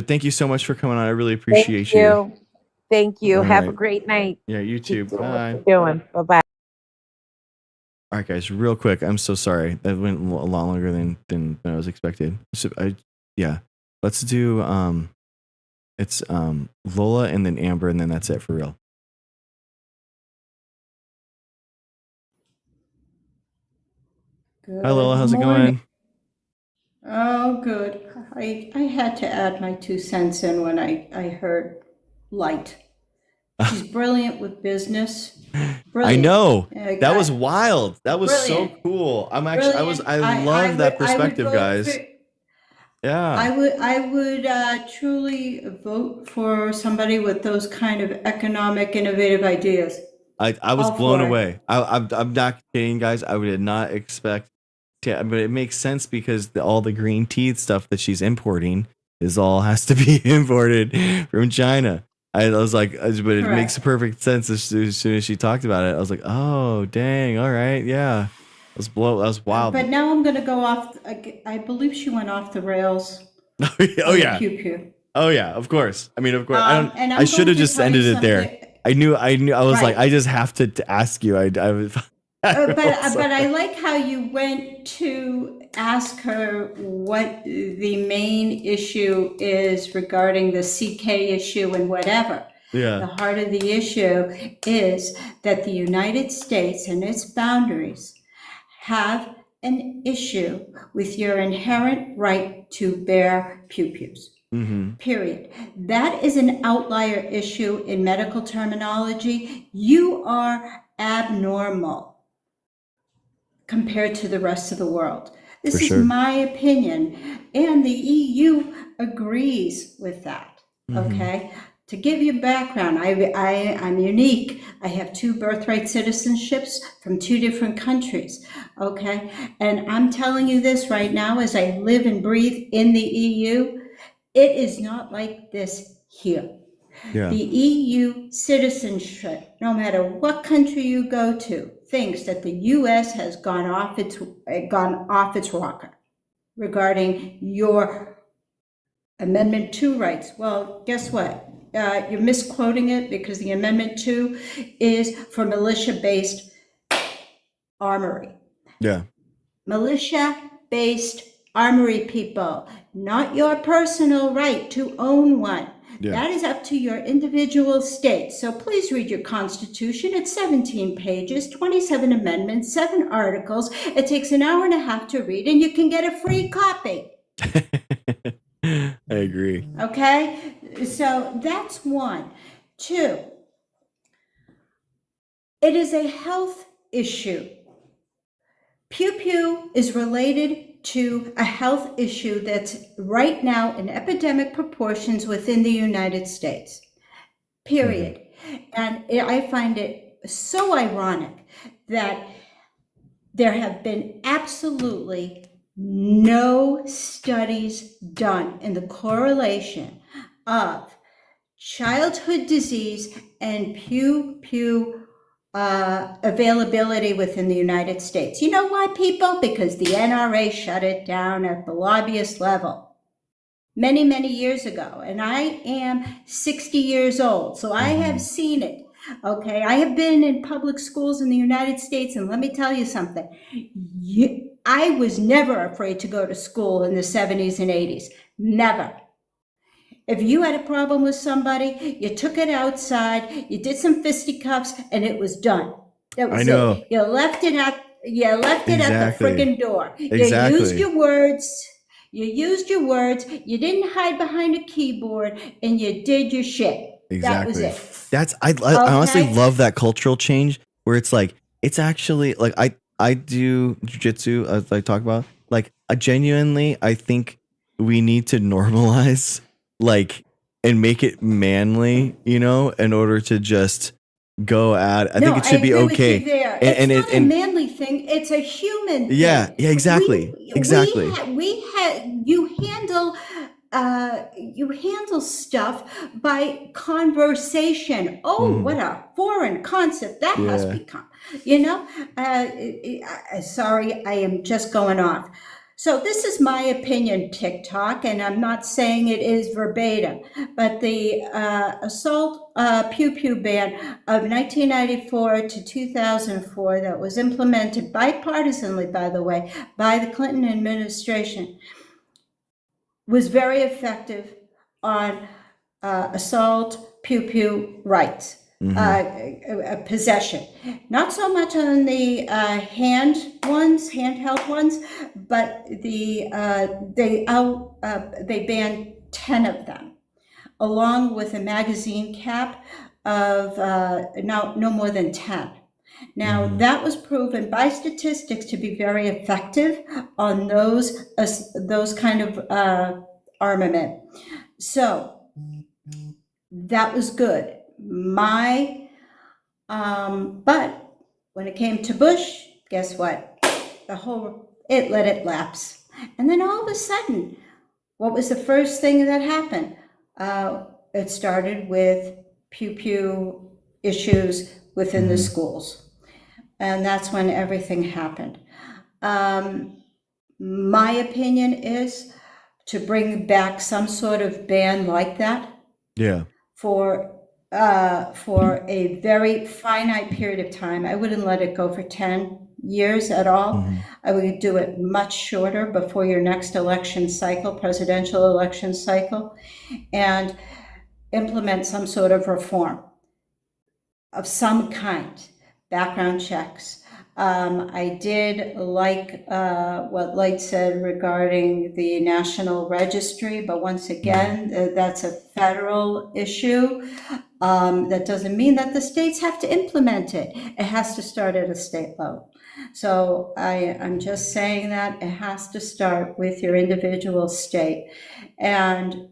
thank you so much for coming on. I really Thank appreciate you. you. Thank you. All Have a right. great night. Yeah, you too. Keep doing what Bye. you're doing. Bye-bye. All right, guys, real quick. I'm so sorry. That went a lot longer than I was expected. So let's do it's Lola and then Amber and then that's it for real. Hi Lola, how's it going? Oh, good. I had to add my 2 cents in when I heard Light. She's brilliant with business. Brilliant. I know. Like, That was wild. That was so brilliant. cool. I Brilliant. love that would perspective, vote guys. for- Yeah. I would truly vote for somebody with those kind of economic, innovative ideas. I was All blown for it. away. I'm not kidding, guys. I would not expect to, but it makes sense because all the green tea stuff that she's importing has to be imported from China. I was like, but it makes Correct. perfect sense as soon as she talked about it. I was like, oh dang, all right, yeah. That was wild. But now I'm going to go off. I believe she went off the rails. Oh on the yeah. Pew Pew. Oh yeah, of course. I mean, of course. And I should have just ended it there. something- I knew. I was like, Right. I just have to ask you. I was. But I like how you went to ask her what the main issue is regarding the CK issue and whatever. The Yeah. heart of the issue is that the United States and its boundaries have an issue with your inherent right to bear pew-pews. Mm-hmm. Period. That is an outlier issue in medical terminology. You are abnormal compared to the rest of the world. This For is sure. my opinion, and the EU agrees with that. Mhm. Okay. To give you background, I'm unique. I have 2 birthright citizenships from 2 different countries. Okay. And I'm telling you this right now as I live and breathe in the EU. It is not like this here. Yeah. The EU citizenship, no matter what country you go to, thinks that the US has gone off its rocker regarding your Amendment 2 rights. Well, guess what? You're misquoting it because the Amendment 2 is for militia-based armory. Yeah. Militia-based armory people, not your personal right to own one. Yeah. That is up to your individual state. So please read your Constitution. It's 17 pages, 27 amendments, 7 articles. It takes an hour and a half to read, and you can get a free copy. I agree. Okay? So that's 1. 2, it is a health issue. Pew Pew is related to a health issue that's right now in epidemic proportions within the United States. Period. And I find it so ironic that there have been absolutely no studies done in the correlation of childhood disease and Pew Pew availability within the United States. You know why, people? Because the NRA shut it down at the lobbyist level many, many years ago. And I am 60 years old, so I have seen it. Okay, I have been in public schools in the United States, and let me tell you something. I was never afraid to go to school in the 70s and 80s. Never. If you had a problem with somebody, you took it outside, you did some fisticuffs, and it was done. That was I know. it. You left it at the friggin' door. Exactly. You used your words. You didn't hide behind a keyboard, and you did your shit. Exactly. That was it. That's I honestly love that cultural change where it's like it's actually like I do jujitsu as I talk about. Like I genuinely I think we need to normalize like and make it manly, you know, in order to just go at. I think it should be agree with okay. you there. And It's not a manly thing. It's a human thing. Yeah, exactly. Exactly. You handle stuff by conversation. Oh, what a foreign concept that has become. You know, sorry, I am just going off. So this is my opinion, TikTok, and I'm not saying it is verbatim, but the assault Pew Pew ban of 1994 to 2004 that was implemented bipartisanly, by the way, by the Clinton administration was very effective on assault Pew Pew rights. Possession. Not so much on the handheld ones, but they banned 10 of them, along with a magazine cap of no more than 10. Now, that was proven by statistics to be very effective on those kind of armament. So that was good. But when it came to Bush, guess what? It let it lapse. And then all of a sudden, what was the first thing that happened? It started with Pew Pew issues within the schools. And that's when everything happened. My opinion is to bring back some sort of ban like that. Yeah. For a very finite period of time. I wouldn't let it go for 10 years at all. I would do it much shorter before your next election cycle, presidential election cycle, and implement some sort of reform of some kind, background checks. I did like what Light said regarding the National Registry, but once again, that's a federal issue. That doesn't mean that the states have to implement it. It has to start at a state level. So I'm just saying that it has to start with your individual state. And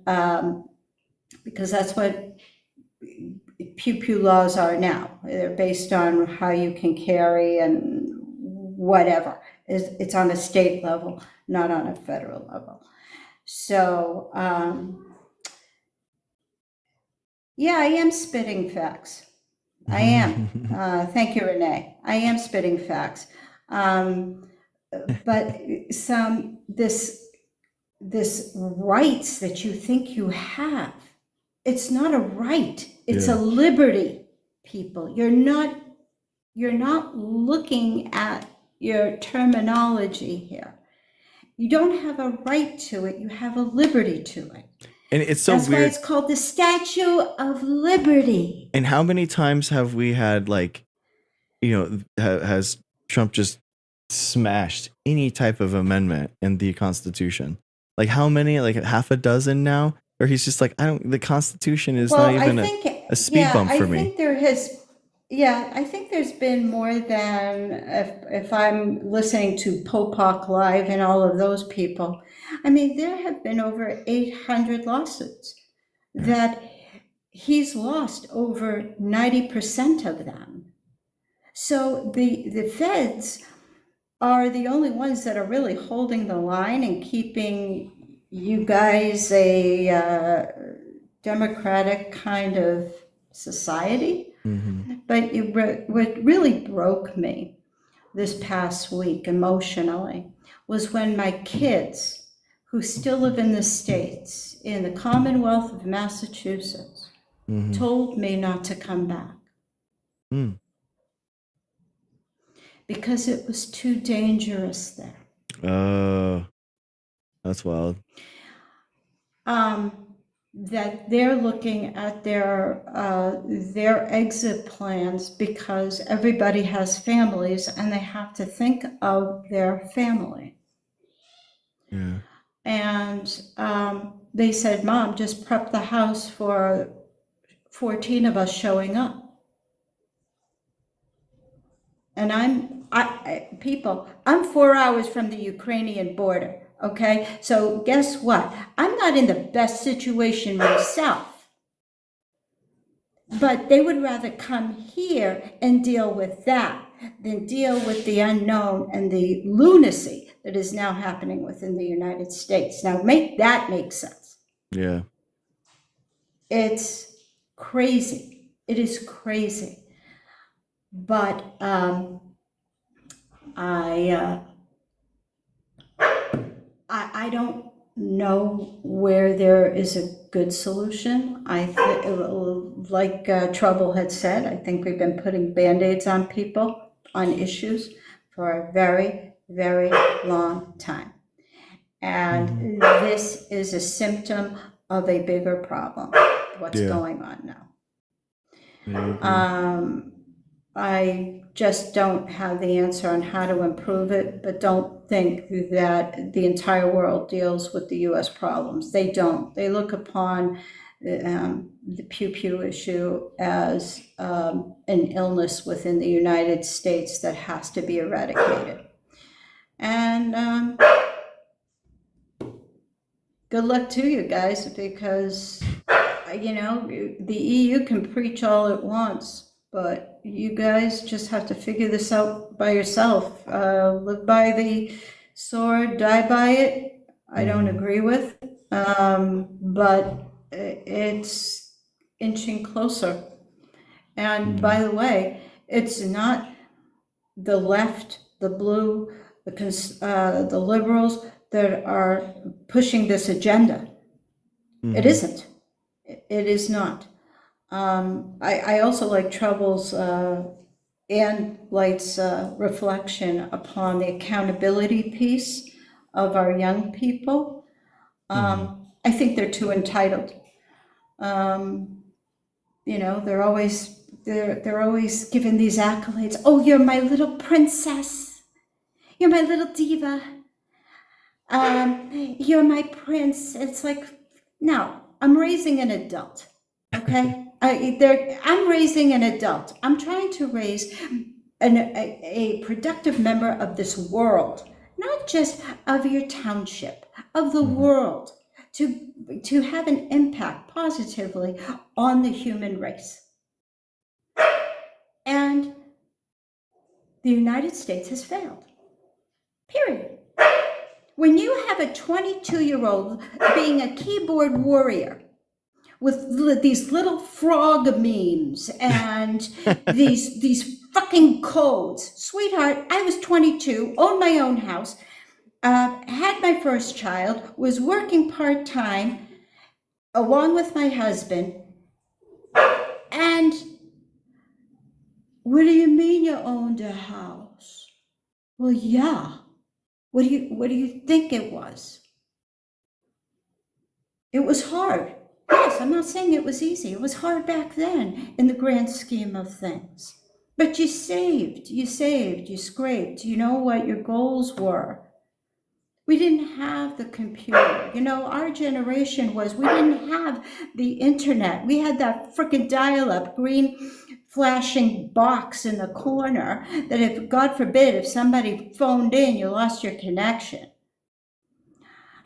because that's what Pew Pew laws are now. They're based on how you can carry and whatever. It's on a state level, not on a federal level. So, yeah, I am spitting facts. I am. Thank you, Renee. I am spitting facts. But this rights that you think you have, it's not a right. It's a liberty, people. You're not looking at your terminology here. You don't have a right to it. You have a liberty to it. And it's so That's weird. why it's called the Statue of Liberty. And how many times have we had has Trump just smashed any type of amendment in the Constitution? Like how many? Like half a dozen now? Or he's just like, the Constitution is not even a speed bump for me. I think there has Yeah, I think there's been more than, if I'm listening to Popak Live and all of those people, I mean, there have been over 800 lawsuits that he's lost over 90% of them. So the feds are the only ones that are really holding the line and keeping you guys a democratic kind of society. But what really broke me this past week emotionally was when my kids, who still live in the States, in the Commonwealth of Massachusetts, told me not to come back because it was too dangerous there. That's wild. That they're looking at their exit plans because everybody has families and they have to think of their family. Yeah. And they said, Mom, just prep the house for 14 of us showing up. And I'm 4 hours from the Ukrainian border. Okay, so guess what? I'm not in the best situation myself, but they would rather come here and deal with that than deal with the unknown and the lunacy that is now happening within the United States. Now, make that make sense. Yeah. It's crazy. It is crazy. But I don't know where there is a good solution. Like Trouble had said, I think we've been putting Band-Aids on people, on issues, for a very, very long time. And this is a symptom of a bigger problem, what's going on now. I just don't have the answer on how to improve it, but don't think that the entire world deals with the U.S. problems. They don't. They look upon the pew-pew issue as an illness within the United States that has to be eradicated. And good luck to you guys, because, the EU can preach all it wants, but you guys just have to figure this out by yourself. Live by the sword, die by it. I don't agree with, but it's inching closer. And by the way, it's not the left, the blue, the liberals that are pushing this agenda. It isn't. It is not. I also like Trouble's and Light's reflection upon the accountability piece of our young people. I think they're too entitled. They're always given these accolades. Oh, you're my little princess. You're my little diva. You're my prince. It's like, no, I'm raising an adult. Okay. I'm raising an adult. I'm trying to raise a productive member of this world, not just of your township, of the world, to have an impact positively on the human race. And the United States has failed. Period. When you have a 22-year-old being a keyboard warrior with these little frog memes and these fucking codes. Sweetheart, I was 22, owned my own house, had my first child, was working part-time along with my husband. And what do you mean you owned a house? Well, yeah. What do you think it was? It was hard. Yes, I'm not saying it was easy. It was hard back then in the grand scheme of things. But you saved, you scraped. You know what your goals were. We didn't have the computer. Our generation we didn't have the internet. We had that frickin' dial-up, green flashing box in the corner that if, God forbid, if somebody phoned in, you lost your connection.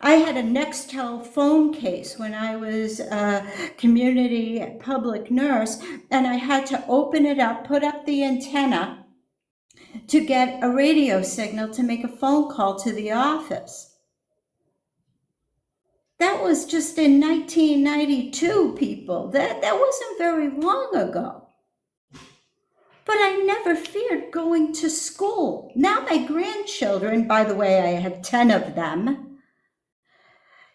I had a Nextel phone case when I was a community public nurse, and I had to open it up, put up the antenna to get a radio signal to make a phone call to the office. That was just in 1992, people. That wasn't very long ago. But I never feared going to school. Now my grandchildren, by the way, I have 10 of them,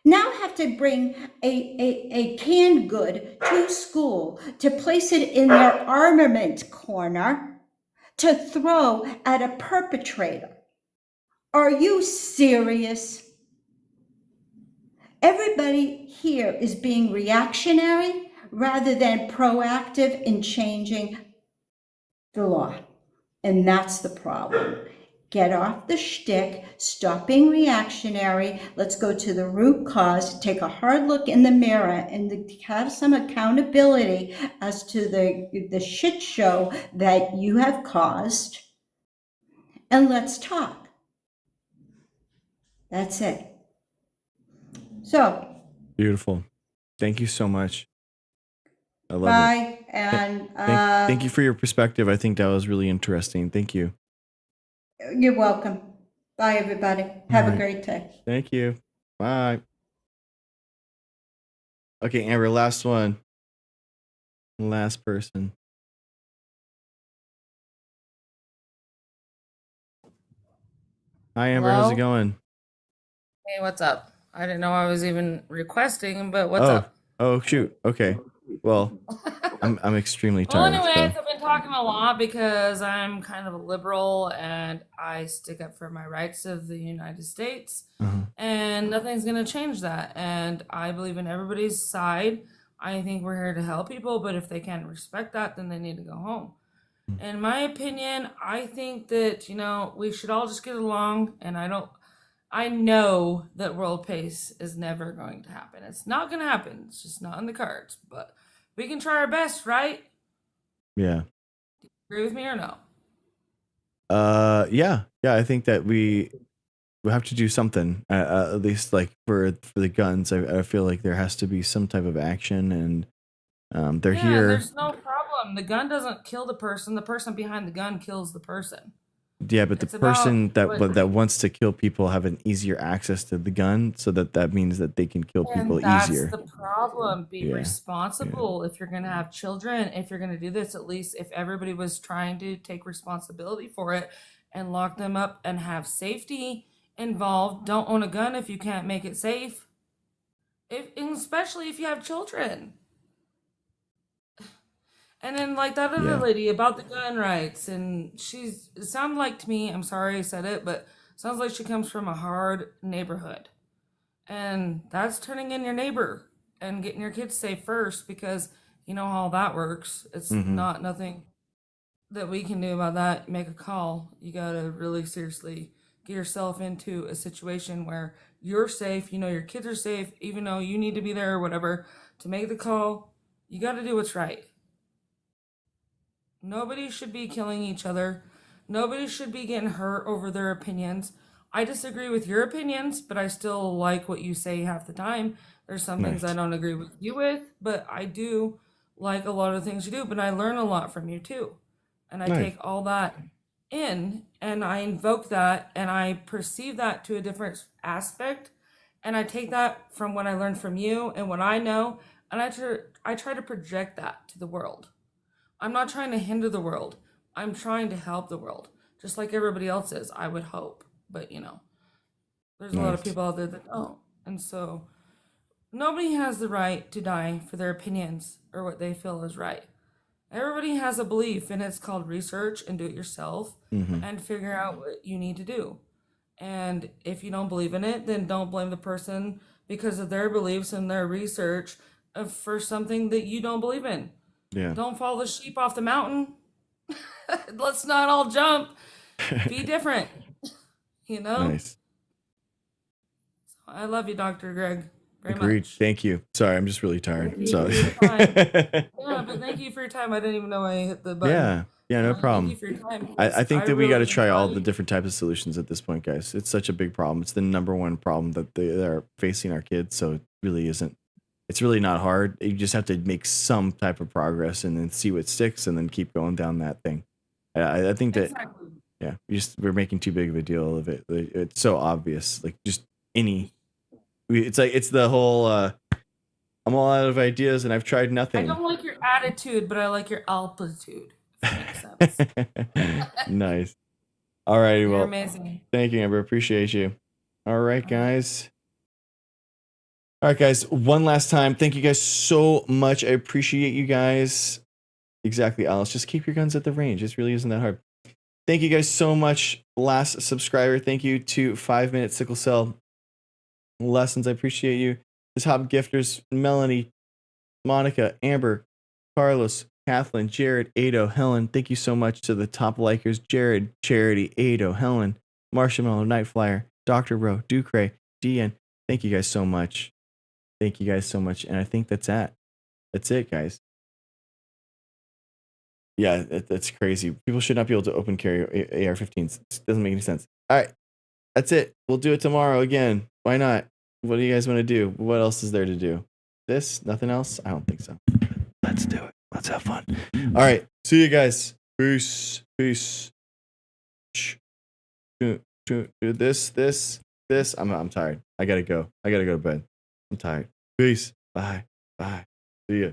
now have to bring a canned good to school to place it in their armament corner to throw at a perpetrator. Are you serious? Everybody here is being reactionary rather than proactive in changing the law. And that's the problem. Get off the shtick, stop being reactionary. Let's go to the root cause, take a hard look in the mirror, and have some accountability as to the shit show that you have caused. And let's talk. That's it. So. Beautiful. Thank you so much. I love it. Bye. And thank you for your perspective. I think that was really interesting. Thank you. You're welcome. Bye, everybody. Have a great day. Thank you. Bye. Okay, Amber, last one. Last person. Hi, Amber. How's it Hello? going? Hey, what's up? I didn't know I was even requesting, but what's Oh, up? oh, shoot. Okay. Well, I'm extremely Well, tired. anyways, So. I've been talking a lot because I'm kind of a liberal and I stick up for my rights of the United States, and nothing's going to change that. And I believe in everybody's side. I think we're here to help people, but if they can't respect that, then they need to go home. In my opinion, I think that, we should all just get along, and I know that world peace is never going to happen. It's not going to happen. It's just not in the cards, but we can try our best, right? Yeah. Agree with me or no? Yeah. I think that we have to do something. At least, like for the guns, I feel like there has to be some type of action, and they're here. There's no problem. The gun doesn't kill the person. The person behind the gun kills the person. Yeah, but the person that wants to kill people have an easier access to the gun, so that means that they can kill people easier. That's the problem. Be responsible. If you're going to have children, if you're going to do this, at least if everybody was trying to take responsibility for it and lock them up and have safety involved, don't own a gun if you can't make it safe. Especially if you have children. And then like that other lady about the gun rights, and it sounded like to me, I'm sorry I said it, but sounds like she comes from a hard neighborhood. And that's turning in your neighbor and getting your kids safe first, because you know how that works. It's not nothing that we can do about that. Make a call. You got to really seriously get yourself into a situation where you're safe, your kids are safe, even though you need to be there or whatever to make the call. You got to do what's right. Nobody should be killing each other. Nobody should be getting hurt over their opinions. I disagree with your opinions, but I still like what you say half the time. There's some things I don't agree with you with, but I do like a lot of things you do, but I learn a lot from you too. And I take all that in, and I invoke that, and I perceive that to a different aspect, and I take that from what I learned from you and what I know, and I try to project that to the world. I'm not trying to hinder the world. I'm trying to help the world, just like everybody else is, I would hope. But, there's a lot of people out there that don't. And so nobody has the right to die for their opinions or what they feel is right. Everybody has a belief, and it's called research and do it yourself and figure out what you need to do. And if you don't believe in it, then don't blame the person because of their beliefs and their research for something that you don't believe in. Yeah. Don't follow the sheep off the mountain. Let's not all jump. Be different. Nice. I love you, Dr. Greg. very Agreed. much. Thank you. Sorry, I'm just really tired. Thank you So for your time. Yeah, but thank you for your time. I didn't even know I hit the button. yeah, no Thank you problem. for your time. I think that we got to try all the enjoyed- different types of solutions at this point, guys. It's such a big problem. It's the number one problem that they're facing our kids. So it really isn't. It's really not hard. You just have to make some type of progress and then see what sticks, and then keep going down that thing. I think that Exactly. yeah, we're making too big of a deal of it. It's so obvious. Like just it's like it's the whole. I'm all out of ideas and I've tried I nothing. don't like your attitude, but I like your altitude. If that makes sense. Nice. All righty. You're Well, amazing. thank you, Amber. Appreciate you. All right, guys. All right, guys. One last time. Thank you guys so much. I appreciate you guys. Exactly, Alice. Just keep your guns at the range. It really isn't that hard. Thank you guys so much. Last subscriber. Thank you to 5 Minute Sickle Cell Lessons. I appreciate you. The top gifters: Melanie, Monica, Amber, Carlos, Kathleen, Jared, Ado, Helen. Thank you so much to the top likers: Jared, Charity, Ado, Helen, Marshmallow, Nightflyer, Dr. Rowe, Ducray, Dean. Thank you guys so much. Thank you guys so much. And I think that's it. That's it, guys. Yeah, that's crazy. People should not be able to open carry AR-15s. It doesn't make any sense. All right. That's it. We'll do it tomorrow again. Why not? What do you guys want to do? What else is there to do? This? Nothing else? I don't think so. Let's do it. Let's have fun. All right. See you guys. Peace. Peace. Do this. I'm tired. I gotta go. I gotta go to bed. I'm tired. Peace. Bye. Bye. See ya.